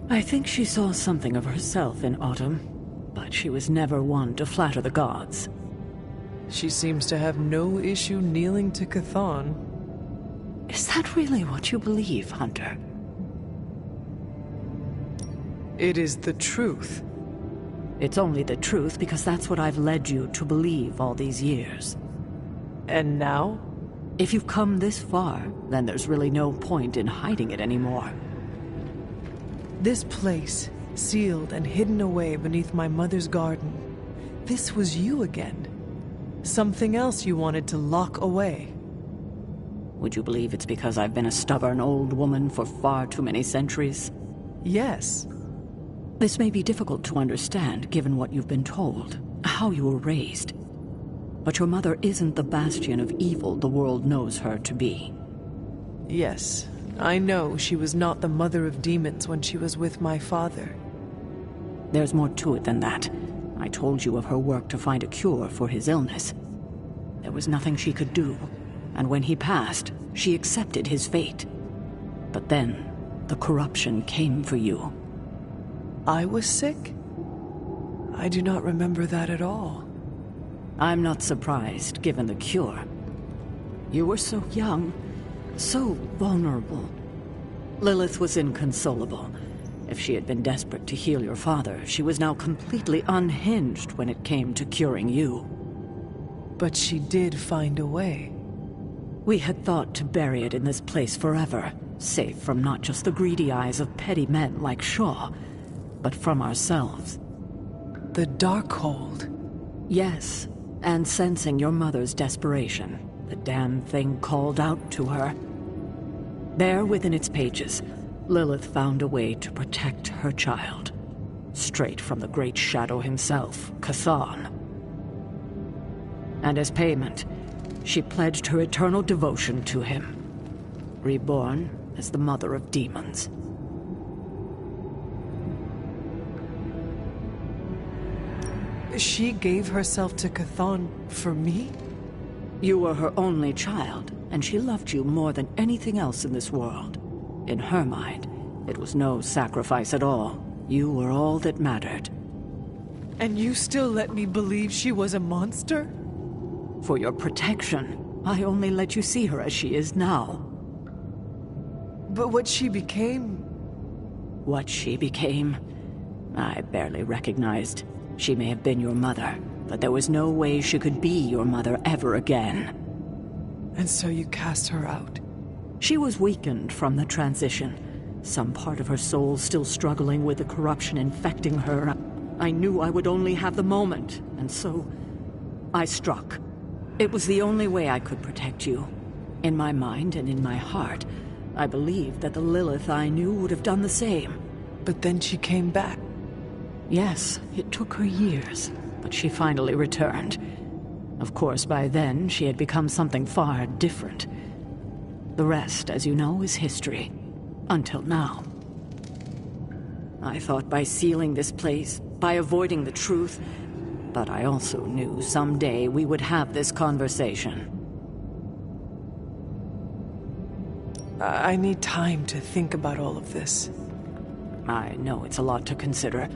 I think she saw something of herself in Autumn, but she was never one to flatter the gods. She seems to have no issue kneeling to Chthon. Is that really what you believe, Hunter? It is the truth. It's only the truth because that's what I've led you to believe all these years. And now? If you've come this far, then there's really no point in hiding it anymore. This place, sealed and hidden away beneath my mother's garden, this was you again. Something else you wanted to lock away. Would you believe it's because I've been a stubborn old woman for far too many centuries? Yes. This may be difficult to understand given what you've been told, how you were raised. But your mother isn't the bastion of evil the world knows her to be. Yes, I know she was not the mother of demons when she was with my father. There's more to it than that. I told you of her work to find a cure for his illness. There was nothing she could do, and when he passed, she accepted his fate. But then, the corruption came for you. I was sick? I do not remember that at all. I'm not surprised, given the cure. You were so young, so vulnerable. Lilith was inconsolable. If she had been desperate to heal your father, she was now completely unhinged when it came to curing you. But she did find a way. We had thought to bury it in this place forever, safe from not just the greedy eyes of petty men like Shaw, but from ourselves. The Darkhold. Yes, and sensing your mother's desperation, the damn thing called out to her. There within its pages, Lilith found a way to protect her child. Straight from the Great Shadow himself, Chthon. And as payment, she pledged her eternal devotion to him. Reborn as the mother of demons. She gave herself to Chthon for me? You were her only child, and she loved you more than anything else in this world. In her mind, it was no sacrifice at all. You were all that mattered. And you still let me believe she was a monster? For your protection, I only let you see her as she is now. But what she became... What she became, I barely recognized. She may have been your mother, but there was no way she could be your mother ever again. And so you cast her out? She was weakened from the transition. Some part of her soul still struggling with the corruption infecting her. I knew I would only have the moment, and so I struck. It was the only way I could protect you. In my mind and in my heart, I believed that the Lilith I knew would have done the same. But then she came back. Yes, it took her years, but she finally returned. Of course, by then, she had become something far different. The rest, as you know, is history. Until now. I thought by sealing this place, by avoiding the truth, but I also knew someday we would have this conversation. I need time to think about all of this. I know it's a lot to consider.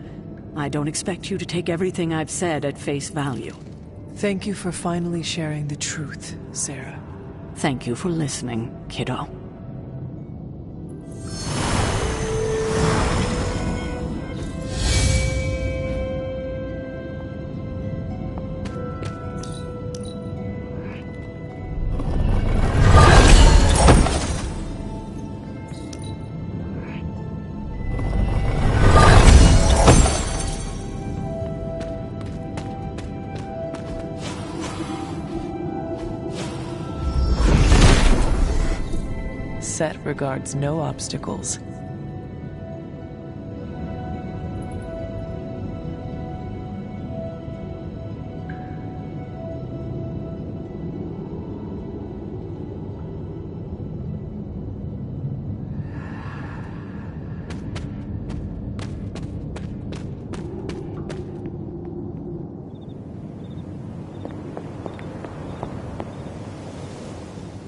I don't expect you to take everything I've said at face value. Thank you for finally sharing the truth, Sarah. Thank you for listening, kiddo. Set regards no obstacles.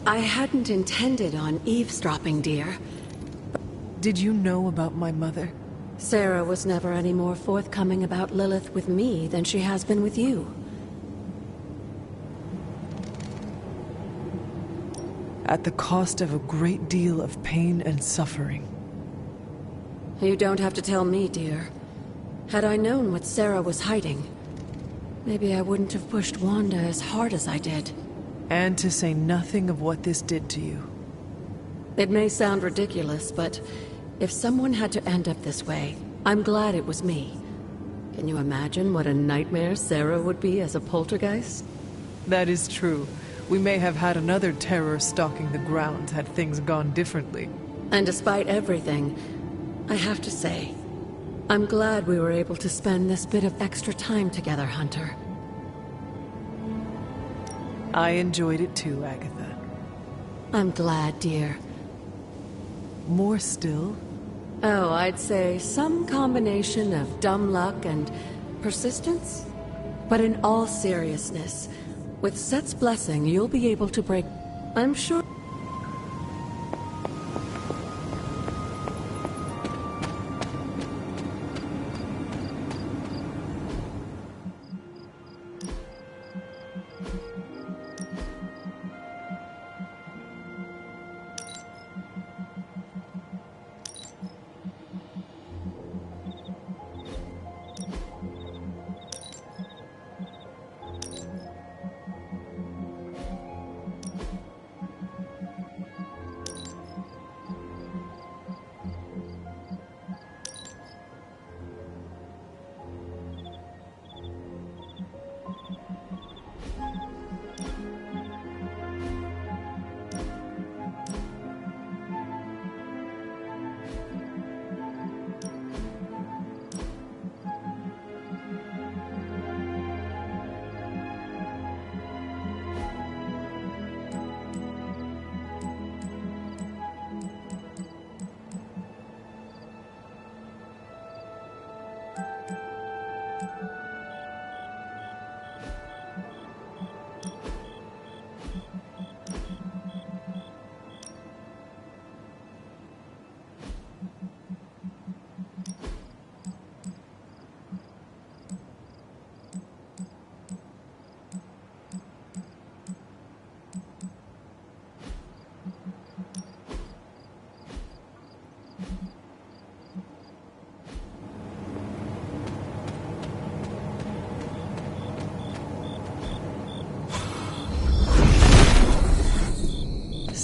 I hadn't intended on eavesdropping, dear. Did you know about my mother? Sarah was never any more forthcoming about Lilith with me than she has been with you. At the cost of a great deal of pain and suffering. You don't have to tell me, dear. Had I known what Sarah was hiding, maybe I wouldn't have pushed Wanda as hard as I did. And to say nothing of what this did to you. It may sound ridiculous, but if someone had to end up this way, I'm glad it was me. Can you imagine what a nightmare Sarah would be as a poltergeist? That is true. We may have had another terror stalking the grounds had things gone differently. And despite everything, I have to say, I'm glad we were able to spend this bit of extra time together, Hunter. I enjoyed it too, Agatha. I'm glad, dear. More still? Oh, I'd say some combination of dumb luck and persistence. But in all seriousness, with Set's blessing, you'll be able to break... I'm sure...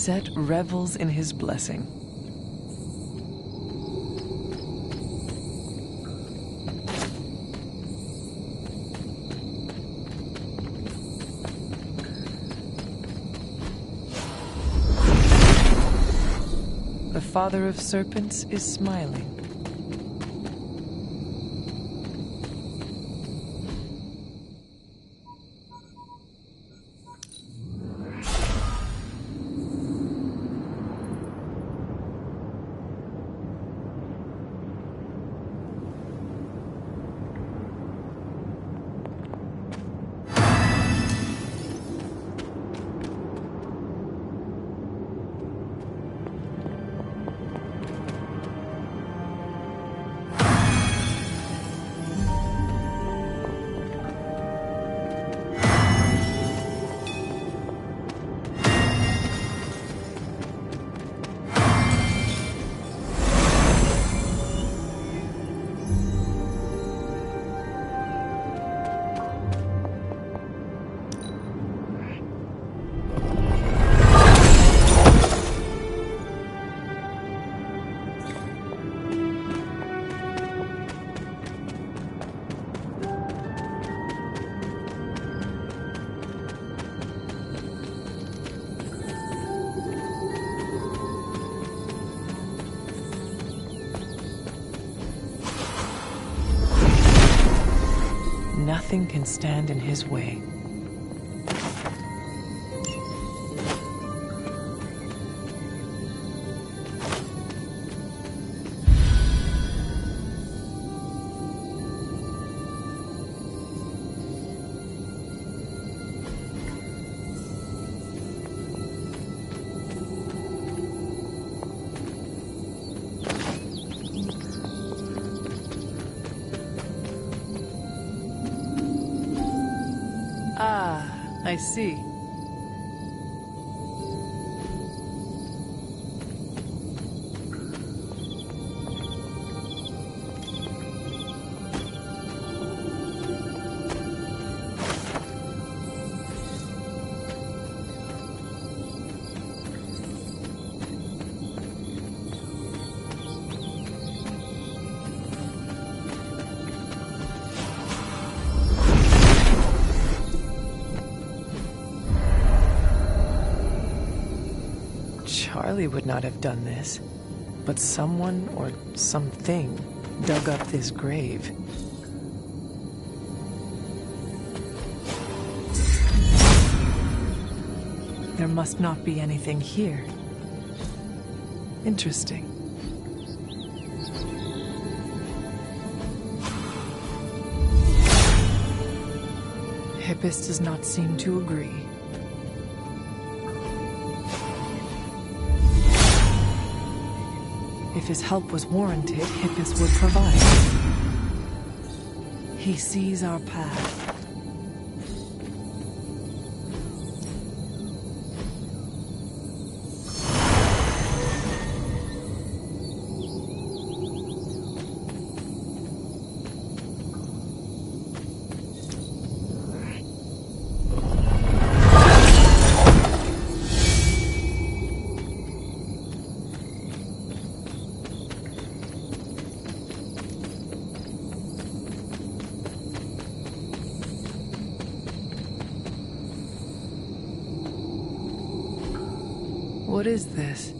Set revels in his blessing. The father of serpents is smiling. Nothing can stand in his way. I see. Charlie would not have done this, but someone or something dug up this grave. There must not be anything here. Interesting. Hippus does not seem to agree. If his help was warranted, Hippus would provide. He sees our path. What is this?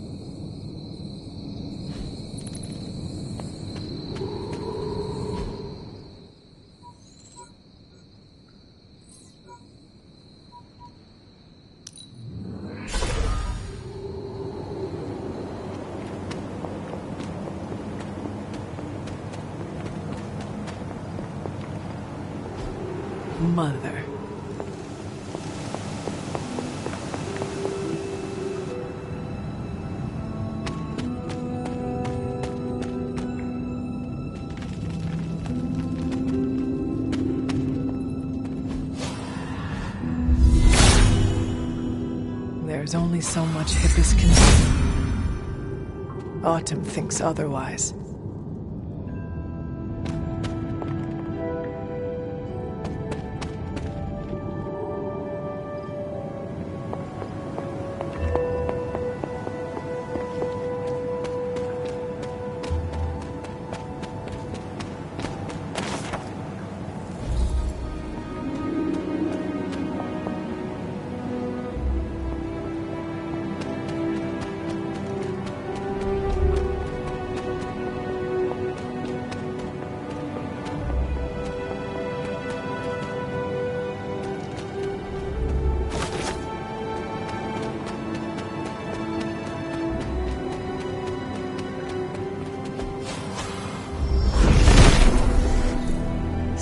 Mother. There's only so much Hippus can do. Autumn thinks otherwise.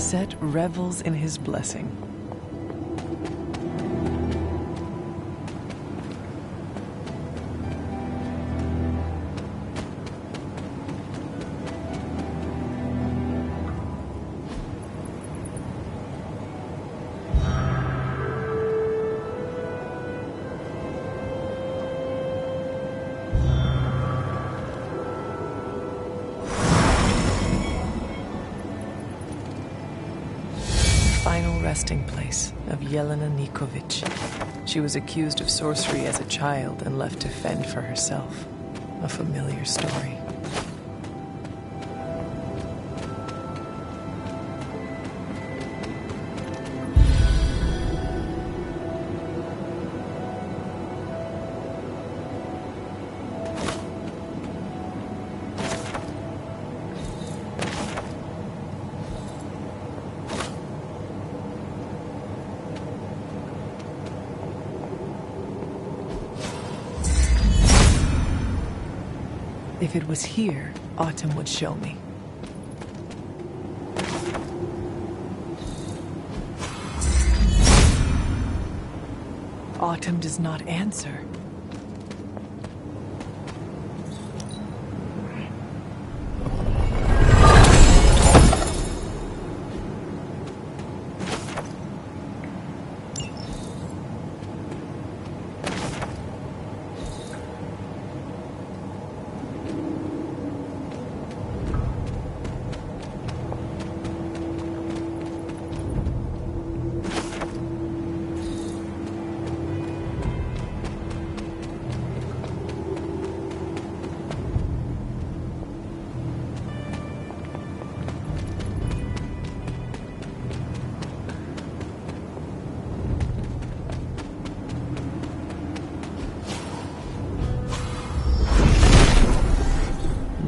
Set revels in his blessing. Final resting place of Yelena Nikovich. She was accused of sorcery as a child and left to fend for herself. A familiar story. If it was here, Autumn would show me. Autumn does not answer.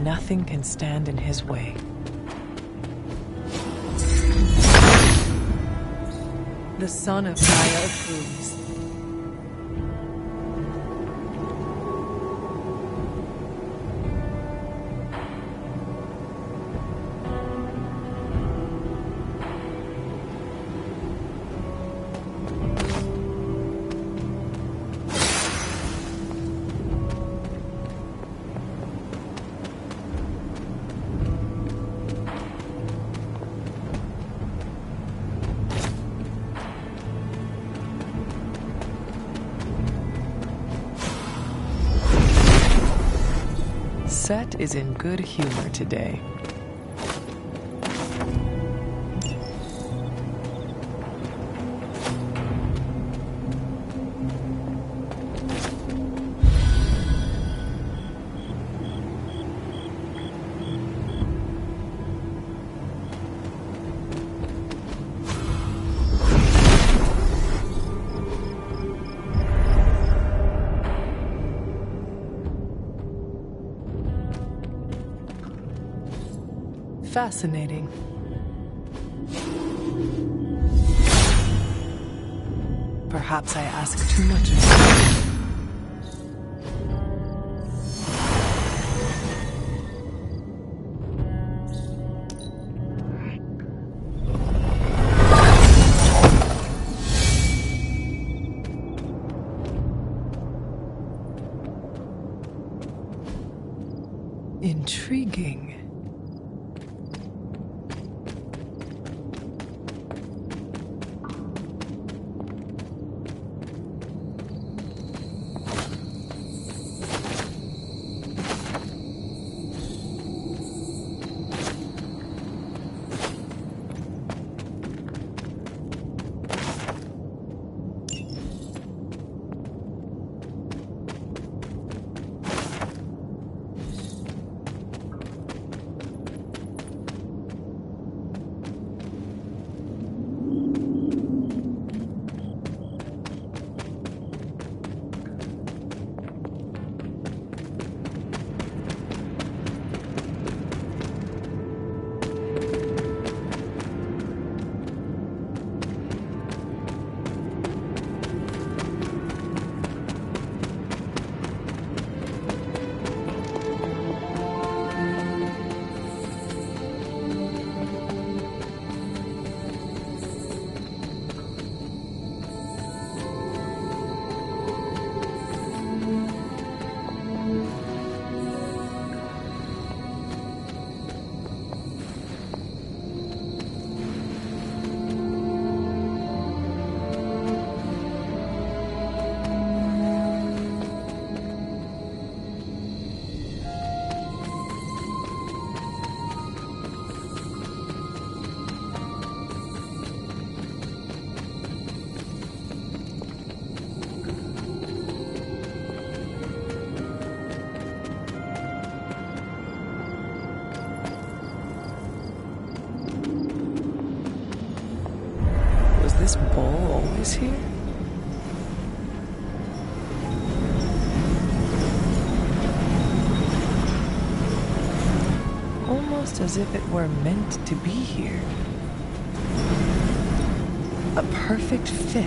Nothing can stand in his way. The son of Gaia approves. Set is in good humor today. Fascinating. Perhaps I ask too much of you. Intriguing. this bowl always here? Almost as if it were meant to be here. A perfect fit.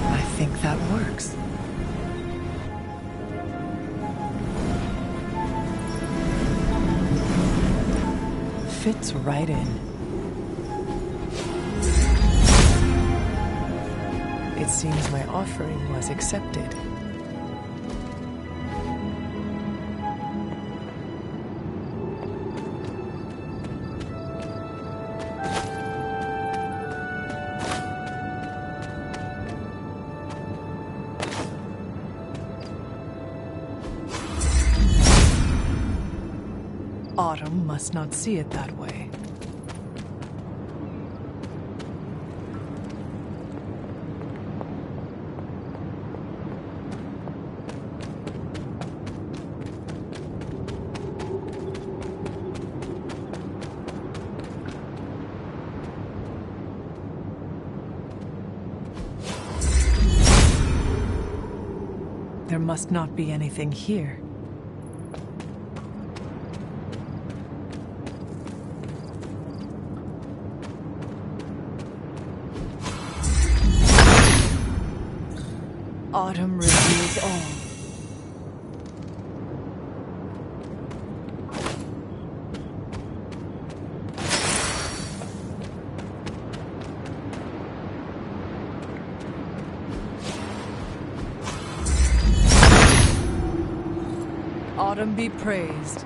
I think that works. Fits right in. It seems my offering was accepted. Autumn must not see it that way. There must not be anything here. Autumn reveals all. Autumn be praised.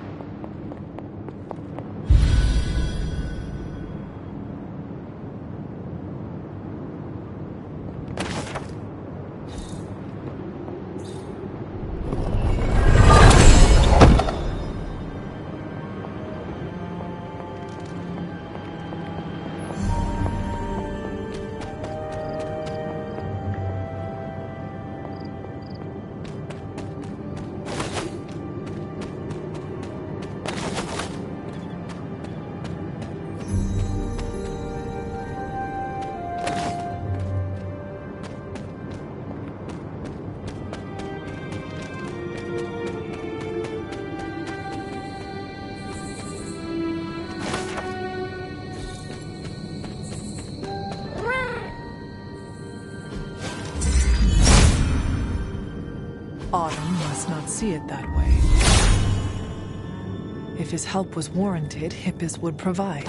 Autumn must not see it that way. If his help was warranted, Hippus would provide.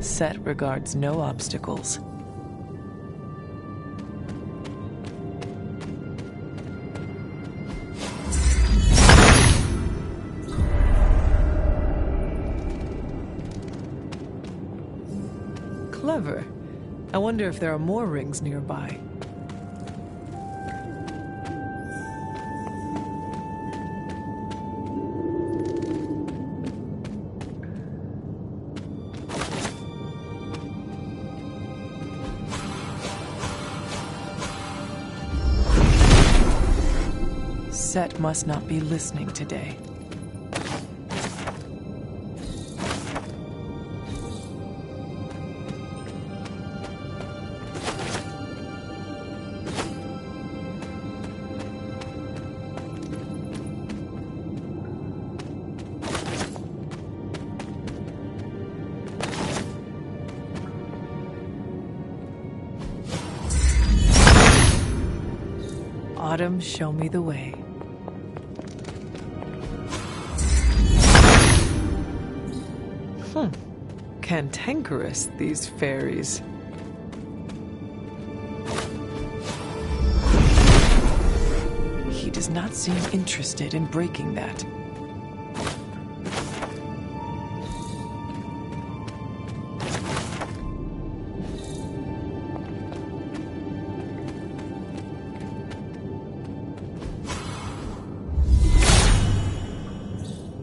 Set regards no obstacles. Clever. I wonder if there are more rings nearby. Set must not be listening today. Autumn, show me the way. Cantankerous, these fairies. He does not seem interested in breaking that.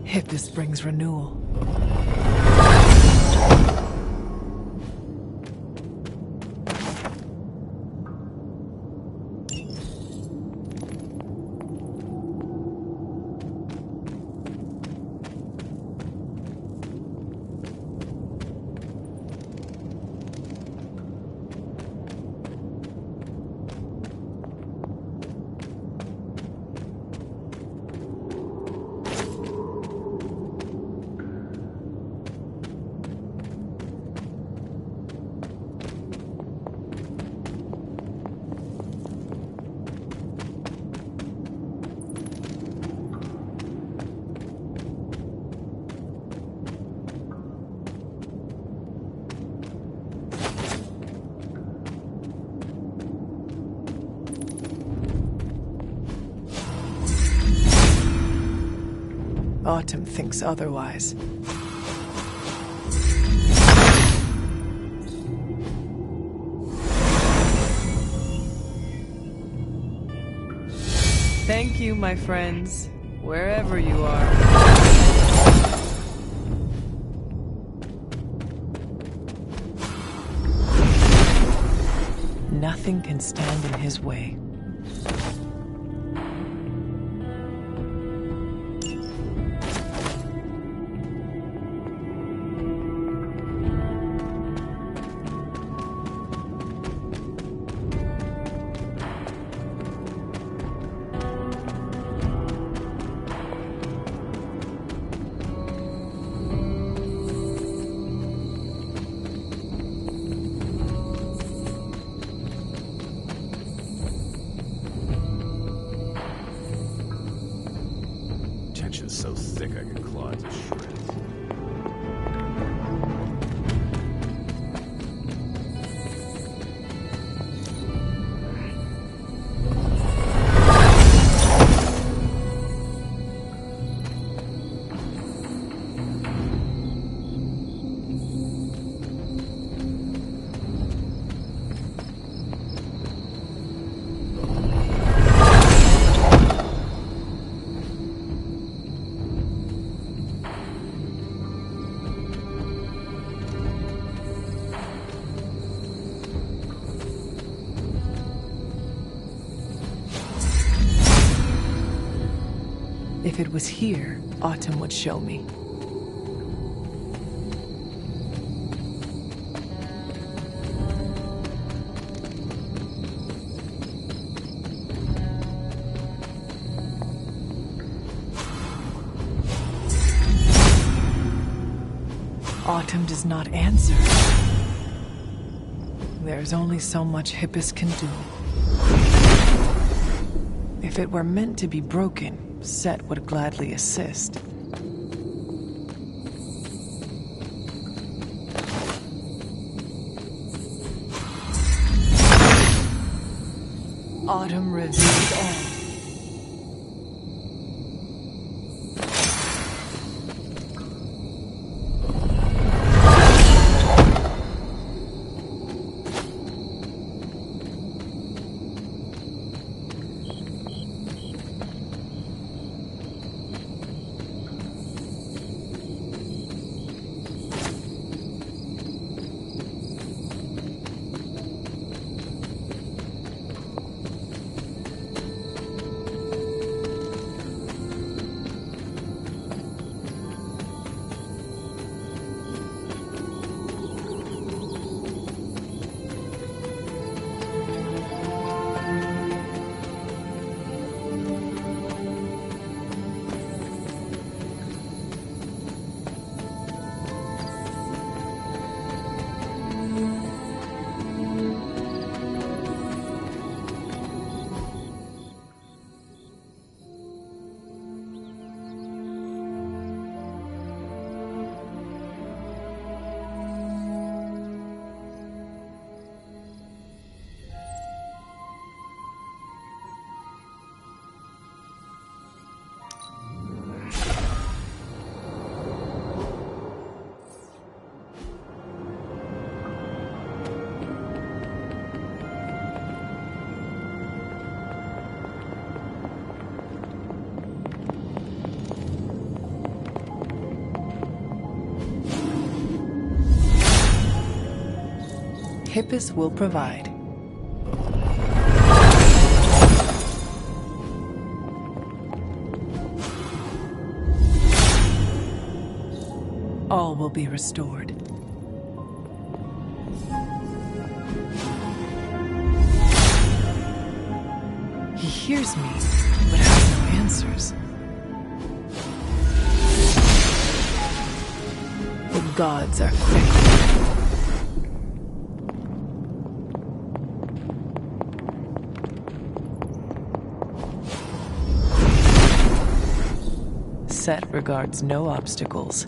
Hippus brings renewal. Autumn thinks otherwise. Thank you, my friends, wherever you are. Nothing can stand in his way. Tension's so thick I could claw it to shreds. If it was here, Autumn would show me. Autumn does not answer. There's only so much Hippus can do. If it were meant to be broken, Set would gladly assist. Autumn revealed all. Hippus will provide. All will be restored. He hears me, but has no answers. The gods are fickle. Set regards no obstacles.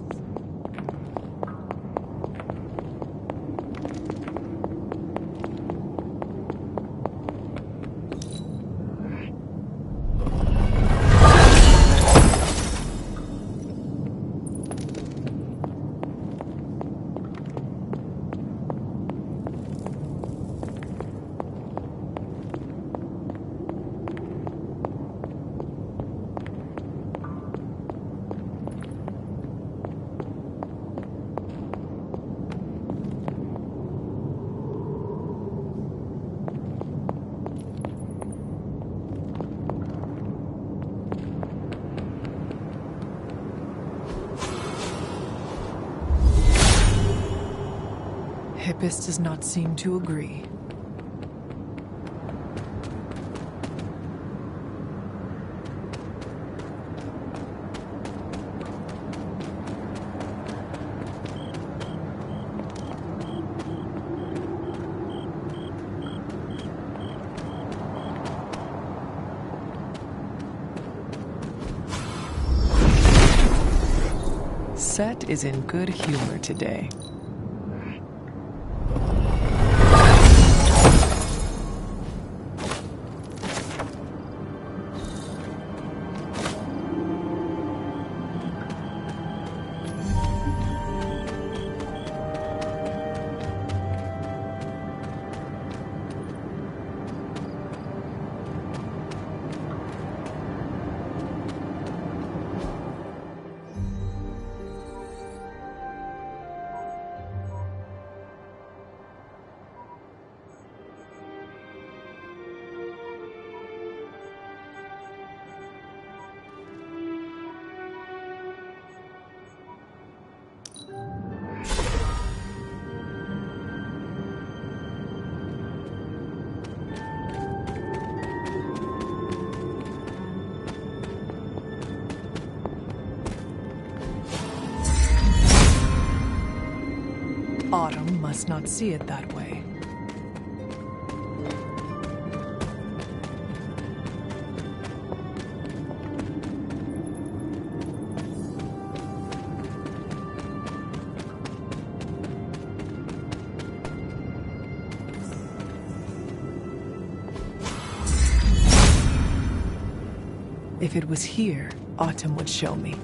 therapist does not seem to agree. Set is in good humor today. Autumn must not see it that way. If it was here, Autumn would show me.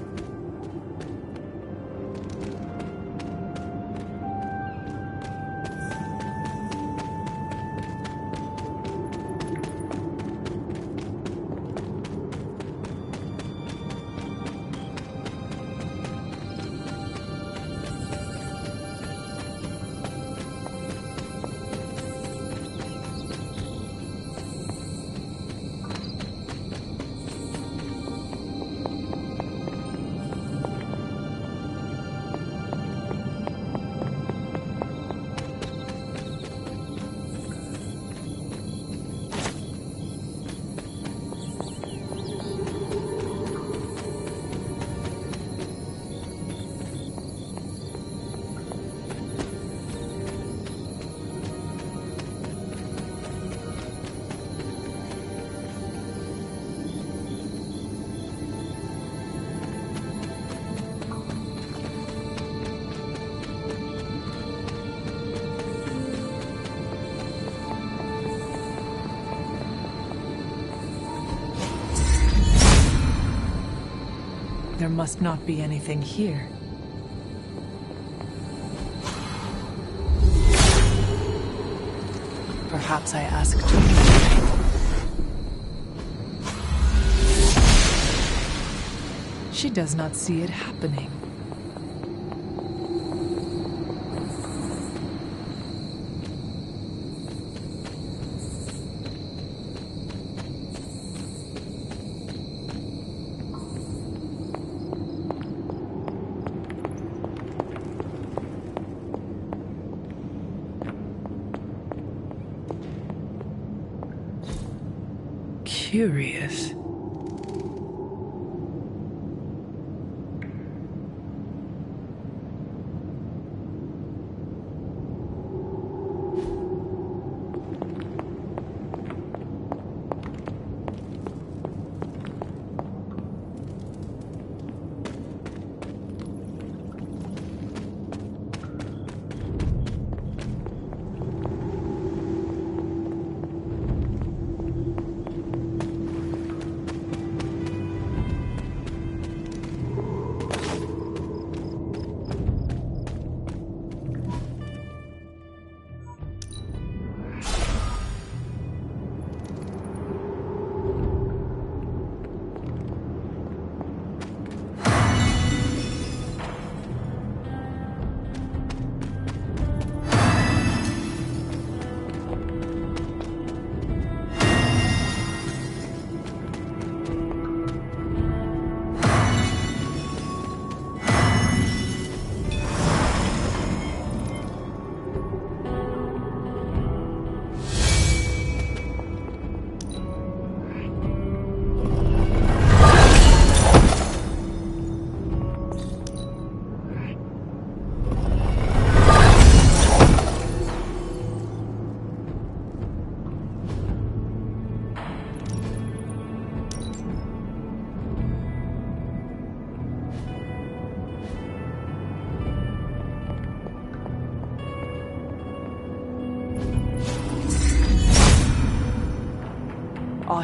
There must not be anything here. Perhaps I asked too much. She does not see it happening. Curious.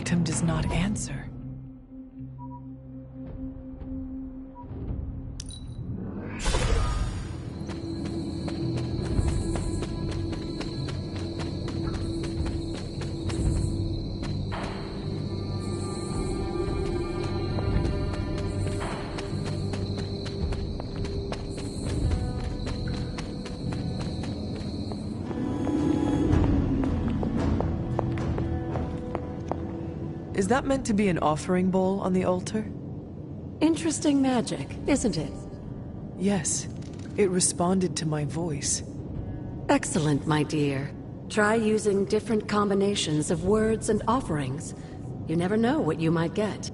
Autumn does not answer. Is that meant to be an offering bowl on the altar? Interesting magic, isn't it? Yes. It responded to my voice. Excellent, my dear. Try using different combinations of words and offerings. You never know what you might get.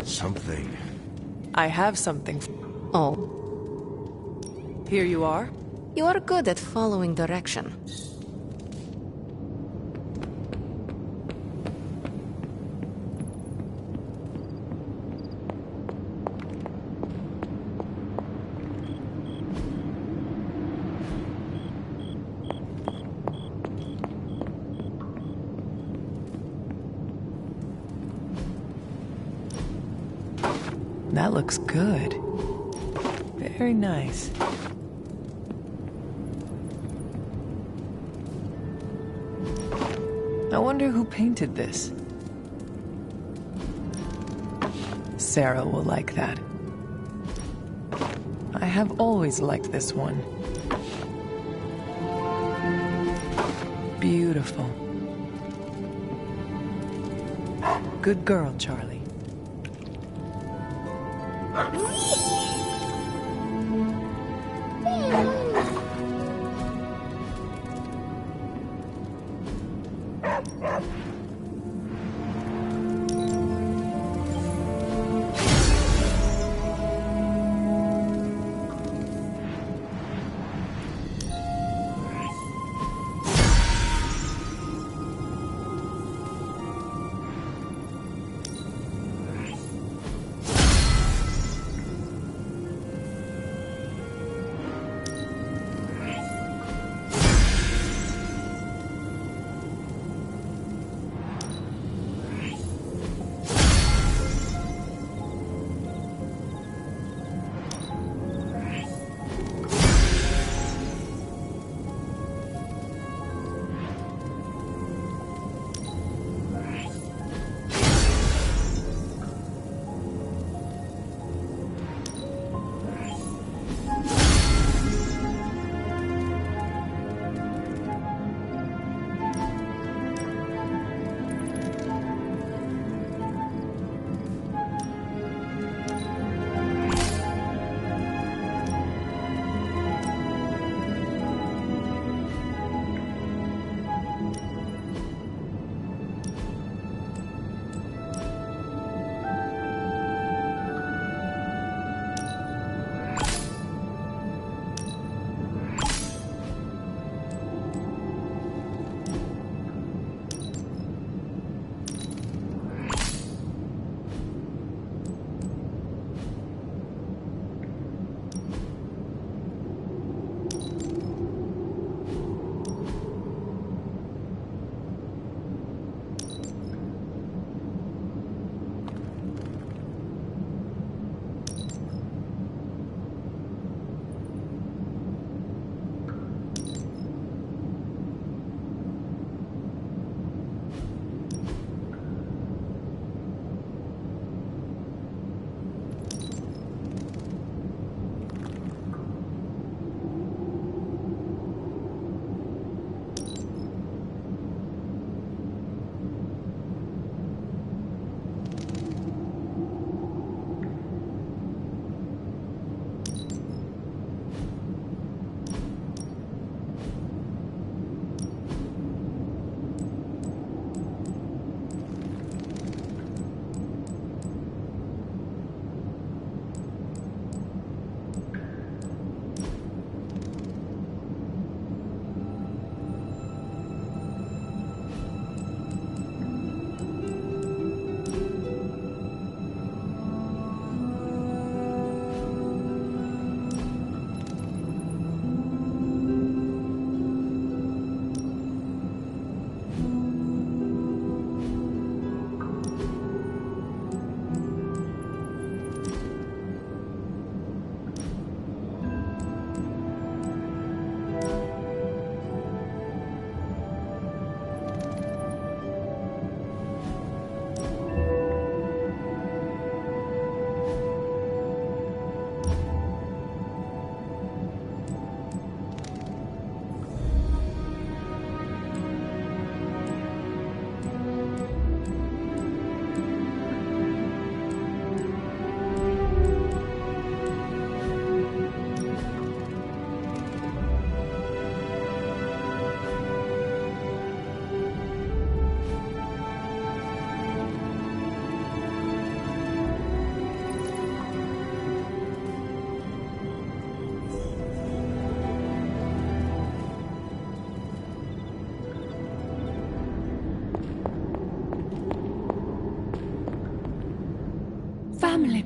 Something. I have something. Oh. Here you are. You are good at following direction. That looks good. Very nice. I wonder who painted this. Sarah will like that. I have always liked this one. Beautiful. Good girl, Charlie.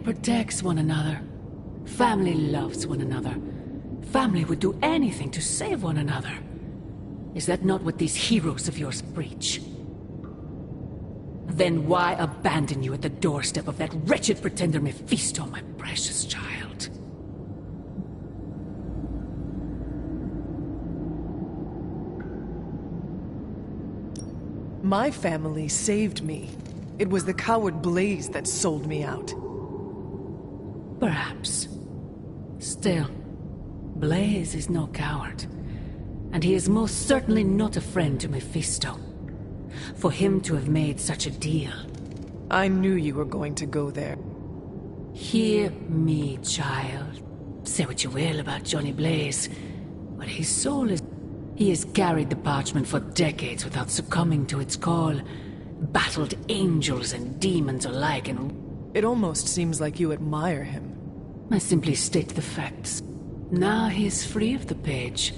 protects one another. Family loves one another. Family would do anything to save one another. Is that not what these heroes of yours preach? Then why abandon you at the doorstep of that wretched pretender Mephisto, my precious child? My family saved me. It was the coward Blaze that sold me out. Perhaps. Still, Blaze is no coward. And he is most certainly not a friend to Mephisto. For him to have made such a deal. I knew you were going to go there. Hear me, child. Say what you will about Johnny Blaze, but his soul is... He has carried the parchment for decades without succumbing to its call. Battled angels and demons alike and... It almost seems like you admire him. I simply state the facts. Now he is free of the page.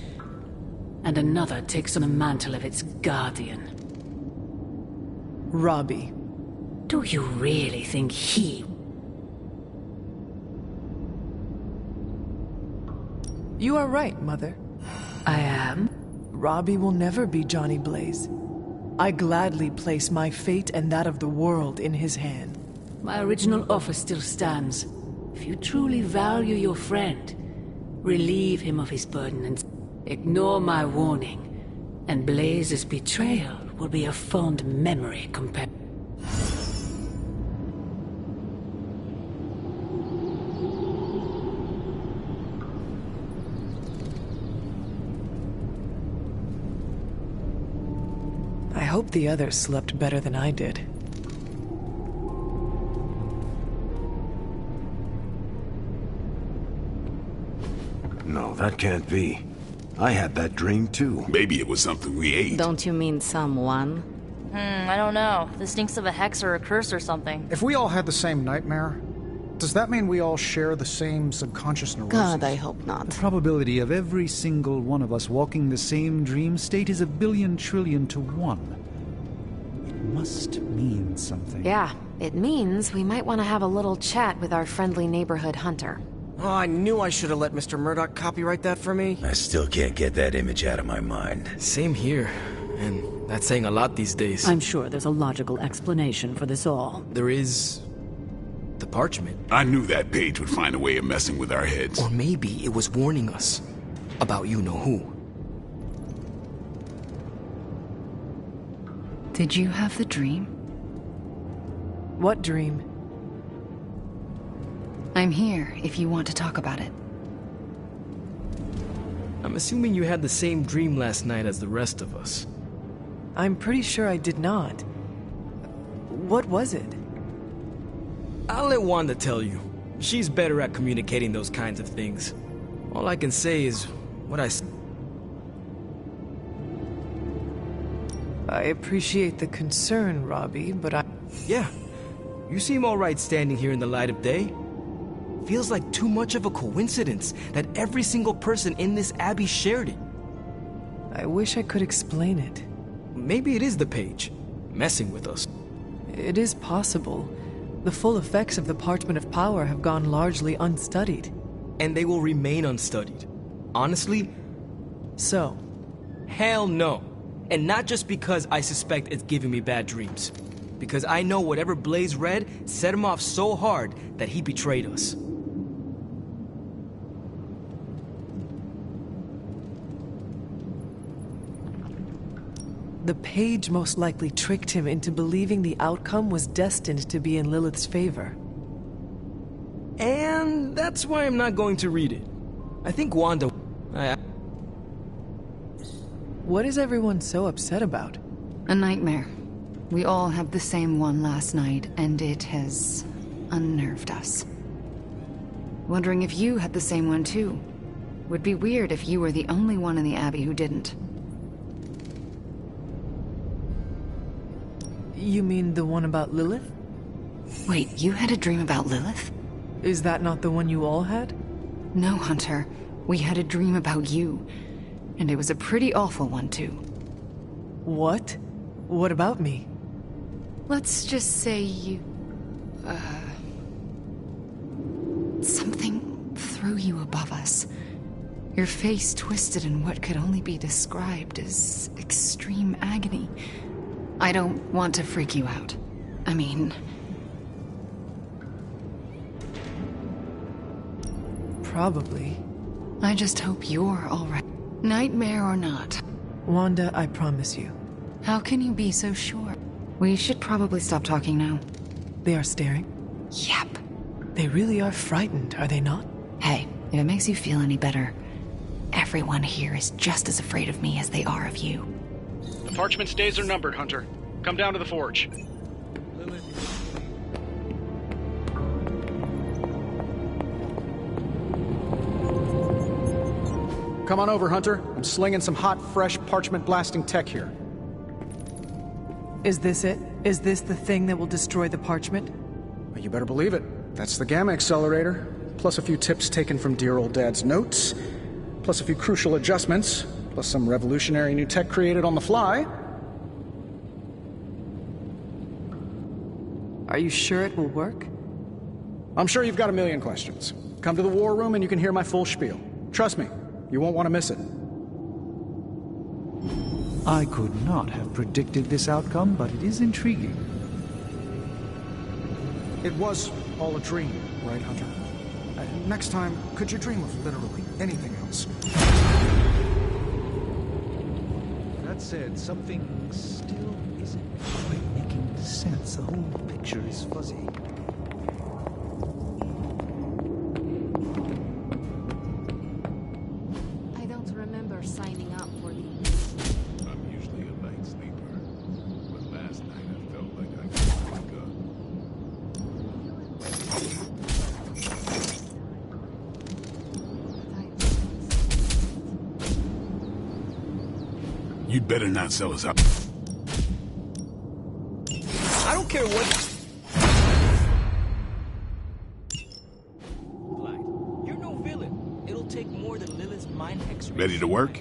And another takes on the mantle of its guardian. Robbie. Do you really think he... You are right, Mother. I am? Robbie will never be Johnny Blaze. I gladly place my fate and that of the world in his hand. My original offer still stands. If you truly value your friend, relieve him of his burden and ignore my warning, and Blaze's betrayal will be a fond memory compared... I hope the others slept better than I did. No, that can't be. I had that dream too. Maybe it was something we ate. Don't you mean someone? I don't know. This stinks of a hex or a curse or something. If we all had the same nightmare, does that mean we all share the same subconscious neurosis? God, I hope not. The probability of every single one of us walking the same dream state is 1,000,000,000,000,000 to 1. It must mean something. Yeah, it means we might want to have a little chat with our friendly neighborhood hunter. Oh, I knew I should have let Mr. Murdoch copyright that for me. I still can't get that image out of my mind. Same here. And that's saying a lot these days. I'm sure there's a logical explanation for this all. There is... the parchment. I knew that page would find a way of messing with our heads. Or maybe it was warning us about you-know-who. Did you have the dream? What dream? I'm here if you want to talk about it. I'm assuming you had the same dream last night as the rest of us. I'm pretty sure I did not. What was it? I'll let Wanda tell you. She's better at communicating those kinds of things. All I can say is what I... I appreciate the concern, Robbie, but Yeah, you seem all right standing here in the light of day. Feels like too much of a coincidence that every single person in this abbey shared it. I wish I could explain it. Maybe it is the page, messing with us. It is possible. The full effects of the Parchment of Power have gone largely unstudied. And they will remain unstudied. Honestly? So? Hell no. And not just because I suspect it's giving me bad dreams. Because I know whatever Blaze read set him off so hard that he betrayed us. The page most likely tricked him into believing the outcome was destined to be in Lilith's favor. And that's why I'm not going to read it. I think Wanda... What is everyone so upset about? A nightmare. We all had the same one last night, and it has unnerved us. Wondering if you had the same one too. Would be weird if you were the only one in the Abbey who didn't. You mean the one about Lilith? Wait, you had a dream about Lilith? Is that not the one you all had? No, Hunter. We had a dream about you. And it was a pretty awful one, too. What? What about me? Let's just say you... Something threw you above us. Your face twisted in what could only be described as extreme agony. I don't want to freak you out. I mean... Probably. I just hope you're alright. Nightmare or not. Wanda, I promise you. How can you be so sure? We should probably stop talking now. They are staring? Yep. They really are frightened, are they not? Hey, if it makes you feel any better, everyone here is just as afraid of me as they are of you. The parchment's days are numbered, Hunter. Come down to the forge. Come on over, Hunter. I'm slinging some hot, fresh parchment blasting tech here. Is this it? Is this the thing that will destroy the parchment? Well, you better believe it. That's the Gamma Accelerator. Plus a few tips taken from dear old Dad's notes. Plus a few crucial adjustments. Plus some revolutionary new tech created on the fly. Are you sure it will work? I'm sure you've got a million questions. Come to the war room and you can hear my full spiel. Trust me, you won't want to miss it. I could not have predicted this outcome, but it is intriguing. It was all a dream, right, Hunter? Next time, could you dream of literally anything else? That said, something still isn't quite making sense. The whole picture is fuzzy. I don't remember signing up for the... I'm usually a light sleeper, but last night I felt like I could wake up. You'd better not sell us out. I don't care what... You're no villain. It'll take more than Lilith's mind x-ray. Ready to work?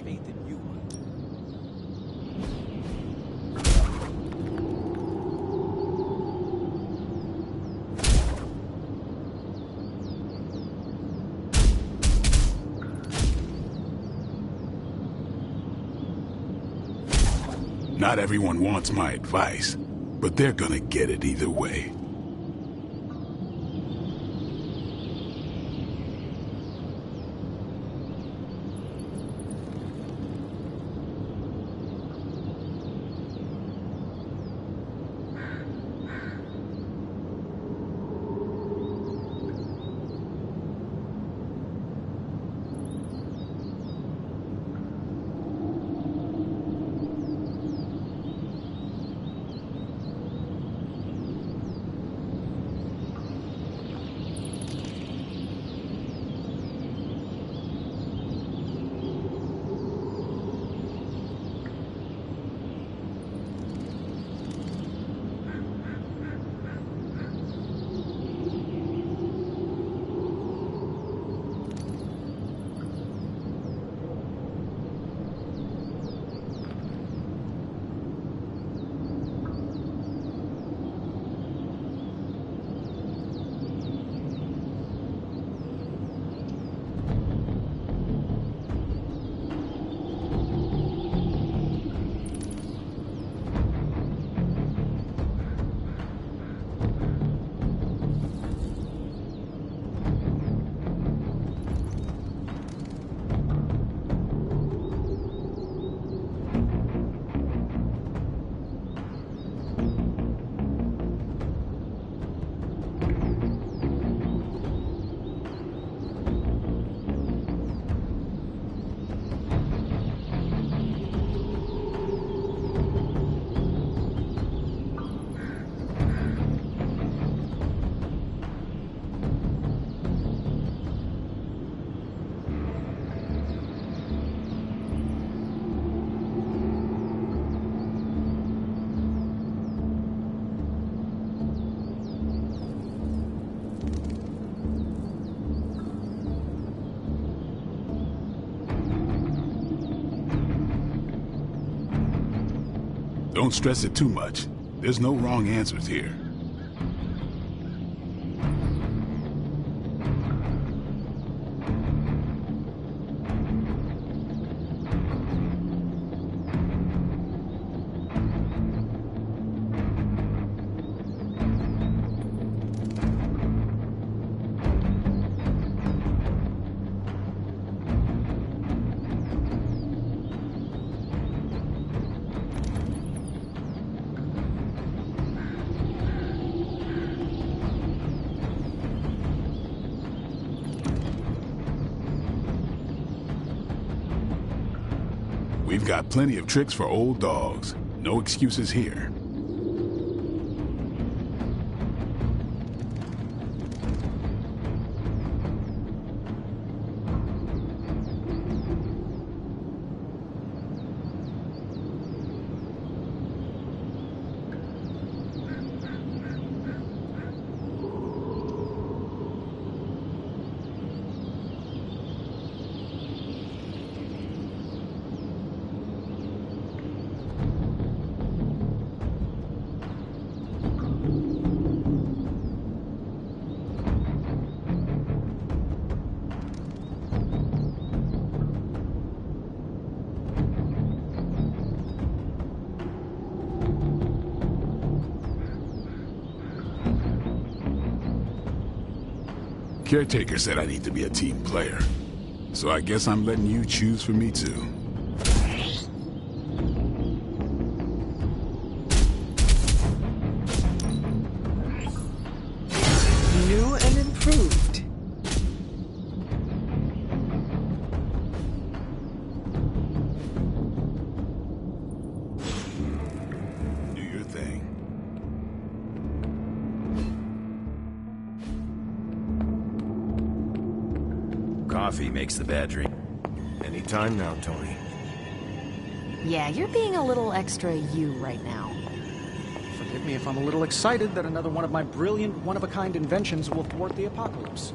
Not everyone wants my advice, but they're gonna get it either way. Don't stress it too much. There's no wrong answers here. We've got plenty of tricks for old dogs. No excuses here. Caretaker said I need to be a team player. So I guess I'm letting you choose for me too. New and improved. Do your thing. Coffee makes the bad dream. Anytime now, Tony. Yeah, you're being a little extra you right now. Forgive me if I'm a little excited that another one of my brilliant, one-of-a-kind inventions will thwart the apocalypse.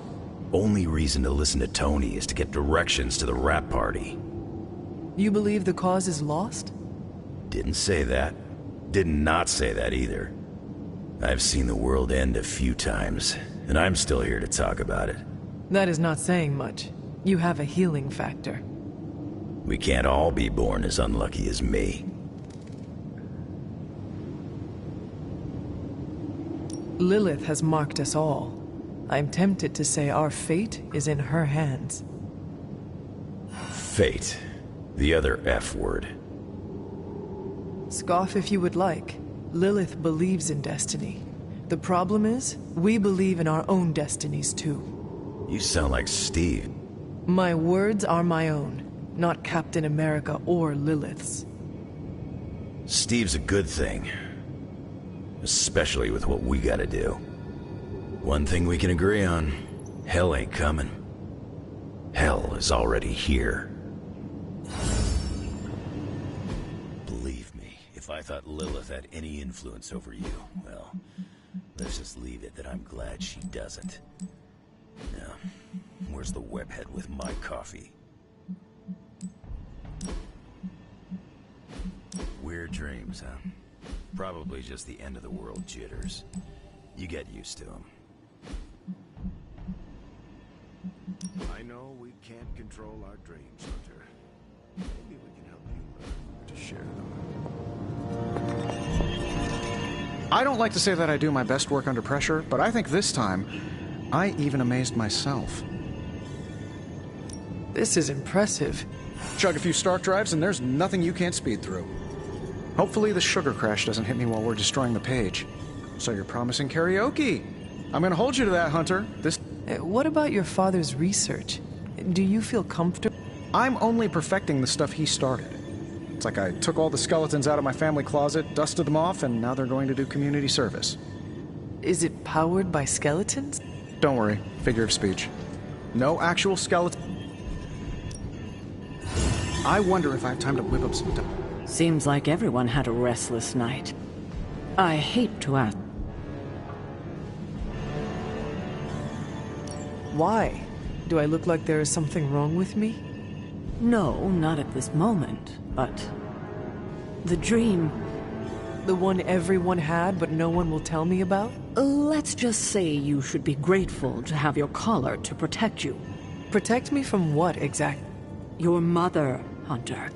Only reason to listen to Tony is to get directions to the rap party. You believe the cause is lost? Didn't say that. Did not say that either. I've seen the world end a few times, and I'm still here to talk about it. That is not saying much. You have a healing factor. We can't all be born as unlucky as me. Lilith has marked us all. I'm tempted to say our fate is in her hands. Fate. The other F word. Scoff if you would like. Lilith believes in destiny. The problem is, we believe in our own destinies too. You sound like Steve. My words are my own, not Captain America or Lilith's. Steve's a good thing. Especially with what we gotta do. One thing we can agree on, hell ain't coming. Hell is already here. Believe me, if I thought Lilith had any influence over you, well, let's just leave it that I'm glad she doesn't. Now, where's the webhead with my coffee? Weird dreams, huh? Probably just the end of the world jitters. You get used to them. I know we can't control our dreams, Hunter. Maybe we can help you learn to share them. I don't like to say that I do my best work under pressure, but I think this time, I even amazed myself. This is impressive. Chug a few Stark drives and there's nothing you can't speed through. Hopefully the sugar crash doesn't hit me while we're destroying the page. So you're promising karaoke. I'm gonna hold you to that, Hunter. What about your father's research? Do you feel comfortable? I'm only perfecting the stuff he started. It's like I took all the skeletons out of my family closet, dusted them off, and now they're going to do community service. Is it powered by skeletons? Don't worry, figure of speech. No actual skeleton. I wonder if I have time to whip up some... Seems like everyone had a restless night. I hate to ask. Why? Do I look like there is something wrong with me? No, not at this moment, but... the dream... The one everyone had, but no one will tell me about? Let's just say you should be grateful to have your collar to protect you. Protect me from what, exactly? Your mother, Hunter.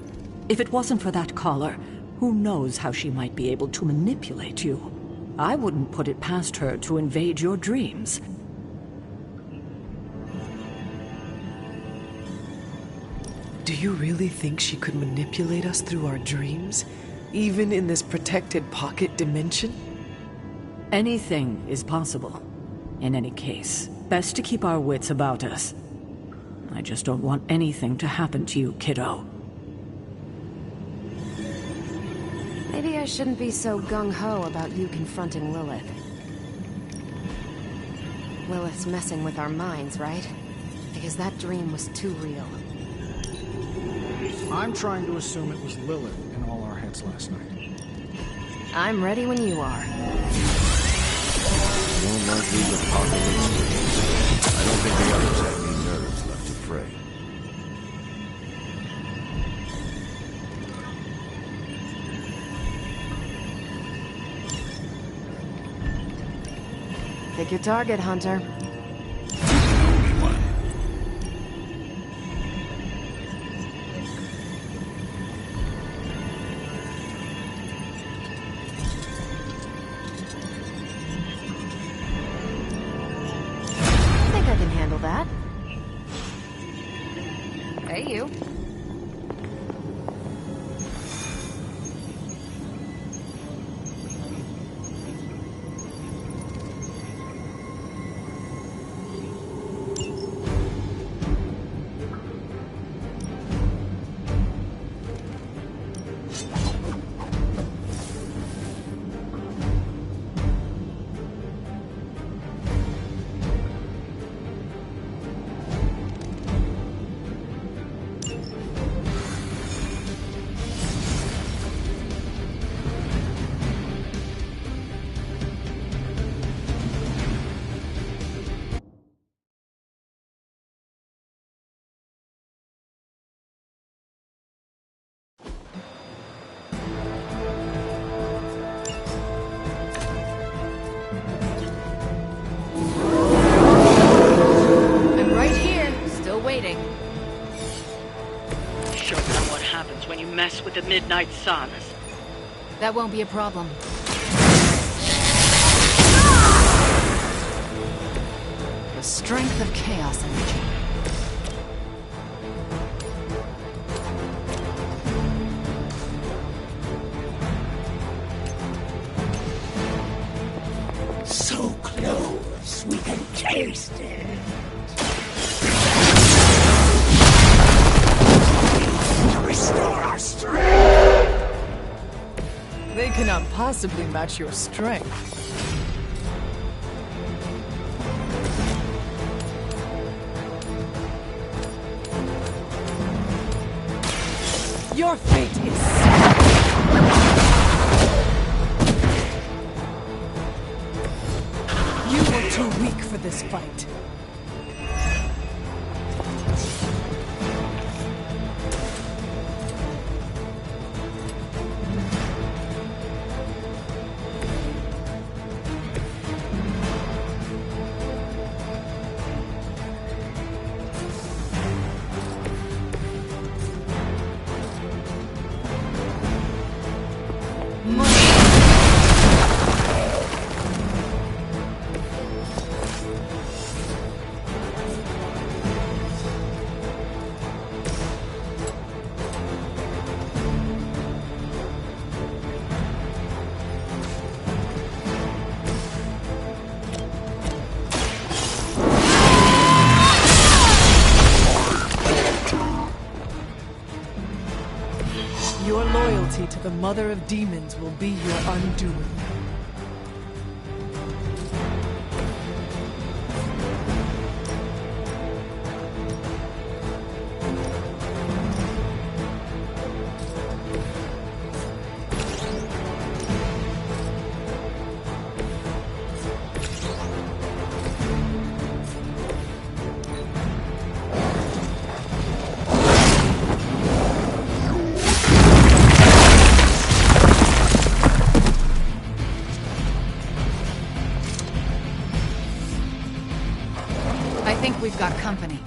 If it wasn't for that collar, who knows how she might be able to manipulate you. I wouldn't put it past her to invade your dreams. Do you really think she could manipulate us through our dreams? Even in this protected pocket dimension? Anything is possible. In any case, best to keep our wits about us. I just don't want anything to happen to you, kiddo. Maybe I shouldn't be so gung-ho about you confronting Lilith. Lilith's messing with our minds, right? Because that dream was too real. I'm trying to assume it was Lilith in all our heads last night. I'm ready when you are. You don't like these apocalypse movies. I don't think the others have any nerves left to fray. Pick your target, Hunter. I think I can handle that. Hey, you. Show them what happens when you mess with the Midnight Suns. That won't be a problem. The strength of chaos energy. So close, we can taste it. To restore our strength. They cannot possibly match your strength. Your fate is You were too weak for this fight. Your loyalty to the Mother of Demons will be your undoing. I think we've got company.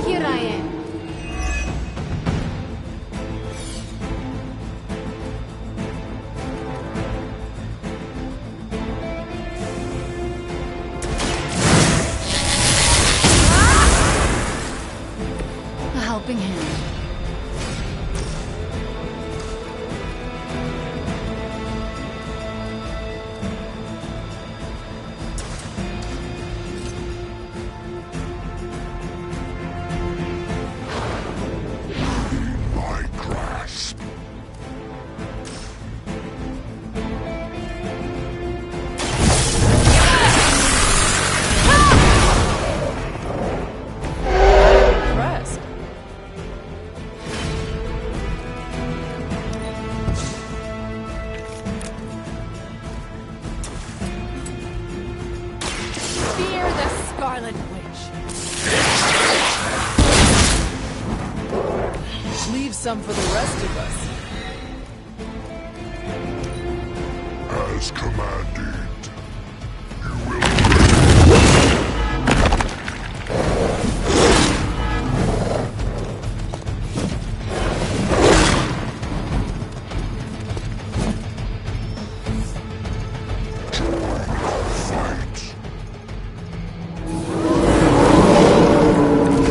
Here I am. A helping hand. My Fear the Scarlet Witch. Leave some for the rest of us. As commanded.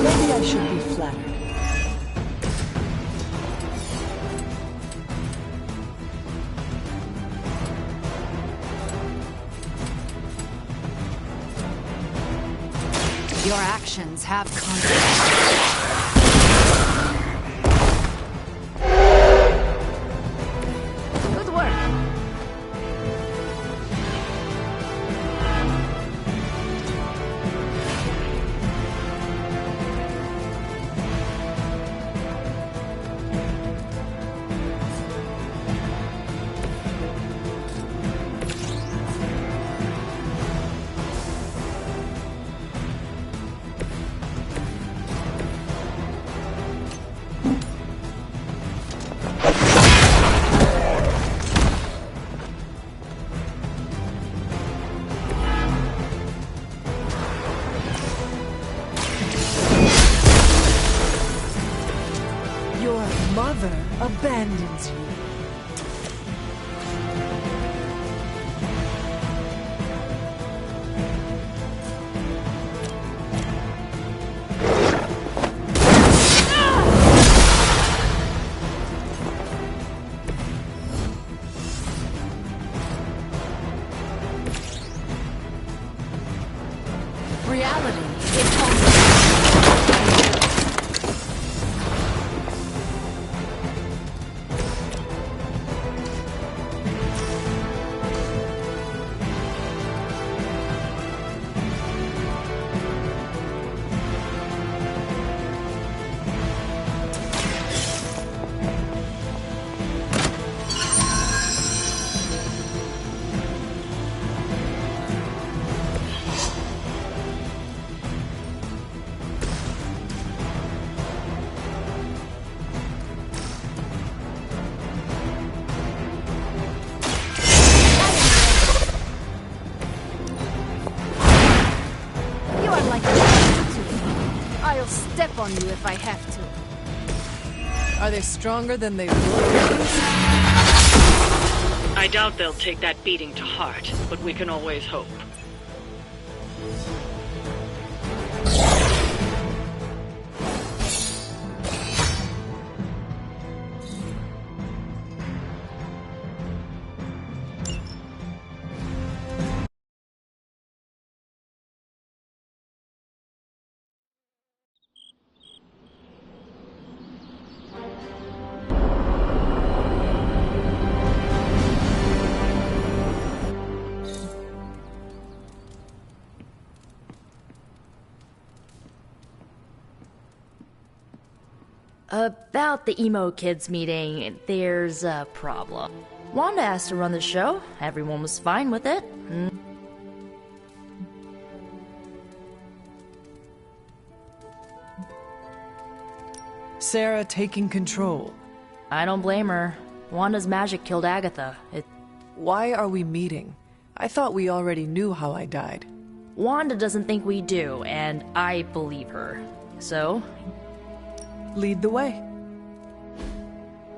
Maybe I should be flattered. Your actions have consequences. Good work. Your mother abandons you. Reality is only... You are like a child to me. I'll step on you if I have to. Are they stronger than they look? I doubt they'll take that beating to heart, but we can always hope. About the emo kids meeting, there's a problem. Wanda asked to run the show. Everyone was fine with it. Sarah taking control. I don't blame her. Wanda's magic killed Agatha. Why are we meeting? I thought we already knew how I died. Wanda doesn't think we do, and I believe her. So? Lead the way.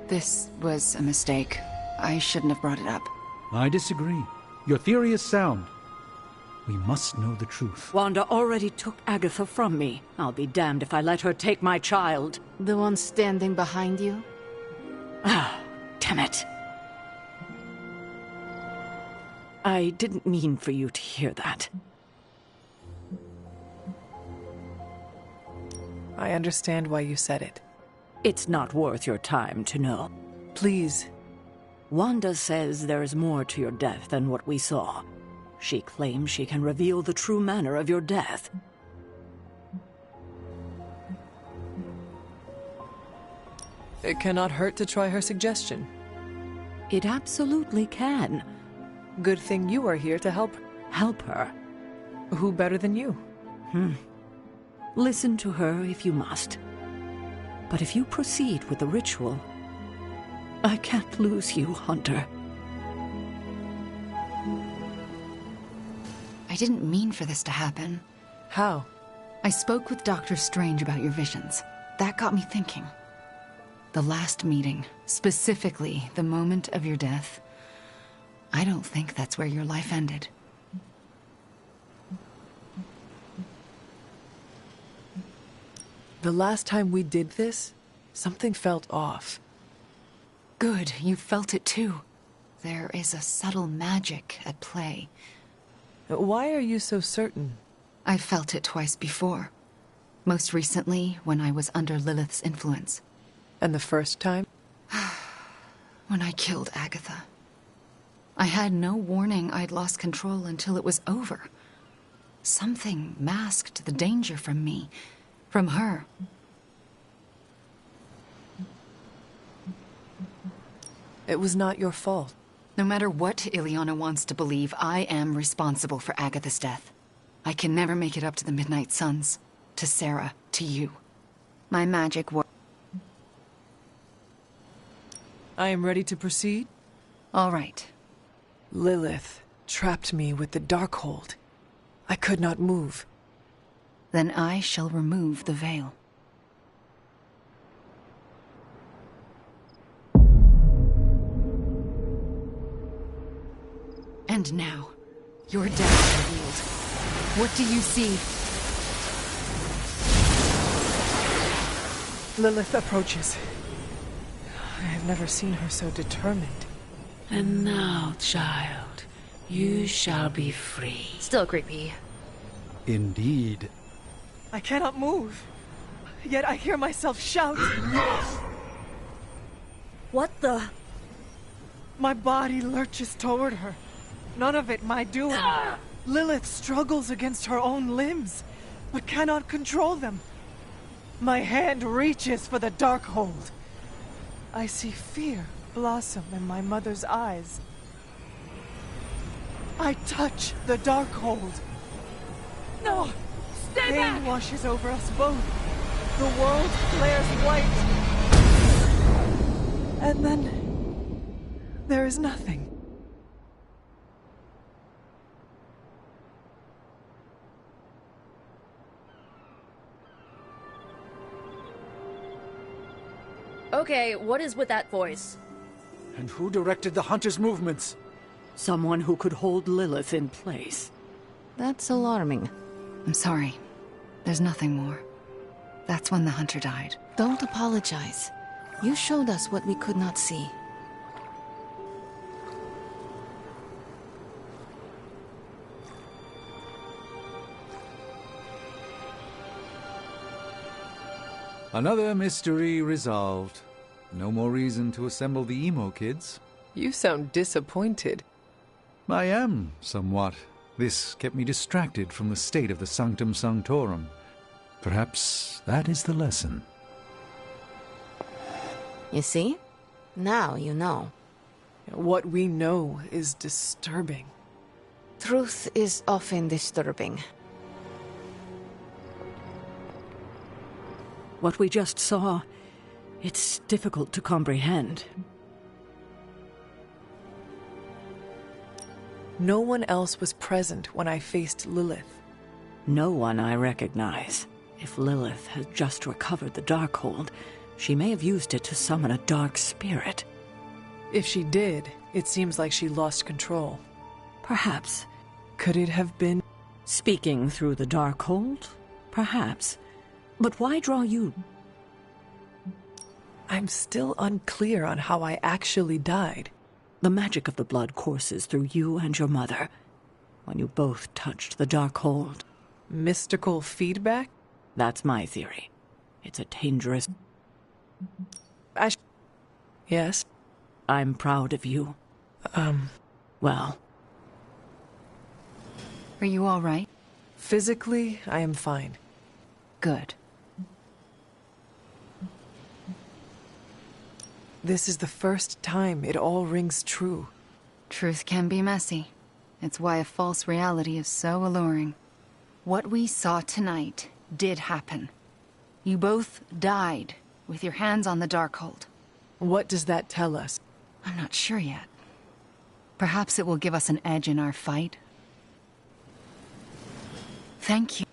This was a mistake. I shouldn't have brought it up. I disagree. Your theory is sound. We must know the truth. Wanda already took Agatha from me. I'll be damned if I let her take my child. The one standing behind you? Ah, damn it. I didn't mean for you to hear that. I understand why you said it. It's not worth your time to know. Please. Wanda says there is more to your death than what we saw. She claims she can reveal the true manner of your death. It cannot hurt to try her suggestion. It absolutely can. Good thing you are here to help. Help her? Who better than you? Listen to her if you must. But if you proceed with the ritual, I can't lose you, Hunter. I didn't mean for this to happen. How? I spoke with Dr. Strange about your visions. That got me thinking. The last meeting, specifically the moment of your death, I don't think that's where your life ended. The last time we did this, something felt off. Good, you felt it too. There is a subtle magic at play. Why are you so certain? I've felt it twice before. Most recently, when I was under Lilith's influence. And the first time? When I killed Agatha. I had no warning I'd lost control until it was over. Something masked the danger from me, from her. It was not your fault. No matter what Ileana wants to believe, I am responsible for Agatha's death. I can never make it up to the Midnight Suns, to Sarah, to you. My magic works. I am ready to proceed. All right. Lilith trapped me with the Darkhold. I could not move. Then I shall remove the veil. And now, your death revealed. What do you see? Lilith approaches. I have never seen her so determined. And now, child, you shall be free. Still creepy. Indeed. I cannot move. Yet I hear myself shout. What the? My body lurches toward her. None of it my doing. Lilith struggles against her own limbs, but cannot control them. My hand reaches for the Darkhold. I see fear blossom in my mother's eyes. I touch the Darkhold. No! Stay Pain back! washes over us both. The world flares white. And then there is nothing. Okay, what is with that voice? And who directed the hunter's movements? Someone who could hold Lilith in place. That's alarming. I'm sorry. There's nothing more. That's when the hunter died. Don't apologize. You showed us what we could not see. Another mystery resolved. No more reason to assemble the emo kids. You sound disappointed. I am, somewhat. This kept me distracted from the state of the Sanctum Sanctorum. Perhaps that is the lesson. You see? Now you know. What we know is disturbing. Truth is often disturbing. What we just saw, it's difficult to comprehend. No one else was present when I faced Lilith. No one I recognize. If Lilith had just recovered the Darkhold, she may have used it to summon a dark spirit. If she did, it seems like she lost control. Perhaps. Could it have been... Speaking through the Darkhold? Perhaps. But why draw you? I'm still unclear on how I actually died. The magic of the blood courses through you and your mother when you both touched the Darkhold. Mystical feedback? That's my theory. It's a dangerous... Yes? I'm proud of you. Well... Are you all right? Physically, I am fine. Good. This is the first time it all rings true. Truth can be messy. It's why a false reality is so alluring. What we saw tonight did happen. You both died with your hands on the Darkhold. What does that tell us? I'm not sure yet. Perhaps it will give us an edge in our fight. Thank you.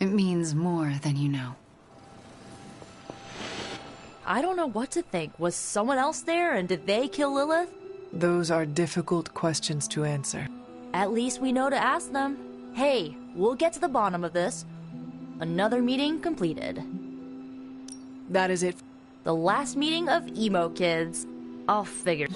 It means more than you know. I don't know what to think. Was someone else there, and did they kill Lilith? Those are difficult questions to answer. At least we know to ask them. Hey, we'll get to the bottom of this. Another meeting completed. That is it. The last meeting of emo kids. I'll figure.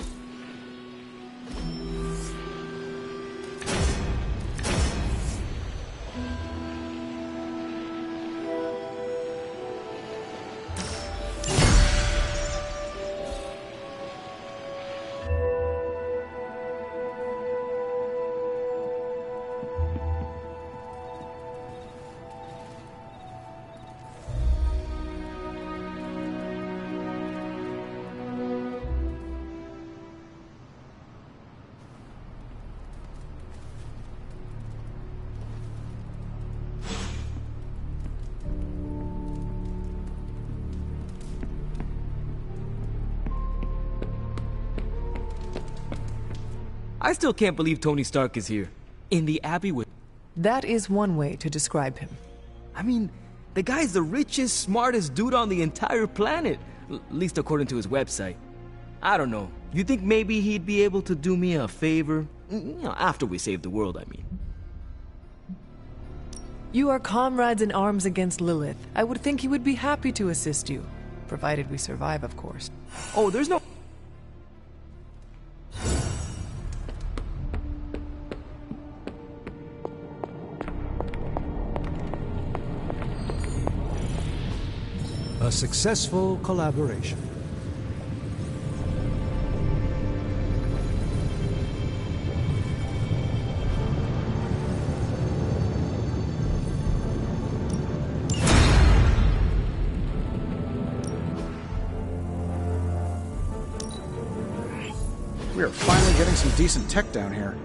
I still can't believe Tony Stark is here. In the Abbey with... That is one way to describe him. I mean, the guy's the richest, smartest dude on the entire planet. At least according to his website. I don't know. You think maybe he'd be able to do me a favor? You know, after we save the world, I mean. You are comrades in arms against Lilith. I would think he would be happy to assist you. Provided we survive, of course. Oh, there's no... A successful collaboration. We are finally getting some decent tech down here.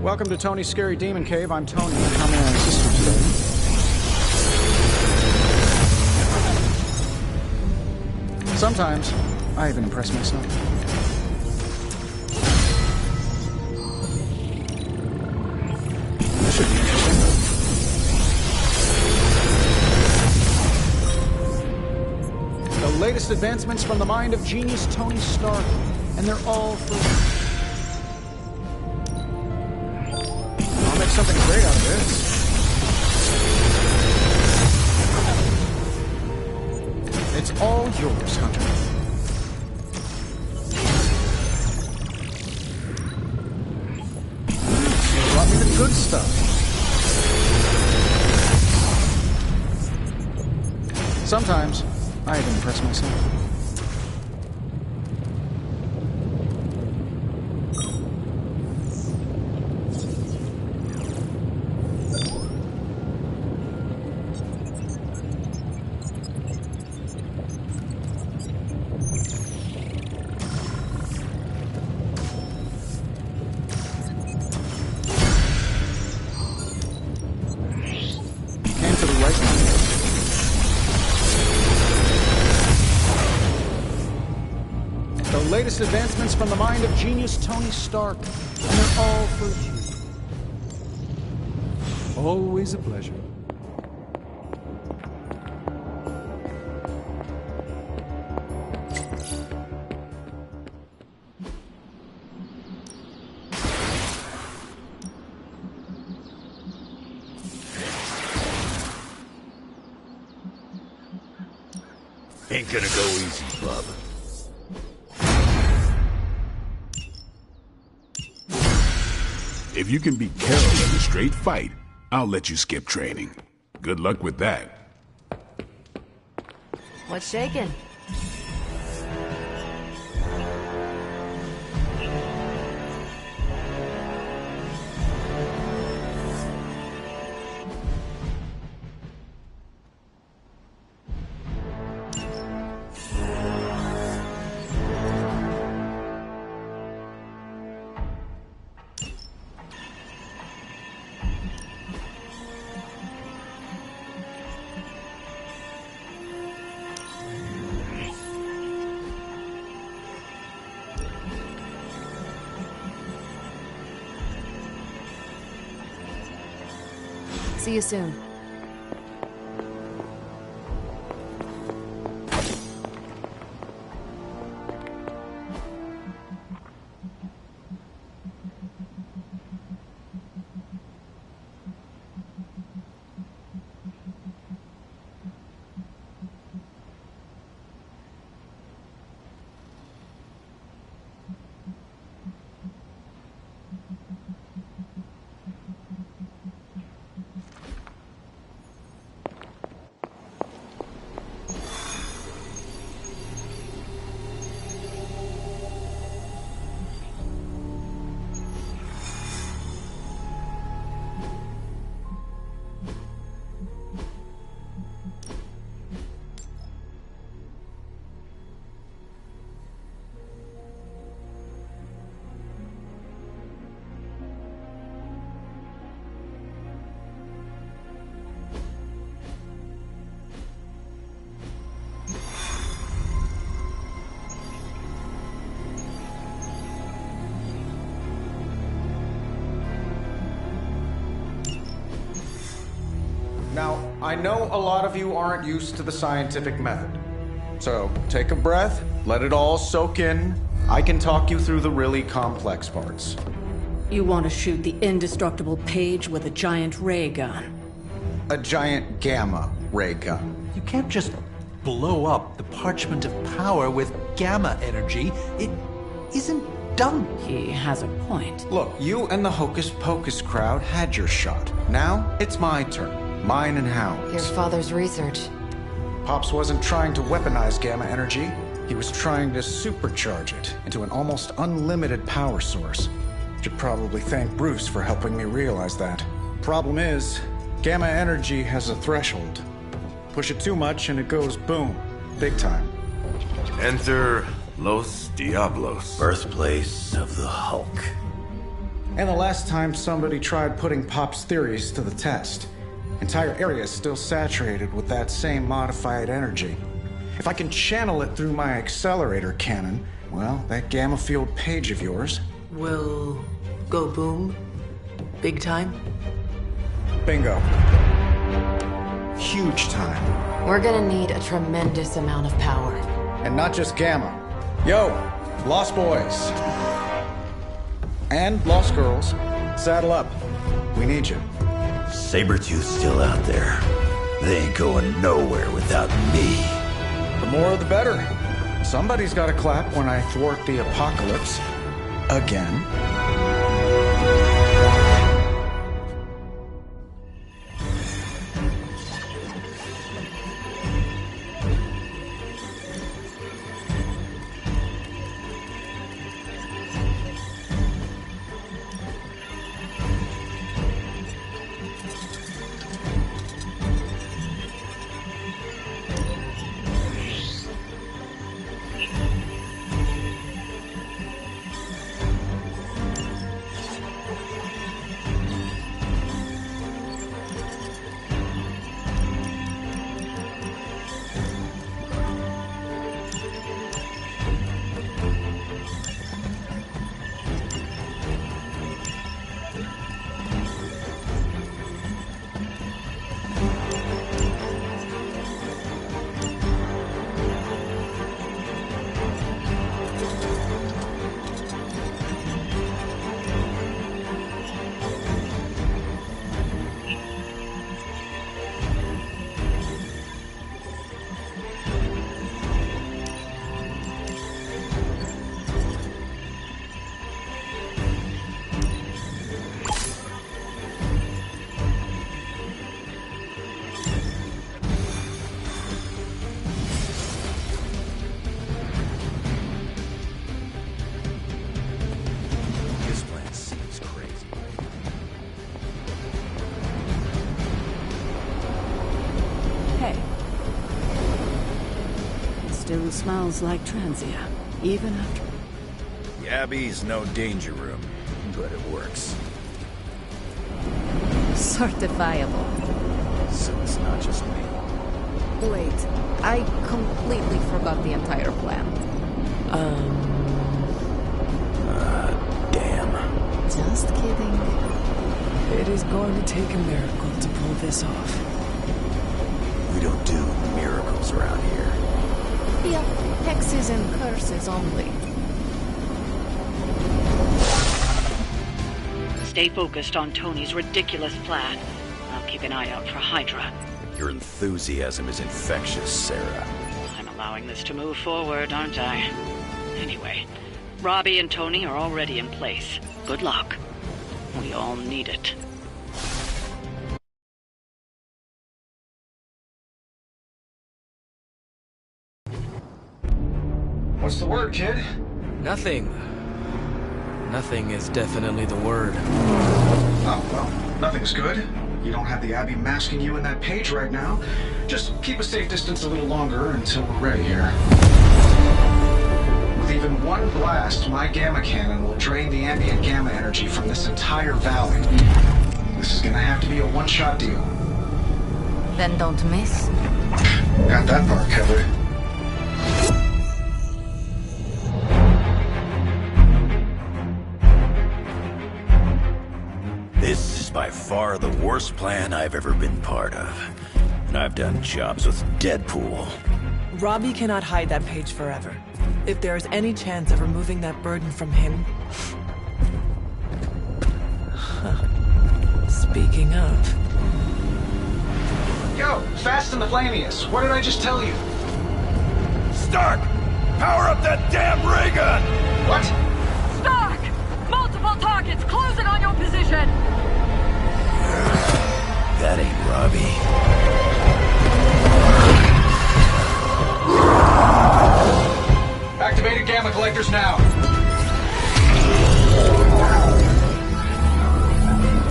Welcome to Tony's Scary Demon Cave. I'm Tony. How may I assist you today? Sometimes, I even impress myself. This should be interesting. The latest advancements from the mind of genius Tony Stark, and they're all for... I'll make something great out of this. It's all yours, Hunter. You brought me the good stuff. Sometimes, I even impress myself. Latest advancements from the mind of genius Tony Stark, and they're all for you. Always a pleasure. Ain't gonna go easy, bub. If you can beat Carol in a straight fight, I'll let you skip training. Good luck with that. What's shaking? See you soon. Now, I know a lot of you aren't used to the scientific method. So, take a breath, let it all soak in. I can talk you through the really complex parts. You want to shoot the indestructible Page with a giant ray gun? A giant gamma ray gun. You can't just blow up the Parchment of Power with gamma energy. It isn't done. He has a point. Look, you and the Hocus Pocus crowd had your shot. Now, it's my turn. Mine and Howard's. Your father's research. Pops wasn't trying to weaponize gamma energy. He was trying to supercharge it into an almost unlimited power source. Should probably thank Bruce for helping me realize that. Problem is, gamma energy has a threshold. Push it too much and it goes boom. Big time. Enter Los Diablos. Birthplace of the Hulk. And the last time somebody tried putting Pop's theories to the test, entire area is still saturated with that same modified energy. If I can channel it through my accelerator cannon, well, that gamma field Page of yours will go boom? Big time? Bingo. Huge time. We're gonna need a tremendous amount of power. And not just gamma. Yo, Lost Boys. And Lost Girls, saddle up. We need you. Sabretooth's still out there. They ain't going nowhere without me. The more the better. Somebody's got to clap when I thwart the apocalypse. Again. Still smells like Transia, even after... Yabby's no danger room, but it works. Certifiable. So it's not just me. Wait, I completely forgot the entire plan. Damn. Just kidding. It is going to take a miracle to pull this off. We don't do miracles around here. Yep, hexes and curses only. Stay focused on Tony's ridiculous plan. I'll keep an eye out for Hydra. Your enthusiasm is infectious, Sarah. I'm allowing this to move forward, aren't I? Anyway, Robbie and Tony are already in place. Good luck. We all need it. What's the word, kid? Nothing. Nothing is definitely the word. Oh, well, nothing's good. You don't have the Abbey masking you in that page right now. Just keep a safe distance a little longer until we're ready here. With even one blast, my gamma cannon will drain the ambient gamma energy from this entire valley. This is gonna have to be a one-shot deal. Then don't miss. Got that part covered. This is by far the worst plan I've ever been part of. And I've done jobs with Deadpool. Robbie cannot hide that page forever. If there is any chance of removing that burden from him... Speaking of... Yo, Fast and the Flamius, what did I just tell you? Stark! Power up that damn ray gun! What? Stark! Multiple targets closing on your position! That ain't Robbie. Activated gamma collectors now.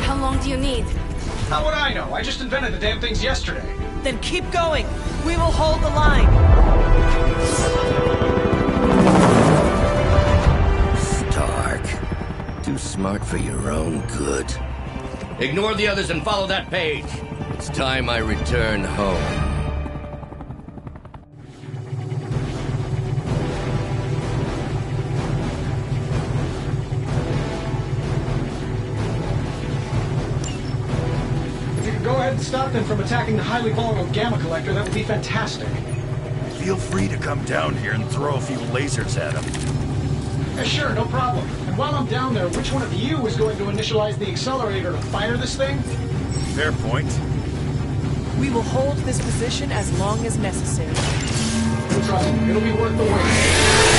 How long do you need? How would I know? I just invented the damn things yesterday. Then keep going. We will hold the line. Stark. Too smart for your own good. Ignore the others and follow that page. It's time I return home. If you could go ahead and stop them from attacking the highly vulnerable gamma collector, that would be fantastic. Feel free to come down here and throw a few lasers at him. Yeah, sure, no problem. And while I'm down there, which one of you is going to initialize the accelerator to fire this thing? Fair point. We will hold this position as long as necessary. Trust me, it'll be worth the wait.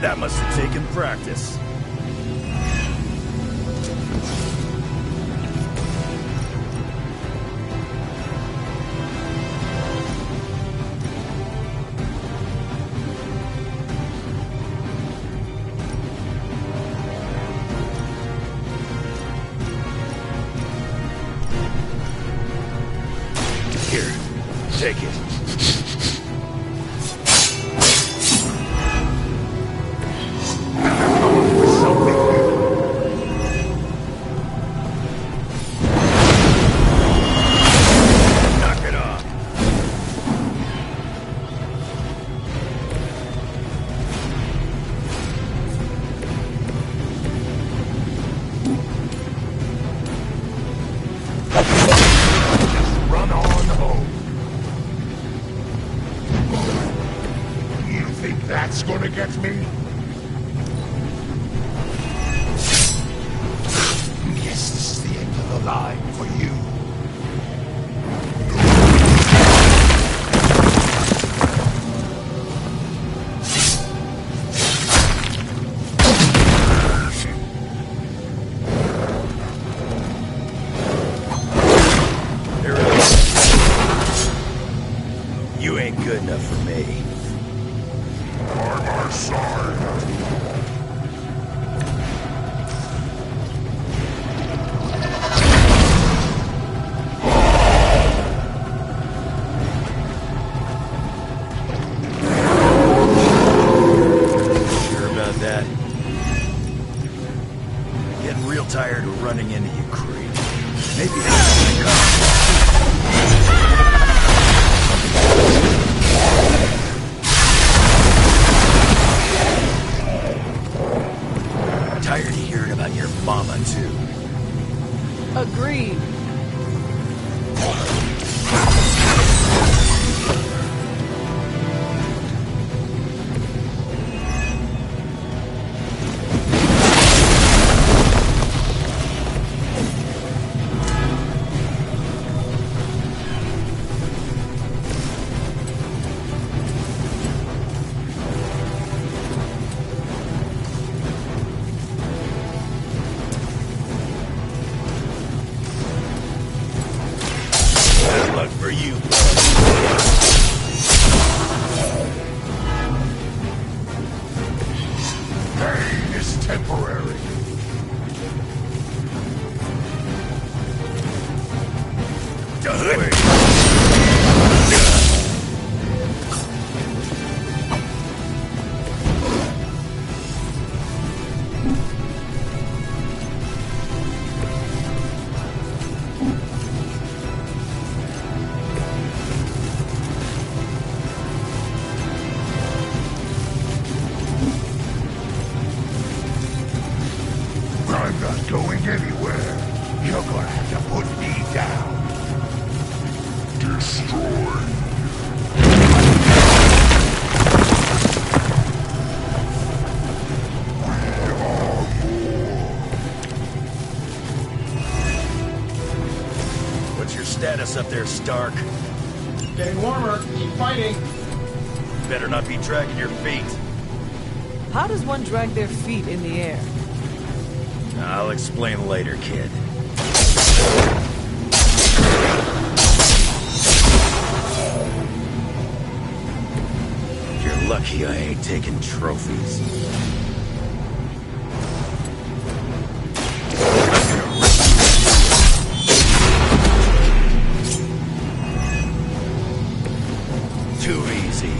That must have taken practice. Here, take it. the line for you. You ain't good enough for me. On our side. Sure about that? Getting real tired of running into you, creep. Maybe tired of hearing about your mama, too. Agreed. Good luck for you. Pain is temporary. I'm not going anywhere. You're gonna have to put me down. Destroy. What's your status up there, Stark? Getting warmer. Keep fighting. Better not be dragging your feet. How does one drag their feet in the air? I'll explain later, kid. You're lucky I ain't taking trophies. Too easy.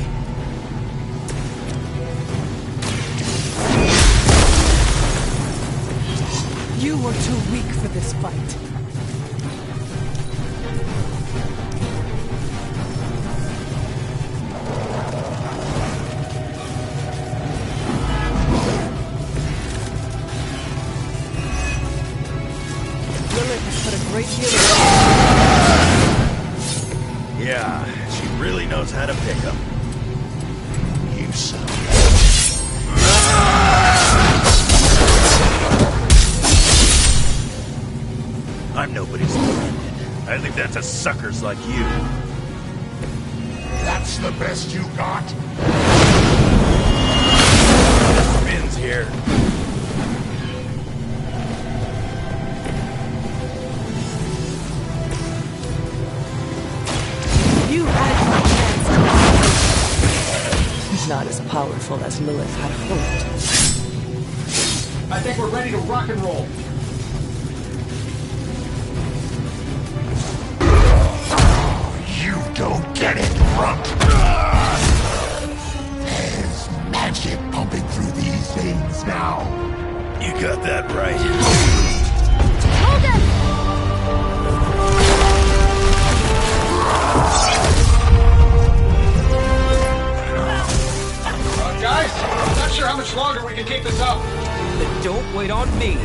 You were too weak for this fight. Lilith has put a great deal of... Yeah, she really knows how to pick them. You son of I'm nobody's friend. I leave that to suckers like you. That's the best you got? Min's here. You had your chance. He's not as powerful as Lilith had hoped. I think we're ready to rock and roll. You don't get it, runt. There's magic pumping through these veins now. You got that right. Hold him! Guys, I'm not sure how much longer we can keep this up. But don't wait on me.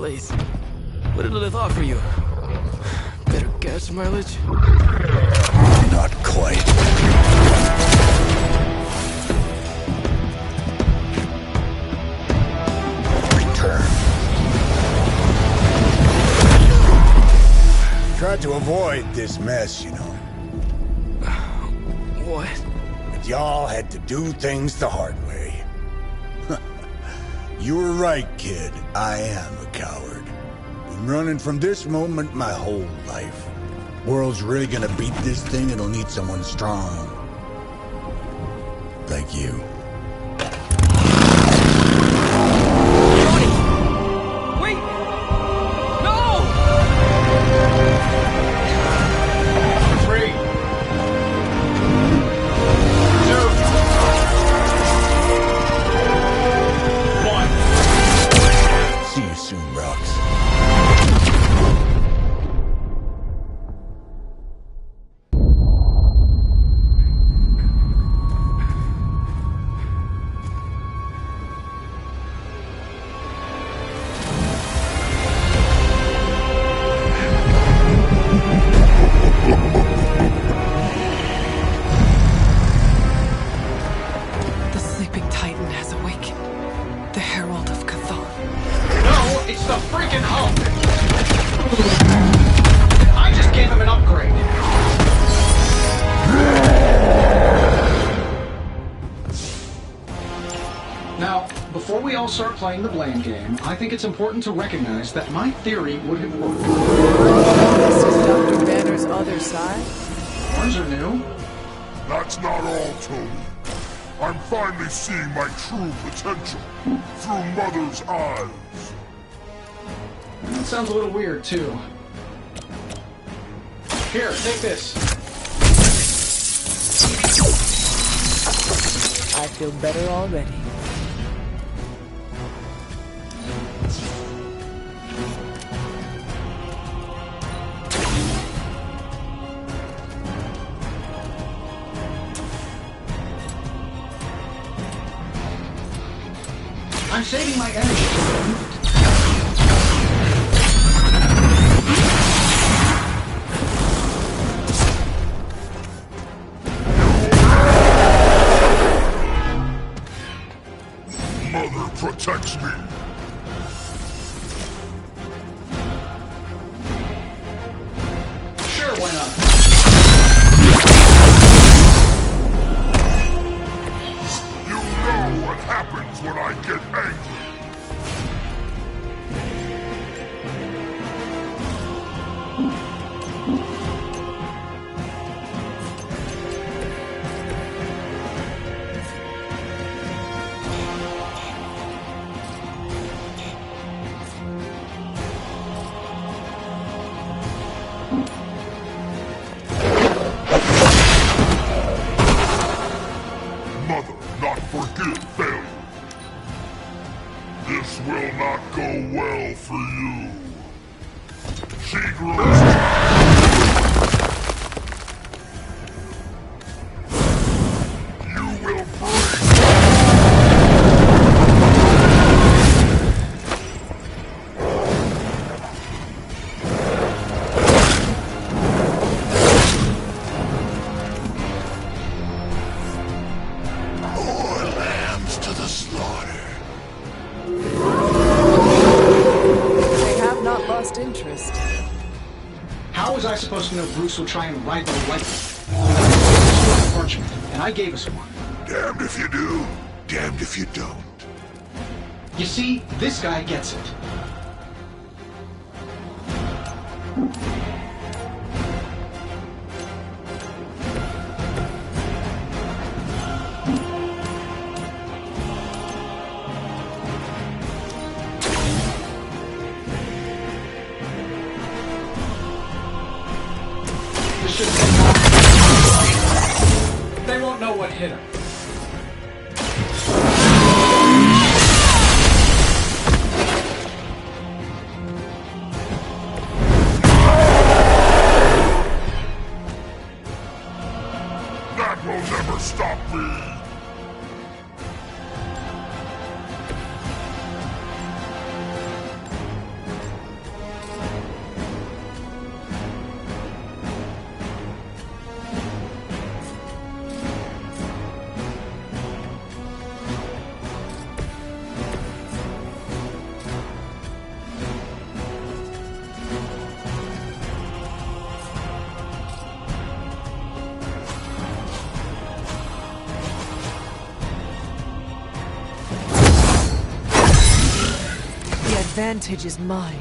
place. What did Lilith offer you? Better gas mileage? Not quite. Return. Tried to avoid this mess, you know. What? But y'all had to do things the hard way. You were right, kid. I am a coward. Been running from this moment my whole life. World's really gonna beat this thing, it'll need someone strong. Like you. Wait! No! 3, 2, 1. See you soon, Rox. The sleeping Titan has awakened. The Herald of Cathar. No, it's the freaking Hulk! I just gave him an upgrade. Now, before we all start playing the blame game, I think it's important to recognize that my theory would have worked. This is Dr. Banner's other side? Ones are new. That's not all, Tony. I'm finally seeing my true potential through Mother's eyes. That sounds a little weird, too. Here, take this. I feel better already. I'm saving my energy. Mother protects me. Sure, why not? You know what happens when I get angry. Mother, not forgive failure. This will not go well for you. She grows. You will break. More lambs to the slaughter. They have not lost interest. How was I supposed to know Bruce would try and ride the light? Parchment, and I gave us one. Damned if you do, damned if you don't. You see, this guy gets it. This should They won't know what hit him. That will never stop me. advantage is mine.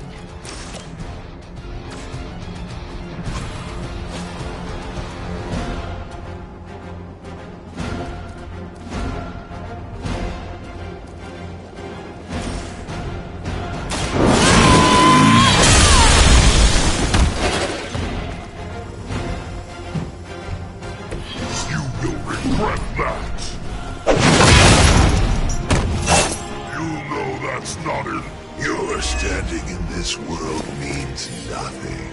Your standing in this world means nothing.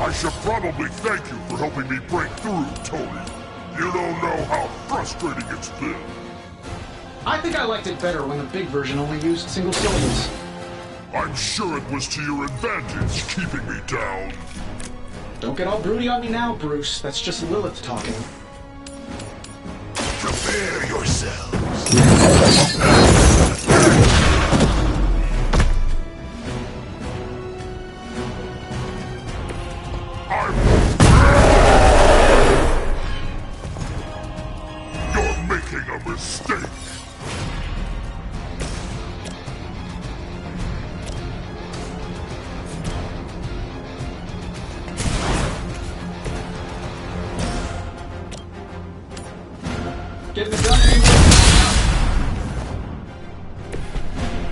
I should probably thank you for helping me break through, Tony. You don't know how frustrating it's been. I think I liked it better when the big version only used single syllables. I'm sure it was to your advantage keeping me down. Don't get all broody on me now, Bruce. That's just Lilith talking. Prepare yourselves. You're making a mistake. Getting it done anyway.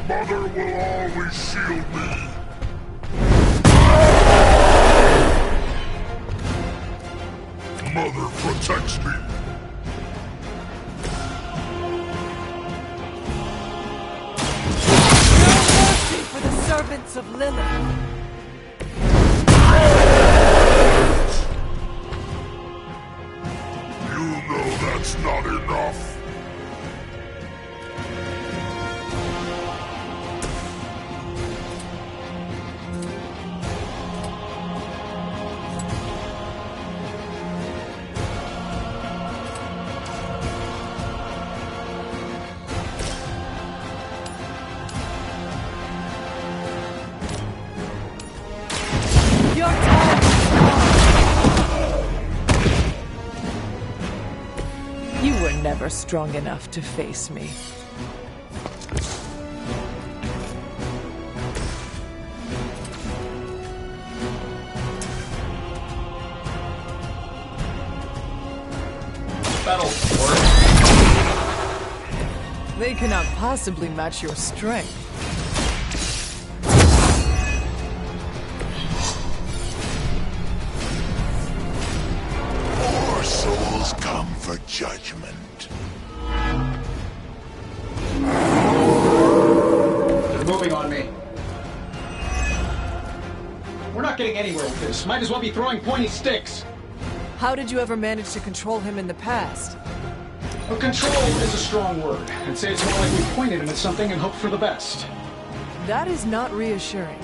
Mother will always shield me. Mother protects me. No mercy for the servants of Lilith. That's not enough. Your time is gone. You were never strong enough to face me. Battle. They cannot possibly match your strength. More souls come for judgment. They're moving on me. We're not getting anywhere with this. Might as well be throwing pointy sticks. How did you ever manage to control him in the past? Well, control is a strong word. I'd say it's more like we pointed him at something and hoped for the best. That is not reassuring.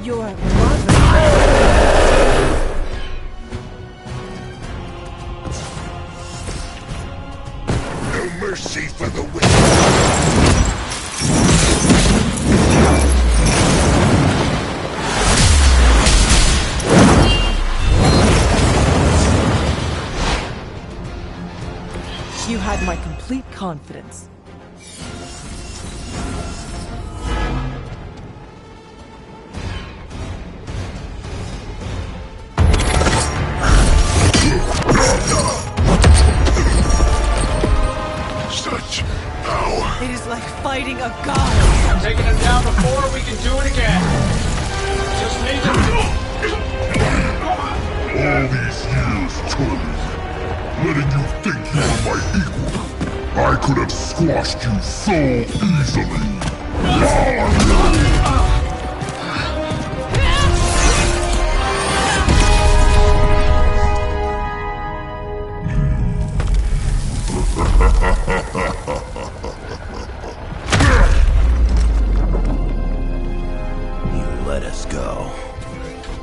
Your mother. No mercy for the wicked. You had my complete confidence. Such power. It is like fighting a god. I'm taking him down before we can do it again. think you were my equal? I could have squashed you so easily. You let us go.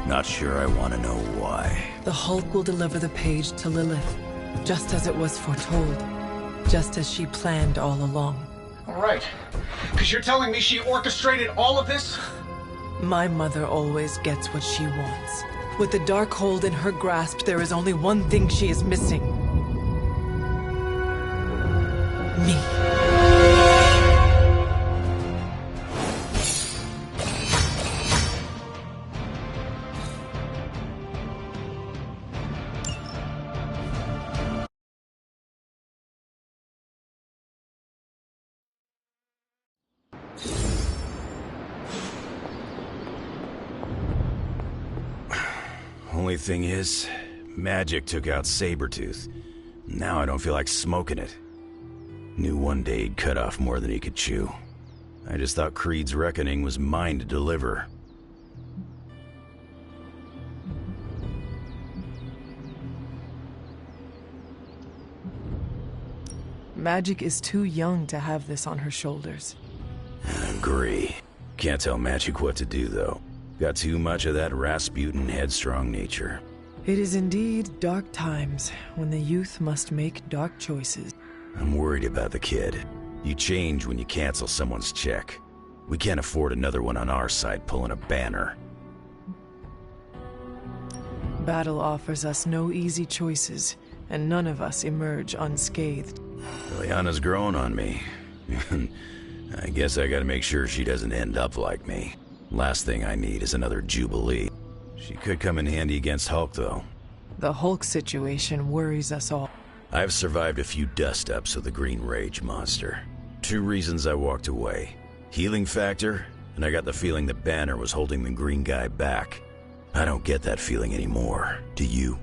Not sure I want to know why. The Hulk will deliver the page to Lilith, just as it was foretold, just as she planned all along. All right. Because you're telling me she orchestrated all of this? My mother always gets what she wants. With the Darkhold in her grasp, there is only one thing she is missing. Me. Only thing is, magic took out Sabretooth. Now I don't feel like smoking it. Knew one day he'd cut off more than he could chew. I just thought Creed's reckoning was mine to deliver. Magic is too young to have this on her shoulders. Agree. Can't tell Magic what to do, though. Got too much of that Rasputin headstrong nature. It is indeed dark times, when the youth must make dark choices. I'm worried about the kid. You change when you cancel someone's check. We can't afford another one on our side pulling a Banner. Battle offers us no easy choices, and none of us emerge unscathed. Liliana's growing on me. I guess I gotta make sure she doesn't end up like me. Last thing I need is another Jubilee. She could come in handy against Hulk, though. The Hulk situation worries us all. I've survived a few dust-ups with the Green Rage monster. 2 reasons I walked away. Healing factor, and I got the feeling that Banner was holding the green guy back. I don't get that feeling anymore. Do you?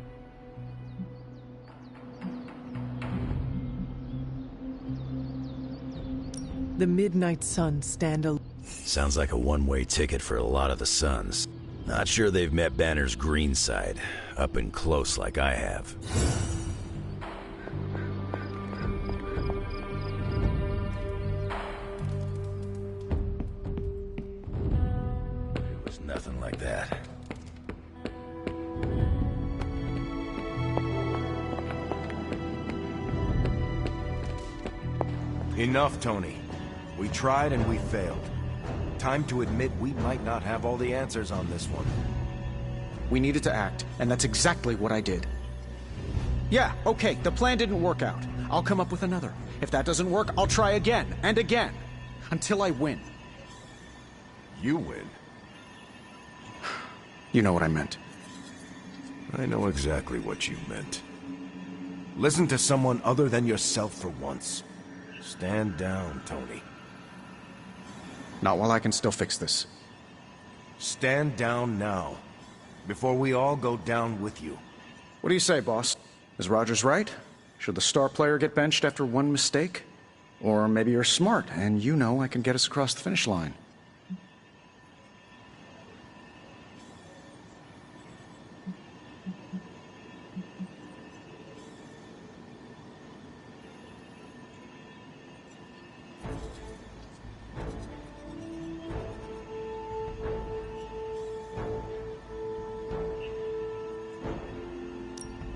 The Midnight Suns stand alone. Sounds like a one-way ticket for a lot of the Suns. Not sure they've met Banner's green side, up and close like I have. It was nothing like that. Enough, Tony. We tried and we failed. Time to admit we might not have all the answers on this one. We needed to act, and that's exactly what I did. Yeah, okay, the plan didn't work out. I'll come up with another. If that doesn't work, I'll try again, and again. Until I win. You win? You know what I meant. I know exactly what you meant. Listen to someone other than yourself for once. Stand down, Tony. Not while I can still fix this. Stand down now, before we all go down with you. What do you say, boss? Is Rogers right? Should the star player get benched after one mistake? Or maybe you're smart, and you know I can get us across the finish line.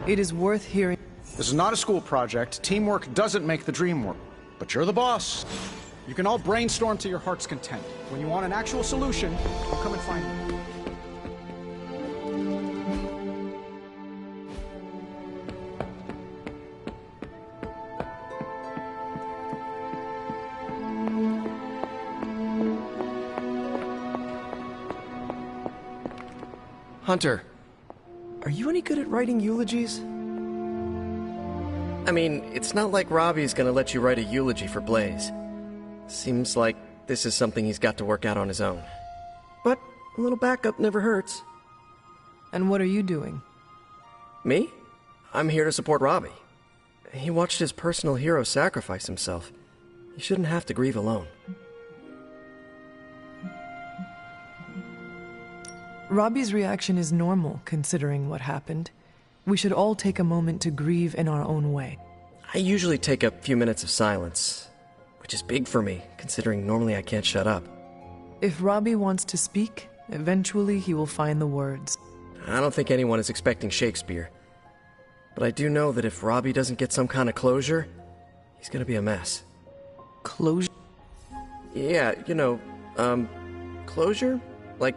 It is worth hearing. This is not a school project. Teamwork doesn't make the dream work. But you're the boss. You can all brainstorm to your heart's content. When you want an actual solution, you'll come and find me. Hunter, are you any good at writing eulogies? I mean, it's not like Robbie's gonna let you write a eulogy for Blaze. Seems like this is something he's got to work out on his own. But a little backup never hurts. And what are you doing? Me? I'm here to support Robbie. He watched his personal hero sacrifice himself. He shouldn't have to grieve alone. Robbie's reaction is normal, considering what happened. We should all take a moment to grieve in our own way. I usually take a few minutes of silence, which is big for me, considering normally I can't shut up. If Robbie wants to speak, eventually he will find the words. I don't think anyone is expecting Shakespeare. But I do know that if Robbie doesn't get some kind of closure, he's gonna be a mess. Closure? Yeah, closure? Like,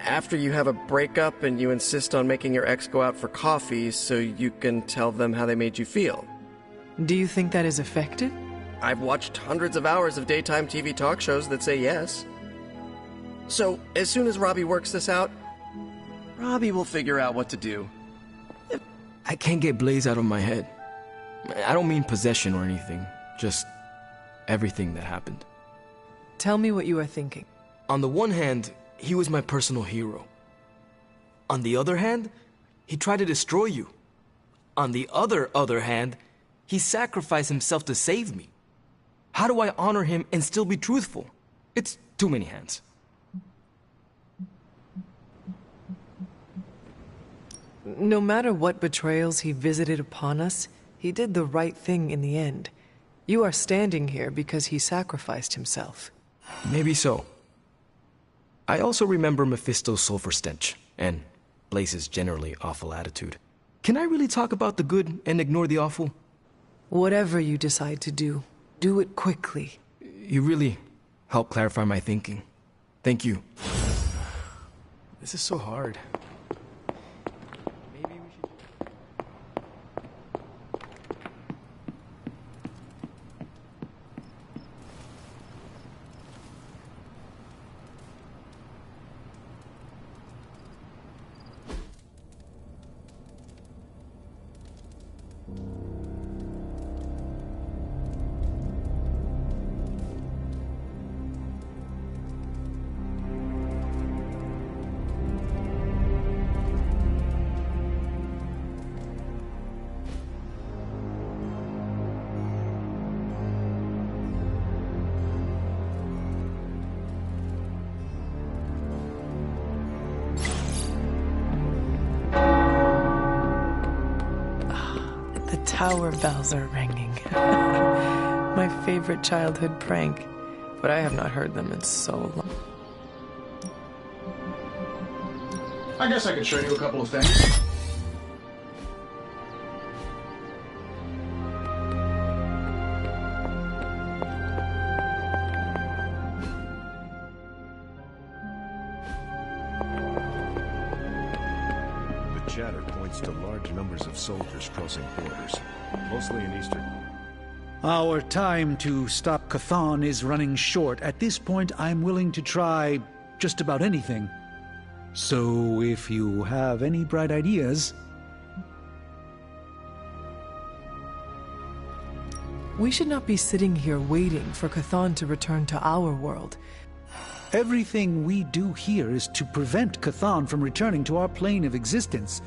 after you have a breakup and you insist on making your ex go out for coffee so you can tell them how they made you feel. Do you think that is effective? I've watched hundreds of hours of daytime TV talk shows that say yes. So, as soon as Robbie works this out, Robbie will figure out what to do. I can't get Blaze out of my head. I don't mean possession or anything, just everything that happened. Tell me what you are thinking. On the one hand, he was my personal hero. On the other hand, he tried to destroy you. On the other hand, he sacrificed himself to save me. How do I honor him and still be truthful? It's too many hands. No matter what betrayals he visited upon us, he did the right thing in the end. You are standing here because he sacrificed himself. Maybe so. I also remember Mephisto's sulfur stench, and Blaze's generally awful attitude. Can I really talk about the good and ignore the awful? Whatever you decide to do, do it quickly. You really helped clarify my thinking. Thank you. This is so hard. Tower bells are ringing. My favorite childhood prank, but I have not heard them in so long. I guess I could show you a couple of things. Chatter points to large numbers of soldiers crossing borders, mostly in eastern. Our time to stop Chthon is running short. At this point, I'm willing to try just about anything. So if you have any bright ideas... We should not be sitting here waiting for Chthon to return to our world. Everything we do here is to prevent Chthon from returning to our plane of existence.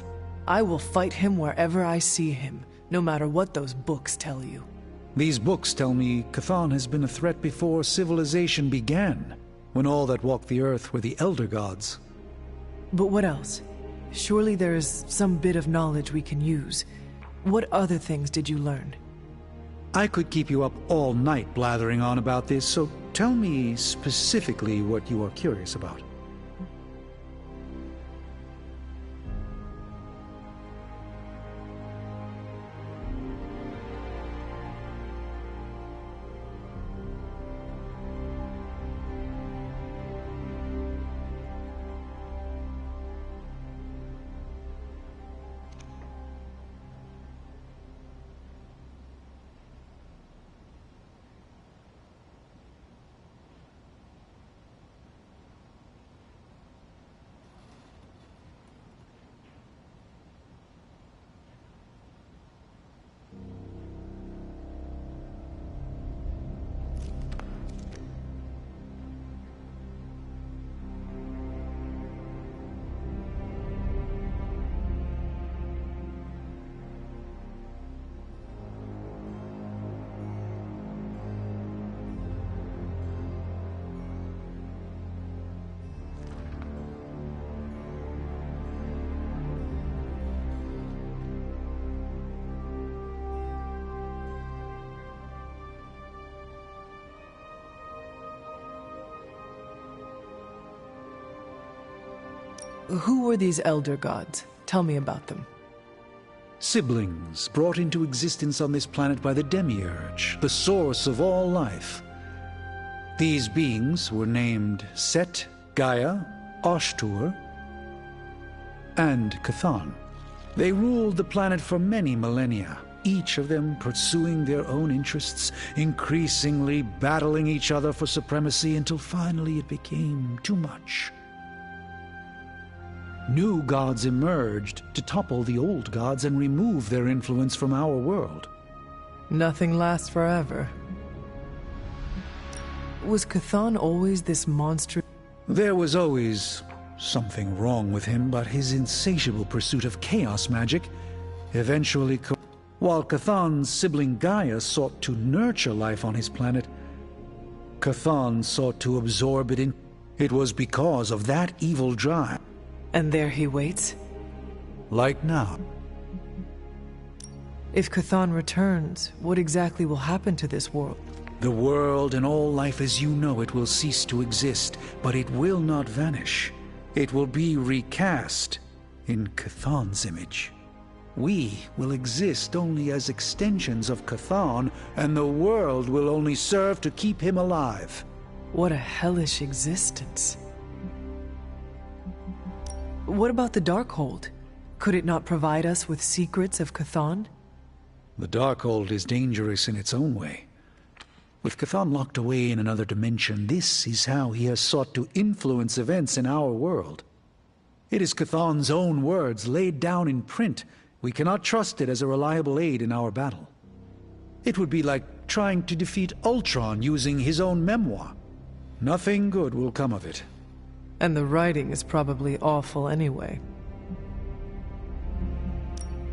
I will fight him wherever I see him, no matter what those books tell you. These books tell me Chthon has been a threat before civilization began, when all that walked the earth were the Elder Gods. But what else? Surely there is some bit of knowledge we can use. What other things did you learn? I could keep you up all night blathering on about this, so tell me specifically what you are curious about. Who were these elder gods? Tell me about them. Siblings brought into existence on this planet by the Demiurge, the source of all life. These beings were named Set, Gaia, Ashtur, and Chthon. They ruled the planet for many millennia, each of them pursuing their own interests, increasingly battling each other for supremacy until finally it became too much. New gods emerged to topple the old gods and remove their influence from our world. Nothing lasts forever. Was Chthon always this monster? There was always something wrong with him, but his insatiable pursuit of chaos magic eventually... While Chthon's sibling Gaia sought to nurture life on his planet, Chthon sought to absorb it in... It was because of that evil drive. And there he waits? Like now. If Chthon returns, what exactly will happen to this world? The world and all life as you know it will cease to exist, but it will not vanish. It will be recast in Chthon's image. We will exist only as extensions of Chthon, and the world will only serve to keep him alive. What a hellish existence. What about the Darkhold? Could it not provide us with secrets of Chthon? The Darkhold is dangerous in its own way. With Chthon locked away in another dimension, this is how he has sought to influence events in our world. It is Chthon's own words laid down in print. We cannot trust it as a reliable aid in our battle. It would be like trying to defeat Ultron using his own memoir. Nothing good will come of it. And the writing is probably awful anyway.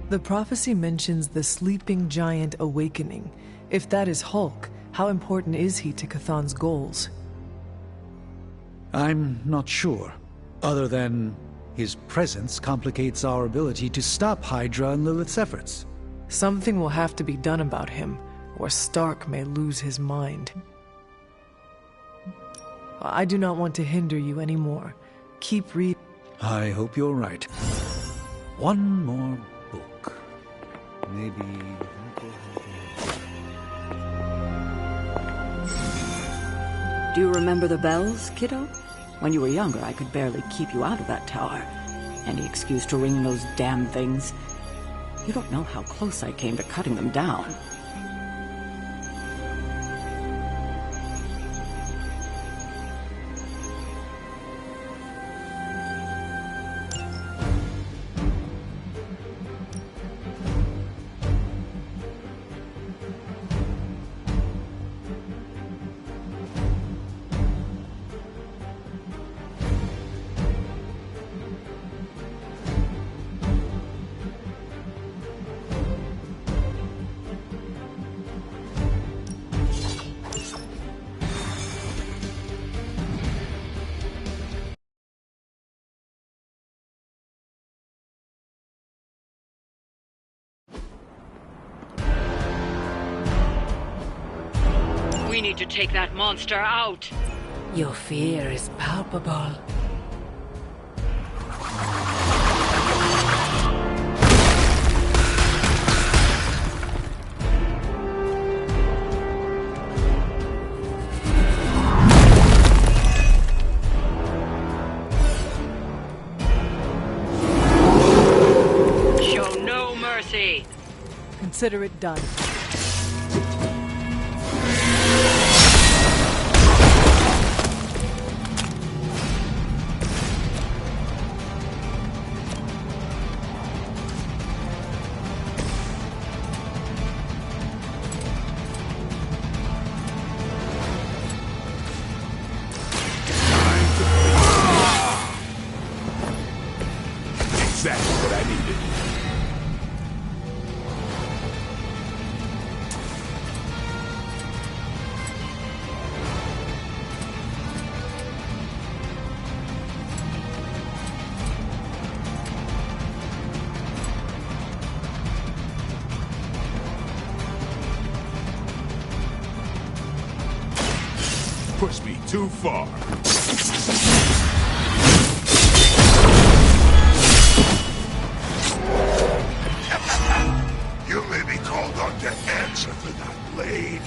The prophecy mentions the sleeping giant awakening. If that is Hulk, how important is he to Chthon's goals? I'm not sure, other than his presence complicates our ability to stop Hydra and Lilith's efforts. Something will have to be done about him, or Stark may lose his mind. I do not want to hinder you anymore. Keep reading. I hope you're right. One more book. Maybe... Do you remember the bells, kiddo? When you were younger, I could barely keep you out of that tower. Any excuse to ring those damn things. You don't know how close I came to cutting them down. We need to take that monster out. Your fear is palpable. Show no mercy. Consider it done. Exactly what I needed. Push me too far. called on to answer for that blade.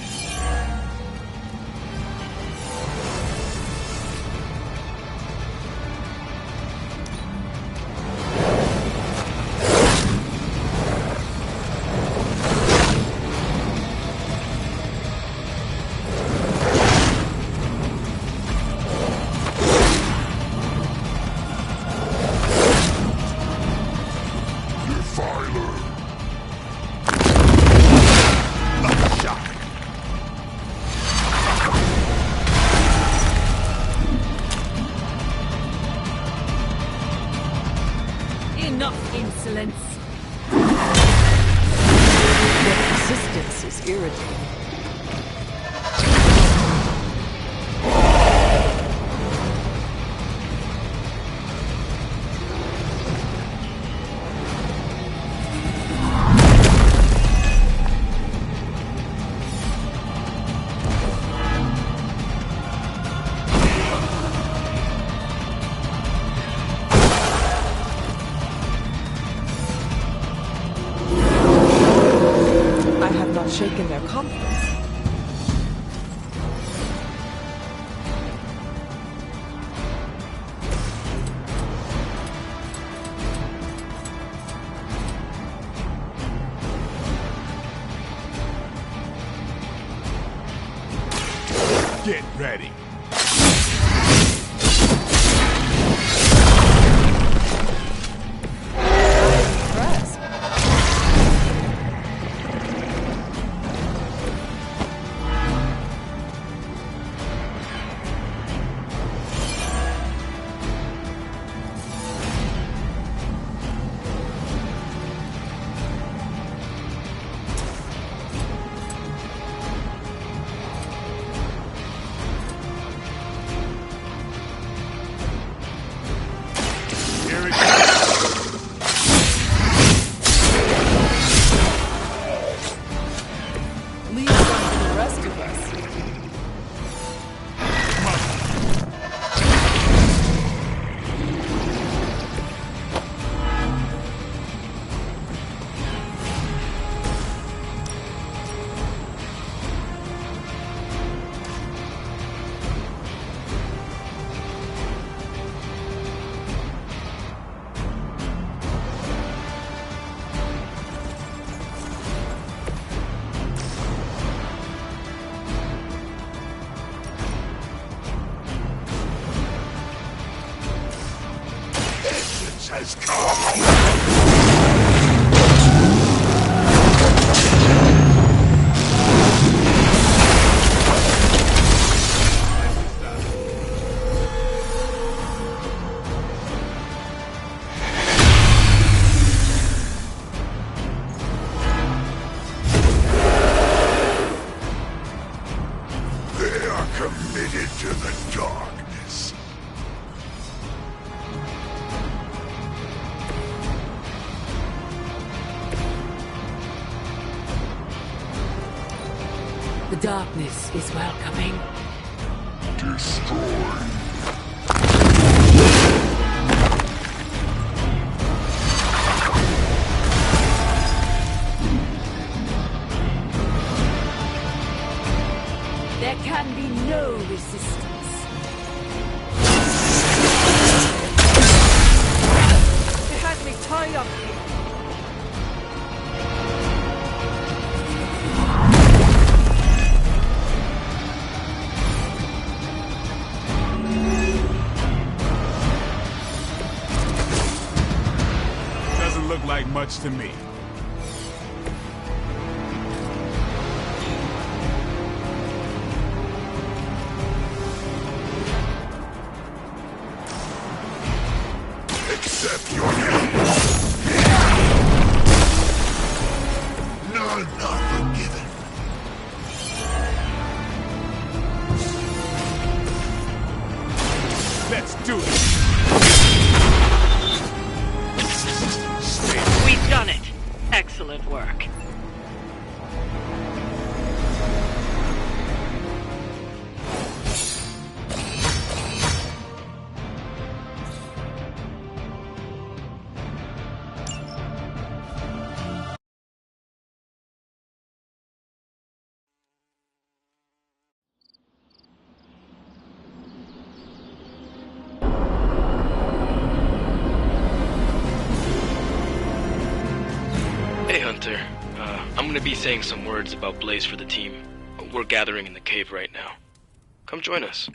Enough insolence. Your persistence is irritating. Shaken their confidence. Get ready. Has come. They are committed to the darkness. The darkness is welcoming. Destroy. There can be no resistance. It has me tied up here. Doesn't look like much to me. Accept your end. None are forgiven. Let's do it. We've done it. Excellent work. Arthur. I'm gonna be saying some words about Blaze for the team. We're gathering in the cave right now. Come join us.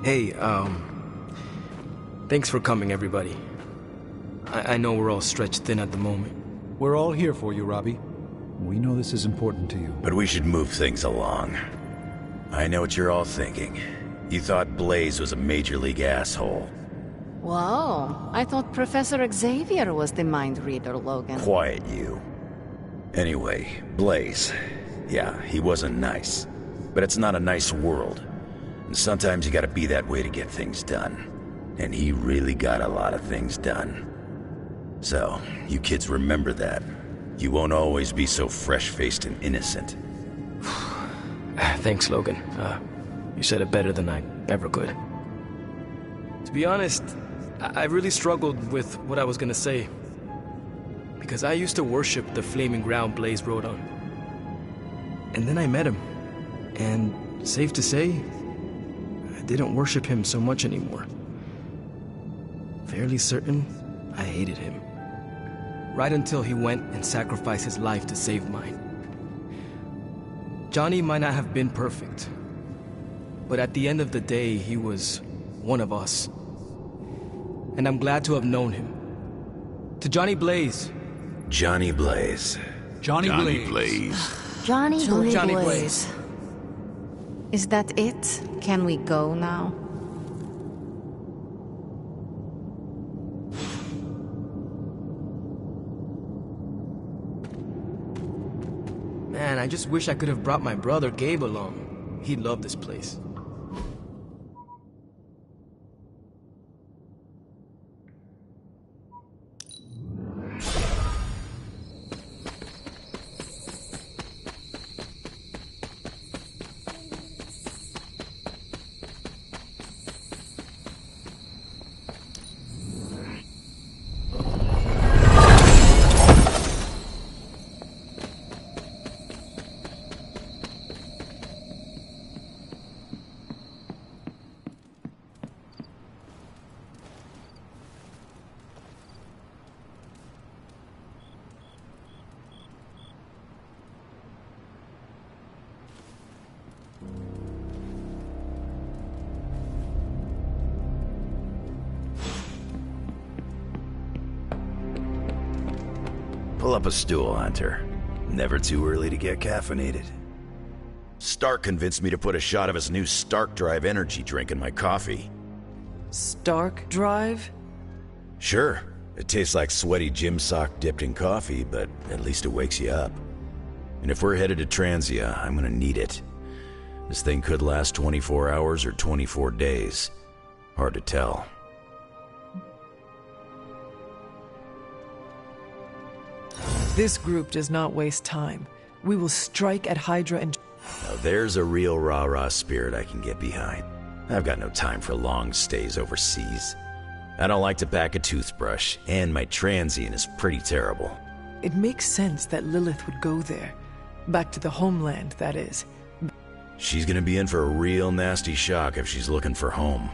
Hey, thanks for coming, everybody. I know we're all stretched thin at the moment. We're all here for you, Robbie. We know this is important to you. But we should move things along. I know what you're all thinking. You thought Blaze was a major league asshole. Whoa, I thought Professor Xavier was the mind reader, Logan. Quiet, you. Anyway, Blaze. Yeah, he wasn't nice. But it's not a nice world. And sometimes you gotta be that way to get things done. And he really got a lot of things done. So, you kids remember that. You won't always be so fresh-faced and innocent. Thanks, Logan. You said it better than I ever could. To be honest, I really struggled with what I was gonna say. Because I used to worship the flaming ground Blaze rode on. And then I met him. And safe to say, I didn't worship him so much anymore. Fairly certain I hated him. Right until he went and sacrificed his life to save mine. Johnny might not have been perfect, but at the end of the day, he was one of us. And I'm glad to have known him. To Johnny Blaze. Johnny Blaze. Johnny Blaze. Johnny Blaze. Johnny Blaze. Is that it? Can we go now? Man, I just wish I could have brought my brother Gabe along. He'd love this place. Pull up a stool, Hunter. Never too early to get caffeinated. Stark convinced me to put a shot of his new Stark Drive energy drink in my coffee. Stark Drive? Sure. It tastes like sweaty gym sock dipped in coffee, but at least it wakes you up. And if we're headed to Transia, I'm gonna need it. This thing could last 24 hours or 24 days. Hard to tell. This group does not waste time. We will strike at Hydra and... Now there's a real rah-rah spirit I can get behind. I've got no time for long stays overseas. I don't like to pack a toothbrush, and my transient is pretty terrible. It makes sense that Lilith would go there. Back to the homeland, that is. She's gonna be in for a real nasty shock if she's looking for home.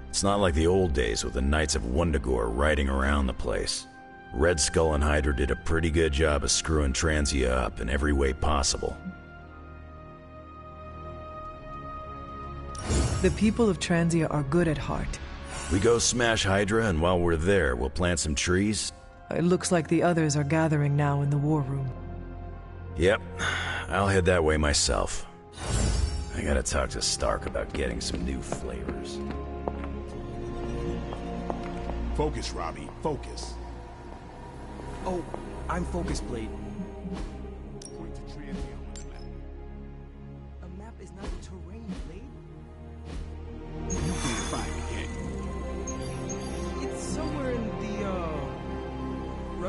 It's not like the old days with the Knights of Wundagore riding around the place. Red Skull and Hydra did a pretty good job of screwing Transia up in every way possible. The people of Transia are good at heart. We go smash Hydra, and while we're there, we'll plant some trees. It looks like the others are gathering now in the war room. Yep, I'll head that way myself. I gotta talk to Stark about getting some new flavors. Focus, Robbie, focus. Oh, I'm focused, Blade. Point to Transia on the map. A map is not the terrain, Blade. You can't find me, can you?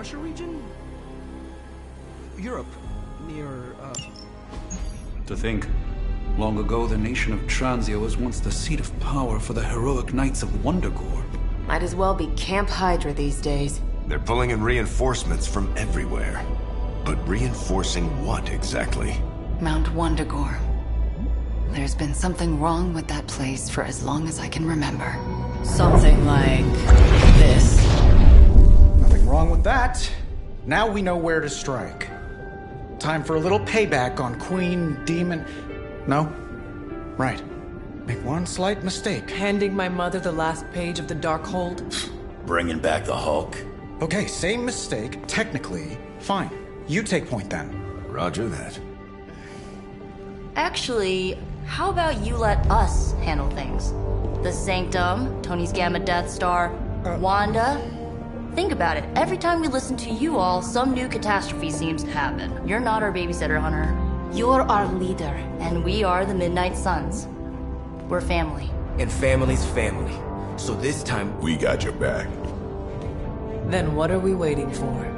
Russia region? Europe, near, To think, long ago the nation of Transia was once the seat of power for the heroic knights of Wondergore. Might as well be Camp Hydra these days. They're pulling in reinforcements from everywhere. But reinforcing what exactly? Mount Wondergore. There's been something wrong with that place for as long as I can remember. Something like this. Nothing wrong with that. Now we know where to strike. Time for a little payback on Queen Demon... No? Right. Make one slight mistake. Handing my mother the last page of the Darkhold? Bringing back the Hulk. Okay, same mistake. Technically, fine. You take point then. Roger that. Actually, how about you let us handle things? The Sanctum, Tony's Gamma Death Star, Wanda. Think about it. Every time we listen to you all, some new catastrophe seems to happen. You're not our babysitter, Hunter. You're our leader. And we are the Midnight Suns. We're family. And family's family. So this time... We got your back. Then what are we waiting for?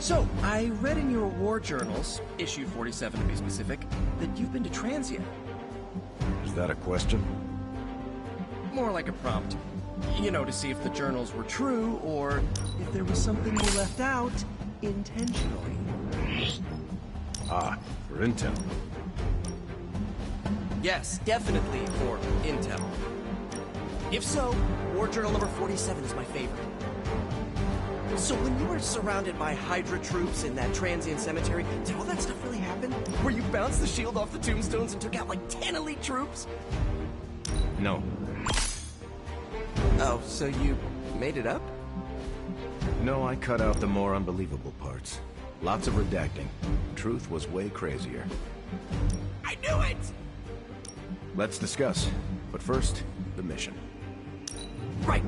So, I read in your war journals, issue 47 to be specific, that you've been to Transia. Is that a question? More like a prompt. You know, to see if the journals were true, or if there was something you left out intentionally. Ah, for intel. Yes, definitely for intel. If so, war journal number 47 is my favorite. So when you were surrounded by Hydra troops in that transient cemetery, did all that stuff really happen? Where you bounced the shield off the tombstones and took out like 10 elite troops? No. Oh, so you made it up? No, I cut out the more unbelievable parts. Lots of redacting. Truth was way crazier. I knew it! Let's discuss. But first, the mission. Right,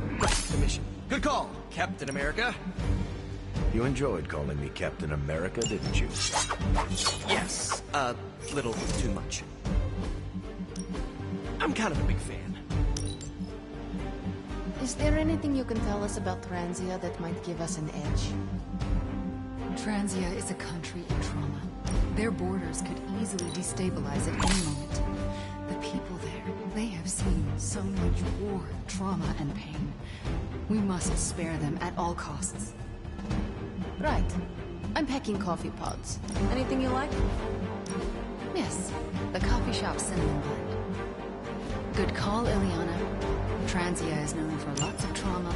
the mission. Good call, Captain America. You enjoyed calling me Captain America, didn't you? Yes, a little too much. I'm kind of a big fan. Is there anything you can tell us about Transia that might give us an edge? Transia is a country in trauma. Their borders could easily destabilize at any moment. The people there, they have seen so much war, trauma, and pain. We must spare them at all costs. Right. I'm packing coffee pods. Anything you like? Yes, the coffee shop cinnamon blend. Good call, Ileana. Transia is known for lots of trauma.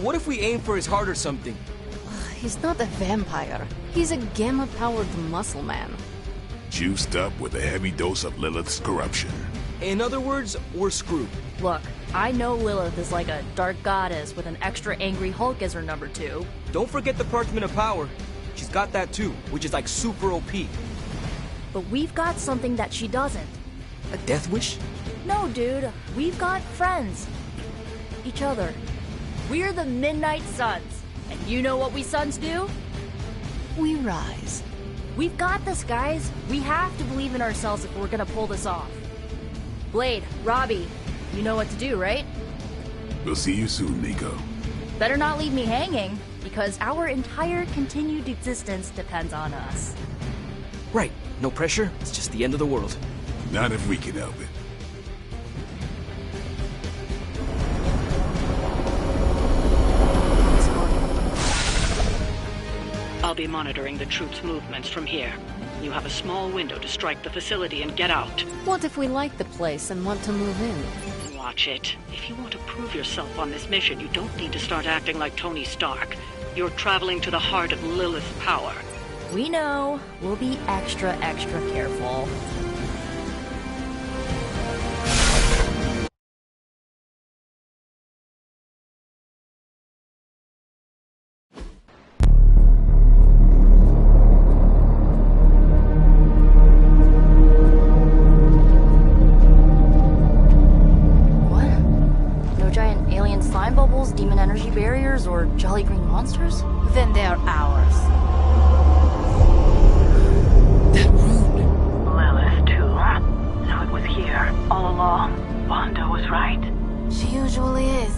What if we aim for his heart or something? He's not a vampire. He's a gamma-powered muscle man. Juiced up with a heavy dose of Lilith's corruption. In other words, we're screwed. Look, I know Lilith is like a dark goddess with an extra angry Hulk as her number 2. Don't forget the Parchment of Power. She's got that too, which is like super OP. But we've got something that she doesn't. A death wish? No, dude. We've got friends. Each other. We're the Midnight Suns. And you know what we Suns do? We rise. We've got this, guys. We have to believe in ourselves if we're gonna pull this off. Blade, Robbie, you know what to do, right? We'll see you soon, Nico. Better not leave me hanging, because our entire continued existence depends on us. Right. No pressure. It's just the end of the world. Not if we can help it. I'll be monitoring the troops' movements from here. You have a small window to strike the facility and get out. What if we like the place and want to move in? Watch it. If you want to prove yourself on this mission, you don't need to start acting like Tony Stark. You're traveling to the heart of Lilith's power. We know. We'll be extra careful. Demon energy barriers or jolly green monsters? Then they're ours. That rune. Lilith, too. So it was here, all along. Wanda was right. She usually is.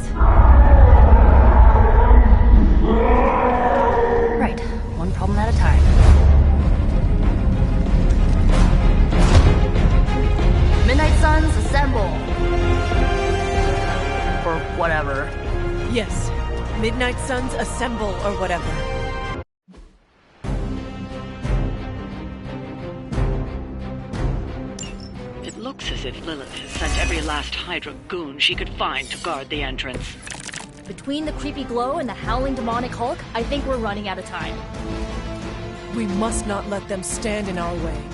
Right. One problem at a time. Midnight Suns, assemble! Or whatever. Yes. Midnight Suns, assemble, or whatever. It looks as if Lilith has sent every last Hydra goon she could find to guard the entrance. Between the creepy glow and the howling demonic Hulk, I think we're running out of time. We must not let them stand in our way.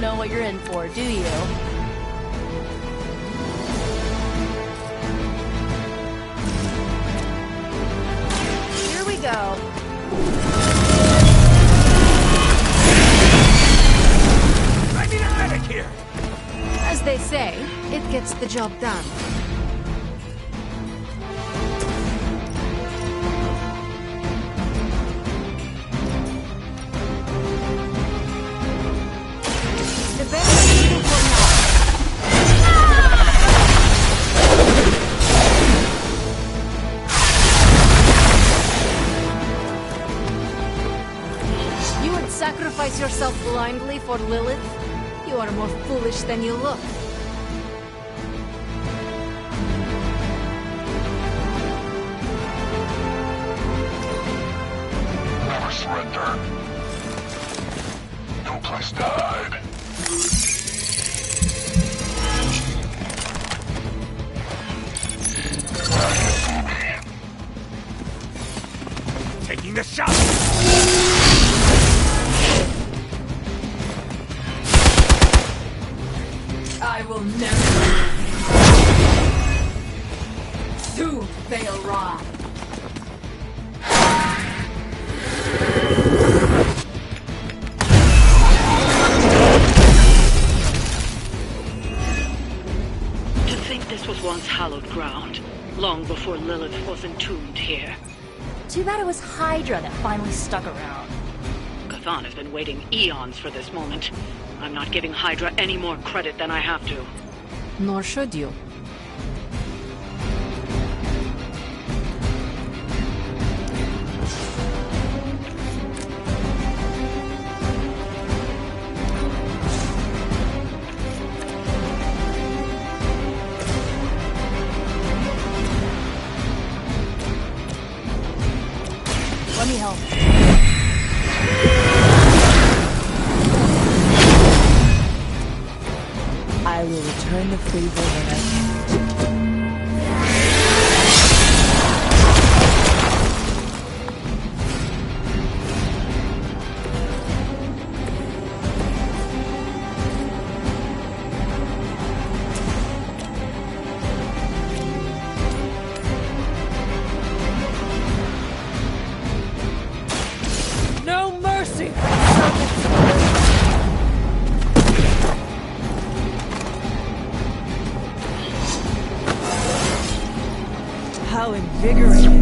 know what you're in for, do you? Here we go. Let me out of here! As they say, it gets the job done. The best thing for now. You would sacrifice yourself blindly for Lilith? You are more foolish than you look. Never surrender. No place to hide. Taking the shot! I will never. Soon they'll rot. To think this was once hallowed ground, long before Lilith was entombed here. Too bad it was Hydra that finally stuck around. Chthon has been waiting eons for this moment. I'm not giving Hydra any more credit than I have to. Nor should you. Let me help. I will return the favor when I can. No mercy! How invigorating.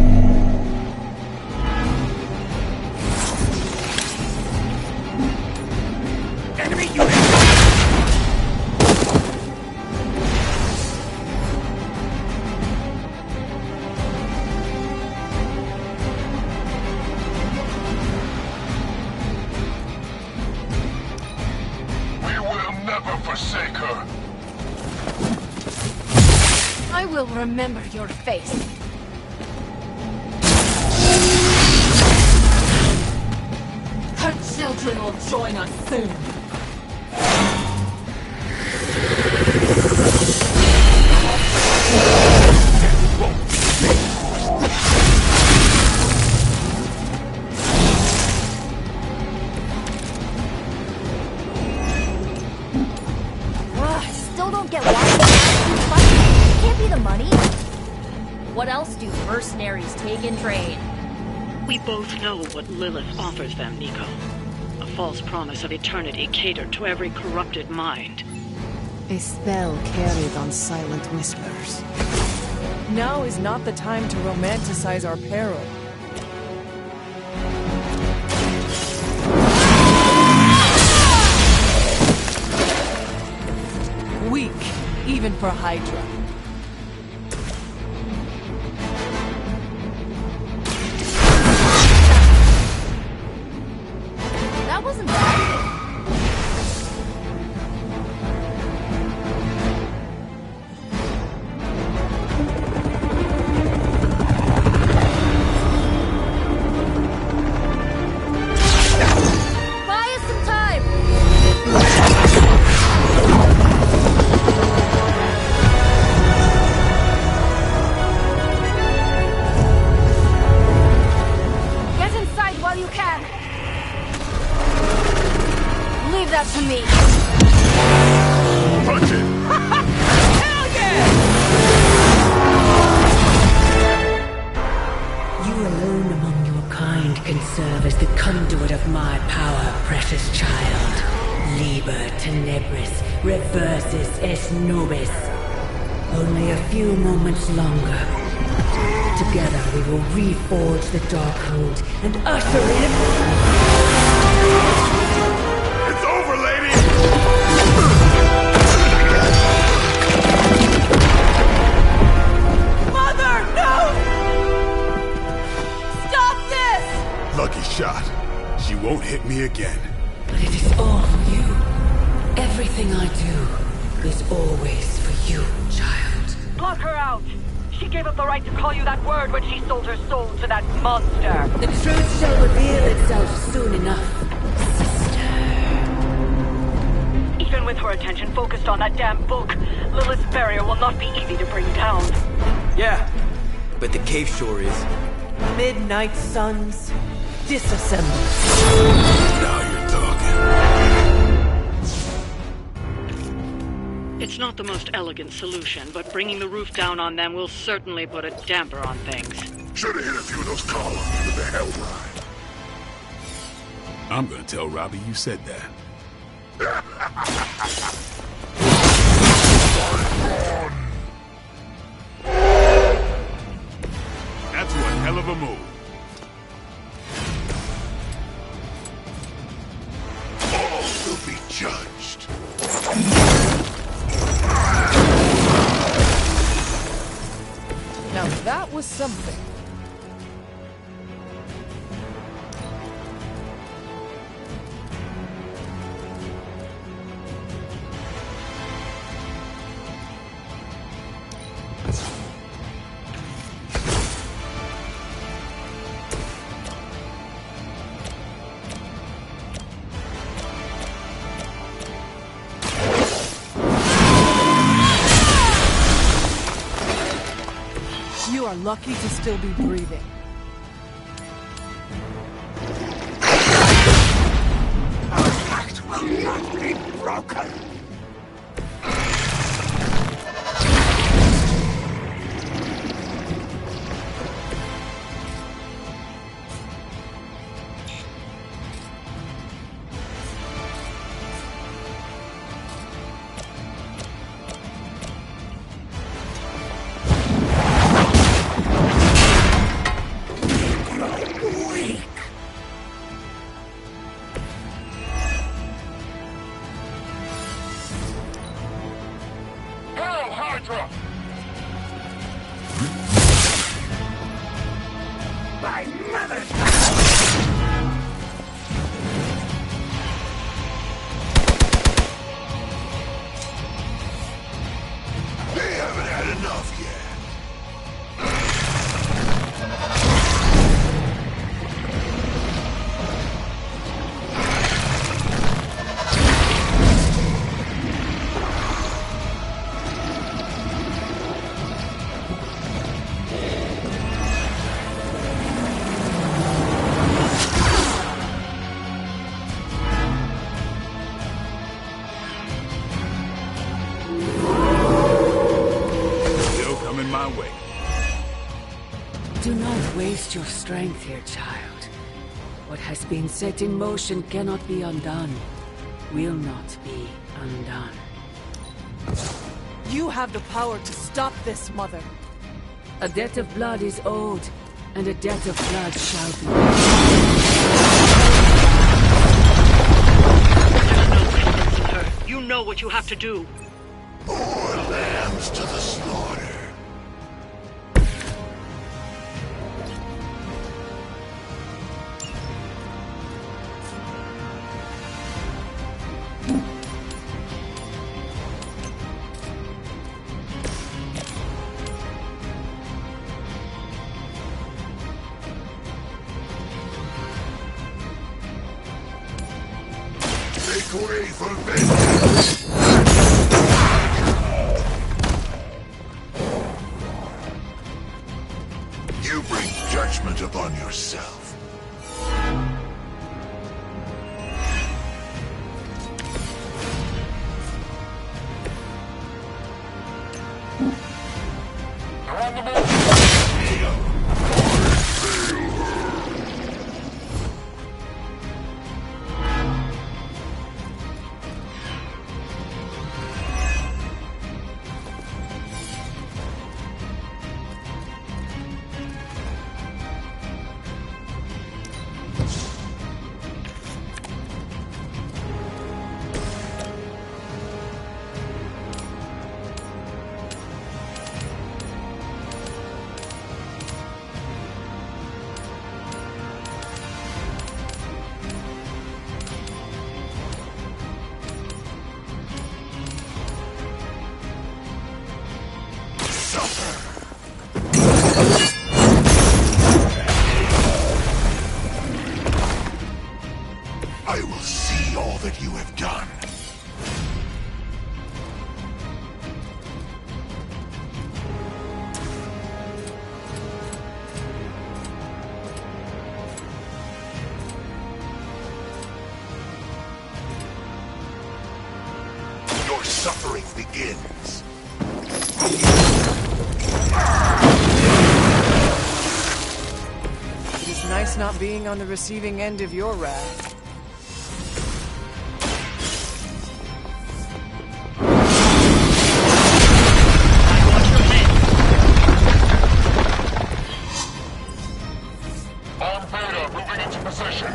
Enemy unit! We will never forsake her. I will remember your face. Her children will join us soon. Still don't get why they're fighting. It can't be the money. What else do mercenaries take in trade? We both know what Lilith offers them, Nico. A false promise of eternity catered to every corrupted mind. A spell carried on silent whispers. Now is not the time to romanticize our peril. Weak, even for Hydra. That wasn't bad. Buy us some time! Get inside while you can! Leave that to me! can serve as the conduit of my power, precious child. Liber tenebris reversus es nobis. Only a few moments longer. Together we will reforge the Darkhold and usher in... It's over, lady! Mother, no! Stop this! Lucky shot. She won't hit me again. But it is all for you. Everything I do is always for you, child. Block her out! She gave up the right to call you that word when she sold her soul to that monster. The truth shall reveal itself soon enough, sister. Even with her attention focused on that damn book, Lilith's barrier will not be easy to bring down. Yeah, but the cave sure is. Midnight suns, disassemble. Now you're talking. It's not the most elegant solution, but bringing the roof down on them will certainly put a damper on things. Should have hit a few of those columns with the hell ride. I'm gonna tell Robbie you said that. That's one hell of a move. All will be judged. Now that was something. You are lucky to still be breathing. Our pact will not be broken. My mother's They haven't had enough yet. Do not waste your strength here, child. What has been set in motion cannot be undone. Will not be undone. You have the power to stop this, Mother. A debt of blood is owed, and a debt of blood shall be. There's no convincing her. You know what you have to do. More lambs to the slaughter. Make way for vengeance! You bring judgment upon yourself. that you have done. Your suffering begins. It is nice not being on the receiving end of your wrath. On Beta, moving into position.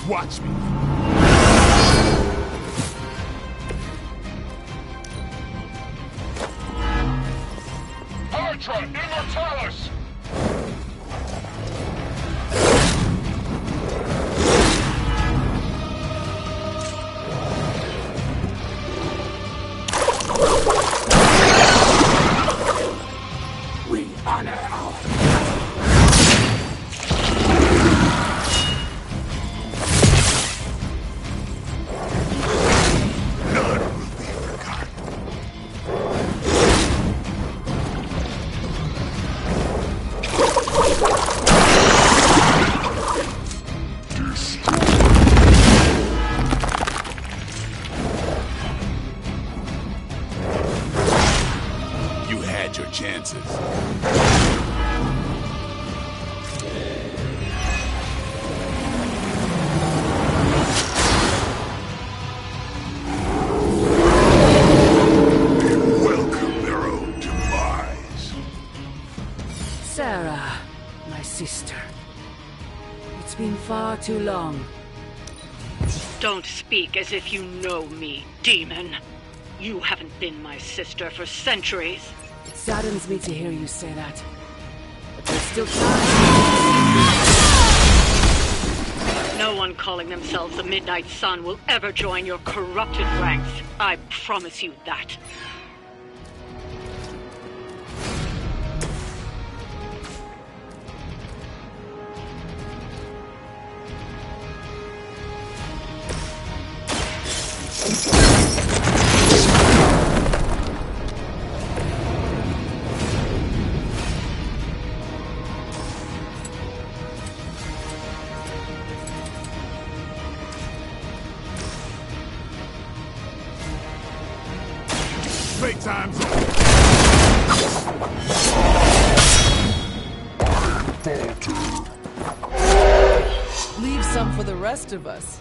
Watch me. Hydra, Immortalis! We honor our your chances. Welcome their own demise. Sarah, my sister. It's been far too long. Don't speak as if you know me, demon. You haven't been my sister for centuries. It saddens me to hear you say that. But there's still time. No one calling themselves the Midnight Sun will ever join your corrupted ranks. I promise you that. Playtime's over. Leave some for the rest of us.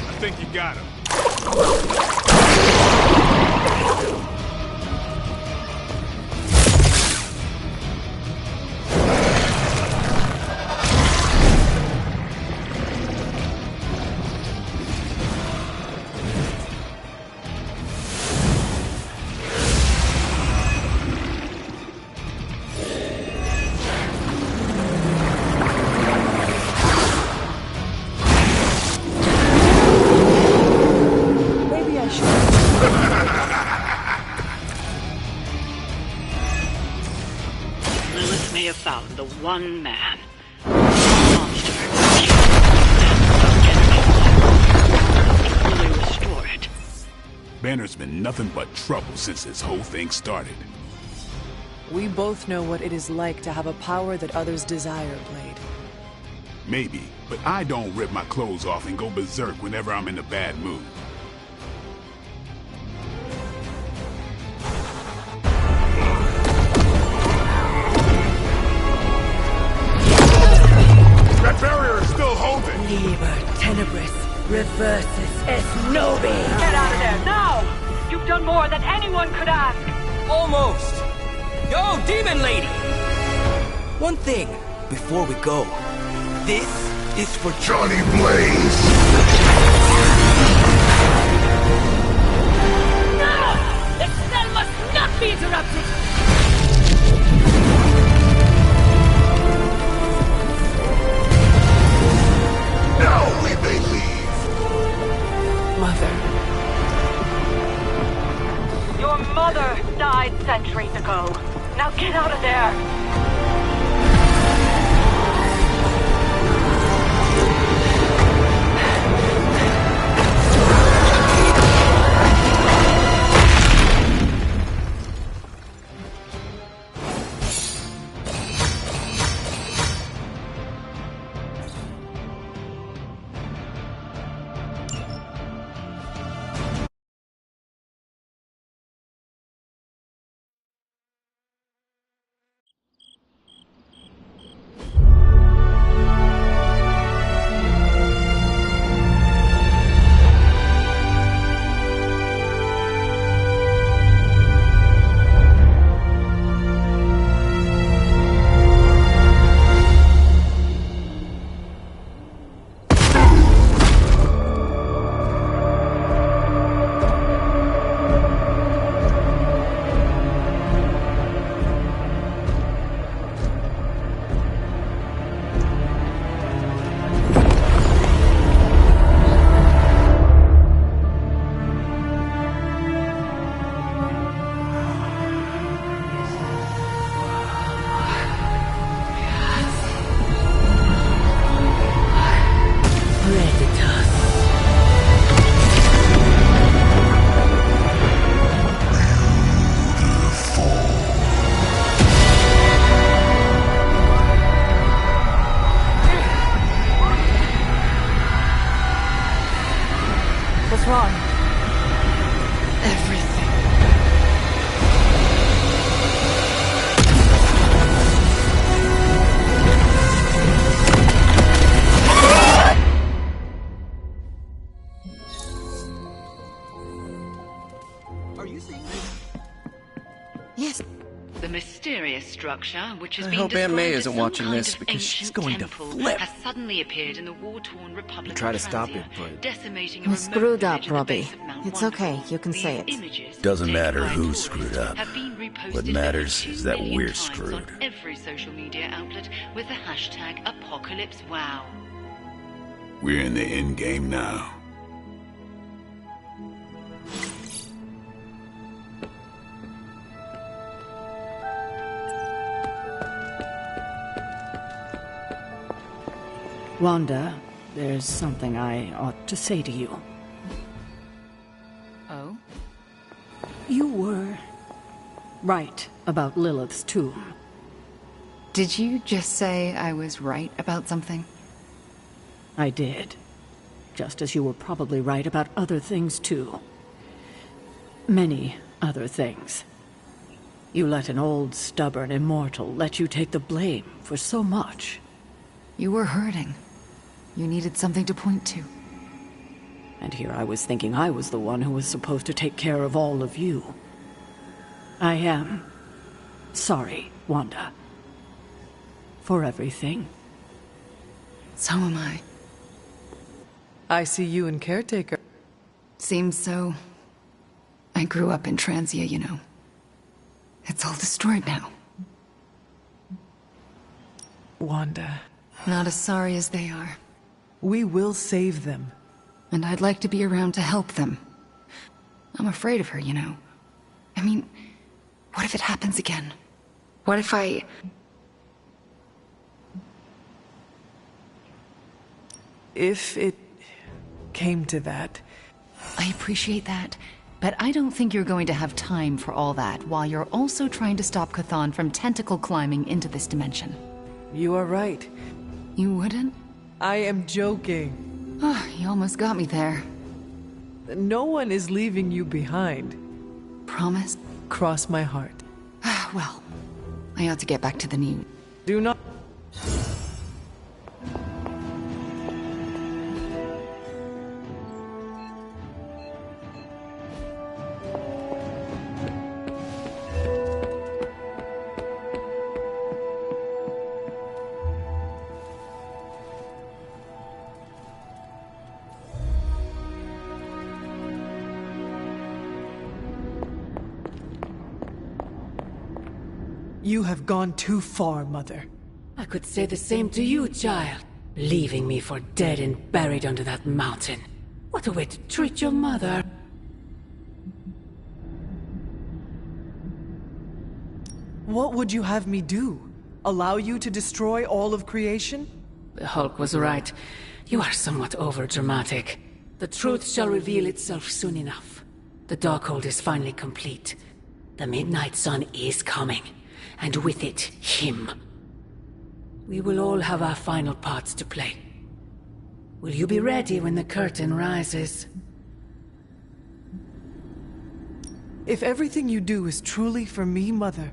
I think you got him. Lilith may have found the one man. Monster. Fully restore it. Banner's been nothing but trouble since this whole thing started. We both know what it is like to have a power that others desire, Blade. Maybe, but I don't rip my clothes off and go berserk whenever I'm in a bad mood. That barrier is still holding! Liber tenebris reversus es nobi! Get out of there, now! You've done more than anyone could ask! Almost! Yo, Demon Lady! One thing, before we go. This is for Johnny Blaze! No! The spell must not be interrupted! Now we may leave! Mother. Your mother died centuries ago. Now get out of there! What's wrong? Everything. Are you seeing this? Yes. The mysterious structure, which has I been hope Aunt described May as isn't some watching kind this of because she's ancient going to temple, flip. has suddenly appeared in the war-torn Republic I try of to stop Transia, it, but decimating a You remote screwed up, village at the Robbie. base of Mount It's Wonderful. okay, you can say These it. images, Doesn't taken matter by who tourists, screwed up. have been reposted What over matters 2 is that million we're times screwed. on every social media outlet with the hashtag #ApocalypseWow. We're in the end game now. Wanda, there's something I ought to say to you. Oh? You were right about Lilith's tomb. Did you just say I was right about something? I did. Just as you were probably right about other things, too. Many other things. You let an old, stubborn immortal let you take the blame for so much. You were hurting. You needed something to point to. And here I was thinking I was the one who was supposed to take care of all of you. I am sorry, Wanda. For everything. So am I. I see you in Caretaker. Seems so. I grew up in Transia, you know. It's all destroyed now. Wanda. Not as sorry as they are. We will save them. And I'd like to be around to help them. I'm afraid of her, you know. I mean, what if it happens again? What if I... If it came to that... I appreciate that. But I don't think you're going to have time for all that while you're also trying to stop Chthon from tentacle climbing into this dimension. You are right. You wouldn't? I am joking. Oh, you almost got me there. No one is leaving you behind. Promise? Cross my heart. Well, I ought to get back to the news. Do not... You have gone too far, Mother. I could say the same to you, child. Leaving me for dead and buried under that mountain. What a way to treat your mother. What would you have me do? Allow you to destroy all of creation? The Hulk was right. You are somewhat overdramatic. The truth shall reveal itself soon enough. The Darkhold is finally complete. The Midnight Sun is coming. And with it, him. We will all have our final parts to play. Will you be ready when the curtain rises? If everything you do is truly for me, Mother,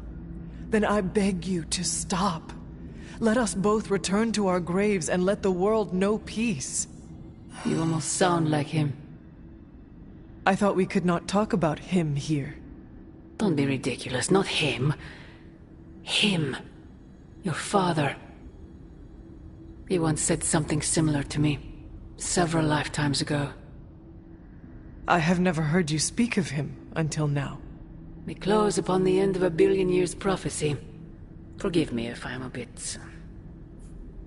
then I beg you to stop. Let us both return to our graves and let the world know peace. You almost sound like him. I thought we could not talk about him here. Don't be ridiculous, not him. Him. Your father. He once said something similar to me. Several lifetimes ago. I have never heard you speak of him until now. We close upon the end of a billion years prophecy. Forgive me if I'm a bit...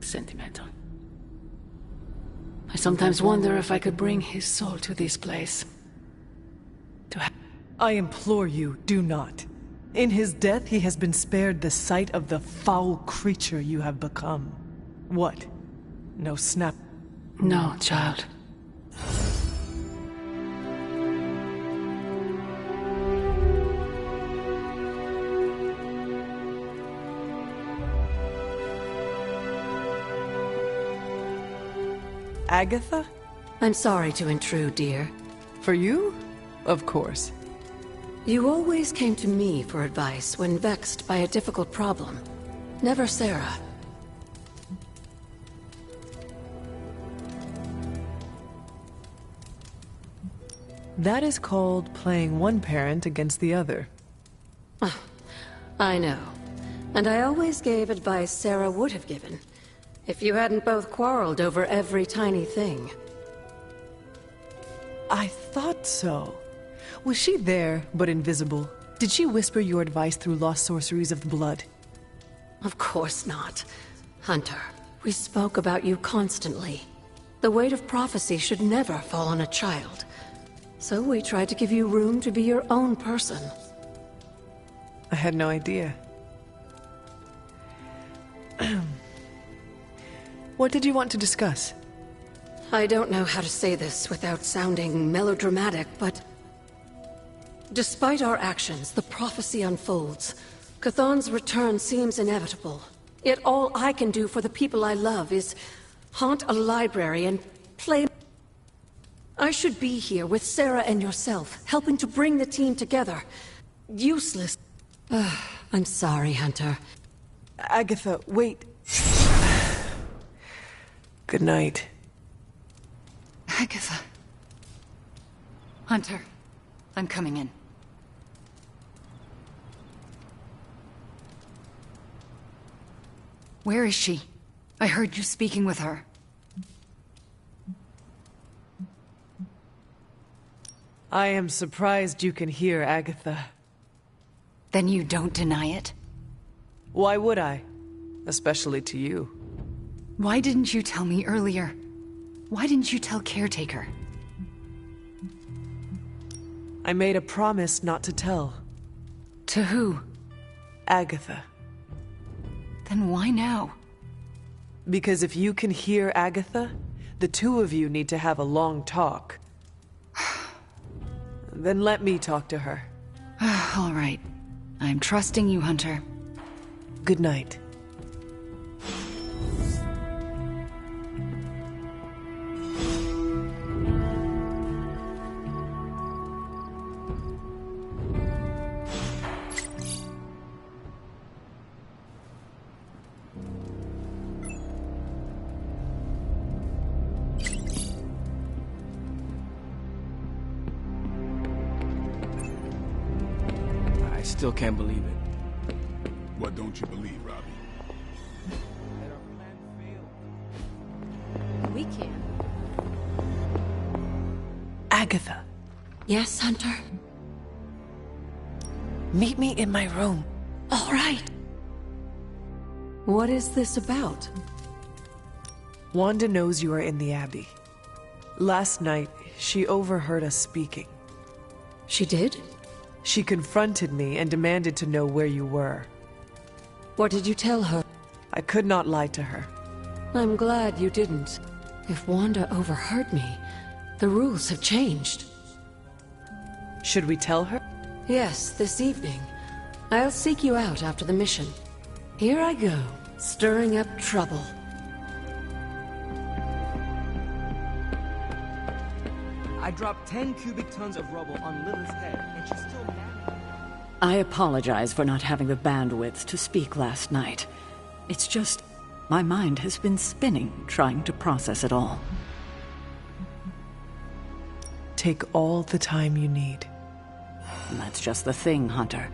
sentimental. I sometimes wonder if I could bring his soul to this place. I implore you, do not. In his death, he has been spared the sight of the foul creature you have become. What? No snap? No, child. Agatha? I'm sorry to intrude, dear. For you? Of course. You always came to me for advice when vexed by a difficult problem. Never Sarah. That is called playing one parent against the other. I know. And I always gave advice Sarah would have given, if you hadn't both quarreled over every tiny thing. I thought so. Was she there, but invisible? Did she whisper your advice through lost sorceries of the blood? Of course not. Hunter, we spoke about you constantly. The weight of prophecy should never fall on a child. So we tried to give you room to be your own person. I had no idea. What did you want to discuss? I don't know how to say this without sounding melodramatic, but... despite our actions, the prophecy unfolds. Chthon's return seems inevitable. Yet all I can do for the people I love is haunt a library and play... I should be here with Sarah and yourself, helping to bring the team together. Useless. I'm sorry, Hunter. Agatha, wait. Good night. Agatha. Hunter, I'm coming in. Where is she? I heard you speaking with her. I am surprised you can hear, Agatha. Then you don't deny it? Why would I? Especially to you. Why didn't you tell me earlier? Why didn't you tell Caretaker? I made a promise not to tell. To who? Agatha. Then why now? Because if you can hear Agatha, the two of you need to have a long talk. Then let me talk to her. All right. I'm trusting you, Hunter. Good night. I still can't believe it. What don't you believe, Robbie? We can. Agatha. Yes, Hunter? Meet me in my room. All right. What is this about? Wanda knows you are in the Abbey. Last night, she overheard us speaking. She did? She confronted me and demanded to know where you were. What did you tell her? I could not lie to her. I'm glad you didn't. If Wanda overheard me, the rules have changed. Should we tell her? Yes, this evening. I'll seek you out after the mission. Here I go, stirring up trouble. I dropped 10 cubic tons of rubble on Lilith's head, and she's still mad. I apologize for not having the bandwidth to speak last night. It's just, my mind has been spinning trying to process it all. Take all the time you need. And that's just the thing, Hunter.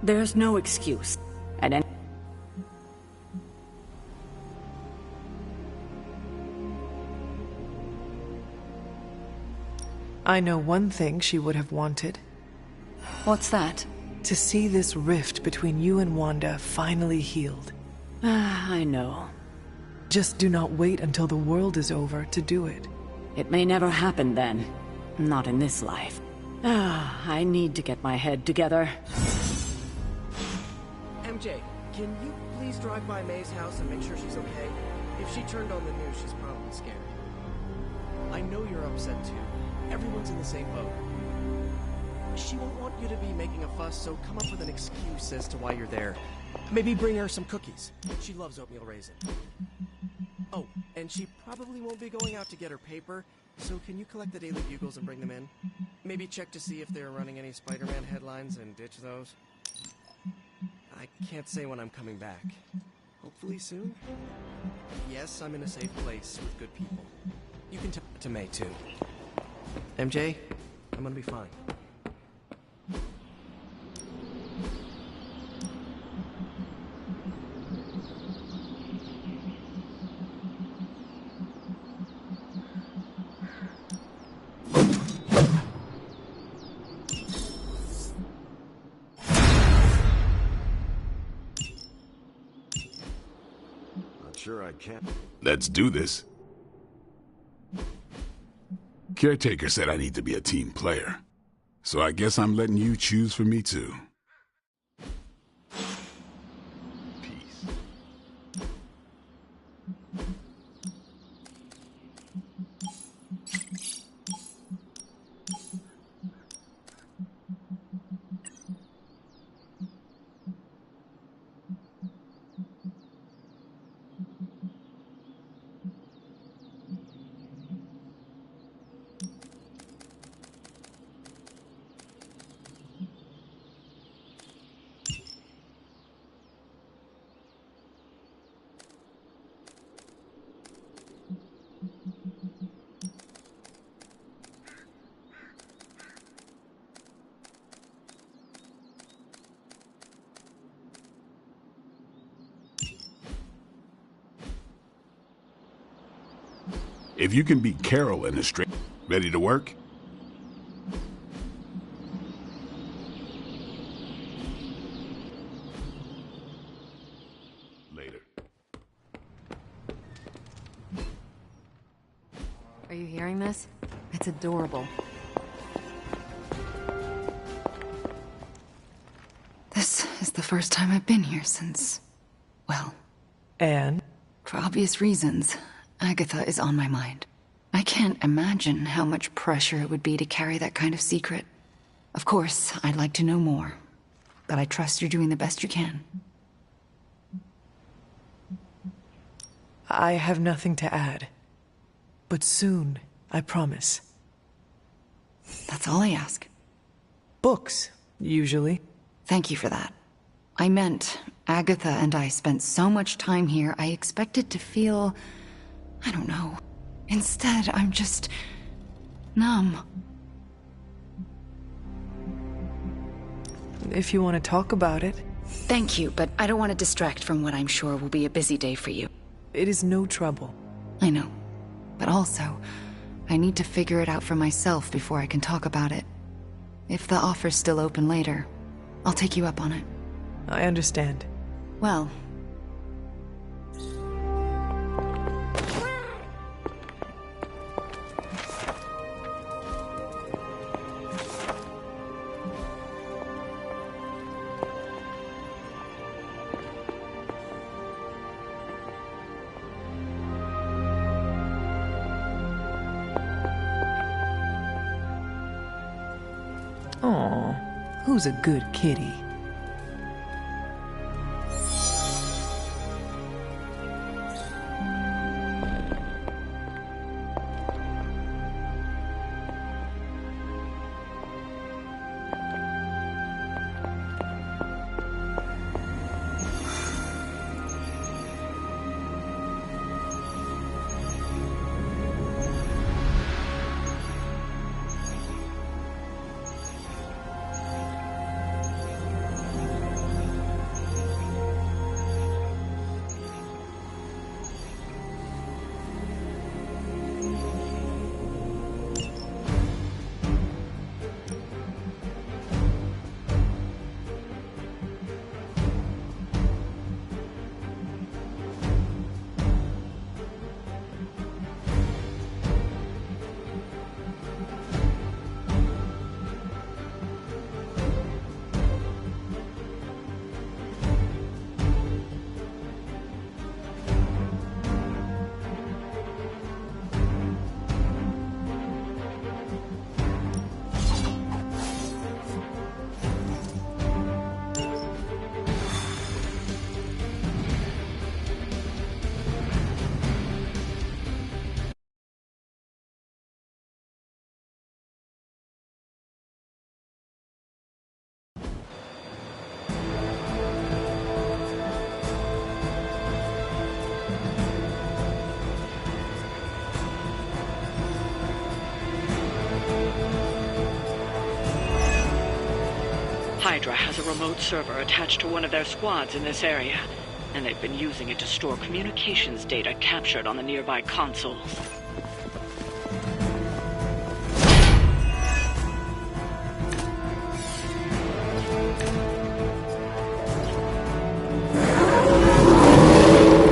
There's no excuse. And I know one thing she would have wanted. What's that? To see this rift between you and Wanda finally healed. I know. Just do not wait until the world is over to do it. It may never happen then. Not in this life. I need to get my head together. MJ, can you please drive by May's house and make sure she's okay? If she turned on the news, she's probably scared. I know you're upset too. Everyone's in the same boat. She won't want you to be making a fuss, so come up with an excuse as to why you're there. Maybe bring her some cookies. She loves oatmeal raisin. Oh, and she probably won't be going out to get her paper, so can you collect the Daily Bugles and bring them in? Maybe check to see if they're running any Spider-Man headlines and ditch those. I can't say when I'm coming back. Hopefully soon? Yes, I'm in a safe place with good people. You can talk to May, too. MJ, I'm gonna be fine. Not sure I can. Let's do this. Caretaker said I need to be a team player, so I guess I'm letting you choose for me too. If you can beat Carol in a straight, ready to work? Later. Are you hearing this? It's adorable. This is the first time I've been here since... well... And? For obvious reasons, Agatha is on my mind. I can't imagine how much pressure it would be to carry that kind of secret. Of course, I'd like to know more, but I trust you're doing the best you can. I have nothing to add. But soon, I promise. That's all I ask. Books, usually. Thank you for that. I meant, Agatha and I spent so much time here, I expected to feel... I don't know. Instead, I'm just... numb. If you want to talk about it. Thank you, but I don't want to distract from what I'm sure will be a busy day for you. It is no trouble. I know. But also, I need to figure it out for myself before I can talk about it. If the offer's still open later, I'll take you up on it. I understand. Well... Aw, who's a good kitty? Hydra has a remote server attached to one of their squads in this area, and they've been using it to store communications data captured on the nearby consoles.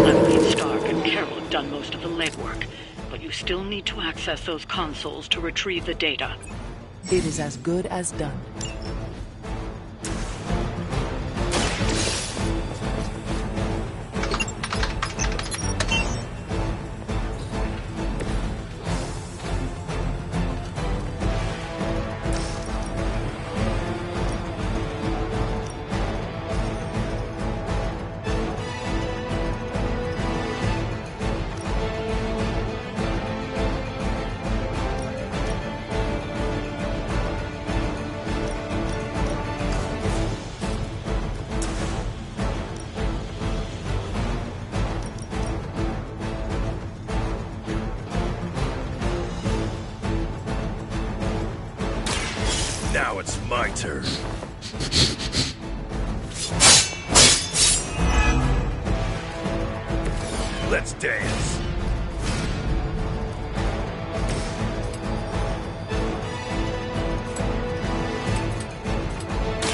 Evelyn, Stark, and Carol have done most of the legwork, but you still need to access those consoles to retrieve the data. It is as good as done. Now it's my turn. Let's dance.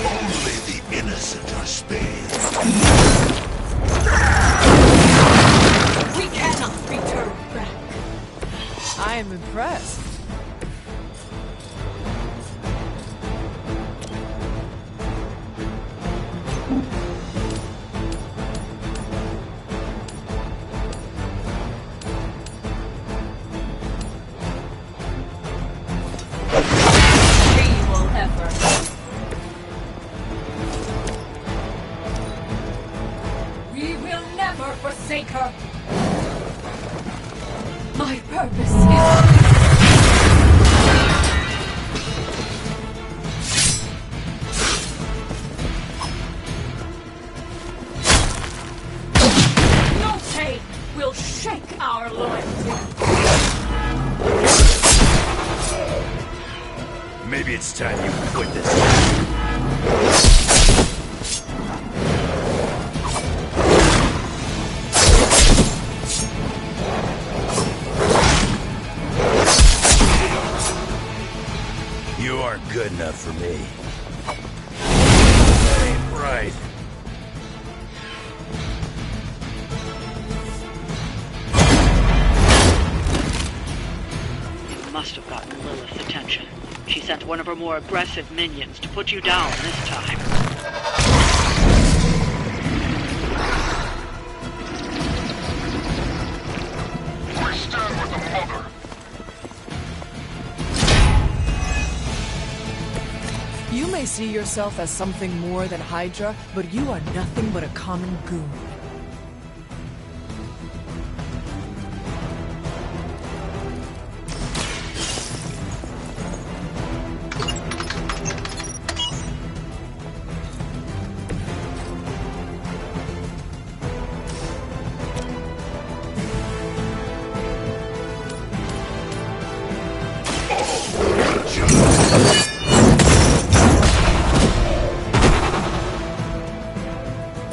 Only the innocent are spared. We cannot return back. I am impressed. Evil heifer. forsake her. My purpose is... No pain will shake our loyalty. Maybe it's time you quit this. You aren't good enough for me. That ain't right. You must have gotten Lilith's attention. She sent one of her more aggressive minions to put you down this time. We stand with the Mother. You may see yourself as something more than Hydra, but you are nothing but a common goon.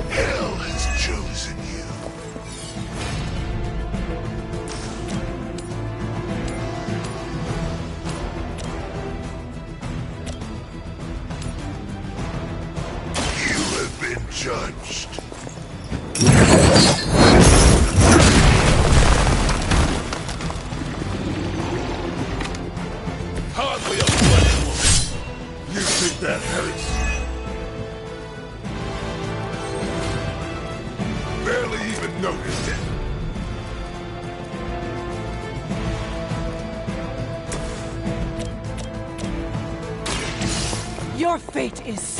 Hell has chosen you. You have been judged. Hardly a bloody woman. You think that hurts? Barely even noticed it. Your fate is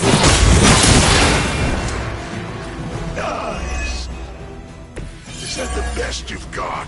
Nice. Is that the best you've got?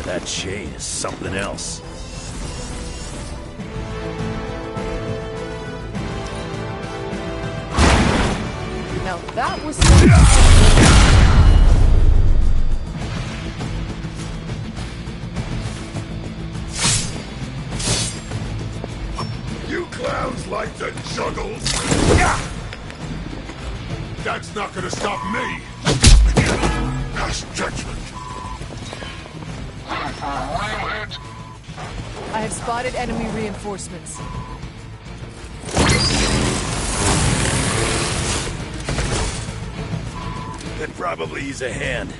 That chain is something else. Now that was... You clowns like the juggles? That's not gonna stop me! Pass judgment. I have spotted enemy reinforcements. Could probably use a hand.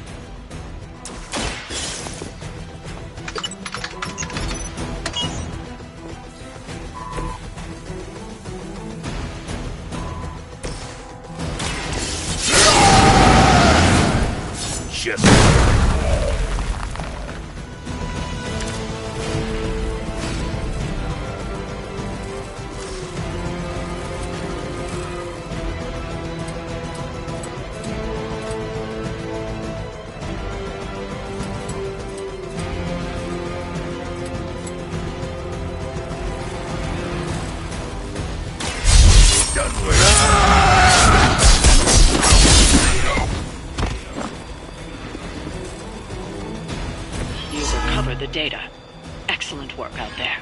Just... the data. Excellent work out there.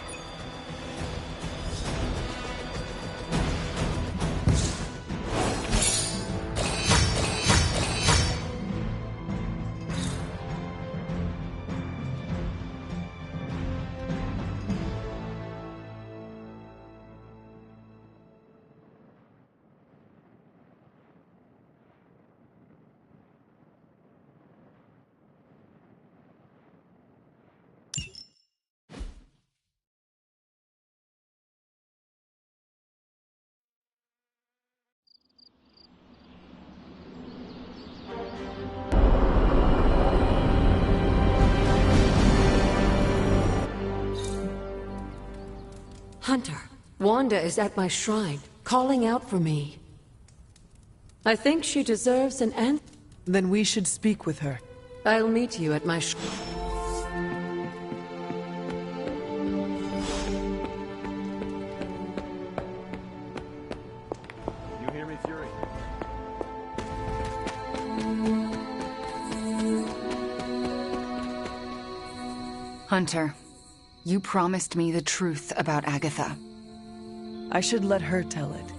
Hunter, Wanda is at my shrine, calling out for me. I think she deserves an answer. Then we should speak with her. I'll meet you at my shrine. You hear me, Fury? Hunter, you promised me the truth about Agatha. I should let her tell it.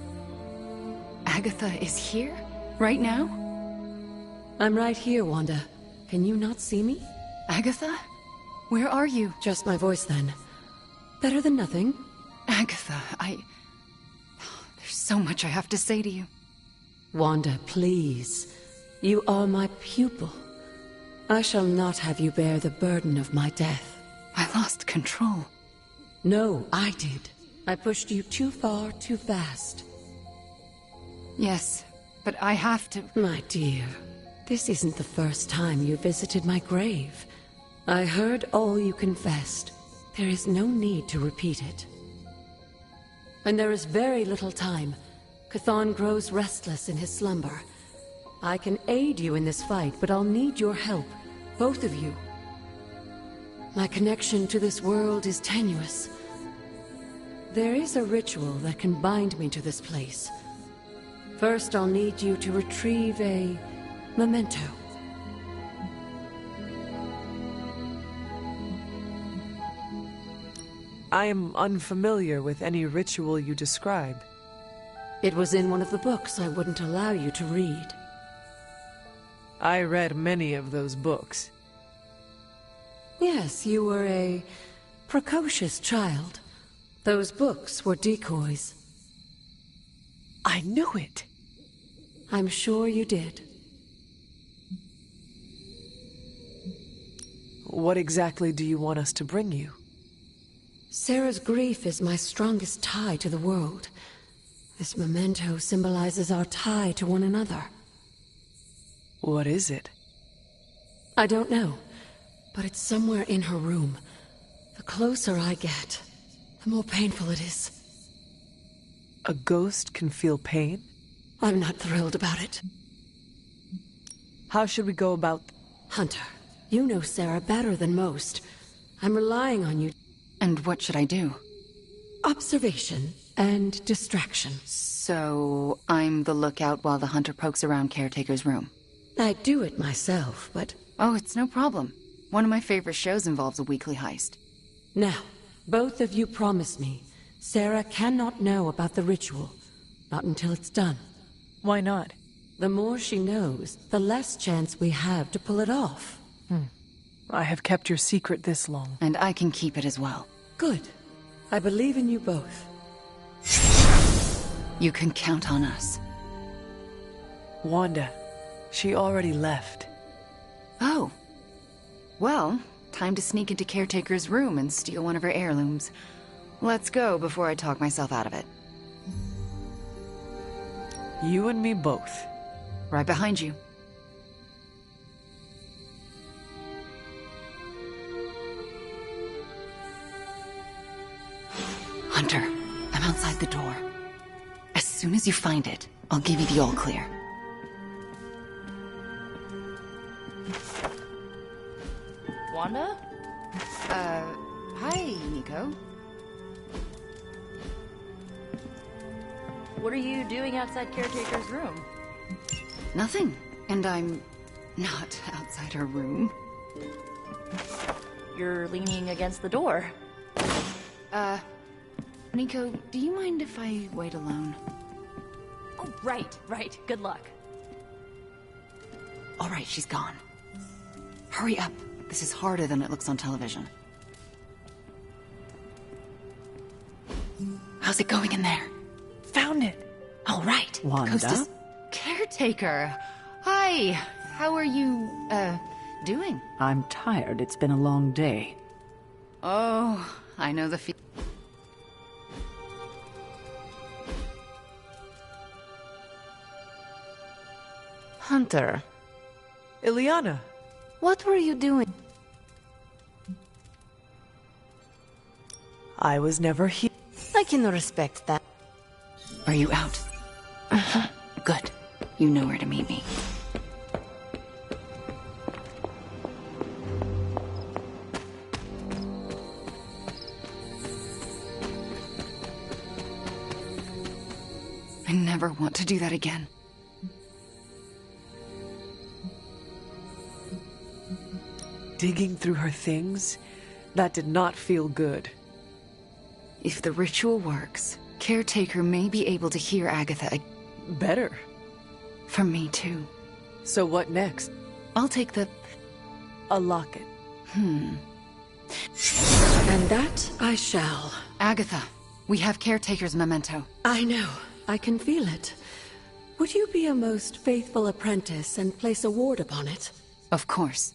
Agatha is here? Right now? I'm right here, Wanda. Can you not see me? Agatha? Where are you? Just my voice, then. Better than nothing. Agatha, there's so much I have to say to you. Wanda, please. You are my pupil. I shall not have you bear the burden of my death. I lost control. No, I did. I pushed you too far, too fast. Yes, but I have to... My dear, this isn't the first time you visited my grave. I heard all you confessed. There is no need to repeat it. And there is very little time. Chthon grows restless in his slumber. I can aid you in this fight, but I'll need your help. Both of you. My connection to this world is tenuous. There is a ritual that can bind me to this place. First, I'll need you to retrieve a memento. I am unfamiliar with any ritual you describe. It was in one of the books I wouldn't allow you to read. I read many of those books. Yes, you were a precocious child. Those books were decoys. I knew it. I'm sure you did. What exactly do you want us to bring you? Sarah's grief is my strongest tie to the world. This memento symbolizes our tie to one another. What is it? I don't know, but it's somewhere in her room. The closer I get, the more painful it is. A ghost can feel pain? I'm not thrilled about it. How should we go about... Hunter, you know Sarah better than most. I'm relying on you. And what should I do? Observation and distraction. So, I'm the lookout while the hunter pokes around Caretaker's room. I do it myself, but... Oh, it's no problem. One of my favorite shows involves a weekly heist. Now, both of you promise me, Sarah cannot know about the ritual. Not until it's done. Why not? The more she knows, the less chance we have to pull it off. I have kept your secret this long. And I can keep it as well. Good. I believe in you both. You can count on us. Wanda, she already left. Oh. Well, time to sneak into Caretaker's room and steal one of her heirlooms. Let's go before I talk myself out of it. You and me both. Right behind you. Hunter, I'm outside the door. As soon as you find it, I'll give you the all clear. Wanda? Hi, Nico. What are you doing outside Caretaker's room? Nothing. And I'm not outside her room. You're leaning against the door. Nico, do you mind if I wait alone? Oh, right. Good luck. All right, she's gone. Hurry up. This is harder than it looks on television. How's it going in there? Found it. All right. Wanda? Costa's caretaker. Hi. How are you, doing? I'm tired. It's been a long day. Oh, I know the feeling. Hunter, Ileana. what were you doing? I was never here. I can respect that. Are you out? Good. You know where to meet me. I never want to do that again. Digging through her things? That did not feel good. If the ritual works, Caretaker may be able to hear Agatha. Better. From me, too. So what next? I'll take the... a locket. And that I shall. Agatha, we have Caretaker's memento. I know. I can feel it. Would you be a most faithful apprentice and place a ward upon it? Of course.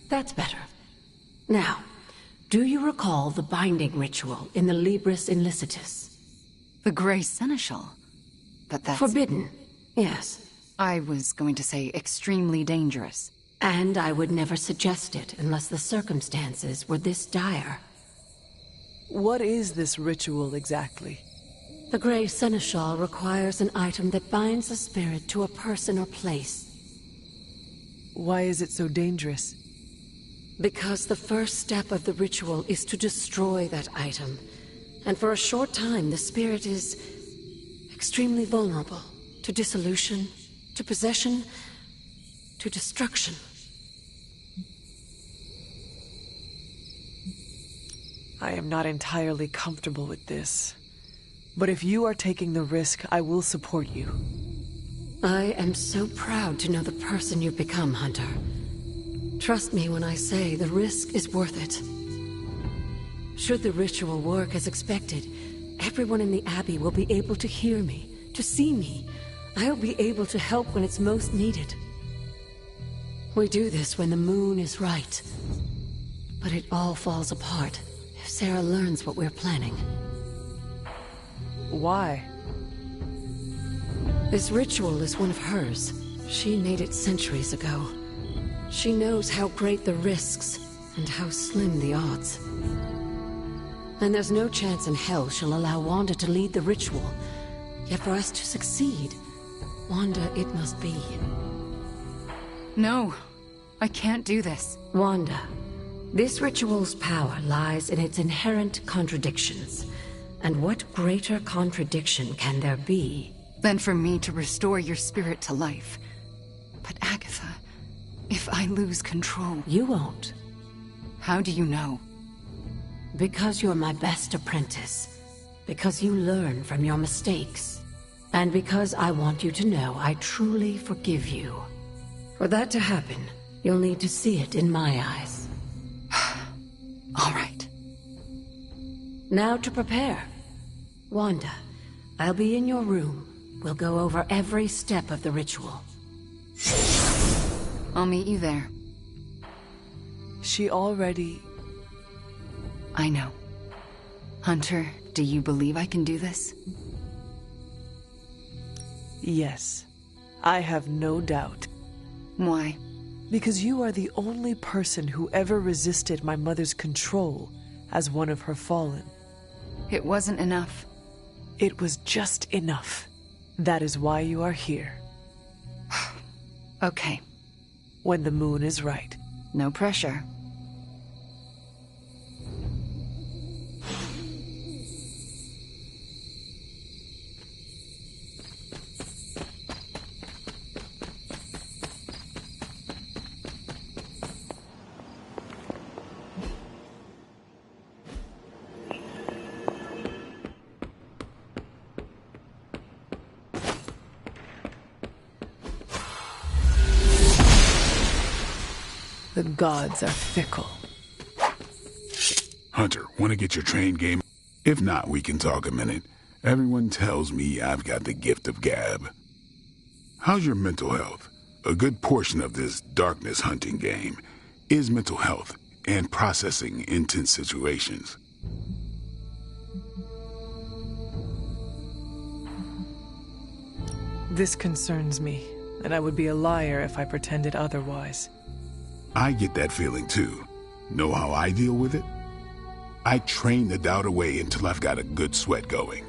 That's better. Now, do you recall the binding ritual in the Libris Inlicitus? The Grey Seneschal? But that's... Forbidden, yes. I was going to say extremely dangerous. And I would never suggest it unless the circumstances were this dire. What is this ritual exactly? The Grey Seneschal requires an item that binds a spirit to a person or place. Why is it so dangerous? Because the first step of the ritual is to destroy that item. And for a short time, the spirit is extremely vulnerable to dissolution, to possession, to destruction. I am not entirely comfortable with this. But if you are taking the risk, I will support you. I am so proud to know the person you've become, Hunter. Trust me when I say the risk is worth it. Should the ritual work as expected, everyone in the Abbey will be able to hear me, to see me. I'll be able to help when it's most needed. We do this when the moon is right. But it all falls apart if Sarah learns what we're planning. Why? This ritual is one of hers. She made it centuries ago. She knows how great the risks and how slim the odds. And there's no chance in hell she'll allow Wanda to lead the ritual. Yet for us to succeed, Wanda it must be. No, I can't do this. Wanda, this ritual's power lies in its inherent contradictions. And what greater contradiction can there be than for me to restore your spirit to life? But Agatha, if I lose control... You won't. How do you know? Because you're my best apprentice. Because you learn from your mistakes. And because I want you to know I truly forgive you. For that to happen, you'll need to see it in my eyes. All right. Now to prepare. Wanda, I'll be in your room. We'll go over every step of the ritual. I'll meet you there. She already... I know. Hunter, do you believe I can do this? Yes. I have no doubt. Why? Because you are the only person who ever resisted my mother's control as one of her fallen. It wasn't enough. It was just enough. That is why you are here. Okay. When the moon is right. No pressure. The gods are fickle. Hunter, want to get your train game? If not, we can talk a minute. Everyone tells me I've got the gift of gab. How's your mental health? A good portion of this darkness hunting game is mental health and processing intense situations. This concerns me, and I would be a liar if I pretended otherwise. I get that feeling too. Know how I deal with it? I train the doubt away until I've got a good sweat going.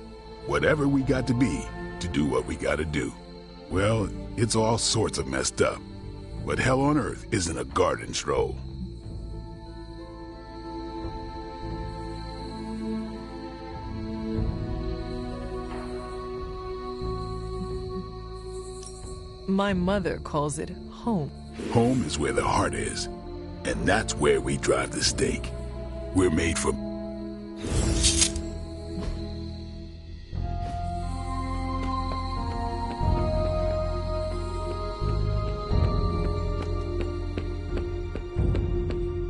Whatever we got to be to do what we gotta do. Well, it's all sorts of messed up. But hell on earth isn't a garden stroll. My mother calls it home. Home is where the heart is. And that's where we drive the stake. We're made for...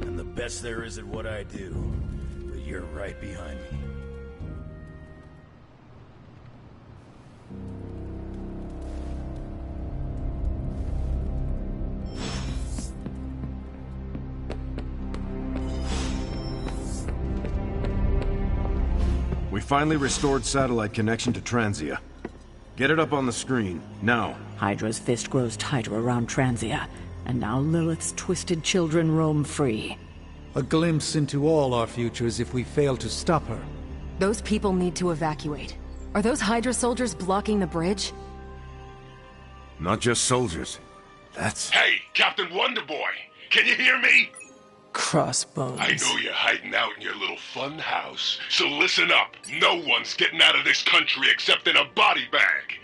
I'm the best there is at what I do, but you're right behind me. We finally restored satellite connection to Transia. Get it up on the screen, now. Hydra's fist grows tighter around Transia, and now Lilith's twisted children roam free. A glimpse into all our futures if we fail to stop her. Those people need to evacuate. Are those Hydra soldiers blocking the bridge? Not just soldiers. That's... Hey, Captain Wonderboy! Can you hear me? Crossbones. I know you're hiding out in your little fun house, so listen up. No one's getting out of this country except in a body bag.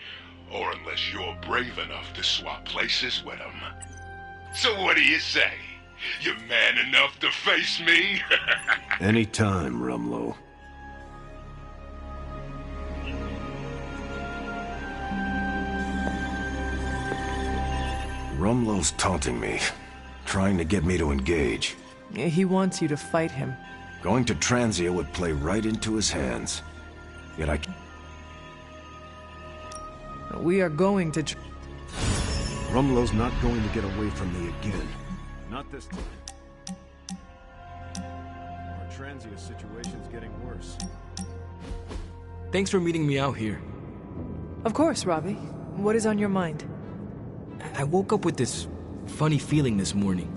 Or unless you're brave enough to swap places with them. So what do you say? You man enough to face me? Anytime, Rumlow. Rumlow's taunting me, trying to get me to engage. He wants you to fight him. Going to Transia would play right into his hands. Yet I... We are going to... Rumlow's not going to get away from me again. Not this time. Our Transia situation's getting worse. Thanks for meeting me out here. Of course, Robbie. What is on your mind? I woke up with this funny feeling this morning.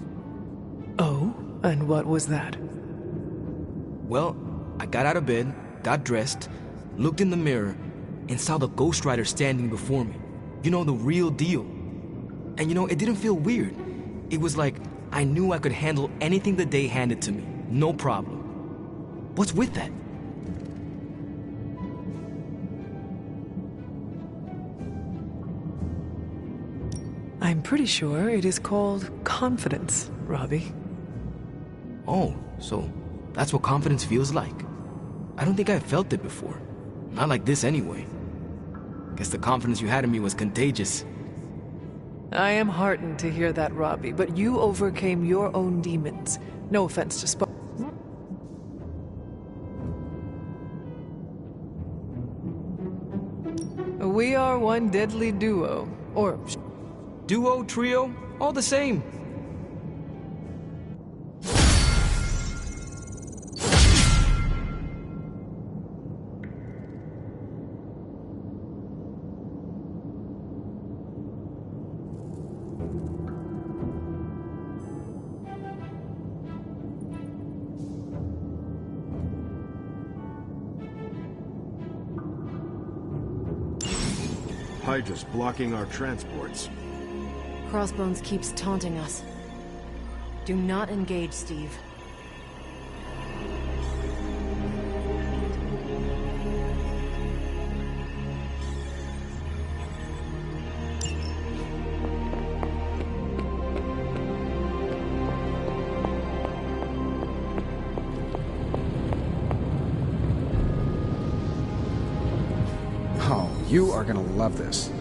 Oh? And what was that? Well, I got out of bed, got dressed, looked in the mirror, and saw the Ghost Rider standing before me. You know, the real deal. And you know, it didn't feel weird. It was like I knew I could handle anything the day handed to me. No problem. What's with that? I'm pretty sure it is called confidence, Robbie. Oh, so that's what confidence feels like. I don't think I've felt it before. Not like this anyway. Guess the confidence you had in me was contagious. I am heartened to hear that, Robbie, but you overcame your own demons. No offense to Sparky. We are one deadly duo. Or... Duo, trio, all the same. Hydra's blocking our transports. Crossbones keeps taunting us. Do not engage, Steve. Oh, you are gonna love this.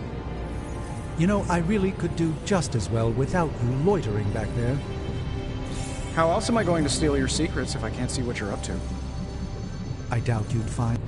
You know, I really could do just as well without you loitering back there. How else am I going to steal your secrets if I can't see what you're up to? I doubt you'd find...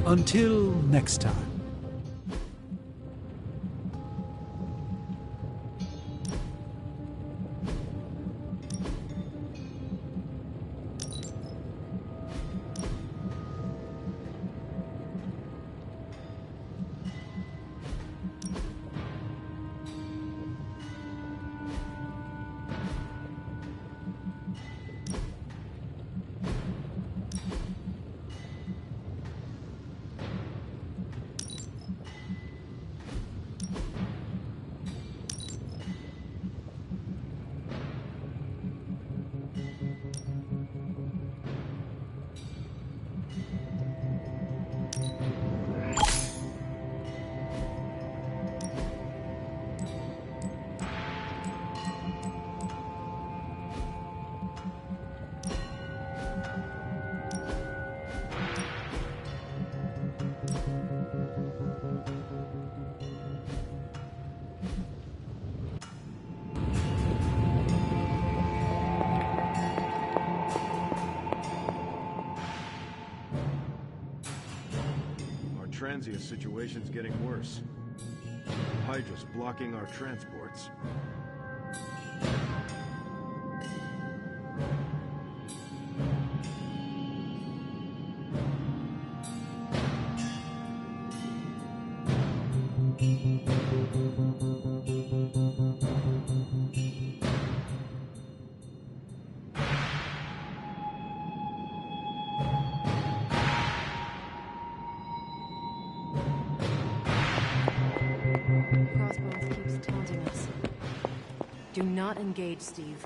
Until next time. Transia situation's getting worse. Hydra's blocking our transports. Do not engage, Steve.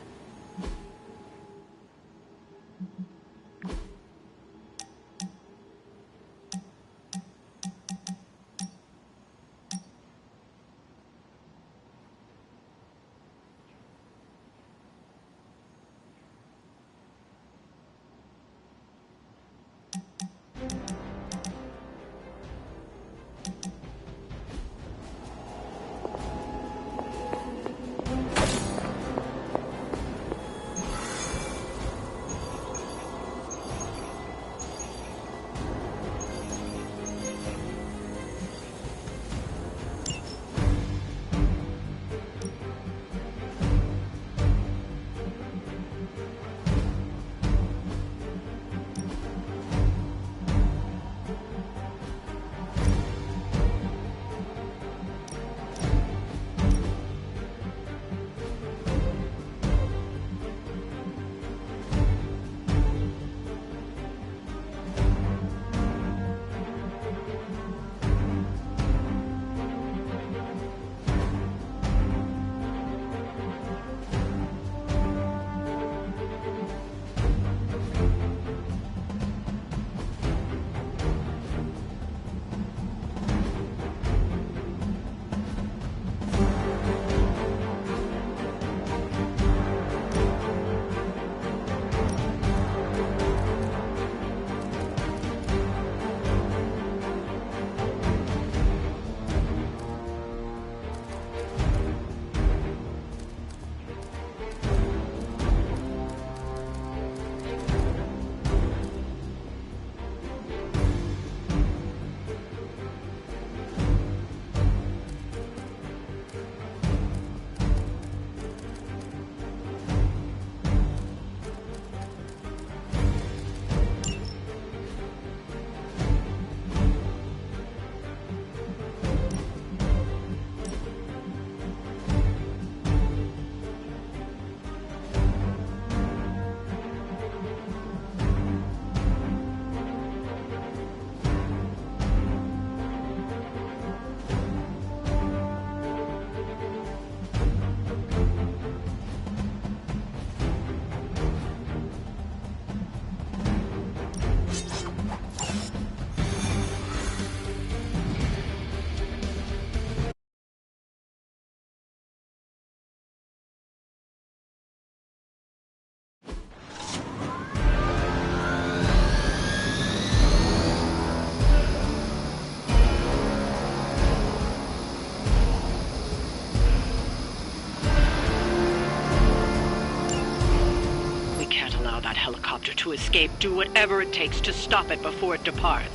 to escape, do whatever it takes to stop it before it departs.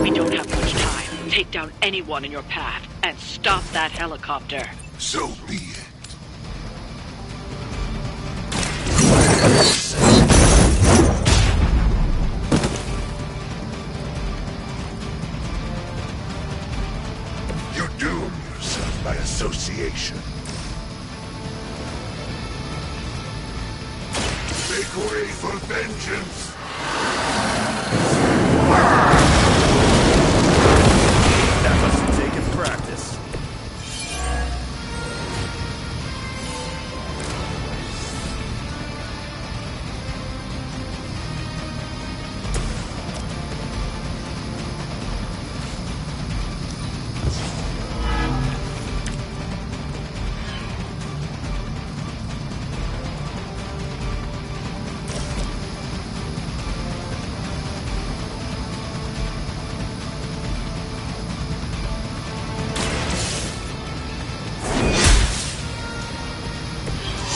We don't have much time. Take down anyone in your path and stop that helicopter. So be it. You doom yourself by association. Make way for vengeance. That must have taken practice.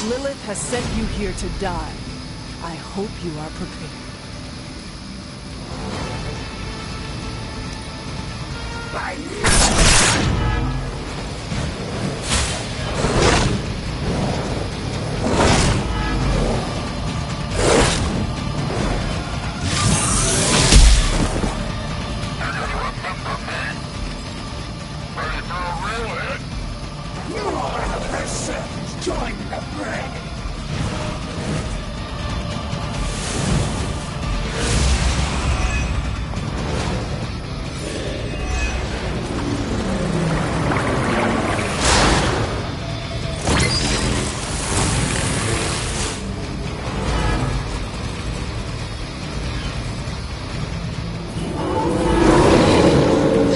Lilith has sent you here to die. I hope you are prepared. Join the fray!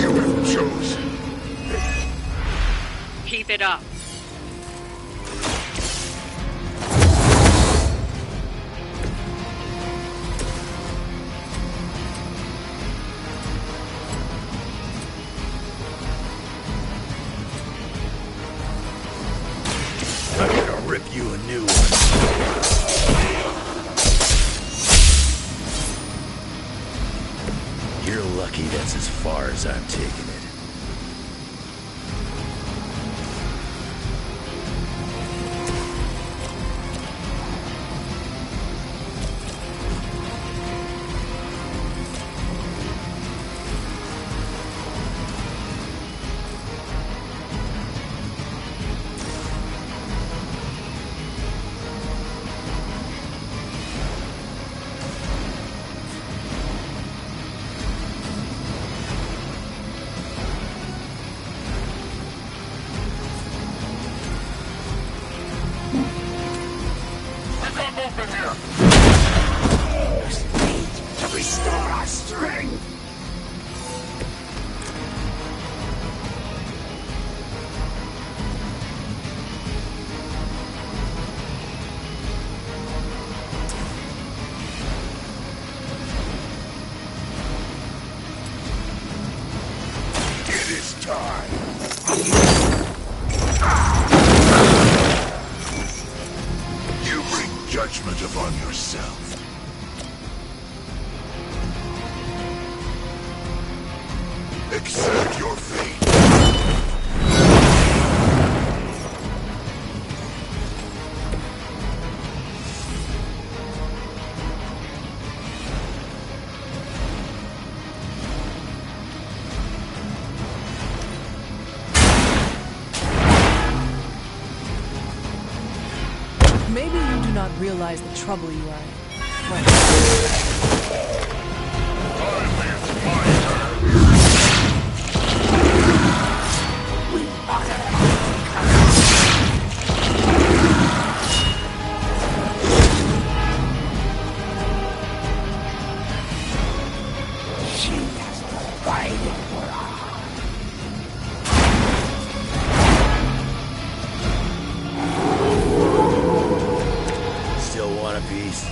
You have chosen. Keep it up. I'm gonna rip you a new one. You're lucky that's as far as I'm taking it. To restore our strength! It is time. You bring judgment upon yourself. Accept your fate. Maybe you do not realize the trouble you are in. She has provided for us. Still want a piece?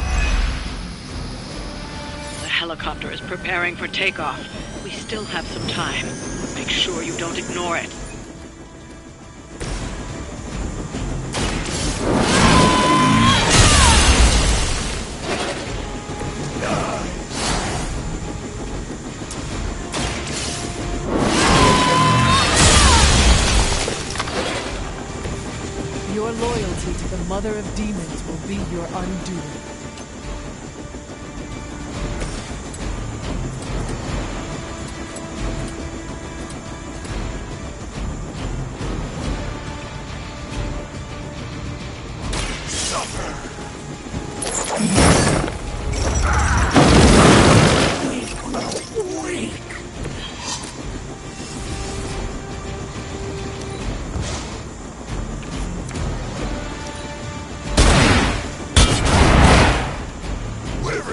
The helicopter is preparing for takeoff. We still have some time. Make make sure you don't ignore it. Your loyalty to the Mother of Demons will be your undoing.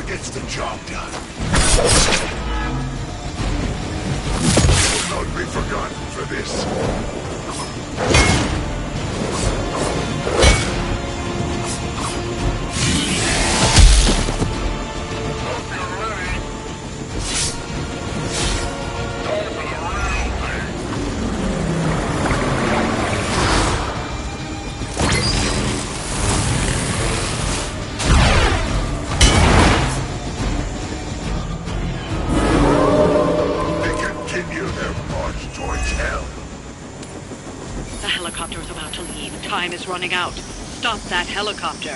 Gets the job done. Will not be forgotten for this. Time is running out. Stop that helicopter.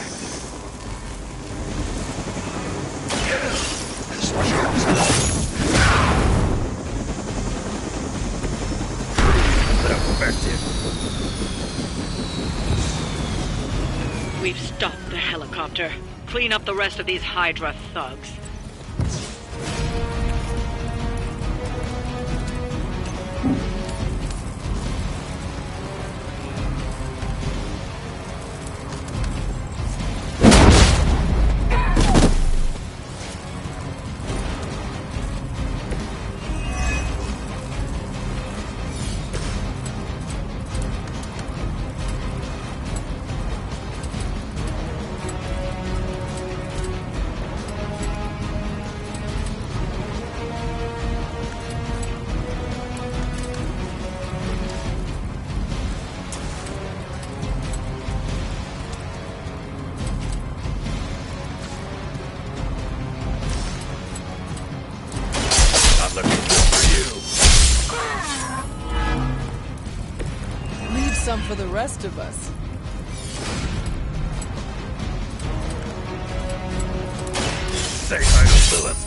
We've stopped the helicopter. Clean up the rest of these Hydra thugs. Some for the rest of us. Say hi to Lilith.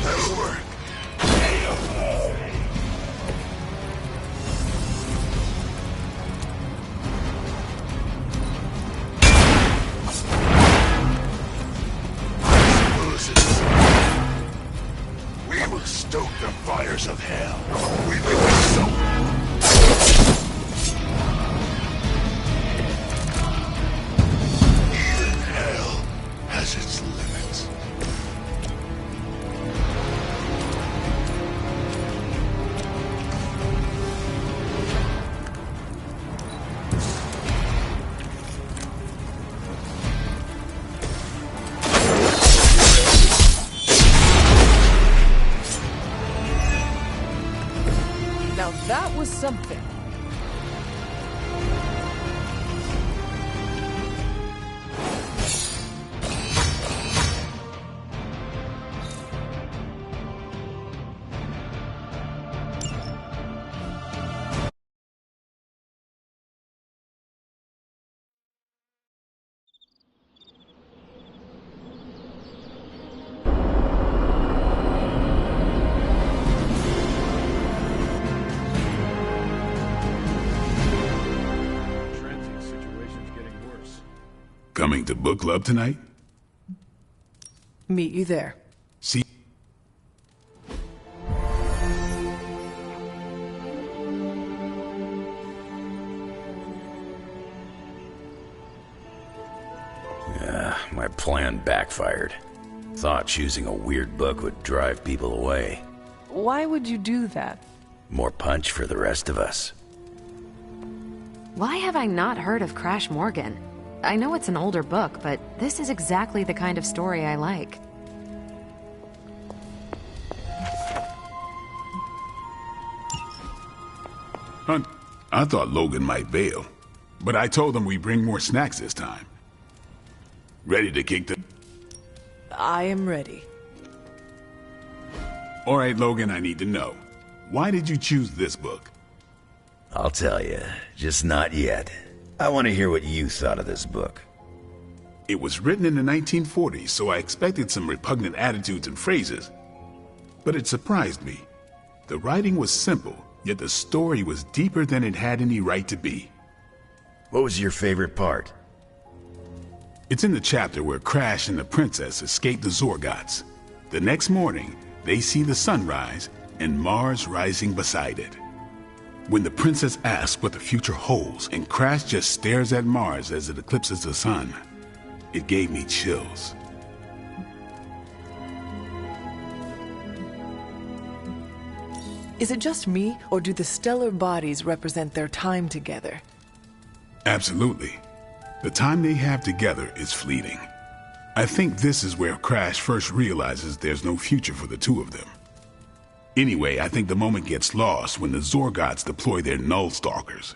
That'll work. Stoke the fires of hell. We will so. Even hell has its limits. Now that was something. Coming to book club tonight? Meet you there. See? Yeah, my plan backfired. Thought choosing a weird book would drive people away. Why would you do that? More punch for the rest of us. Why have I not heard of Crash Morgan? I know it's an older book, but this is exactly the kind of story I like. Hunt, I thought Logan might bail, but I told him we bring more snacks this time. Ready to kick the... I am ready. All right, Logan, I need to know. Why did you choose this book? I'll tell you, just not yet. I want to hear what you thought of this book. It was written in the 1940s, so I expected some repugnant attitudes and phrases. But it surprised me. The writing was simple, yet the story was deeper than it had any right to be. What was your favorite part? It's in the chapter where Crash and the princess escape the Zorgots. The next morning, they see the sun rise and Mars rising beside it. When the princess asks what the future holds and Crash just stares at Mars as it eclipses the sun, it gave me chills. Is it just me, or do the stellar bodies represent their time together? Absolutely. The time they have together is fleeting. I think this is where Crash first realizes there's no future for the two of them. Anyway, I think the moment gets lost when the Zorgots deploy their Null Stalkers.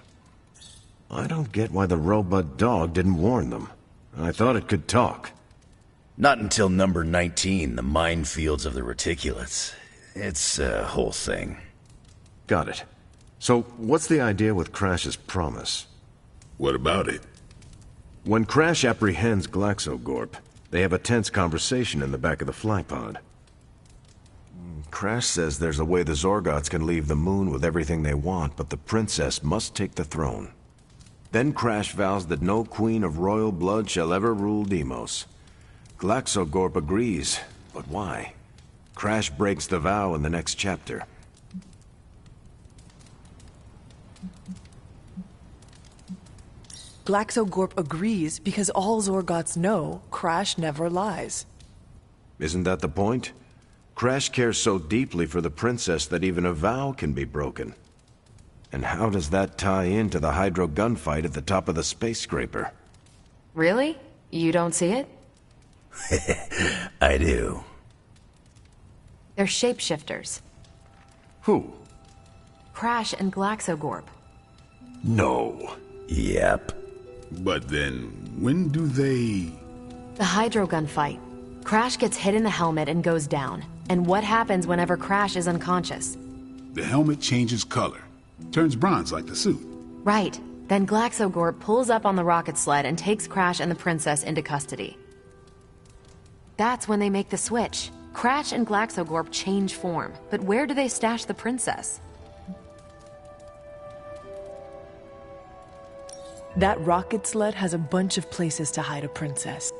I don't get why the robot dog didn't warn them. I thought it could talk. Not until number 19, the minefields of the reticulates. It's a whole thing. Got it. So, what's the idea with Crash's promise? What about it? When Crash apprehends Glaxogorp, they have a tense conversation in the back of the flypod. Crash says there's a way the Zorgots can leave the moon with everything they want, but the princess must take the throne. Then Crash vows that no queen of royal blood shall ever rule Deimos. Glaxogorp agrees, but why? Crash breaks the vow in the next chapter. Glaxogorp agrees because all Zorgots know Crash never lies. Isn't that the point? Crash cares so deeply for the princess that even a vow can be broken. And how does that tie into the Hydro gunfight at the top of the space scraper? Really? You don't see it? I do. They're shapeshifters. Who? Crash and Glaxogorp. No. Yep. But then, when do they... The Hydro gunfight. Crash gets hit in the helmet and goes down. And what happens whenever Crash is unconscious? The helmet changes color. Turns bronze like the suit. Right. Then Glaxogorp pulls up on the rocket sled and takes Crash and the princess into custody. That's when they make the switch. Crash and Glaxogorp change form, but where do they stash the princess? That rocket sled has a bunch of places to hide a princess.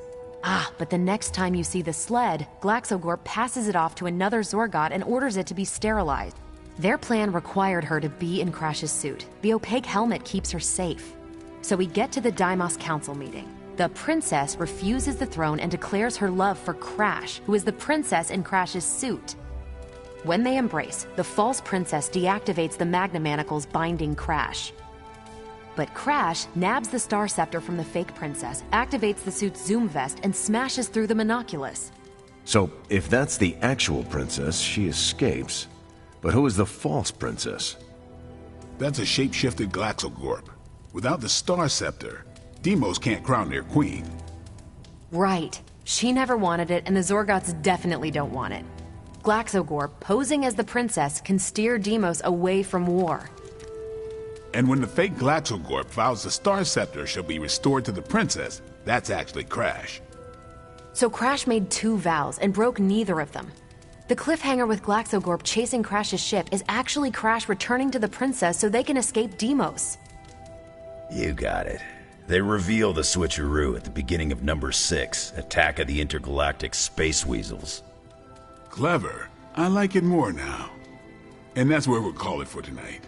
Ah, but the next time you see the sled, Glaxogorp passes it off to another Zorgot and orders it to be sterilized. Their plan required her to be in Crash's suit. The opaque helmet keeps her safe. So we get to the Deimos Council meeting. The princess refuses the throne and declares her love for Crash, who is the princess in Crash's suit. When they embrace, the false princess deactivates the Magna Manacles binding Crash. But Crash nabs the Star Scepter from the fake princess, activates the suit's zoom vest, and smashes through the monoculus. So, if that's the actual princess, she escapes. But who is the false princess? That's a shape-shifted Glaxogorp. Without the Star Scepter, Deimos can't crown their queen. Right. She never wanted it, and the Zorgots definitely don't want it. Glaxogorp, posing as the princess, can steer Deimos away from war. And when the fake Glaxogorp vows the Star Scepter shall be restored to the princess, that's actually Crash. So Crash made two vows and broke neither of them. The cliffhanger with Glaxogorp chasing Crash's ship is actually Crash returning to the princess so they can escape Deimos. You got it. They reveal the switcheroo at the beginning of number 6, Attack of the Intergalactic Space Weasels. Clever. I like it more now. And that's where we'll call it for tonight.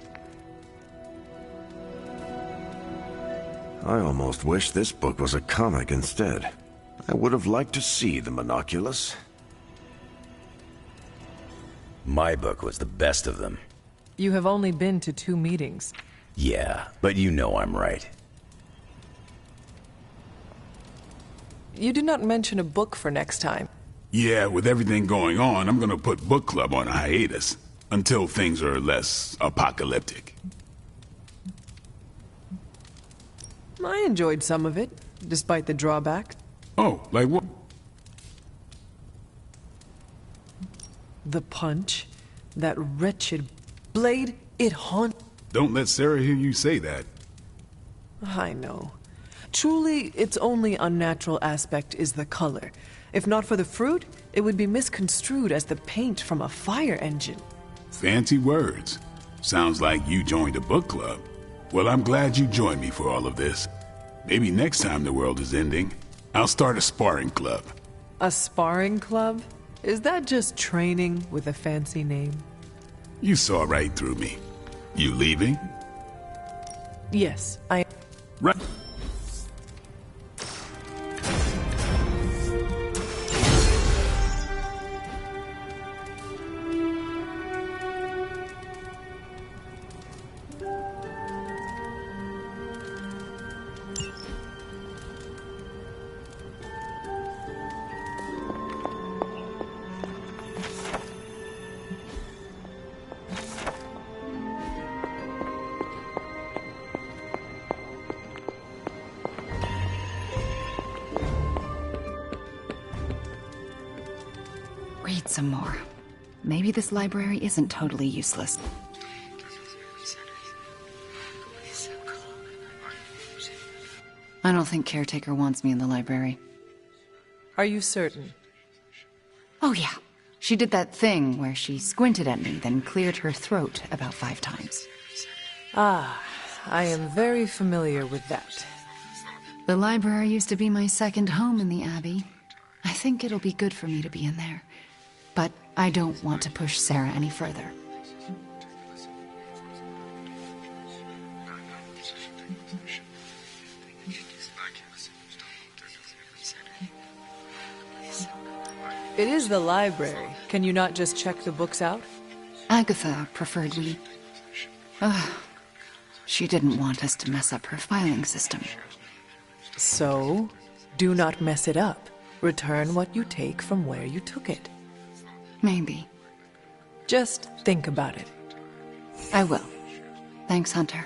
I almost wish this book was a comic instead. I would have liked to see the monoculus. My book was the best of them. You have only been to 2 meetings. Yeah, but you know I'm right. You did not mention a book for next time. Yeah, with everything going on, I'm gonna put book club on a hiatus. Until things are less apocalyptic. I enjoyed some of it, despite the drawbacks. Oh, like what? The punch, that wretched blade, it haunts. Don't let Sarah hear you say that. I know. Truly, its only unnatural aspect is the color. If not for the fruit, it would be misconstrued as the paint from a fire engine. Fancy words. Sounds like you joined a book club. Well, I'm glad you joined me for all of this. Maybe next time the world is ending, I'll start a sparring club. A sparring club? Is that just training with a fancy name? You saw right through me. You leaving? Yes, I... Right. Read some more. Maybe this library isn't totally useless. I don't think Caretaker wants me in the library. Are you certain? Oh yeah. She did that thing where she squinted at me, then cleared her throat about 5 times. Ah, I am very familiar with that. The library used to be my second home in the Abbey. I think it'll be good for me to be in there. But I don't want to push Sarah any further. It is the library. Can you not just check the books out? Agatha preferred we... she didn't want us to mess up her filing system. So, do not mess it up. Return what you take from where you took it. Maybe. Just think about it. I will. Thanks, Hunter.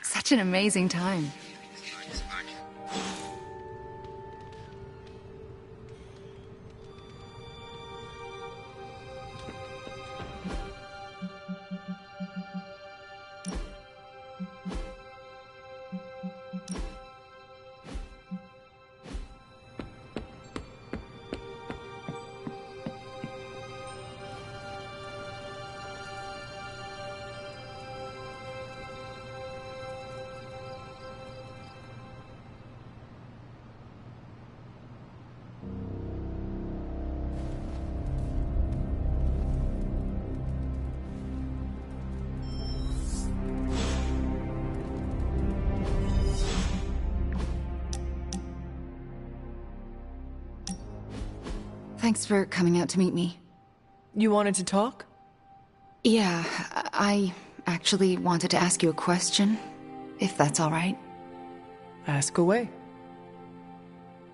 Such an amazing time. Thanks for coming out to meet me. You wanted to talk? Yeah, I actually wanted to ask you a question, if that's all right. Ask away.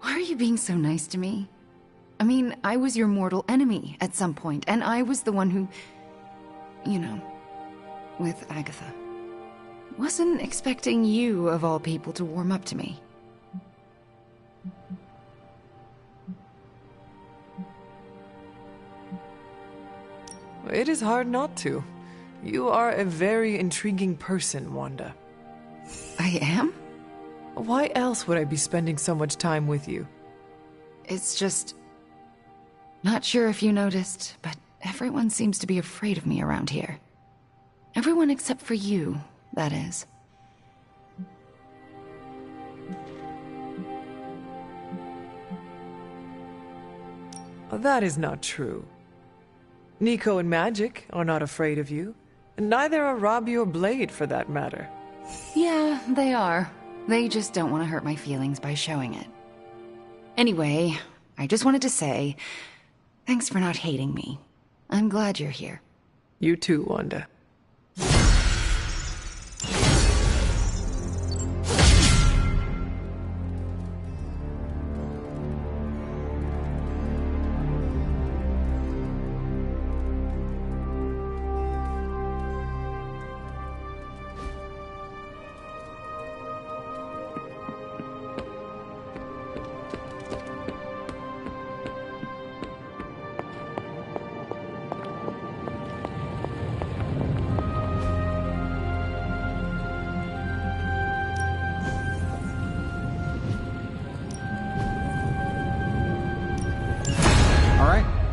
Why are you being so nice to me? I mean, I was your mortal enemy at some point, and I was the one who... you know, with Agatha. Wasn't expecting you, of all people, to warm up to me. It is hard not to. You are a very intriguing person, Wanda. I am? Why else would I be spending so much time with you? It's just... not sure if you noticed, but everyone seems to be afraid of me around here. Everyone except for you, that is. That is not true. Nico and Magic are not afraid of you, and neither are Robbie or Blade, for that matter. Yeah, they are. They just don't want to hurt my feelings by showing it. Anyway, I just wanted to say, thanks for not hating me. I'm glad you're here. You too, Wanda.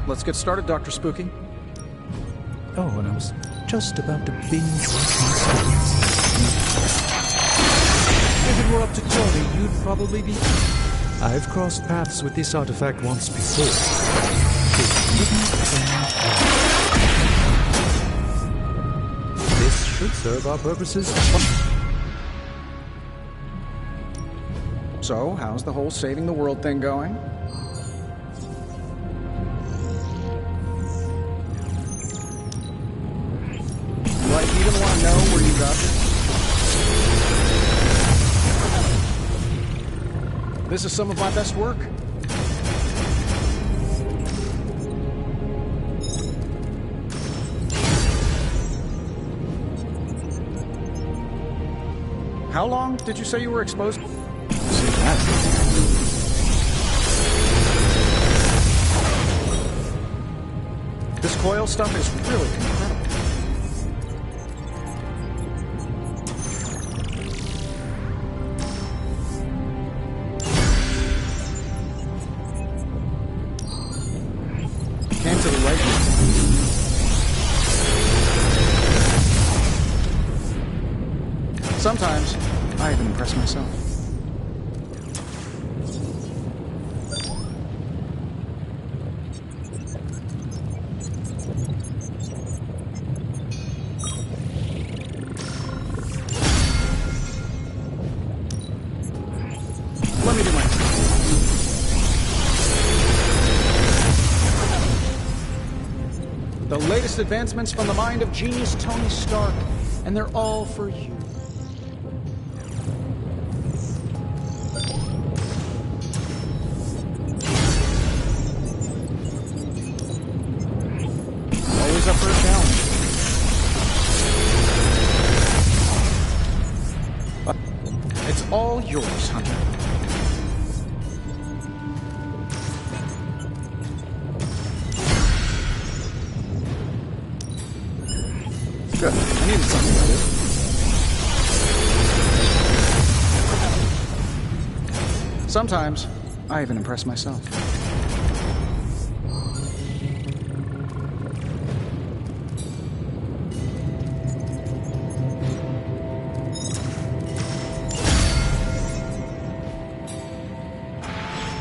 Let's get started, Dr. Spooky. Oh, and I was just about to binge watch my If it were up to Tony, you'd probably be... I've crossed paths with this artifact once before. It didn't end well. This should serve our purposes. So, how's the whole saving the world thing going? Even want to know where you got this? This is some of my best work. How long did you say you were exposed? See that? This coil stuff is really incredible. Sometimes, I even impress myself. Let me do my thing. The latest advancements from the mind of genius Tony Stark, and they're all for you. Up for a challenge. It's all yours, Hunter. Good. I needed something to do. Sometimes, I even impress myself.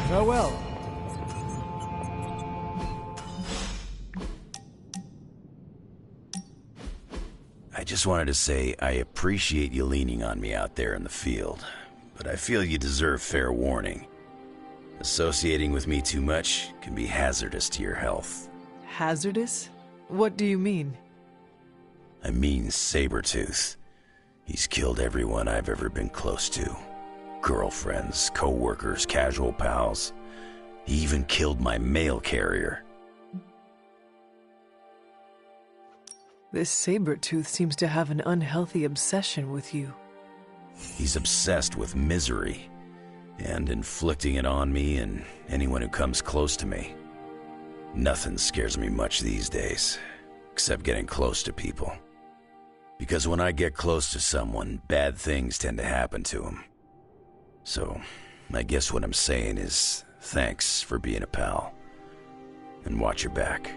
Farewell. I just wanted to say I appreciate you leaning on me out there in the field, but I feel you deserve fair warning. Associating with me too much can be hazardous to your health. Hazardous? What do you mean? I mean Sabretooth. He's killed everyone I've ever been close to. Girlfriends, co-workers, casual pals. He even killed my mail carrier. This saber-tooth seems to have an unhealthy obsession with you. He's obsessed with misery, and inflicting it on me and anyone who comes close to me. Nothing scares me much these days, except getting close to people. Because when I get close to someone, bad things tend to happen to them. So, I guess what I'm saying is, thanks for being a pal. And watch your back.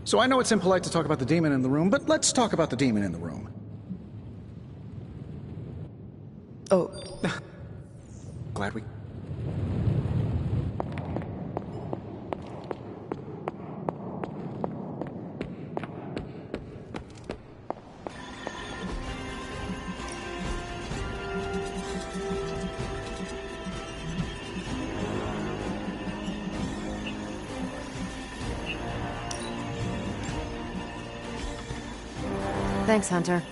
So I know it's impolite to talk about the demon in the room, but let's talk about the demon in the room. Oh. Glad we... Thanks, Hunter.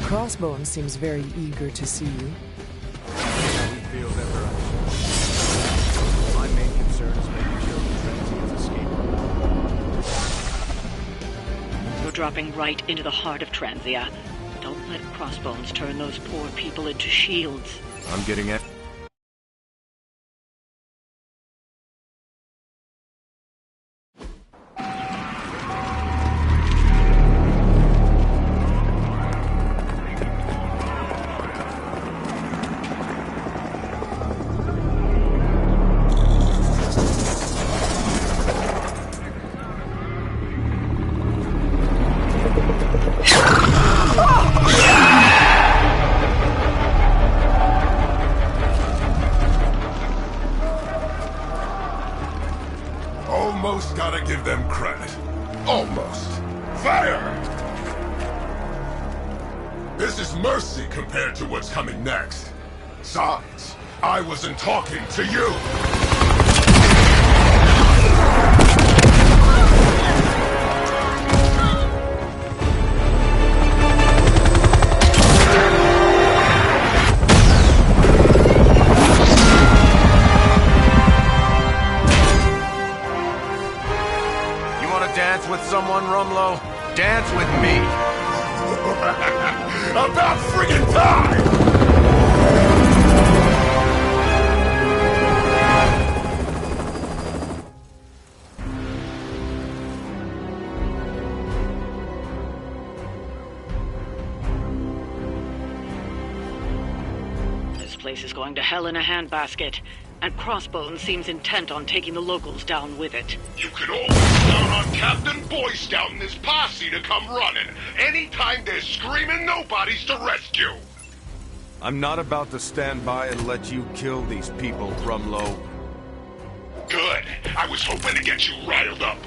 Crossbones seems very eager to see you. We feel that my main concern is making sure the transients escape. You're dropping right into the heart of Transia. Don't let Crossbones turn those poor people into shields. I'm getting it. Almost gotta give them credit. Almost. Fire! This is mercy compared to what's coming next. Besides, I wasn't talking to you! Dance with someone, Rumlow? Dance with me. About friggin' time! This place is going to hell in a handbasket. and Crossbones seems intent on taking the locals down with it. You can always count on Captain Boyce down in this posse to come running. Anytime they're screaming, nobody's to rescue. I'm not about to stand by and let you kill these people, Rumlow. Good. I was hoping to get you riled up.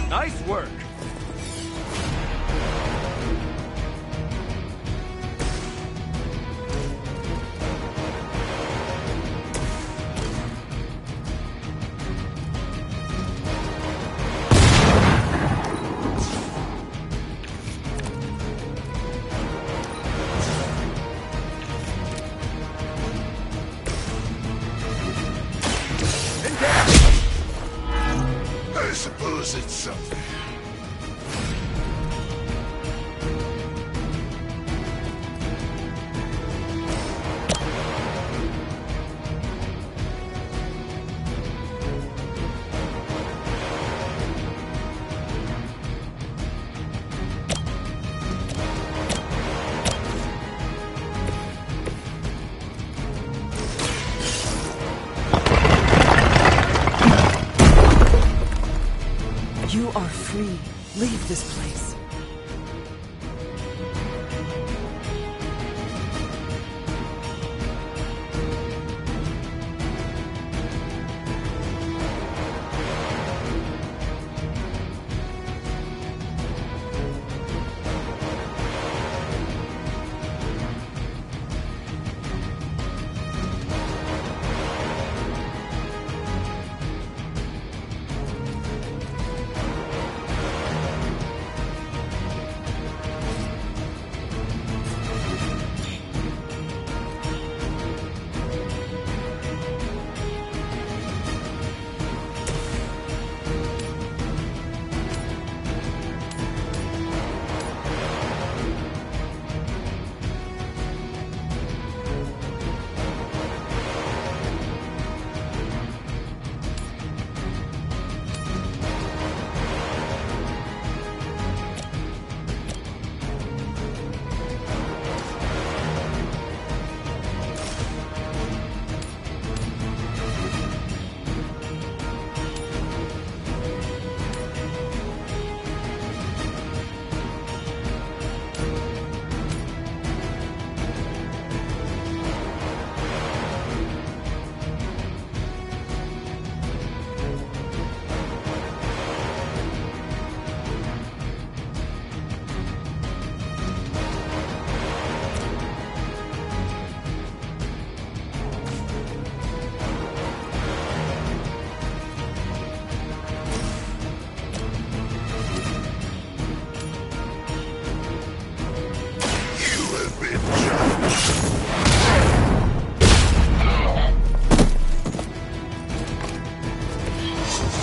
Nice work. I suppose it's something. You are free. Leave this place.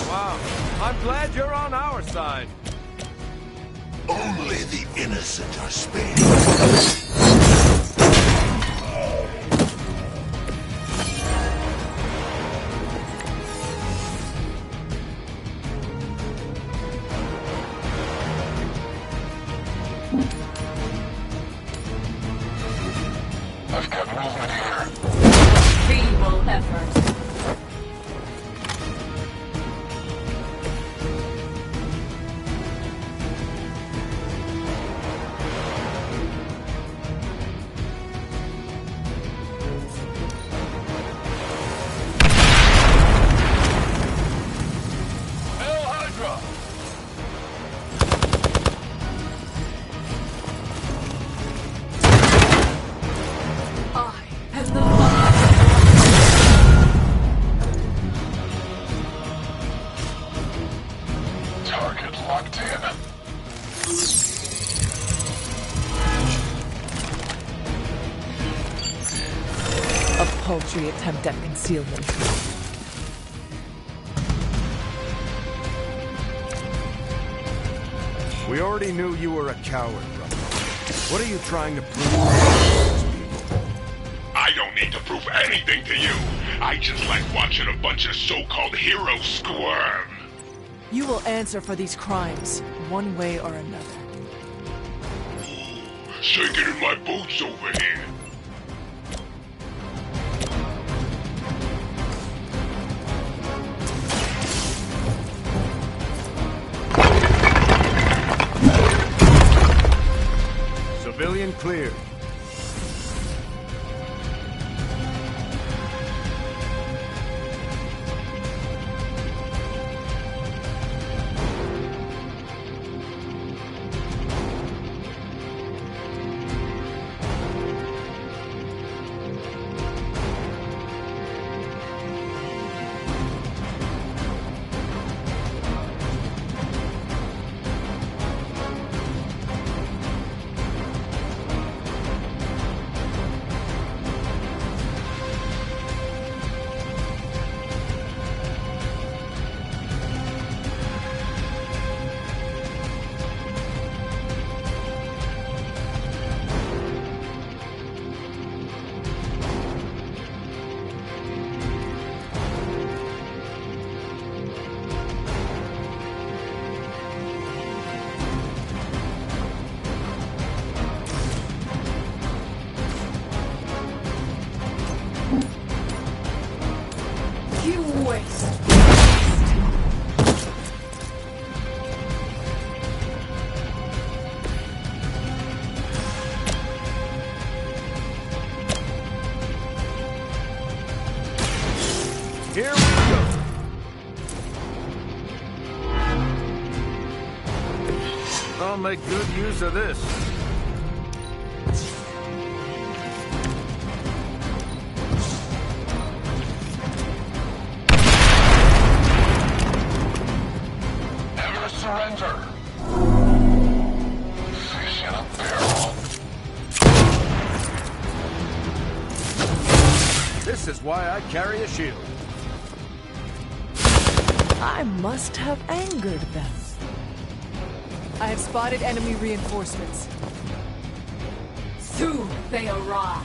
Wow, I'm glad you're on our side. Only the innocent are spared. I've got movement here. Feeble effort. every attempt at concealment. We already knew you were a coward, brother. What are you trying to prove to these people? I don't need to prove anything to you. I just like watching a bunch of so-called heroes squirm. You will answer for these crimes, one way or another. Shaking in my boots over here. Civilian cleared. Here we go. I'll make good use of this. Never surrender. Fish in a barrel. This is why I carry a shield. I must have angered them. I have spotted enemy reinforcements. Soon they arrive.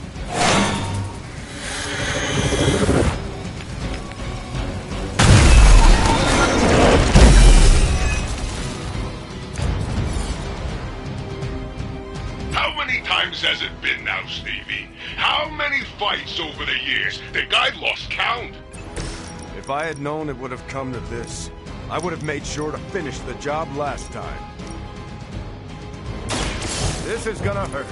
How many times has it been now, Stevie? How many fights over the years? Think I lost count? If I had known it would have come to this, I would have made sure to finish the job last time. This is gonna hurt.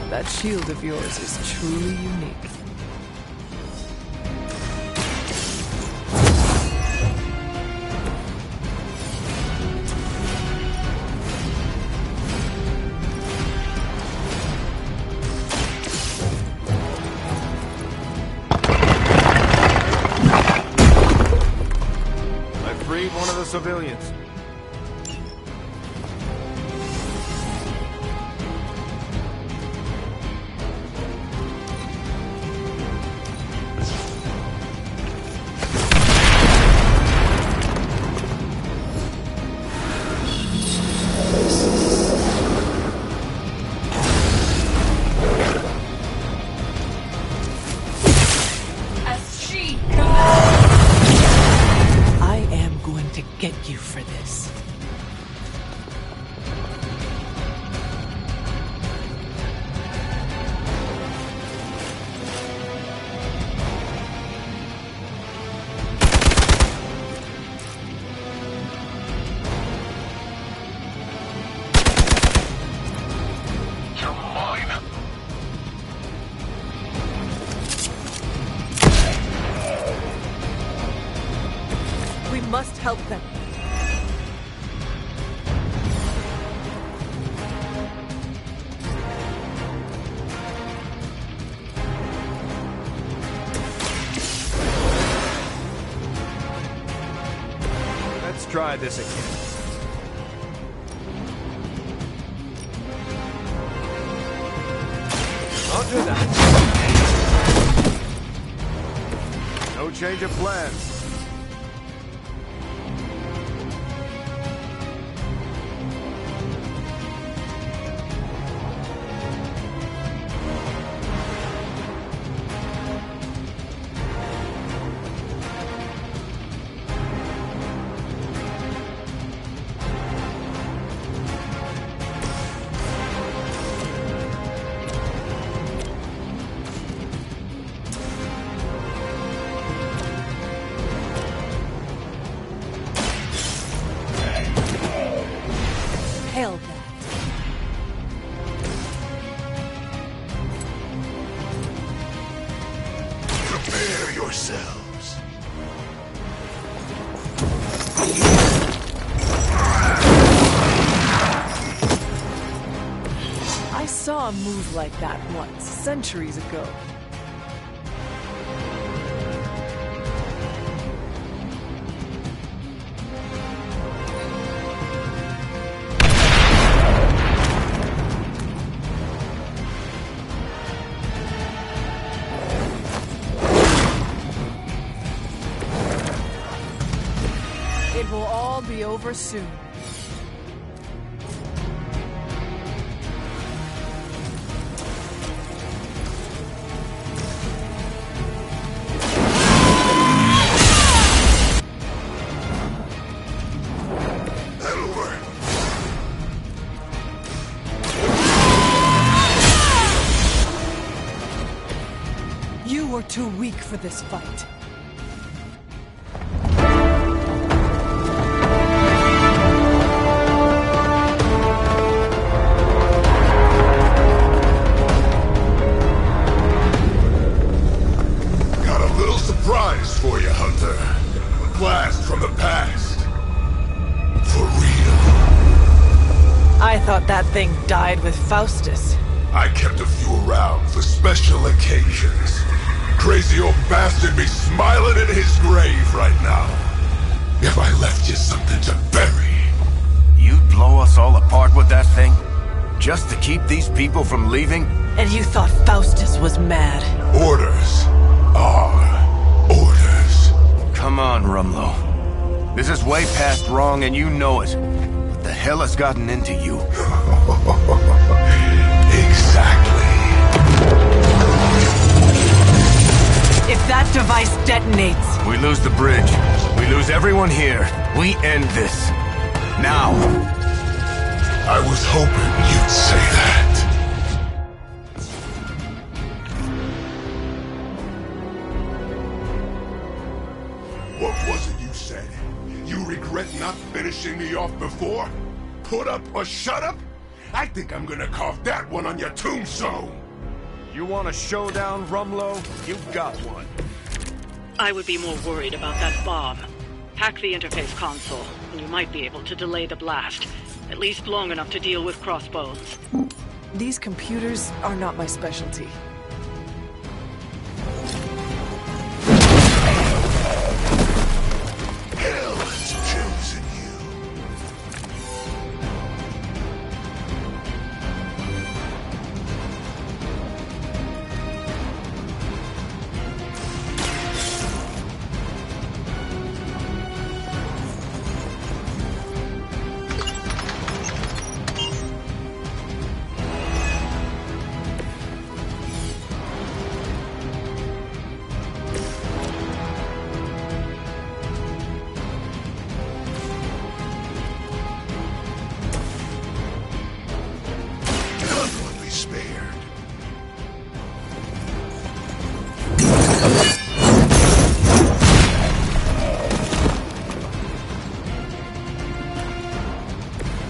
That shield of yours is truly unique. Freed one of the civilians. Get you for this. You're mine. We must help them. Let's try this again. after that. No change of plans. Hail that. Prepare yourselves. I saw a move like that once, centuries ago. It will all be over soon. That'll work. You were too weak for this fight. Got a little surprise for you, Hunter. A blast from the past. For real. I thought that thing died with Faustus. I kept a few around for special occasions. Crazy old bastard be smiling in his grave right now. If I left you something to bury. You'd blow us all apart with that thing? Just to keep these people from leaving? And you thought Faustus was mad. Orders are orders. Come on, Rumlow. This is way past wrong and you know it. What the hell has gotten into you? Exactly. If that device detonates... We lose the bridge. We lose everyone here. We end this. Now. I was hoping you'd say that. What was it you said? You regret not finishing me off before? Put up or shut up? I think I'm gonna carve that one on your tombstone. You want a showdown, Rumlow? You've got one. I would be more worried about that bomb. Hack the interface console, and you might be able to delay the blast. At least long enough to deal with crossbones. These computers are not my specialty. Hell has chosen you.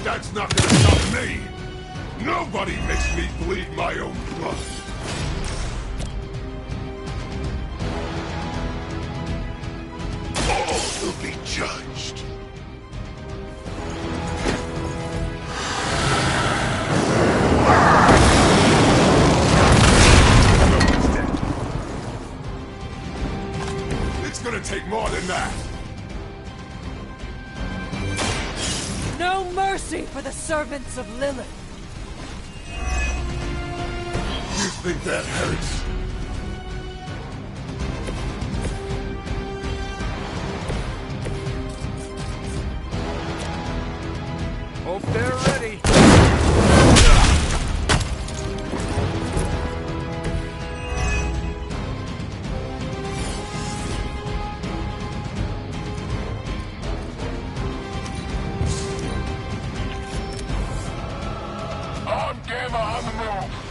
That's not gonna stop me! Nobody makes me bleed my own blood! All will be judged! It's gonna take more than that! No mercy for the servants of Lilith. You think that hurts? Hope they're ready. On Gamma on the move.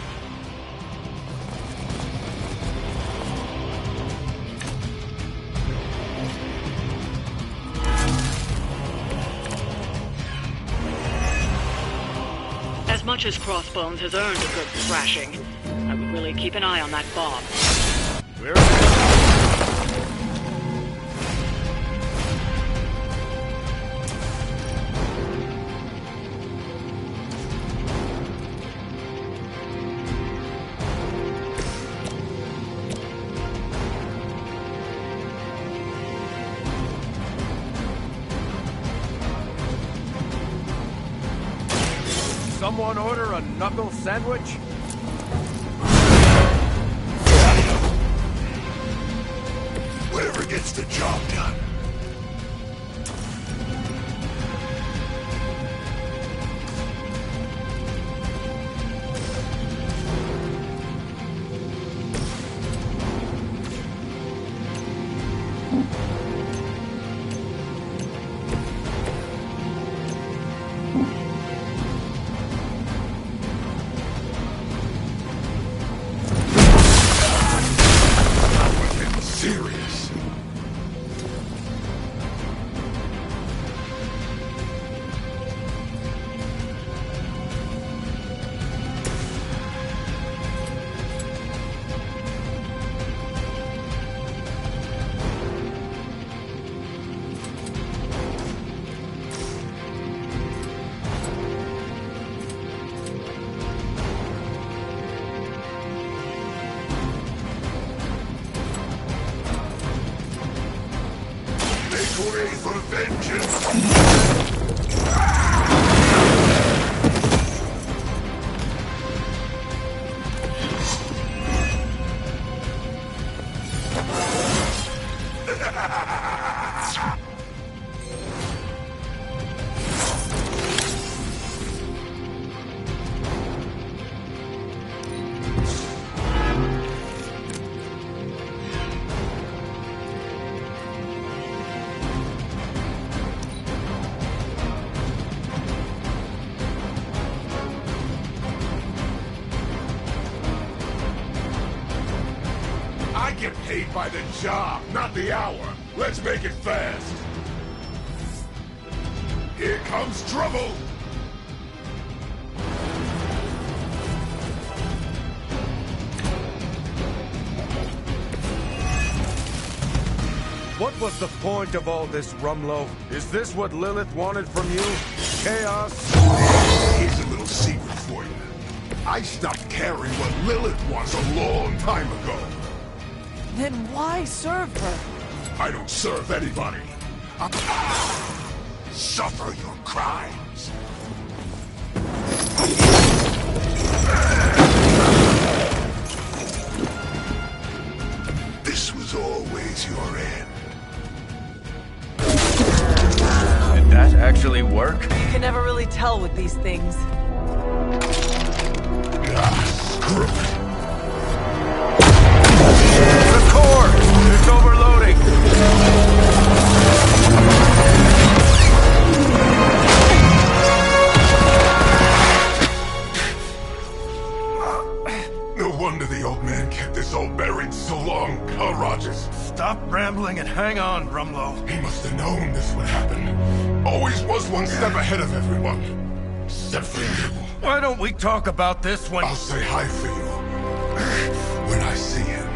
As much as Crossbones has earned a good thrashing, I would really keep an eye on that bomb. Someone order a knuckle sandwich? Whatever gets the job done. Serious. Make way for vengeance! I get paid by the job, not the hour. Let's make it fast. Here comes trouble. What was the point of all this, Rumlow? Is this what Lilith wanted from you? Chaos? Here's a little secret for you. I stopped caring what Lilith was a long time ago. Then why serve her? I don't serve anybody. Suffer your crimes. This was always your end. Did that actually work? You can never really tell with these things. Screw it. The core! It's overloading! No wonder the old man kept this all buried so long, huh, Rogers? Stop rambling and hang on, Rumlow. He must have known this would happen. Always was one step ahead of everyone. Except for you. Why don't we talk about this when... I'll say hi for you. When I see him.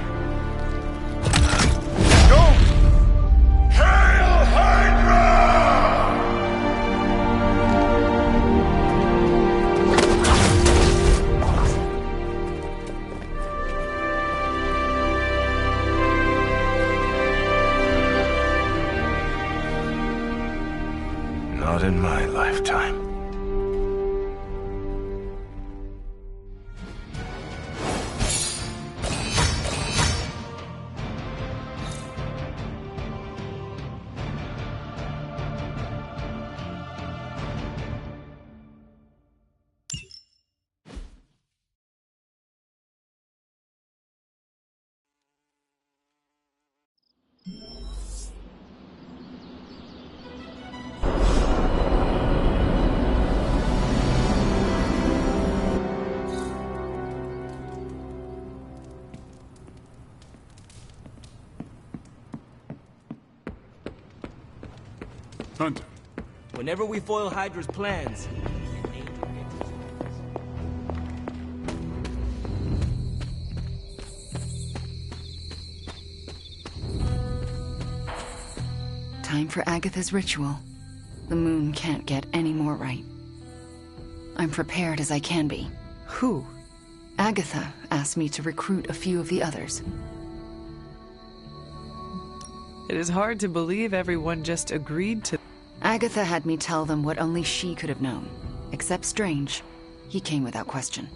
Go! Hail Hydra! Not in my lifetime. Hunter. Whenever we foil Hydra's plans, time for Agatha's ritual. The moon can't get any more right. I'm prepared as I can be. Who? Agatha asked me to recruit a few of the others. It is hard to believe everyone just agreed to... Agatha had me tell them what only she could have known. Except Strange. He came without question.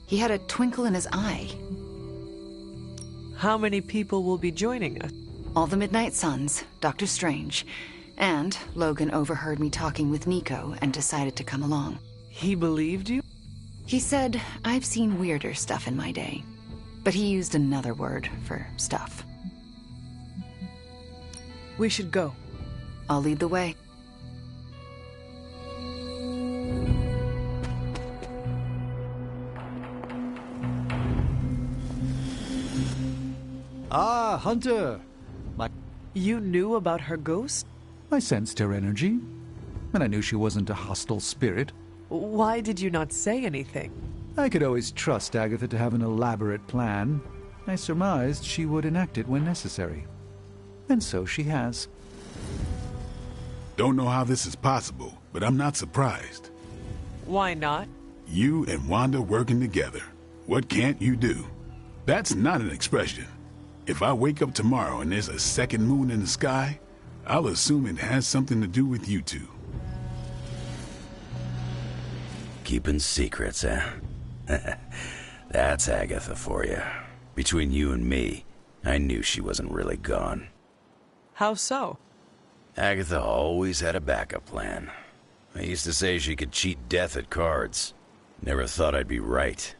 He had a twinkle in his eye. How many people will be joining us? All the Midnight Suns, Dr. Strange, and Logan overheard me talking with Nico and decided to come along. He believed you? He said, I've seen weirder stuff in my day. But he used another word for stuff. We should go. I'll lead the way. Ah, Hunter! You knew about her ghost? I sensed her energy, and I knew she wasn't a hostile spirit. Why did you not say anything? I could always trust Agatha to have an elaborate plan. I surmised she would enact it when necessary. And so she has. Don't know how this is possible, but I'm not surprised. Why not? You and Wanda working together. What can't you do? That's not an expression. If I wake up tomorrow and there's a second moon in the sky, I'll assume it has something to do with you two. Keeping secrets, eh? That's Agatha for you. Between you and me, I knew she wasn't really gone. How so? Agatha always had a backup plan. I used to say she could cheat death at cards. Never thought I'd be right.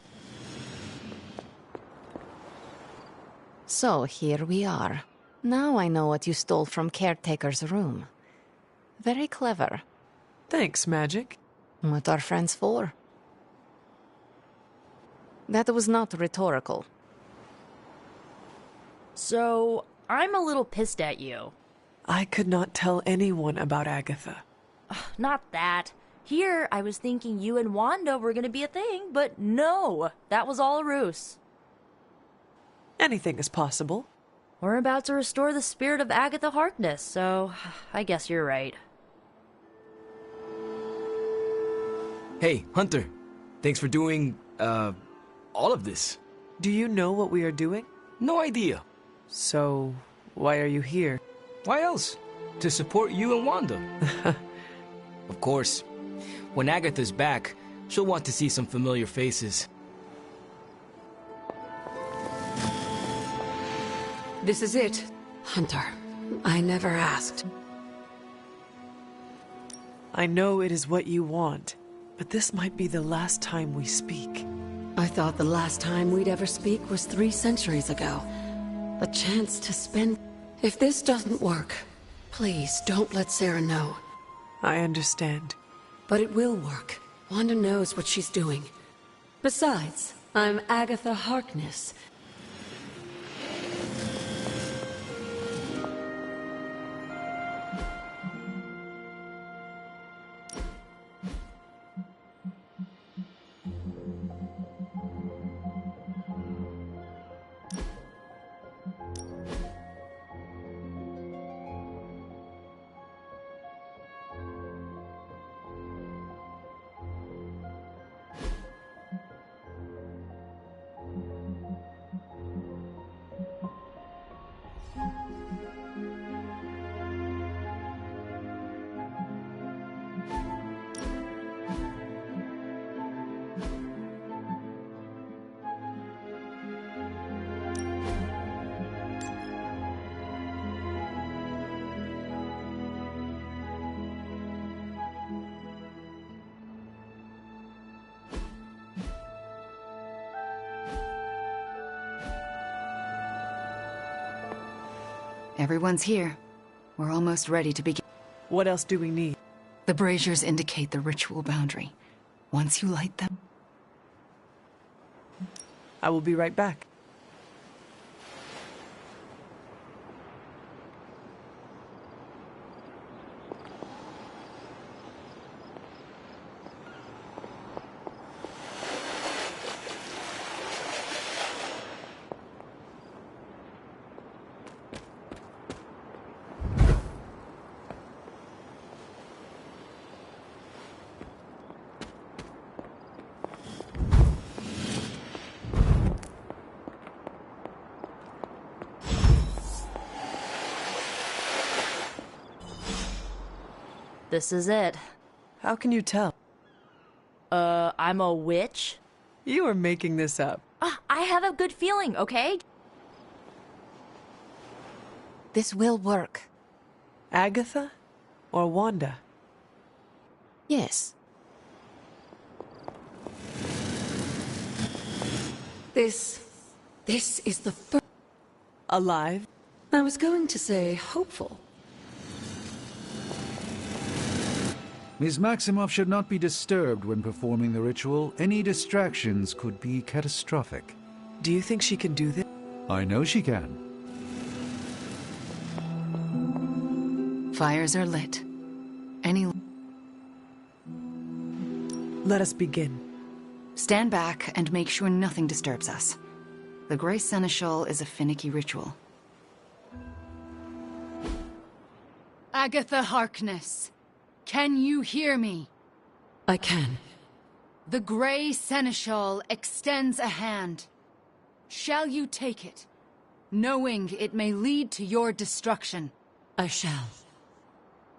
So here we are. Now I know what you stole from Caretaker's room. Very clever. Thanks, Magic. What are friends for? That was not rhetorical. So, I'm a little pissed at you. I could not tell anyone about Agatha. Not that. Here, I was thinking you and Wanda were gonna be a thing, but no, that was all a ruse. Anything is possible. We're about to restore the spirit of Agatha Harkness, so I guess you're right. Hey, Hunter. Thanks for doing, all of this. Do you know what we are doing? No idea. So, why are you here? Why else? To support you and Wanda. Of course. When Agatha's back, she'll want to see some familiar faces. This is it, Hunter. I never asked. I know it is what you want, but this might be the last time we speak. I thought the last time we'd ever speak was 3 centuries ago. A chance to spend... If this doesn't work, please don't let Sarah know. I understand. But it will work. Wanda knows what she's doing. Besides, I'm Agatha Harkness. Everyone's here. We're almost ready to begin. What else do we need? The braziers indicate the ritual boundary. Once you light them... I will be right back. This is it. How can you tell? I'm a witch? You are making this up. I have a good feeling, okay? This will work. Agatha? Or Wanda? Yes. This is the first... Alive? I was going to say hopeful. Ms. Maximoff should not be disturbed when performing the ritual. Any distractions could be catastrophic. Do you think she can do this? I know she can. Fires are lit. Let us begin. Stand back and make sure nothing disturbs us. The Grey Seneschal is a finicky ritual. Agatha Harkness, can you hear me? I can. The Grey Seneschal extends a hand. Shall you take it, knowing it may lead to your destruction? I shall.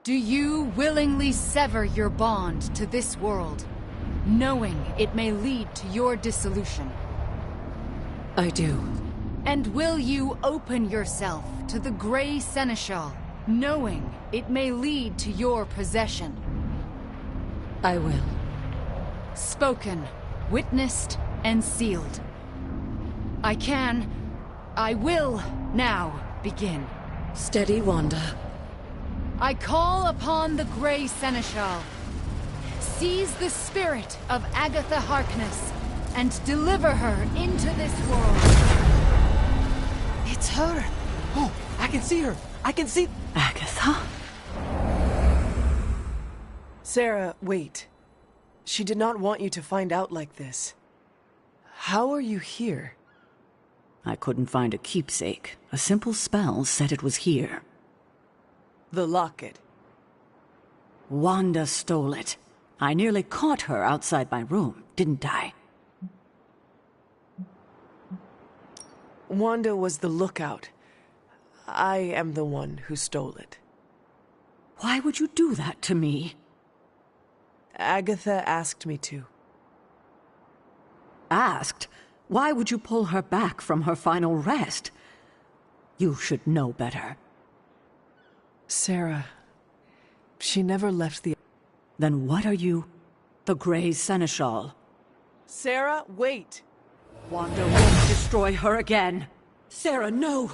Do you willingly sever your bond to this world, knowing it may lead to your dissolution? I do. And will you open yourself to the Grey Seneschal, knowing it may lead to your possession? I will. Spoken, witnessed, and sealed. I will now begin. Steady, Wanda. I call upon the Grey Seneschal. Seize the spirit of Agatha Harkness and deliver her into this world. It's her! Oh, I can see her! I can see... Agatha? Sarah, wait. She did not want you to find out like this. How are you here? I couldn't find a keepsake. A simple spell said it was here. The locket. Wanda stole it. I nearly caught her outside my room, didn't I? Wanda was the lookout. I am the one who stole it. Why would you do that to me? Agatha asked me to. Asked? Why would you pull her back from her final rest? You should know better. Sarah, she never left the... Then what are you? The Grey Seneschal. Sarah, wait! Wanda won't destroy her again. Sarah, no!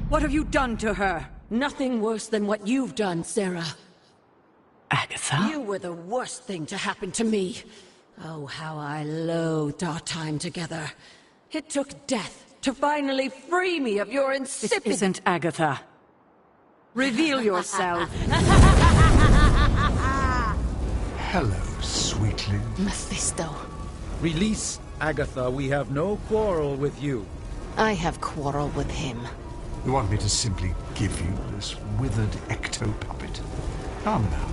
What have you done to her? Nothing worse than what you've done, Sarah. Agatha? You were the worst thing to happen to me. Oh, how I loathed our time together. It took death to finally free me of your insipid... This isn't Agatha. Reveal yourself. Hello, sweetling. Mephisto. Release Agatha. We have no quarrel with you. I have quarrel with him. You want me to simply give you this withered ecto-puppet? Come now.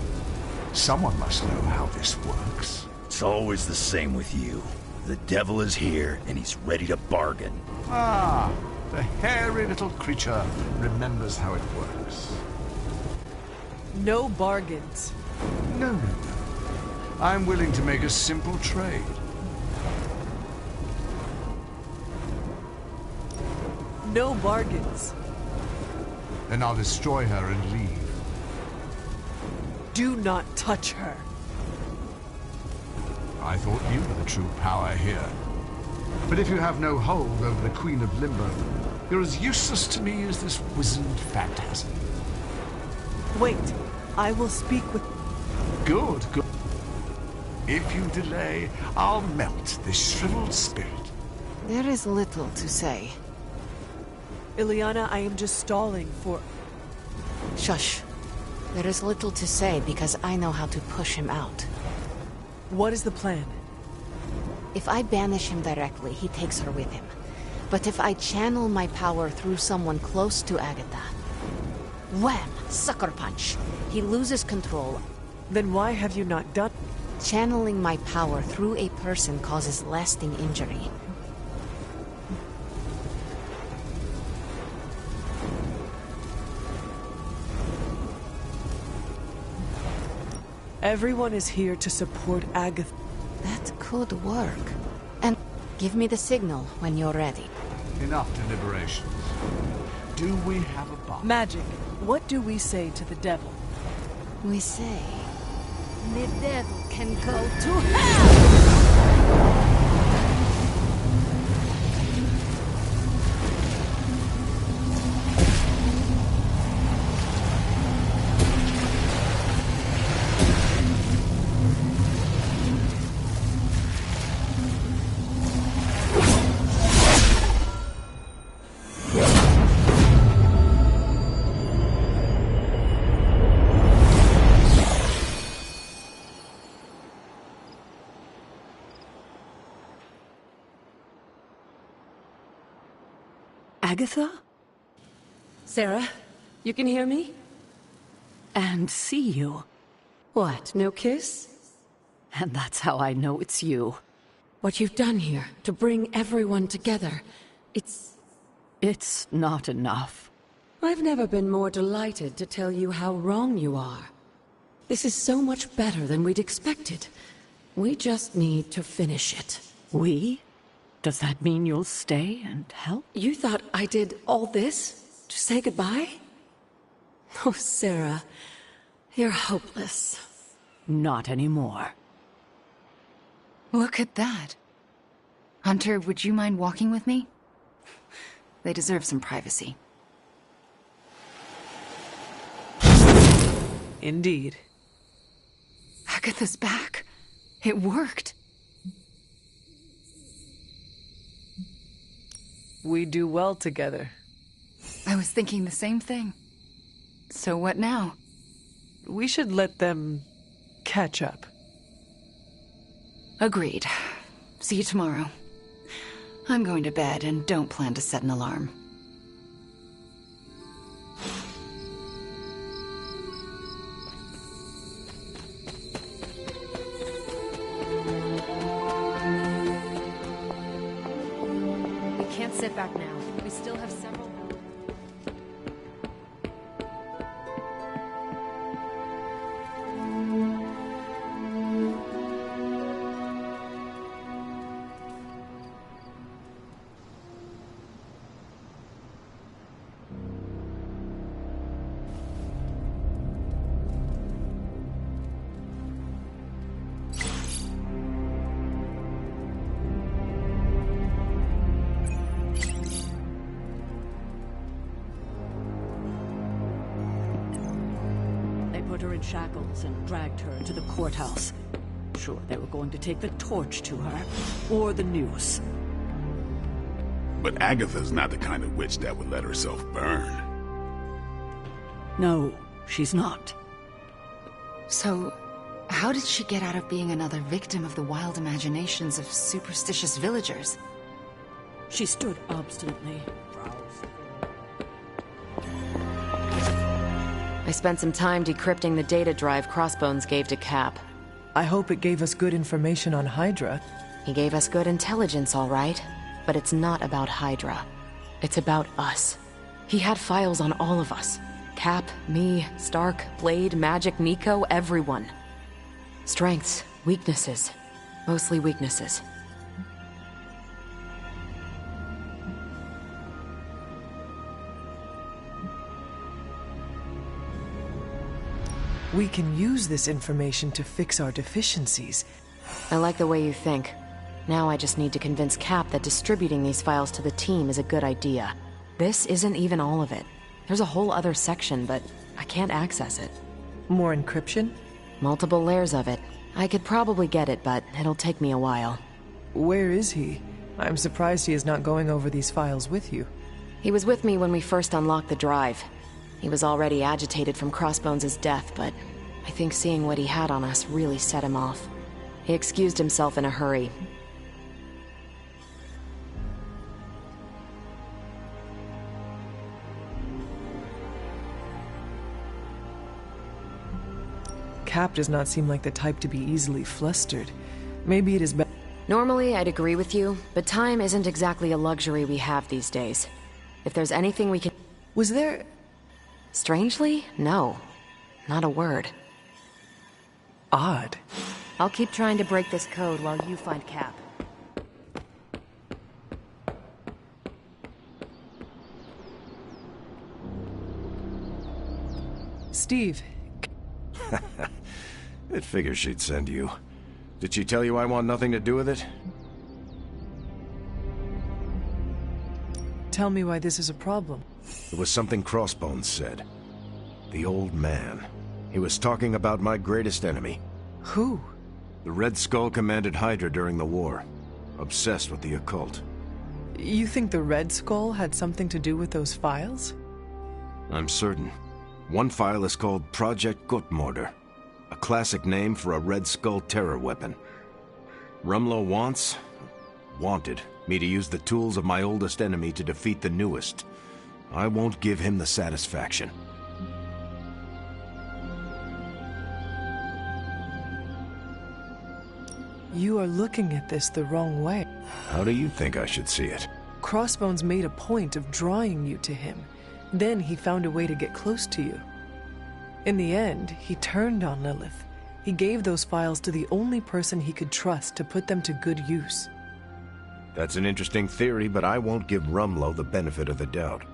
Someone must know how this works. It's always the same with you. The devil is here, and he's ready to bargain. Ah, the hairy little creature remembers how it works. No bargains. No. I'm willing to make a simple trade. No bargains. Then I'll destroy her and leave. Do not touch her. I thought you were the true power here. But if you have no hold over the Queen of Limbo, you're as useless to me as this wizened phantasm. Wait, I will speak with... Good. If you delay, I'll melt this shriveled spirit. There is little to say. Ileana, I am just stalling for... Shush. There is little to say because I know how to push him out. What is the plan? If I banish him directly, he takes her with him. But if I channel my power through someone close to Agatha... Wham! Sucker punch! He loses control. Then why have you not done... Channeling my power through a person causes lasting injury. Everyone is here to support Agatha. That could work. And give me the signal when you're ready. Enough deliberations. Do we have a bomb? Magic. What do we say to the devil? We say, the devil can go to hell! Agatha? Sarah, you can hear me? And see you. What, no kiss? And that's how I know it's you. What you've done here, to bring everyone together, It's not enough. I've never been more delighted to tell you how wrong you are. This is so much better than we'd expected. We just need to finish it. We? Does that mean you'll stay and help? You thought I did all this to say goodbye? Oh, Sarah, you're hopeless. Not anymore. Look at that. Hunter, would you mind walking with me? They deserve some privacy. Indeed. Agatha's back. It worked. We do well together. I was thinking the same thing. So what now? We should let them catch up. Agreed. See you tomorrow. I'm going to bed and don't plan to set an alarm. We can't sit back now. We still have several... Put her in shackles and dragged her to the courthouse. Sure, they were going to take the torch to her, or the news. But Agatha's not the kind of witch that would let herself burn. No, she's not. So, how did she get out of being another victim of the wild imaginations of superstitious villagers? She stood obstinately. I spent some time decrypting the data drive Crossbones gave to Cap. I hope it gave us good information on Hydra. He gave us good intelligence, all right. But it's not about Hydra. It's about us. He had files on all of us. Cap, me, Stark, Blade, Magic, Nico, everyone. Strengths, weaknesses. Mostly weaknesses. We can use this information to fix our deficiencies. I like the way you think. Now I just need to convince Cap that distributing these files to the team is a good idea. This isn't even all of it. There's a whole other section, but I can't access it. More encryption? Multiple layers of it. I could probably get it, but it'll take me a while. Where is he? I'm surprised he is not going over these files with you. He was with me when we first unlocked the drive. He was already agitated from Crossbones' death, but I think seeing what he had on us really set him off. He excused himself in a hurry. Cap does not seem like the type to be easily flustered. Maybe it is better. Normally, I'd agree with you, but time isn't exactly a luxury we have these days. If there's anything we can... Was there... Strangely, no. Not a word. odd. I'll keep trying to break this code while you find Cap. Steve. It figures she'd send you. Did she tell you I want nothing to do with it? Tell me why this is a problem. It was something Crossbones said. The old man. He was talking about my greatest enemy. Who? The Red Skull commanded Hydra during the war. Obsessed with the occult. You think the Red Skull had something to do with those files? I'm certain. One file is called Project Gutmorder, a classic name for a Red Skull terror weapon. Rumlow wanted me to use the tools of my oldest enemy to defeat the newest. I won't give him the satisfaction. You are looking at this the wrong way. How do you think I should see it? Crossbones made a point of drawing you to him. Then he found a way to get close to you. In the end, he turned on Lilith. He gave those files to the only person he could trust to put them to good use. That's an interesting theory, but I won't give Rumlow the benefit of the doubt.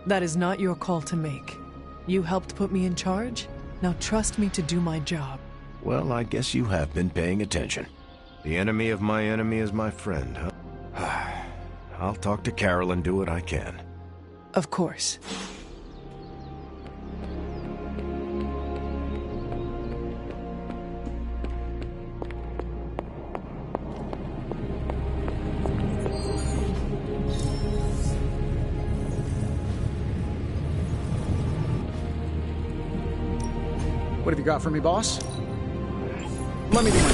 That is not your call to make. You helped put me in charge. Now trust me to do my job. Well, I guess you have been paying attention. The enemy of my enemy is my friend, huh? I'll talk to Carol and do what I can. Of course. What have you got for me, boss? Let me do my...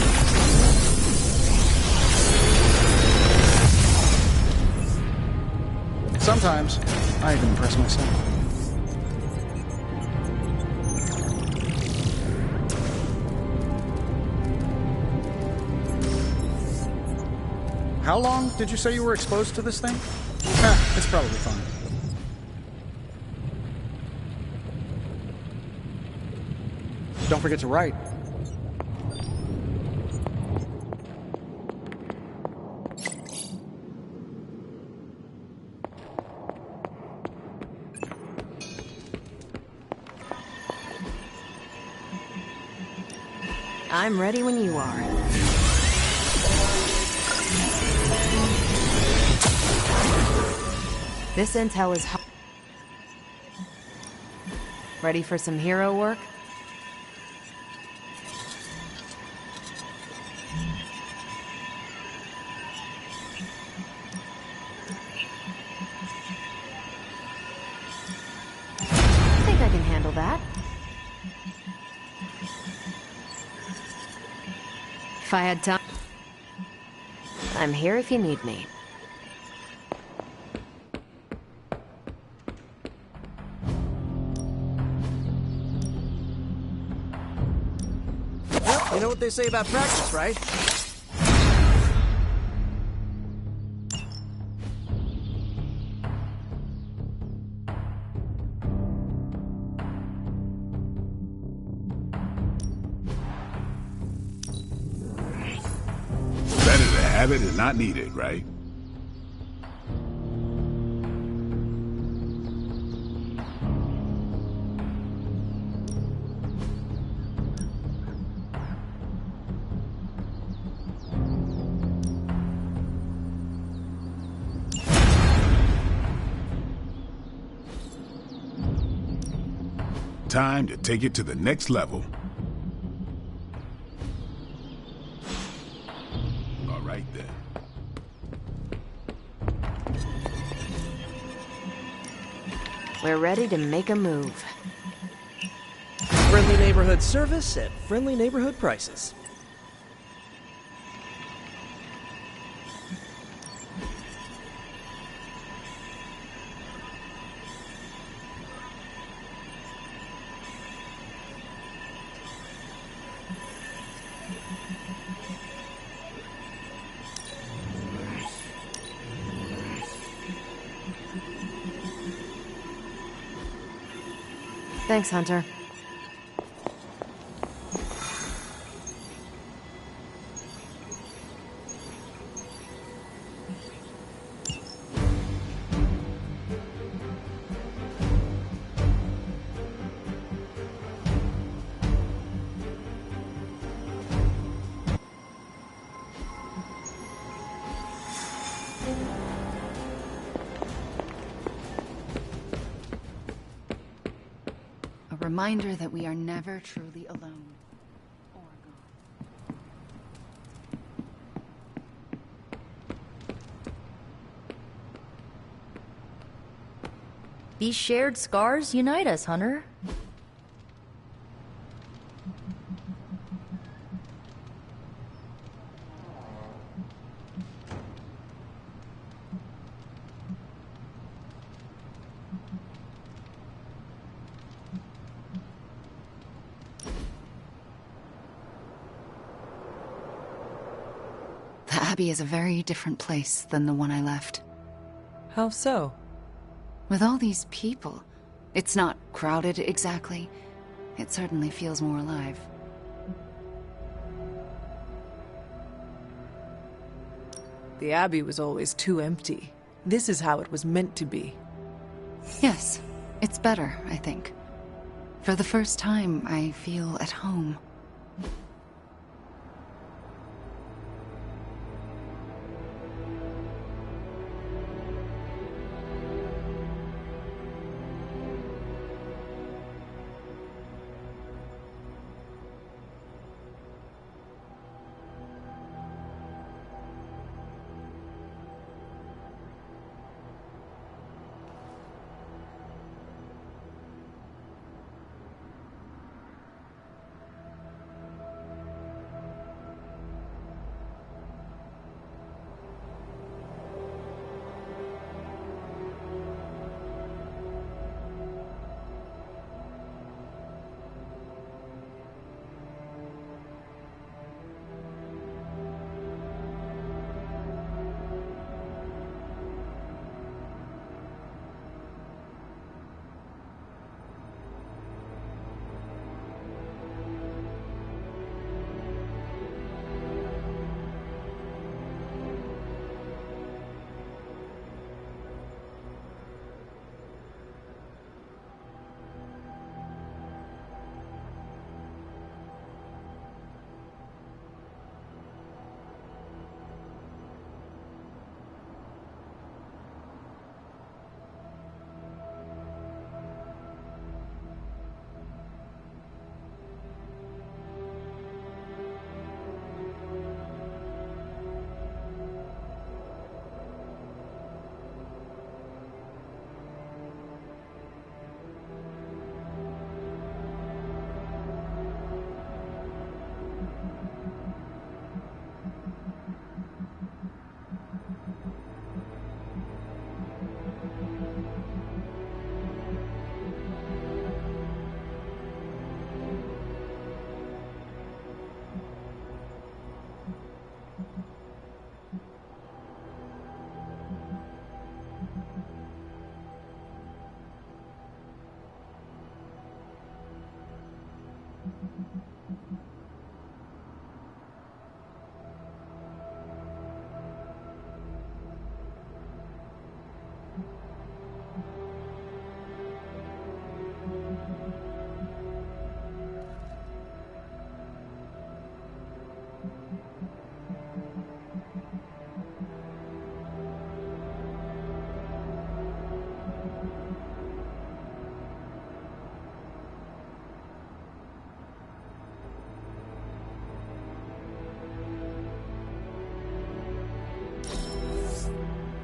Sometimes, I even impress myself. How long did you say you were exposed to this thing? It's probably fine. Don't forget to write. I'm ready when you are. This intel is ready for some hero work? I think I can handle that. If I had time, I'm here if you need me. Well, you know what they say about practice, right? Have it and not need it, right? Time to take it to the next level. We're ready to make a move. Friendly neighborhood service at friendly neighborhood prices. Thanks, Hunter. reminder that we are never truly alone. These shared scars unite us, Hunter. The Abbey is a very different place than the one I left. How so? With all these people, it's not crowded exactly. It certainly feels more alive. The Abbey was always too empty. This is how it was meant to be. Yes, it's better, I think. For the first time, I feel at home.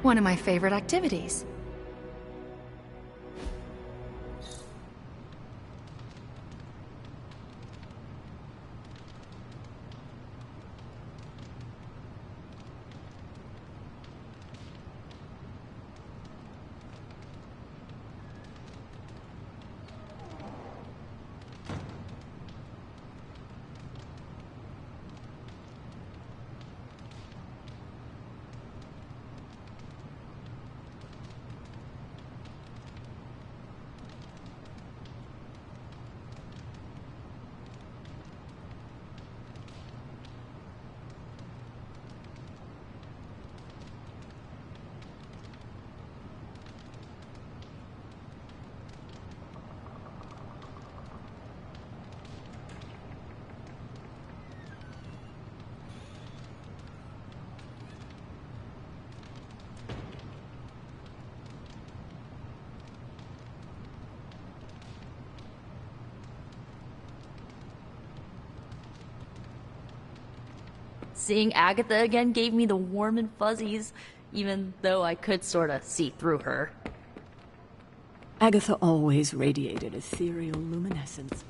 One of my favorite activities. Seeing Agatha again gave me the warm and fuzzies, even though I could sorta see through her. Agatha always radiated ethereal luminescence.